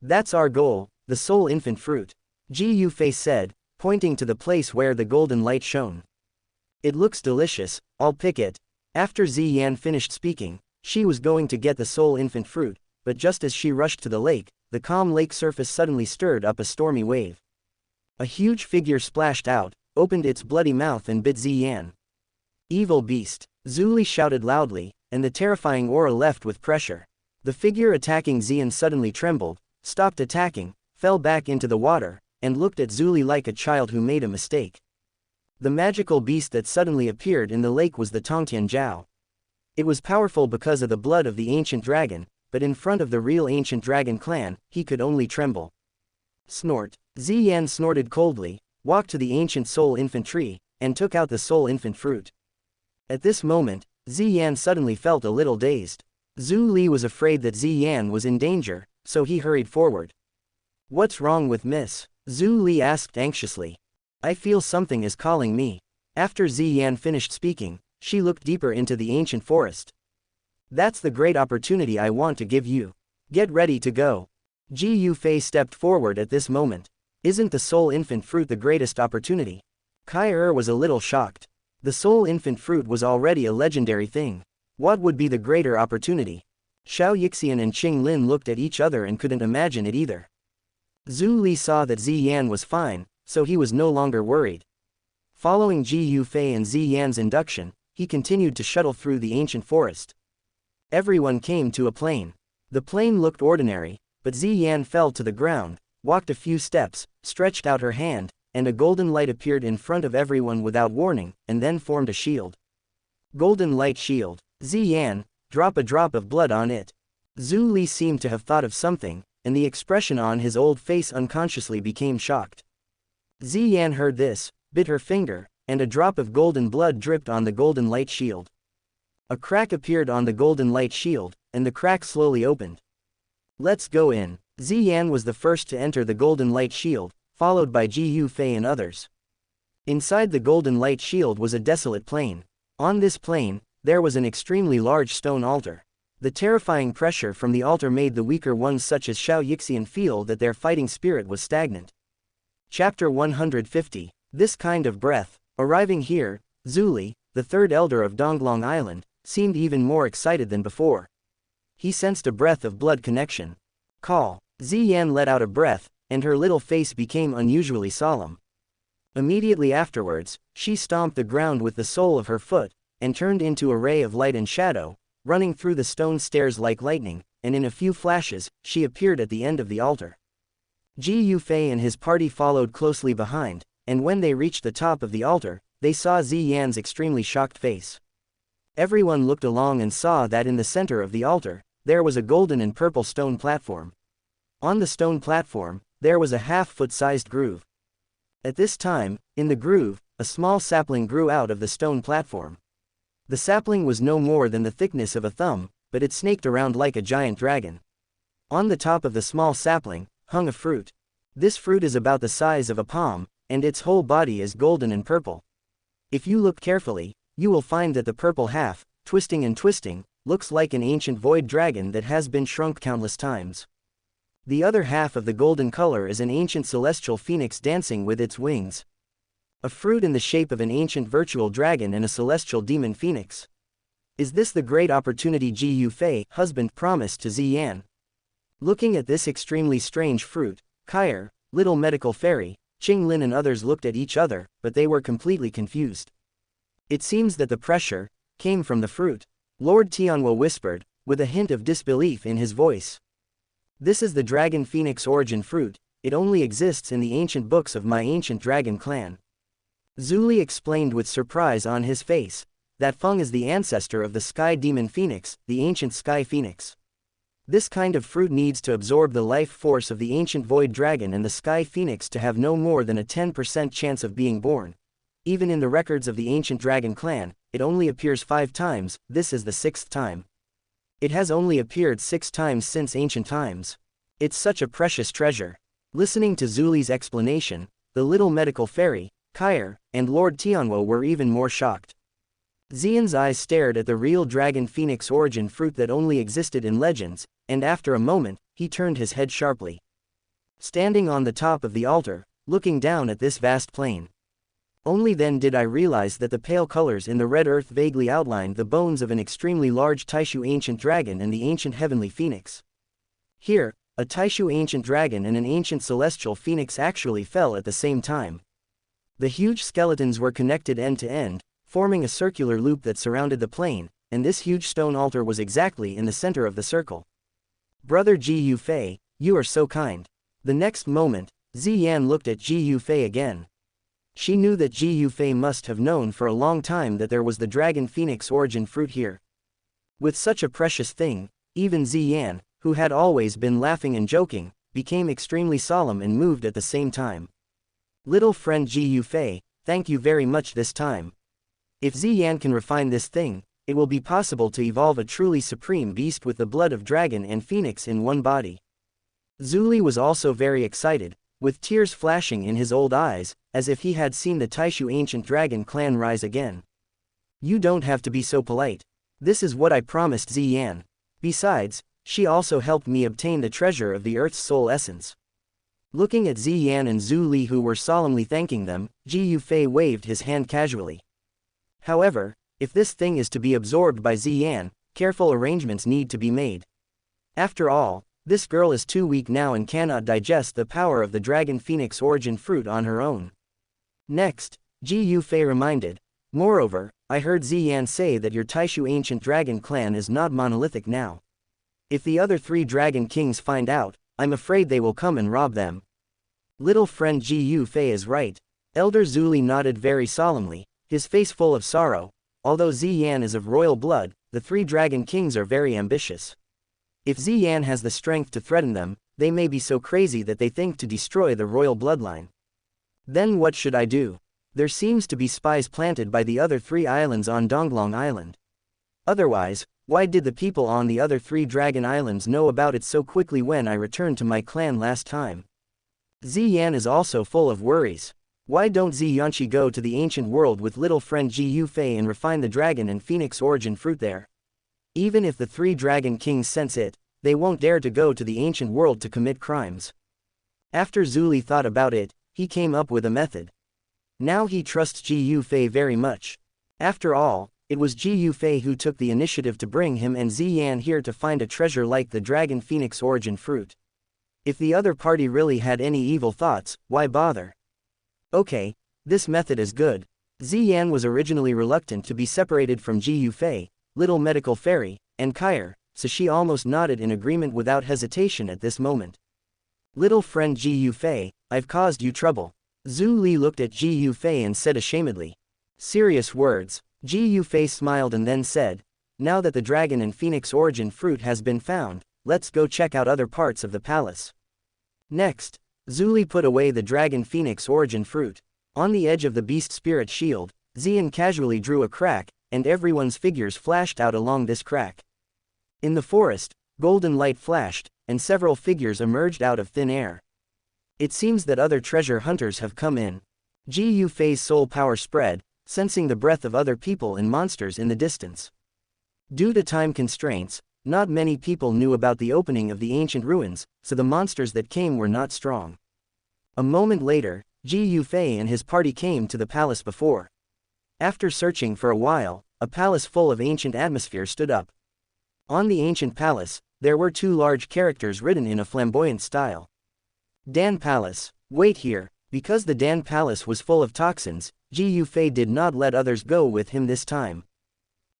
That's our goal, the soul infant fruit. Ji Yufei said, pointing to the place where the golden light shone. It looks delicious, I'll pick it. After Ziyan finished speaking, she was going to get the soul infant fruit, but just as she rushed to the lake, the calm lake surface suddenly stirred up a stormy wave. A huge figure splashed out, opened its bloody mouth and bit Ziyan. Evil beast! Zhu Li shouted loudly, and the terrifying aura left with pressure. The figure attacking Ziyan suddenly trembled, stopped attacking, fell back into the water, and looked at Zhu Li like a child who made a mistake. The magical beast that suddenly appeared in the lake was the Tongtian Jiao. It was powerful because of the blood of the ancient dragon, but in front of the real ancient dragon clan, he could only tremble. Snort. Ziyan snorted coldly, walked to the ancient soul infant tree, and took out the soul infant fruit. At this moment, Ziyan suddenly felt a little dazed. Zhu Li was afraid that Ziyan was in danger, so he hurried forward. What's wrong with Miss? Zhu Li asked anxiously. I feel something is calling me. After Ziyan finished speaking, she looked deeper into the ancient forest. That's the great opportunity I want to give you. Get ready to go. Ji Yufei stepped forward at this moment. Isn't the soul infant fruit the greatest opportunity? Kai was a little shocked. The soul infant fruit was already a legendary thing. What would be the greater opportunity? Xiao and Qing Lin looked at each other and couldn't imagine it either. Zhu Li saw that Ziyan was fine, so he was no longer worried. Following Ji Yufei and Ziyan's induction, he continued to shuttle through the ancient forest. Everyone came to a plain. The plain looked ordinary, but Ziyan fell to the ground, walked a few steps, stretched out her hand, and a golden light appeared in front of everyone without warning, and then formed a shield. Golden light shield. Ziyan, drop a drop of blood on it. Zhu Li seemed to have thought of something, and the expression on his old face unconsciously became shocked. Ziyan heard this, bit her finger, and a drop of golden blood dripped on the golden light shield. A crack appeared on the golden light shield, and the crack slowly opened. Let's go in. Ziyan was the first to enter the golden light shield, followed by Ji Yufei and others. Inside the golden light shield was a desolate plain. On this plain, there was an extremely large stone altar. The terrifying pressure from the altar made the weaker ones such as Xiao feel that their fighting spirit was stagnant. Chapter 150. This kind of breath. Arriving here, Zhu Li, the third elder of Donglong Island, seemed even more excited than before. He sensed a breath of blood connection. Call. Ziyan let out a breath, and her little face became unusually solemn. Immediately afterwards, she stomped the ground with the sole of her foot, and turned into a ray of light and shadow, running through the stone stairs like lightning, and in a few flashes, she appeared at the end of the altar. Ji Yufei and his party followed closely behind, and when they reached the top of the altar, they saw Ziyan's extremely shocked face. Everyone looked along and saw that in the center of the altar, there was a golden and purple stone platform. On the stone platform, there was a half-foot-sized groove. At this time, in the groove, a small sapling grew out of the stone platform. The sapling was no more than the thickness of a thumb, but it snaked around like a giant dragon. On the top of the small sapling, hung a fruit. This fruit is about the size of a palm, and its whole body is golden and purple. If you look carefully, you will find that the purple half, twisting and twisting, looks like an ancient void dragon that has been shrunk countless times. The other half of the golden color is an ancient celestial phoenix dancing with its wings. A fruit in the shape of an ancient virtual dragon and a celestial demon phoenix. Is this the great opportunity Ji Yufei, husband, promised to Ziyan? Looking at this extremely strange fruit, Kai, little medical fairy, Qing Lin and others looked at each other, but they were completely confused. It seems that the pressure came from the fruit. Lord Tianhua whispered, with a hint of disbelief in his voice. This is the dragon phoenix origin fruit, it only exists in the ancient books of my ancient dragon clan. Zhu Li explained with surprise on his face. That Feng is the ancestor of the sky demon phoenix, the ancient sky phoenix. This kind of fruit needs to absorb the life force of the ancient void dragon and the sky phoenix to have no more than a 10% chance of being born. Even in the records of the ancient dragon clan, it only appears 5 times, this is the 6th time. It has only appeared 6 times since ancient times. It's such a precious treasure. Listening to Zhu Li's explanation, the little medical fairy, Kai, and Lord Tianhua were even more shocked. Ziyan's eyes stared at the real dragon phoenix origin fruit that only existed in legends, and after a moment, he turned his head sharply. Standing on the top of the altar, looking down at this vast plain. Only then did I realize that the pale colors in the red earth vaguely outlined the bones of an extremely large Taishu ancient dragon and the ancient heavenly phoenix. Here, a Taishu ancient dragon and an ancient celestial phoenix actually fell at the same time. The huge skeletons were connected end to end, forming a circular loop that surrounded the plain, and this huge stone altar was exactly in the center of the circle. Brother Ji Yufei, you are so kind. The next moment, Ziyan looked at Ji Yufei again. She knew that Ji Yufei must have known for a long time that there was the dragon phoenix origin fruit here. With such a precious thing, even Ziyan, who had always been laughing and joking, became extremely solemn and moved at the same time. Little friend Ji Yufei, thank you very much this time. If Ziyan can refine this thing, it will be possible to evolve a truly supreme beast with the blood of dragon and phoenix in one body. Zhu Li was also very excited, with tears flashing in his old eyes, as if he had seen the Taishu ancient dragon clan rise again. You don't have to be so polite. This is what I promised Ziyan. Besides, She also helped me obtain the treasure of the Earth's soul essence. Looking at Ziyan and Zhu Li who were solemnly thanking them, Ji Yufei waved his hand casually. However, if this thing is to be absorbed by Ziyan, careful arrangements need to be made. After all, this girl is too weak now and cannot digest the power of the Dragon Phoenix origin fruit on her own. Next, Ji Yufei reminded, moreover, I heard Ziyan say that your Taishu ancient dragon clan is not monolithic now. If the other 3 dragon kings find out, I'm afraid they will come and rob them. Little friend Ji Yufei is right. Elder Zhu Li nodded very solemnly, his face full of sorrow. Although Ziyan is of royal blood, the 3 dragon kings are very ambitious. If Ziyan has the strength to threaten them, they may be so crazy that they think to destroy the royal bloodline. Then what should I do? There seems to be spies planted by the other 3 islands on Donglong Island. Otherwise, why did the people on the other 3 dragon islands know about it so quickly when I returned to my clan last time? Ziyan is also full of worries. Why don't Xianxia go to the ancient world with little friend Ji Yufei and refine the dragon and phoenix origin fruit there? Even if the 3 dragon kings sense it, they won't dare to go to the ancient world to commit crimes. After Zhu Li thought about it, he came up with a method. Now he trusts Ji Yufei very much. After all, it was Ji Yufei who took the initiative to bring him and Ziyan here to find a treasure like the dragon phoenix origin fruit. If the other party really had any evil thoughts, why bother? Okay, this method is good. Ziyan was originally reluctant to be separated from Ji Yufei, little medical fairy, and Kair, so she almost nodded in agreement without hesitation at this moment. Little friend Ji Yufei, I've caused you trouble. Zhu Li looked at Ji Yufei and said ashamedly. Serious words. Ji Yufei smiled and then said, now that the dragon and phoenix origin fruit has been found, let's go check out other parts of the palace. Next, Zhu Li put away the dragon phoenix origin fruit. On the edge of the beast spirit shield, Ziyan casually drew a crack, and everyone's figures flashed out along this crack. In the forest, golden light flashed, and several figures emerged out of thin air. It seems that other treasure hunters have come in. Ji Yufei's soul power spread, sensing the breath of other people and monsters in the distance. Due to time constraints, not many people knew about the opening of the ancient ruins, so the monsters that came were not strong. A moment later, Ji Yufei and his party came to the palace before. After searching for a while, a palace full of ancient atmosphere stood up. On the ancient palace, there were 2 large characters written in a flamboyant style. Dan Palace, wait here. Because the Dan Palace was full of toxins, Ji Yufei did not let others go with him this time.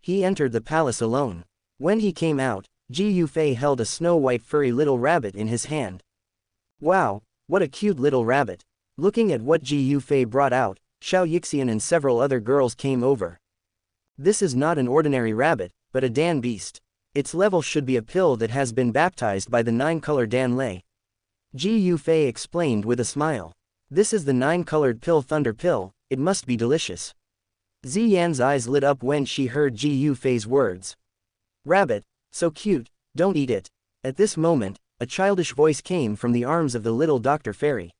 He entered the palace alone. When he came out, Ji Yufei held a snow-white furry little rabbit in his hand. Wow, what a cute little rabbit. Looking at what Ji Yufei brought out, Xianxia and several other girls came over. This is not an ordinary rabbit, but a Dan beast. Its level should be a pill that has been baptized by the 9-color Dan Lei. Ji Yufei explained with a smile. This is the 9-colored pill Thunder Pill, it must be delicious. Ziyan's eyes lit up when she heard Ji Yufei's words. Rabbit, so cute, don't eat it. At this moment, a childish voice came from the arms of the little Dr. Fairy.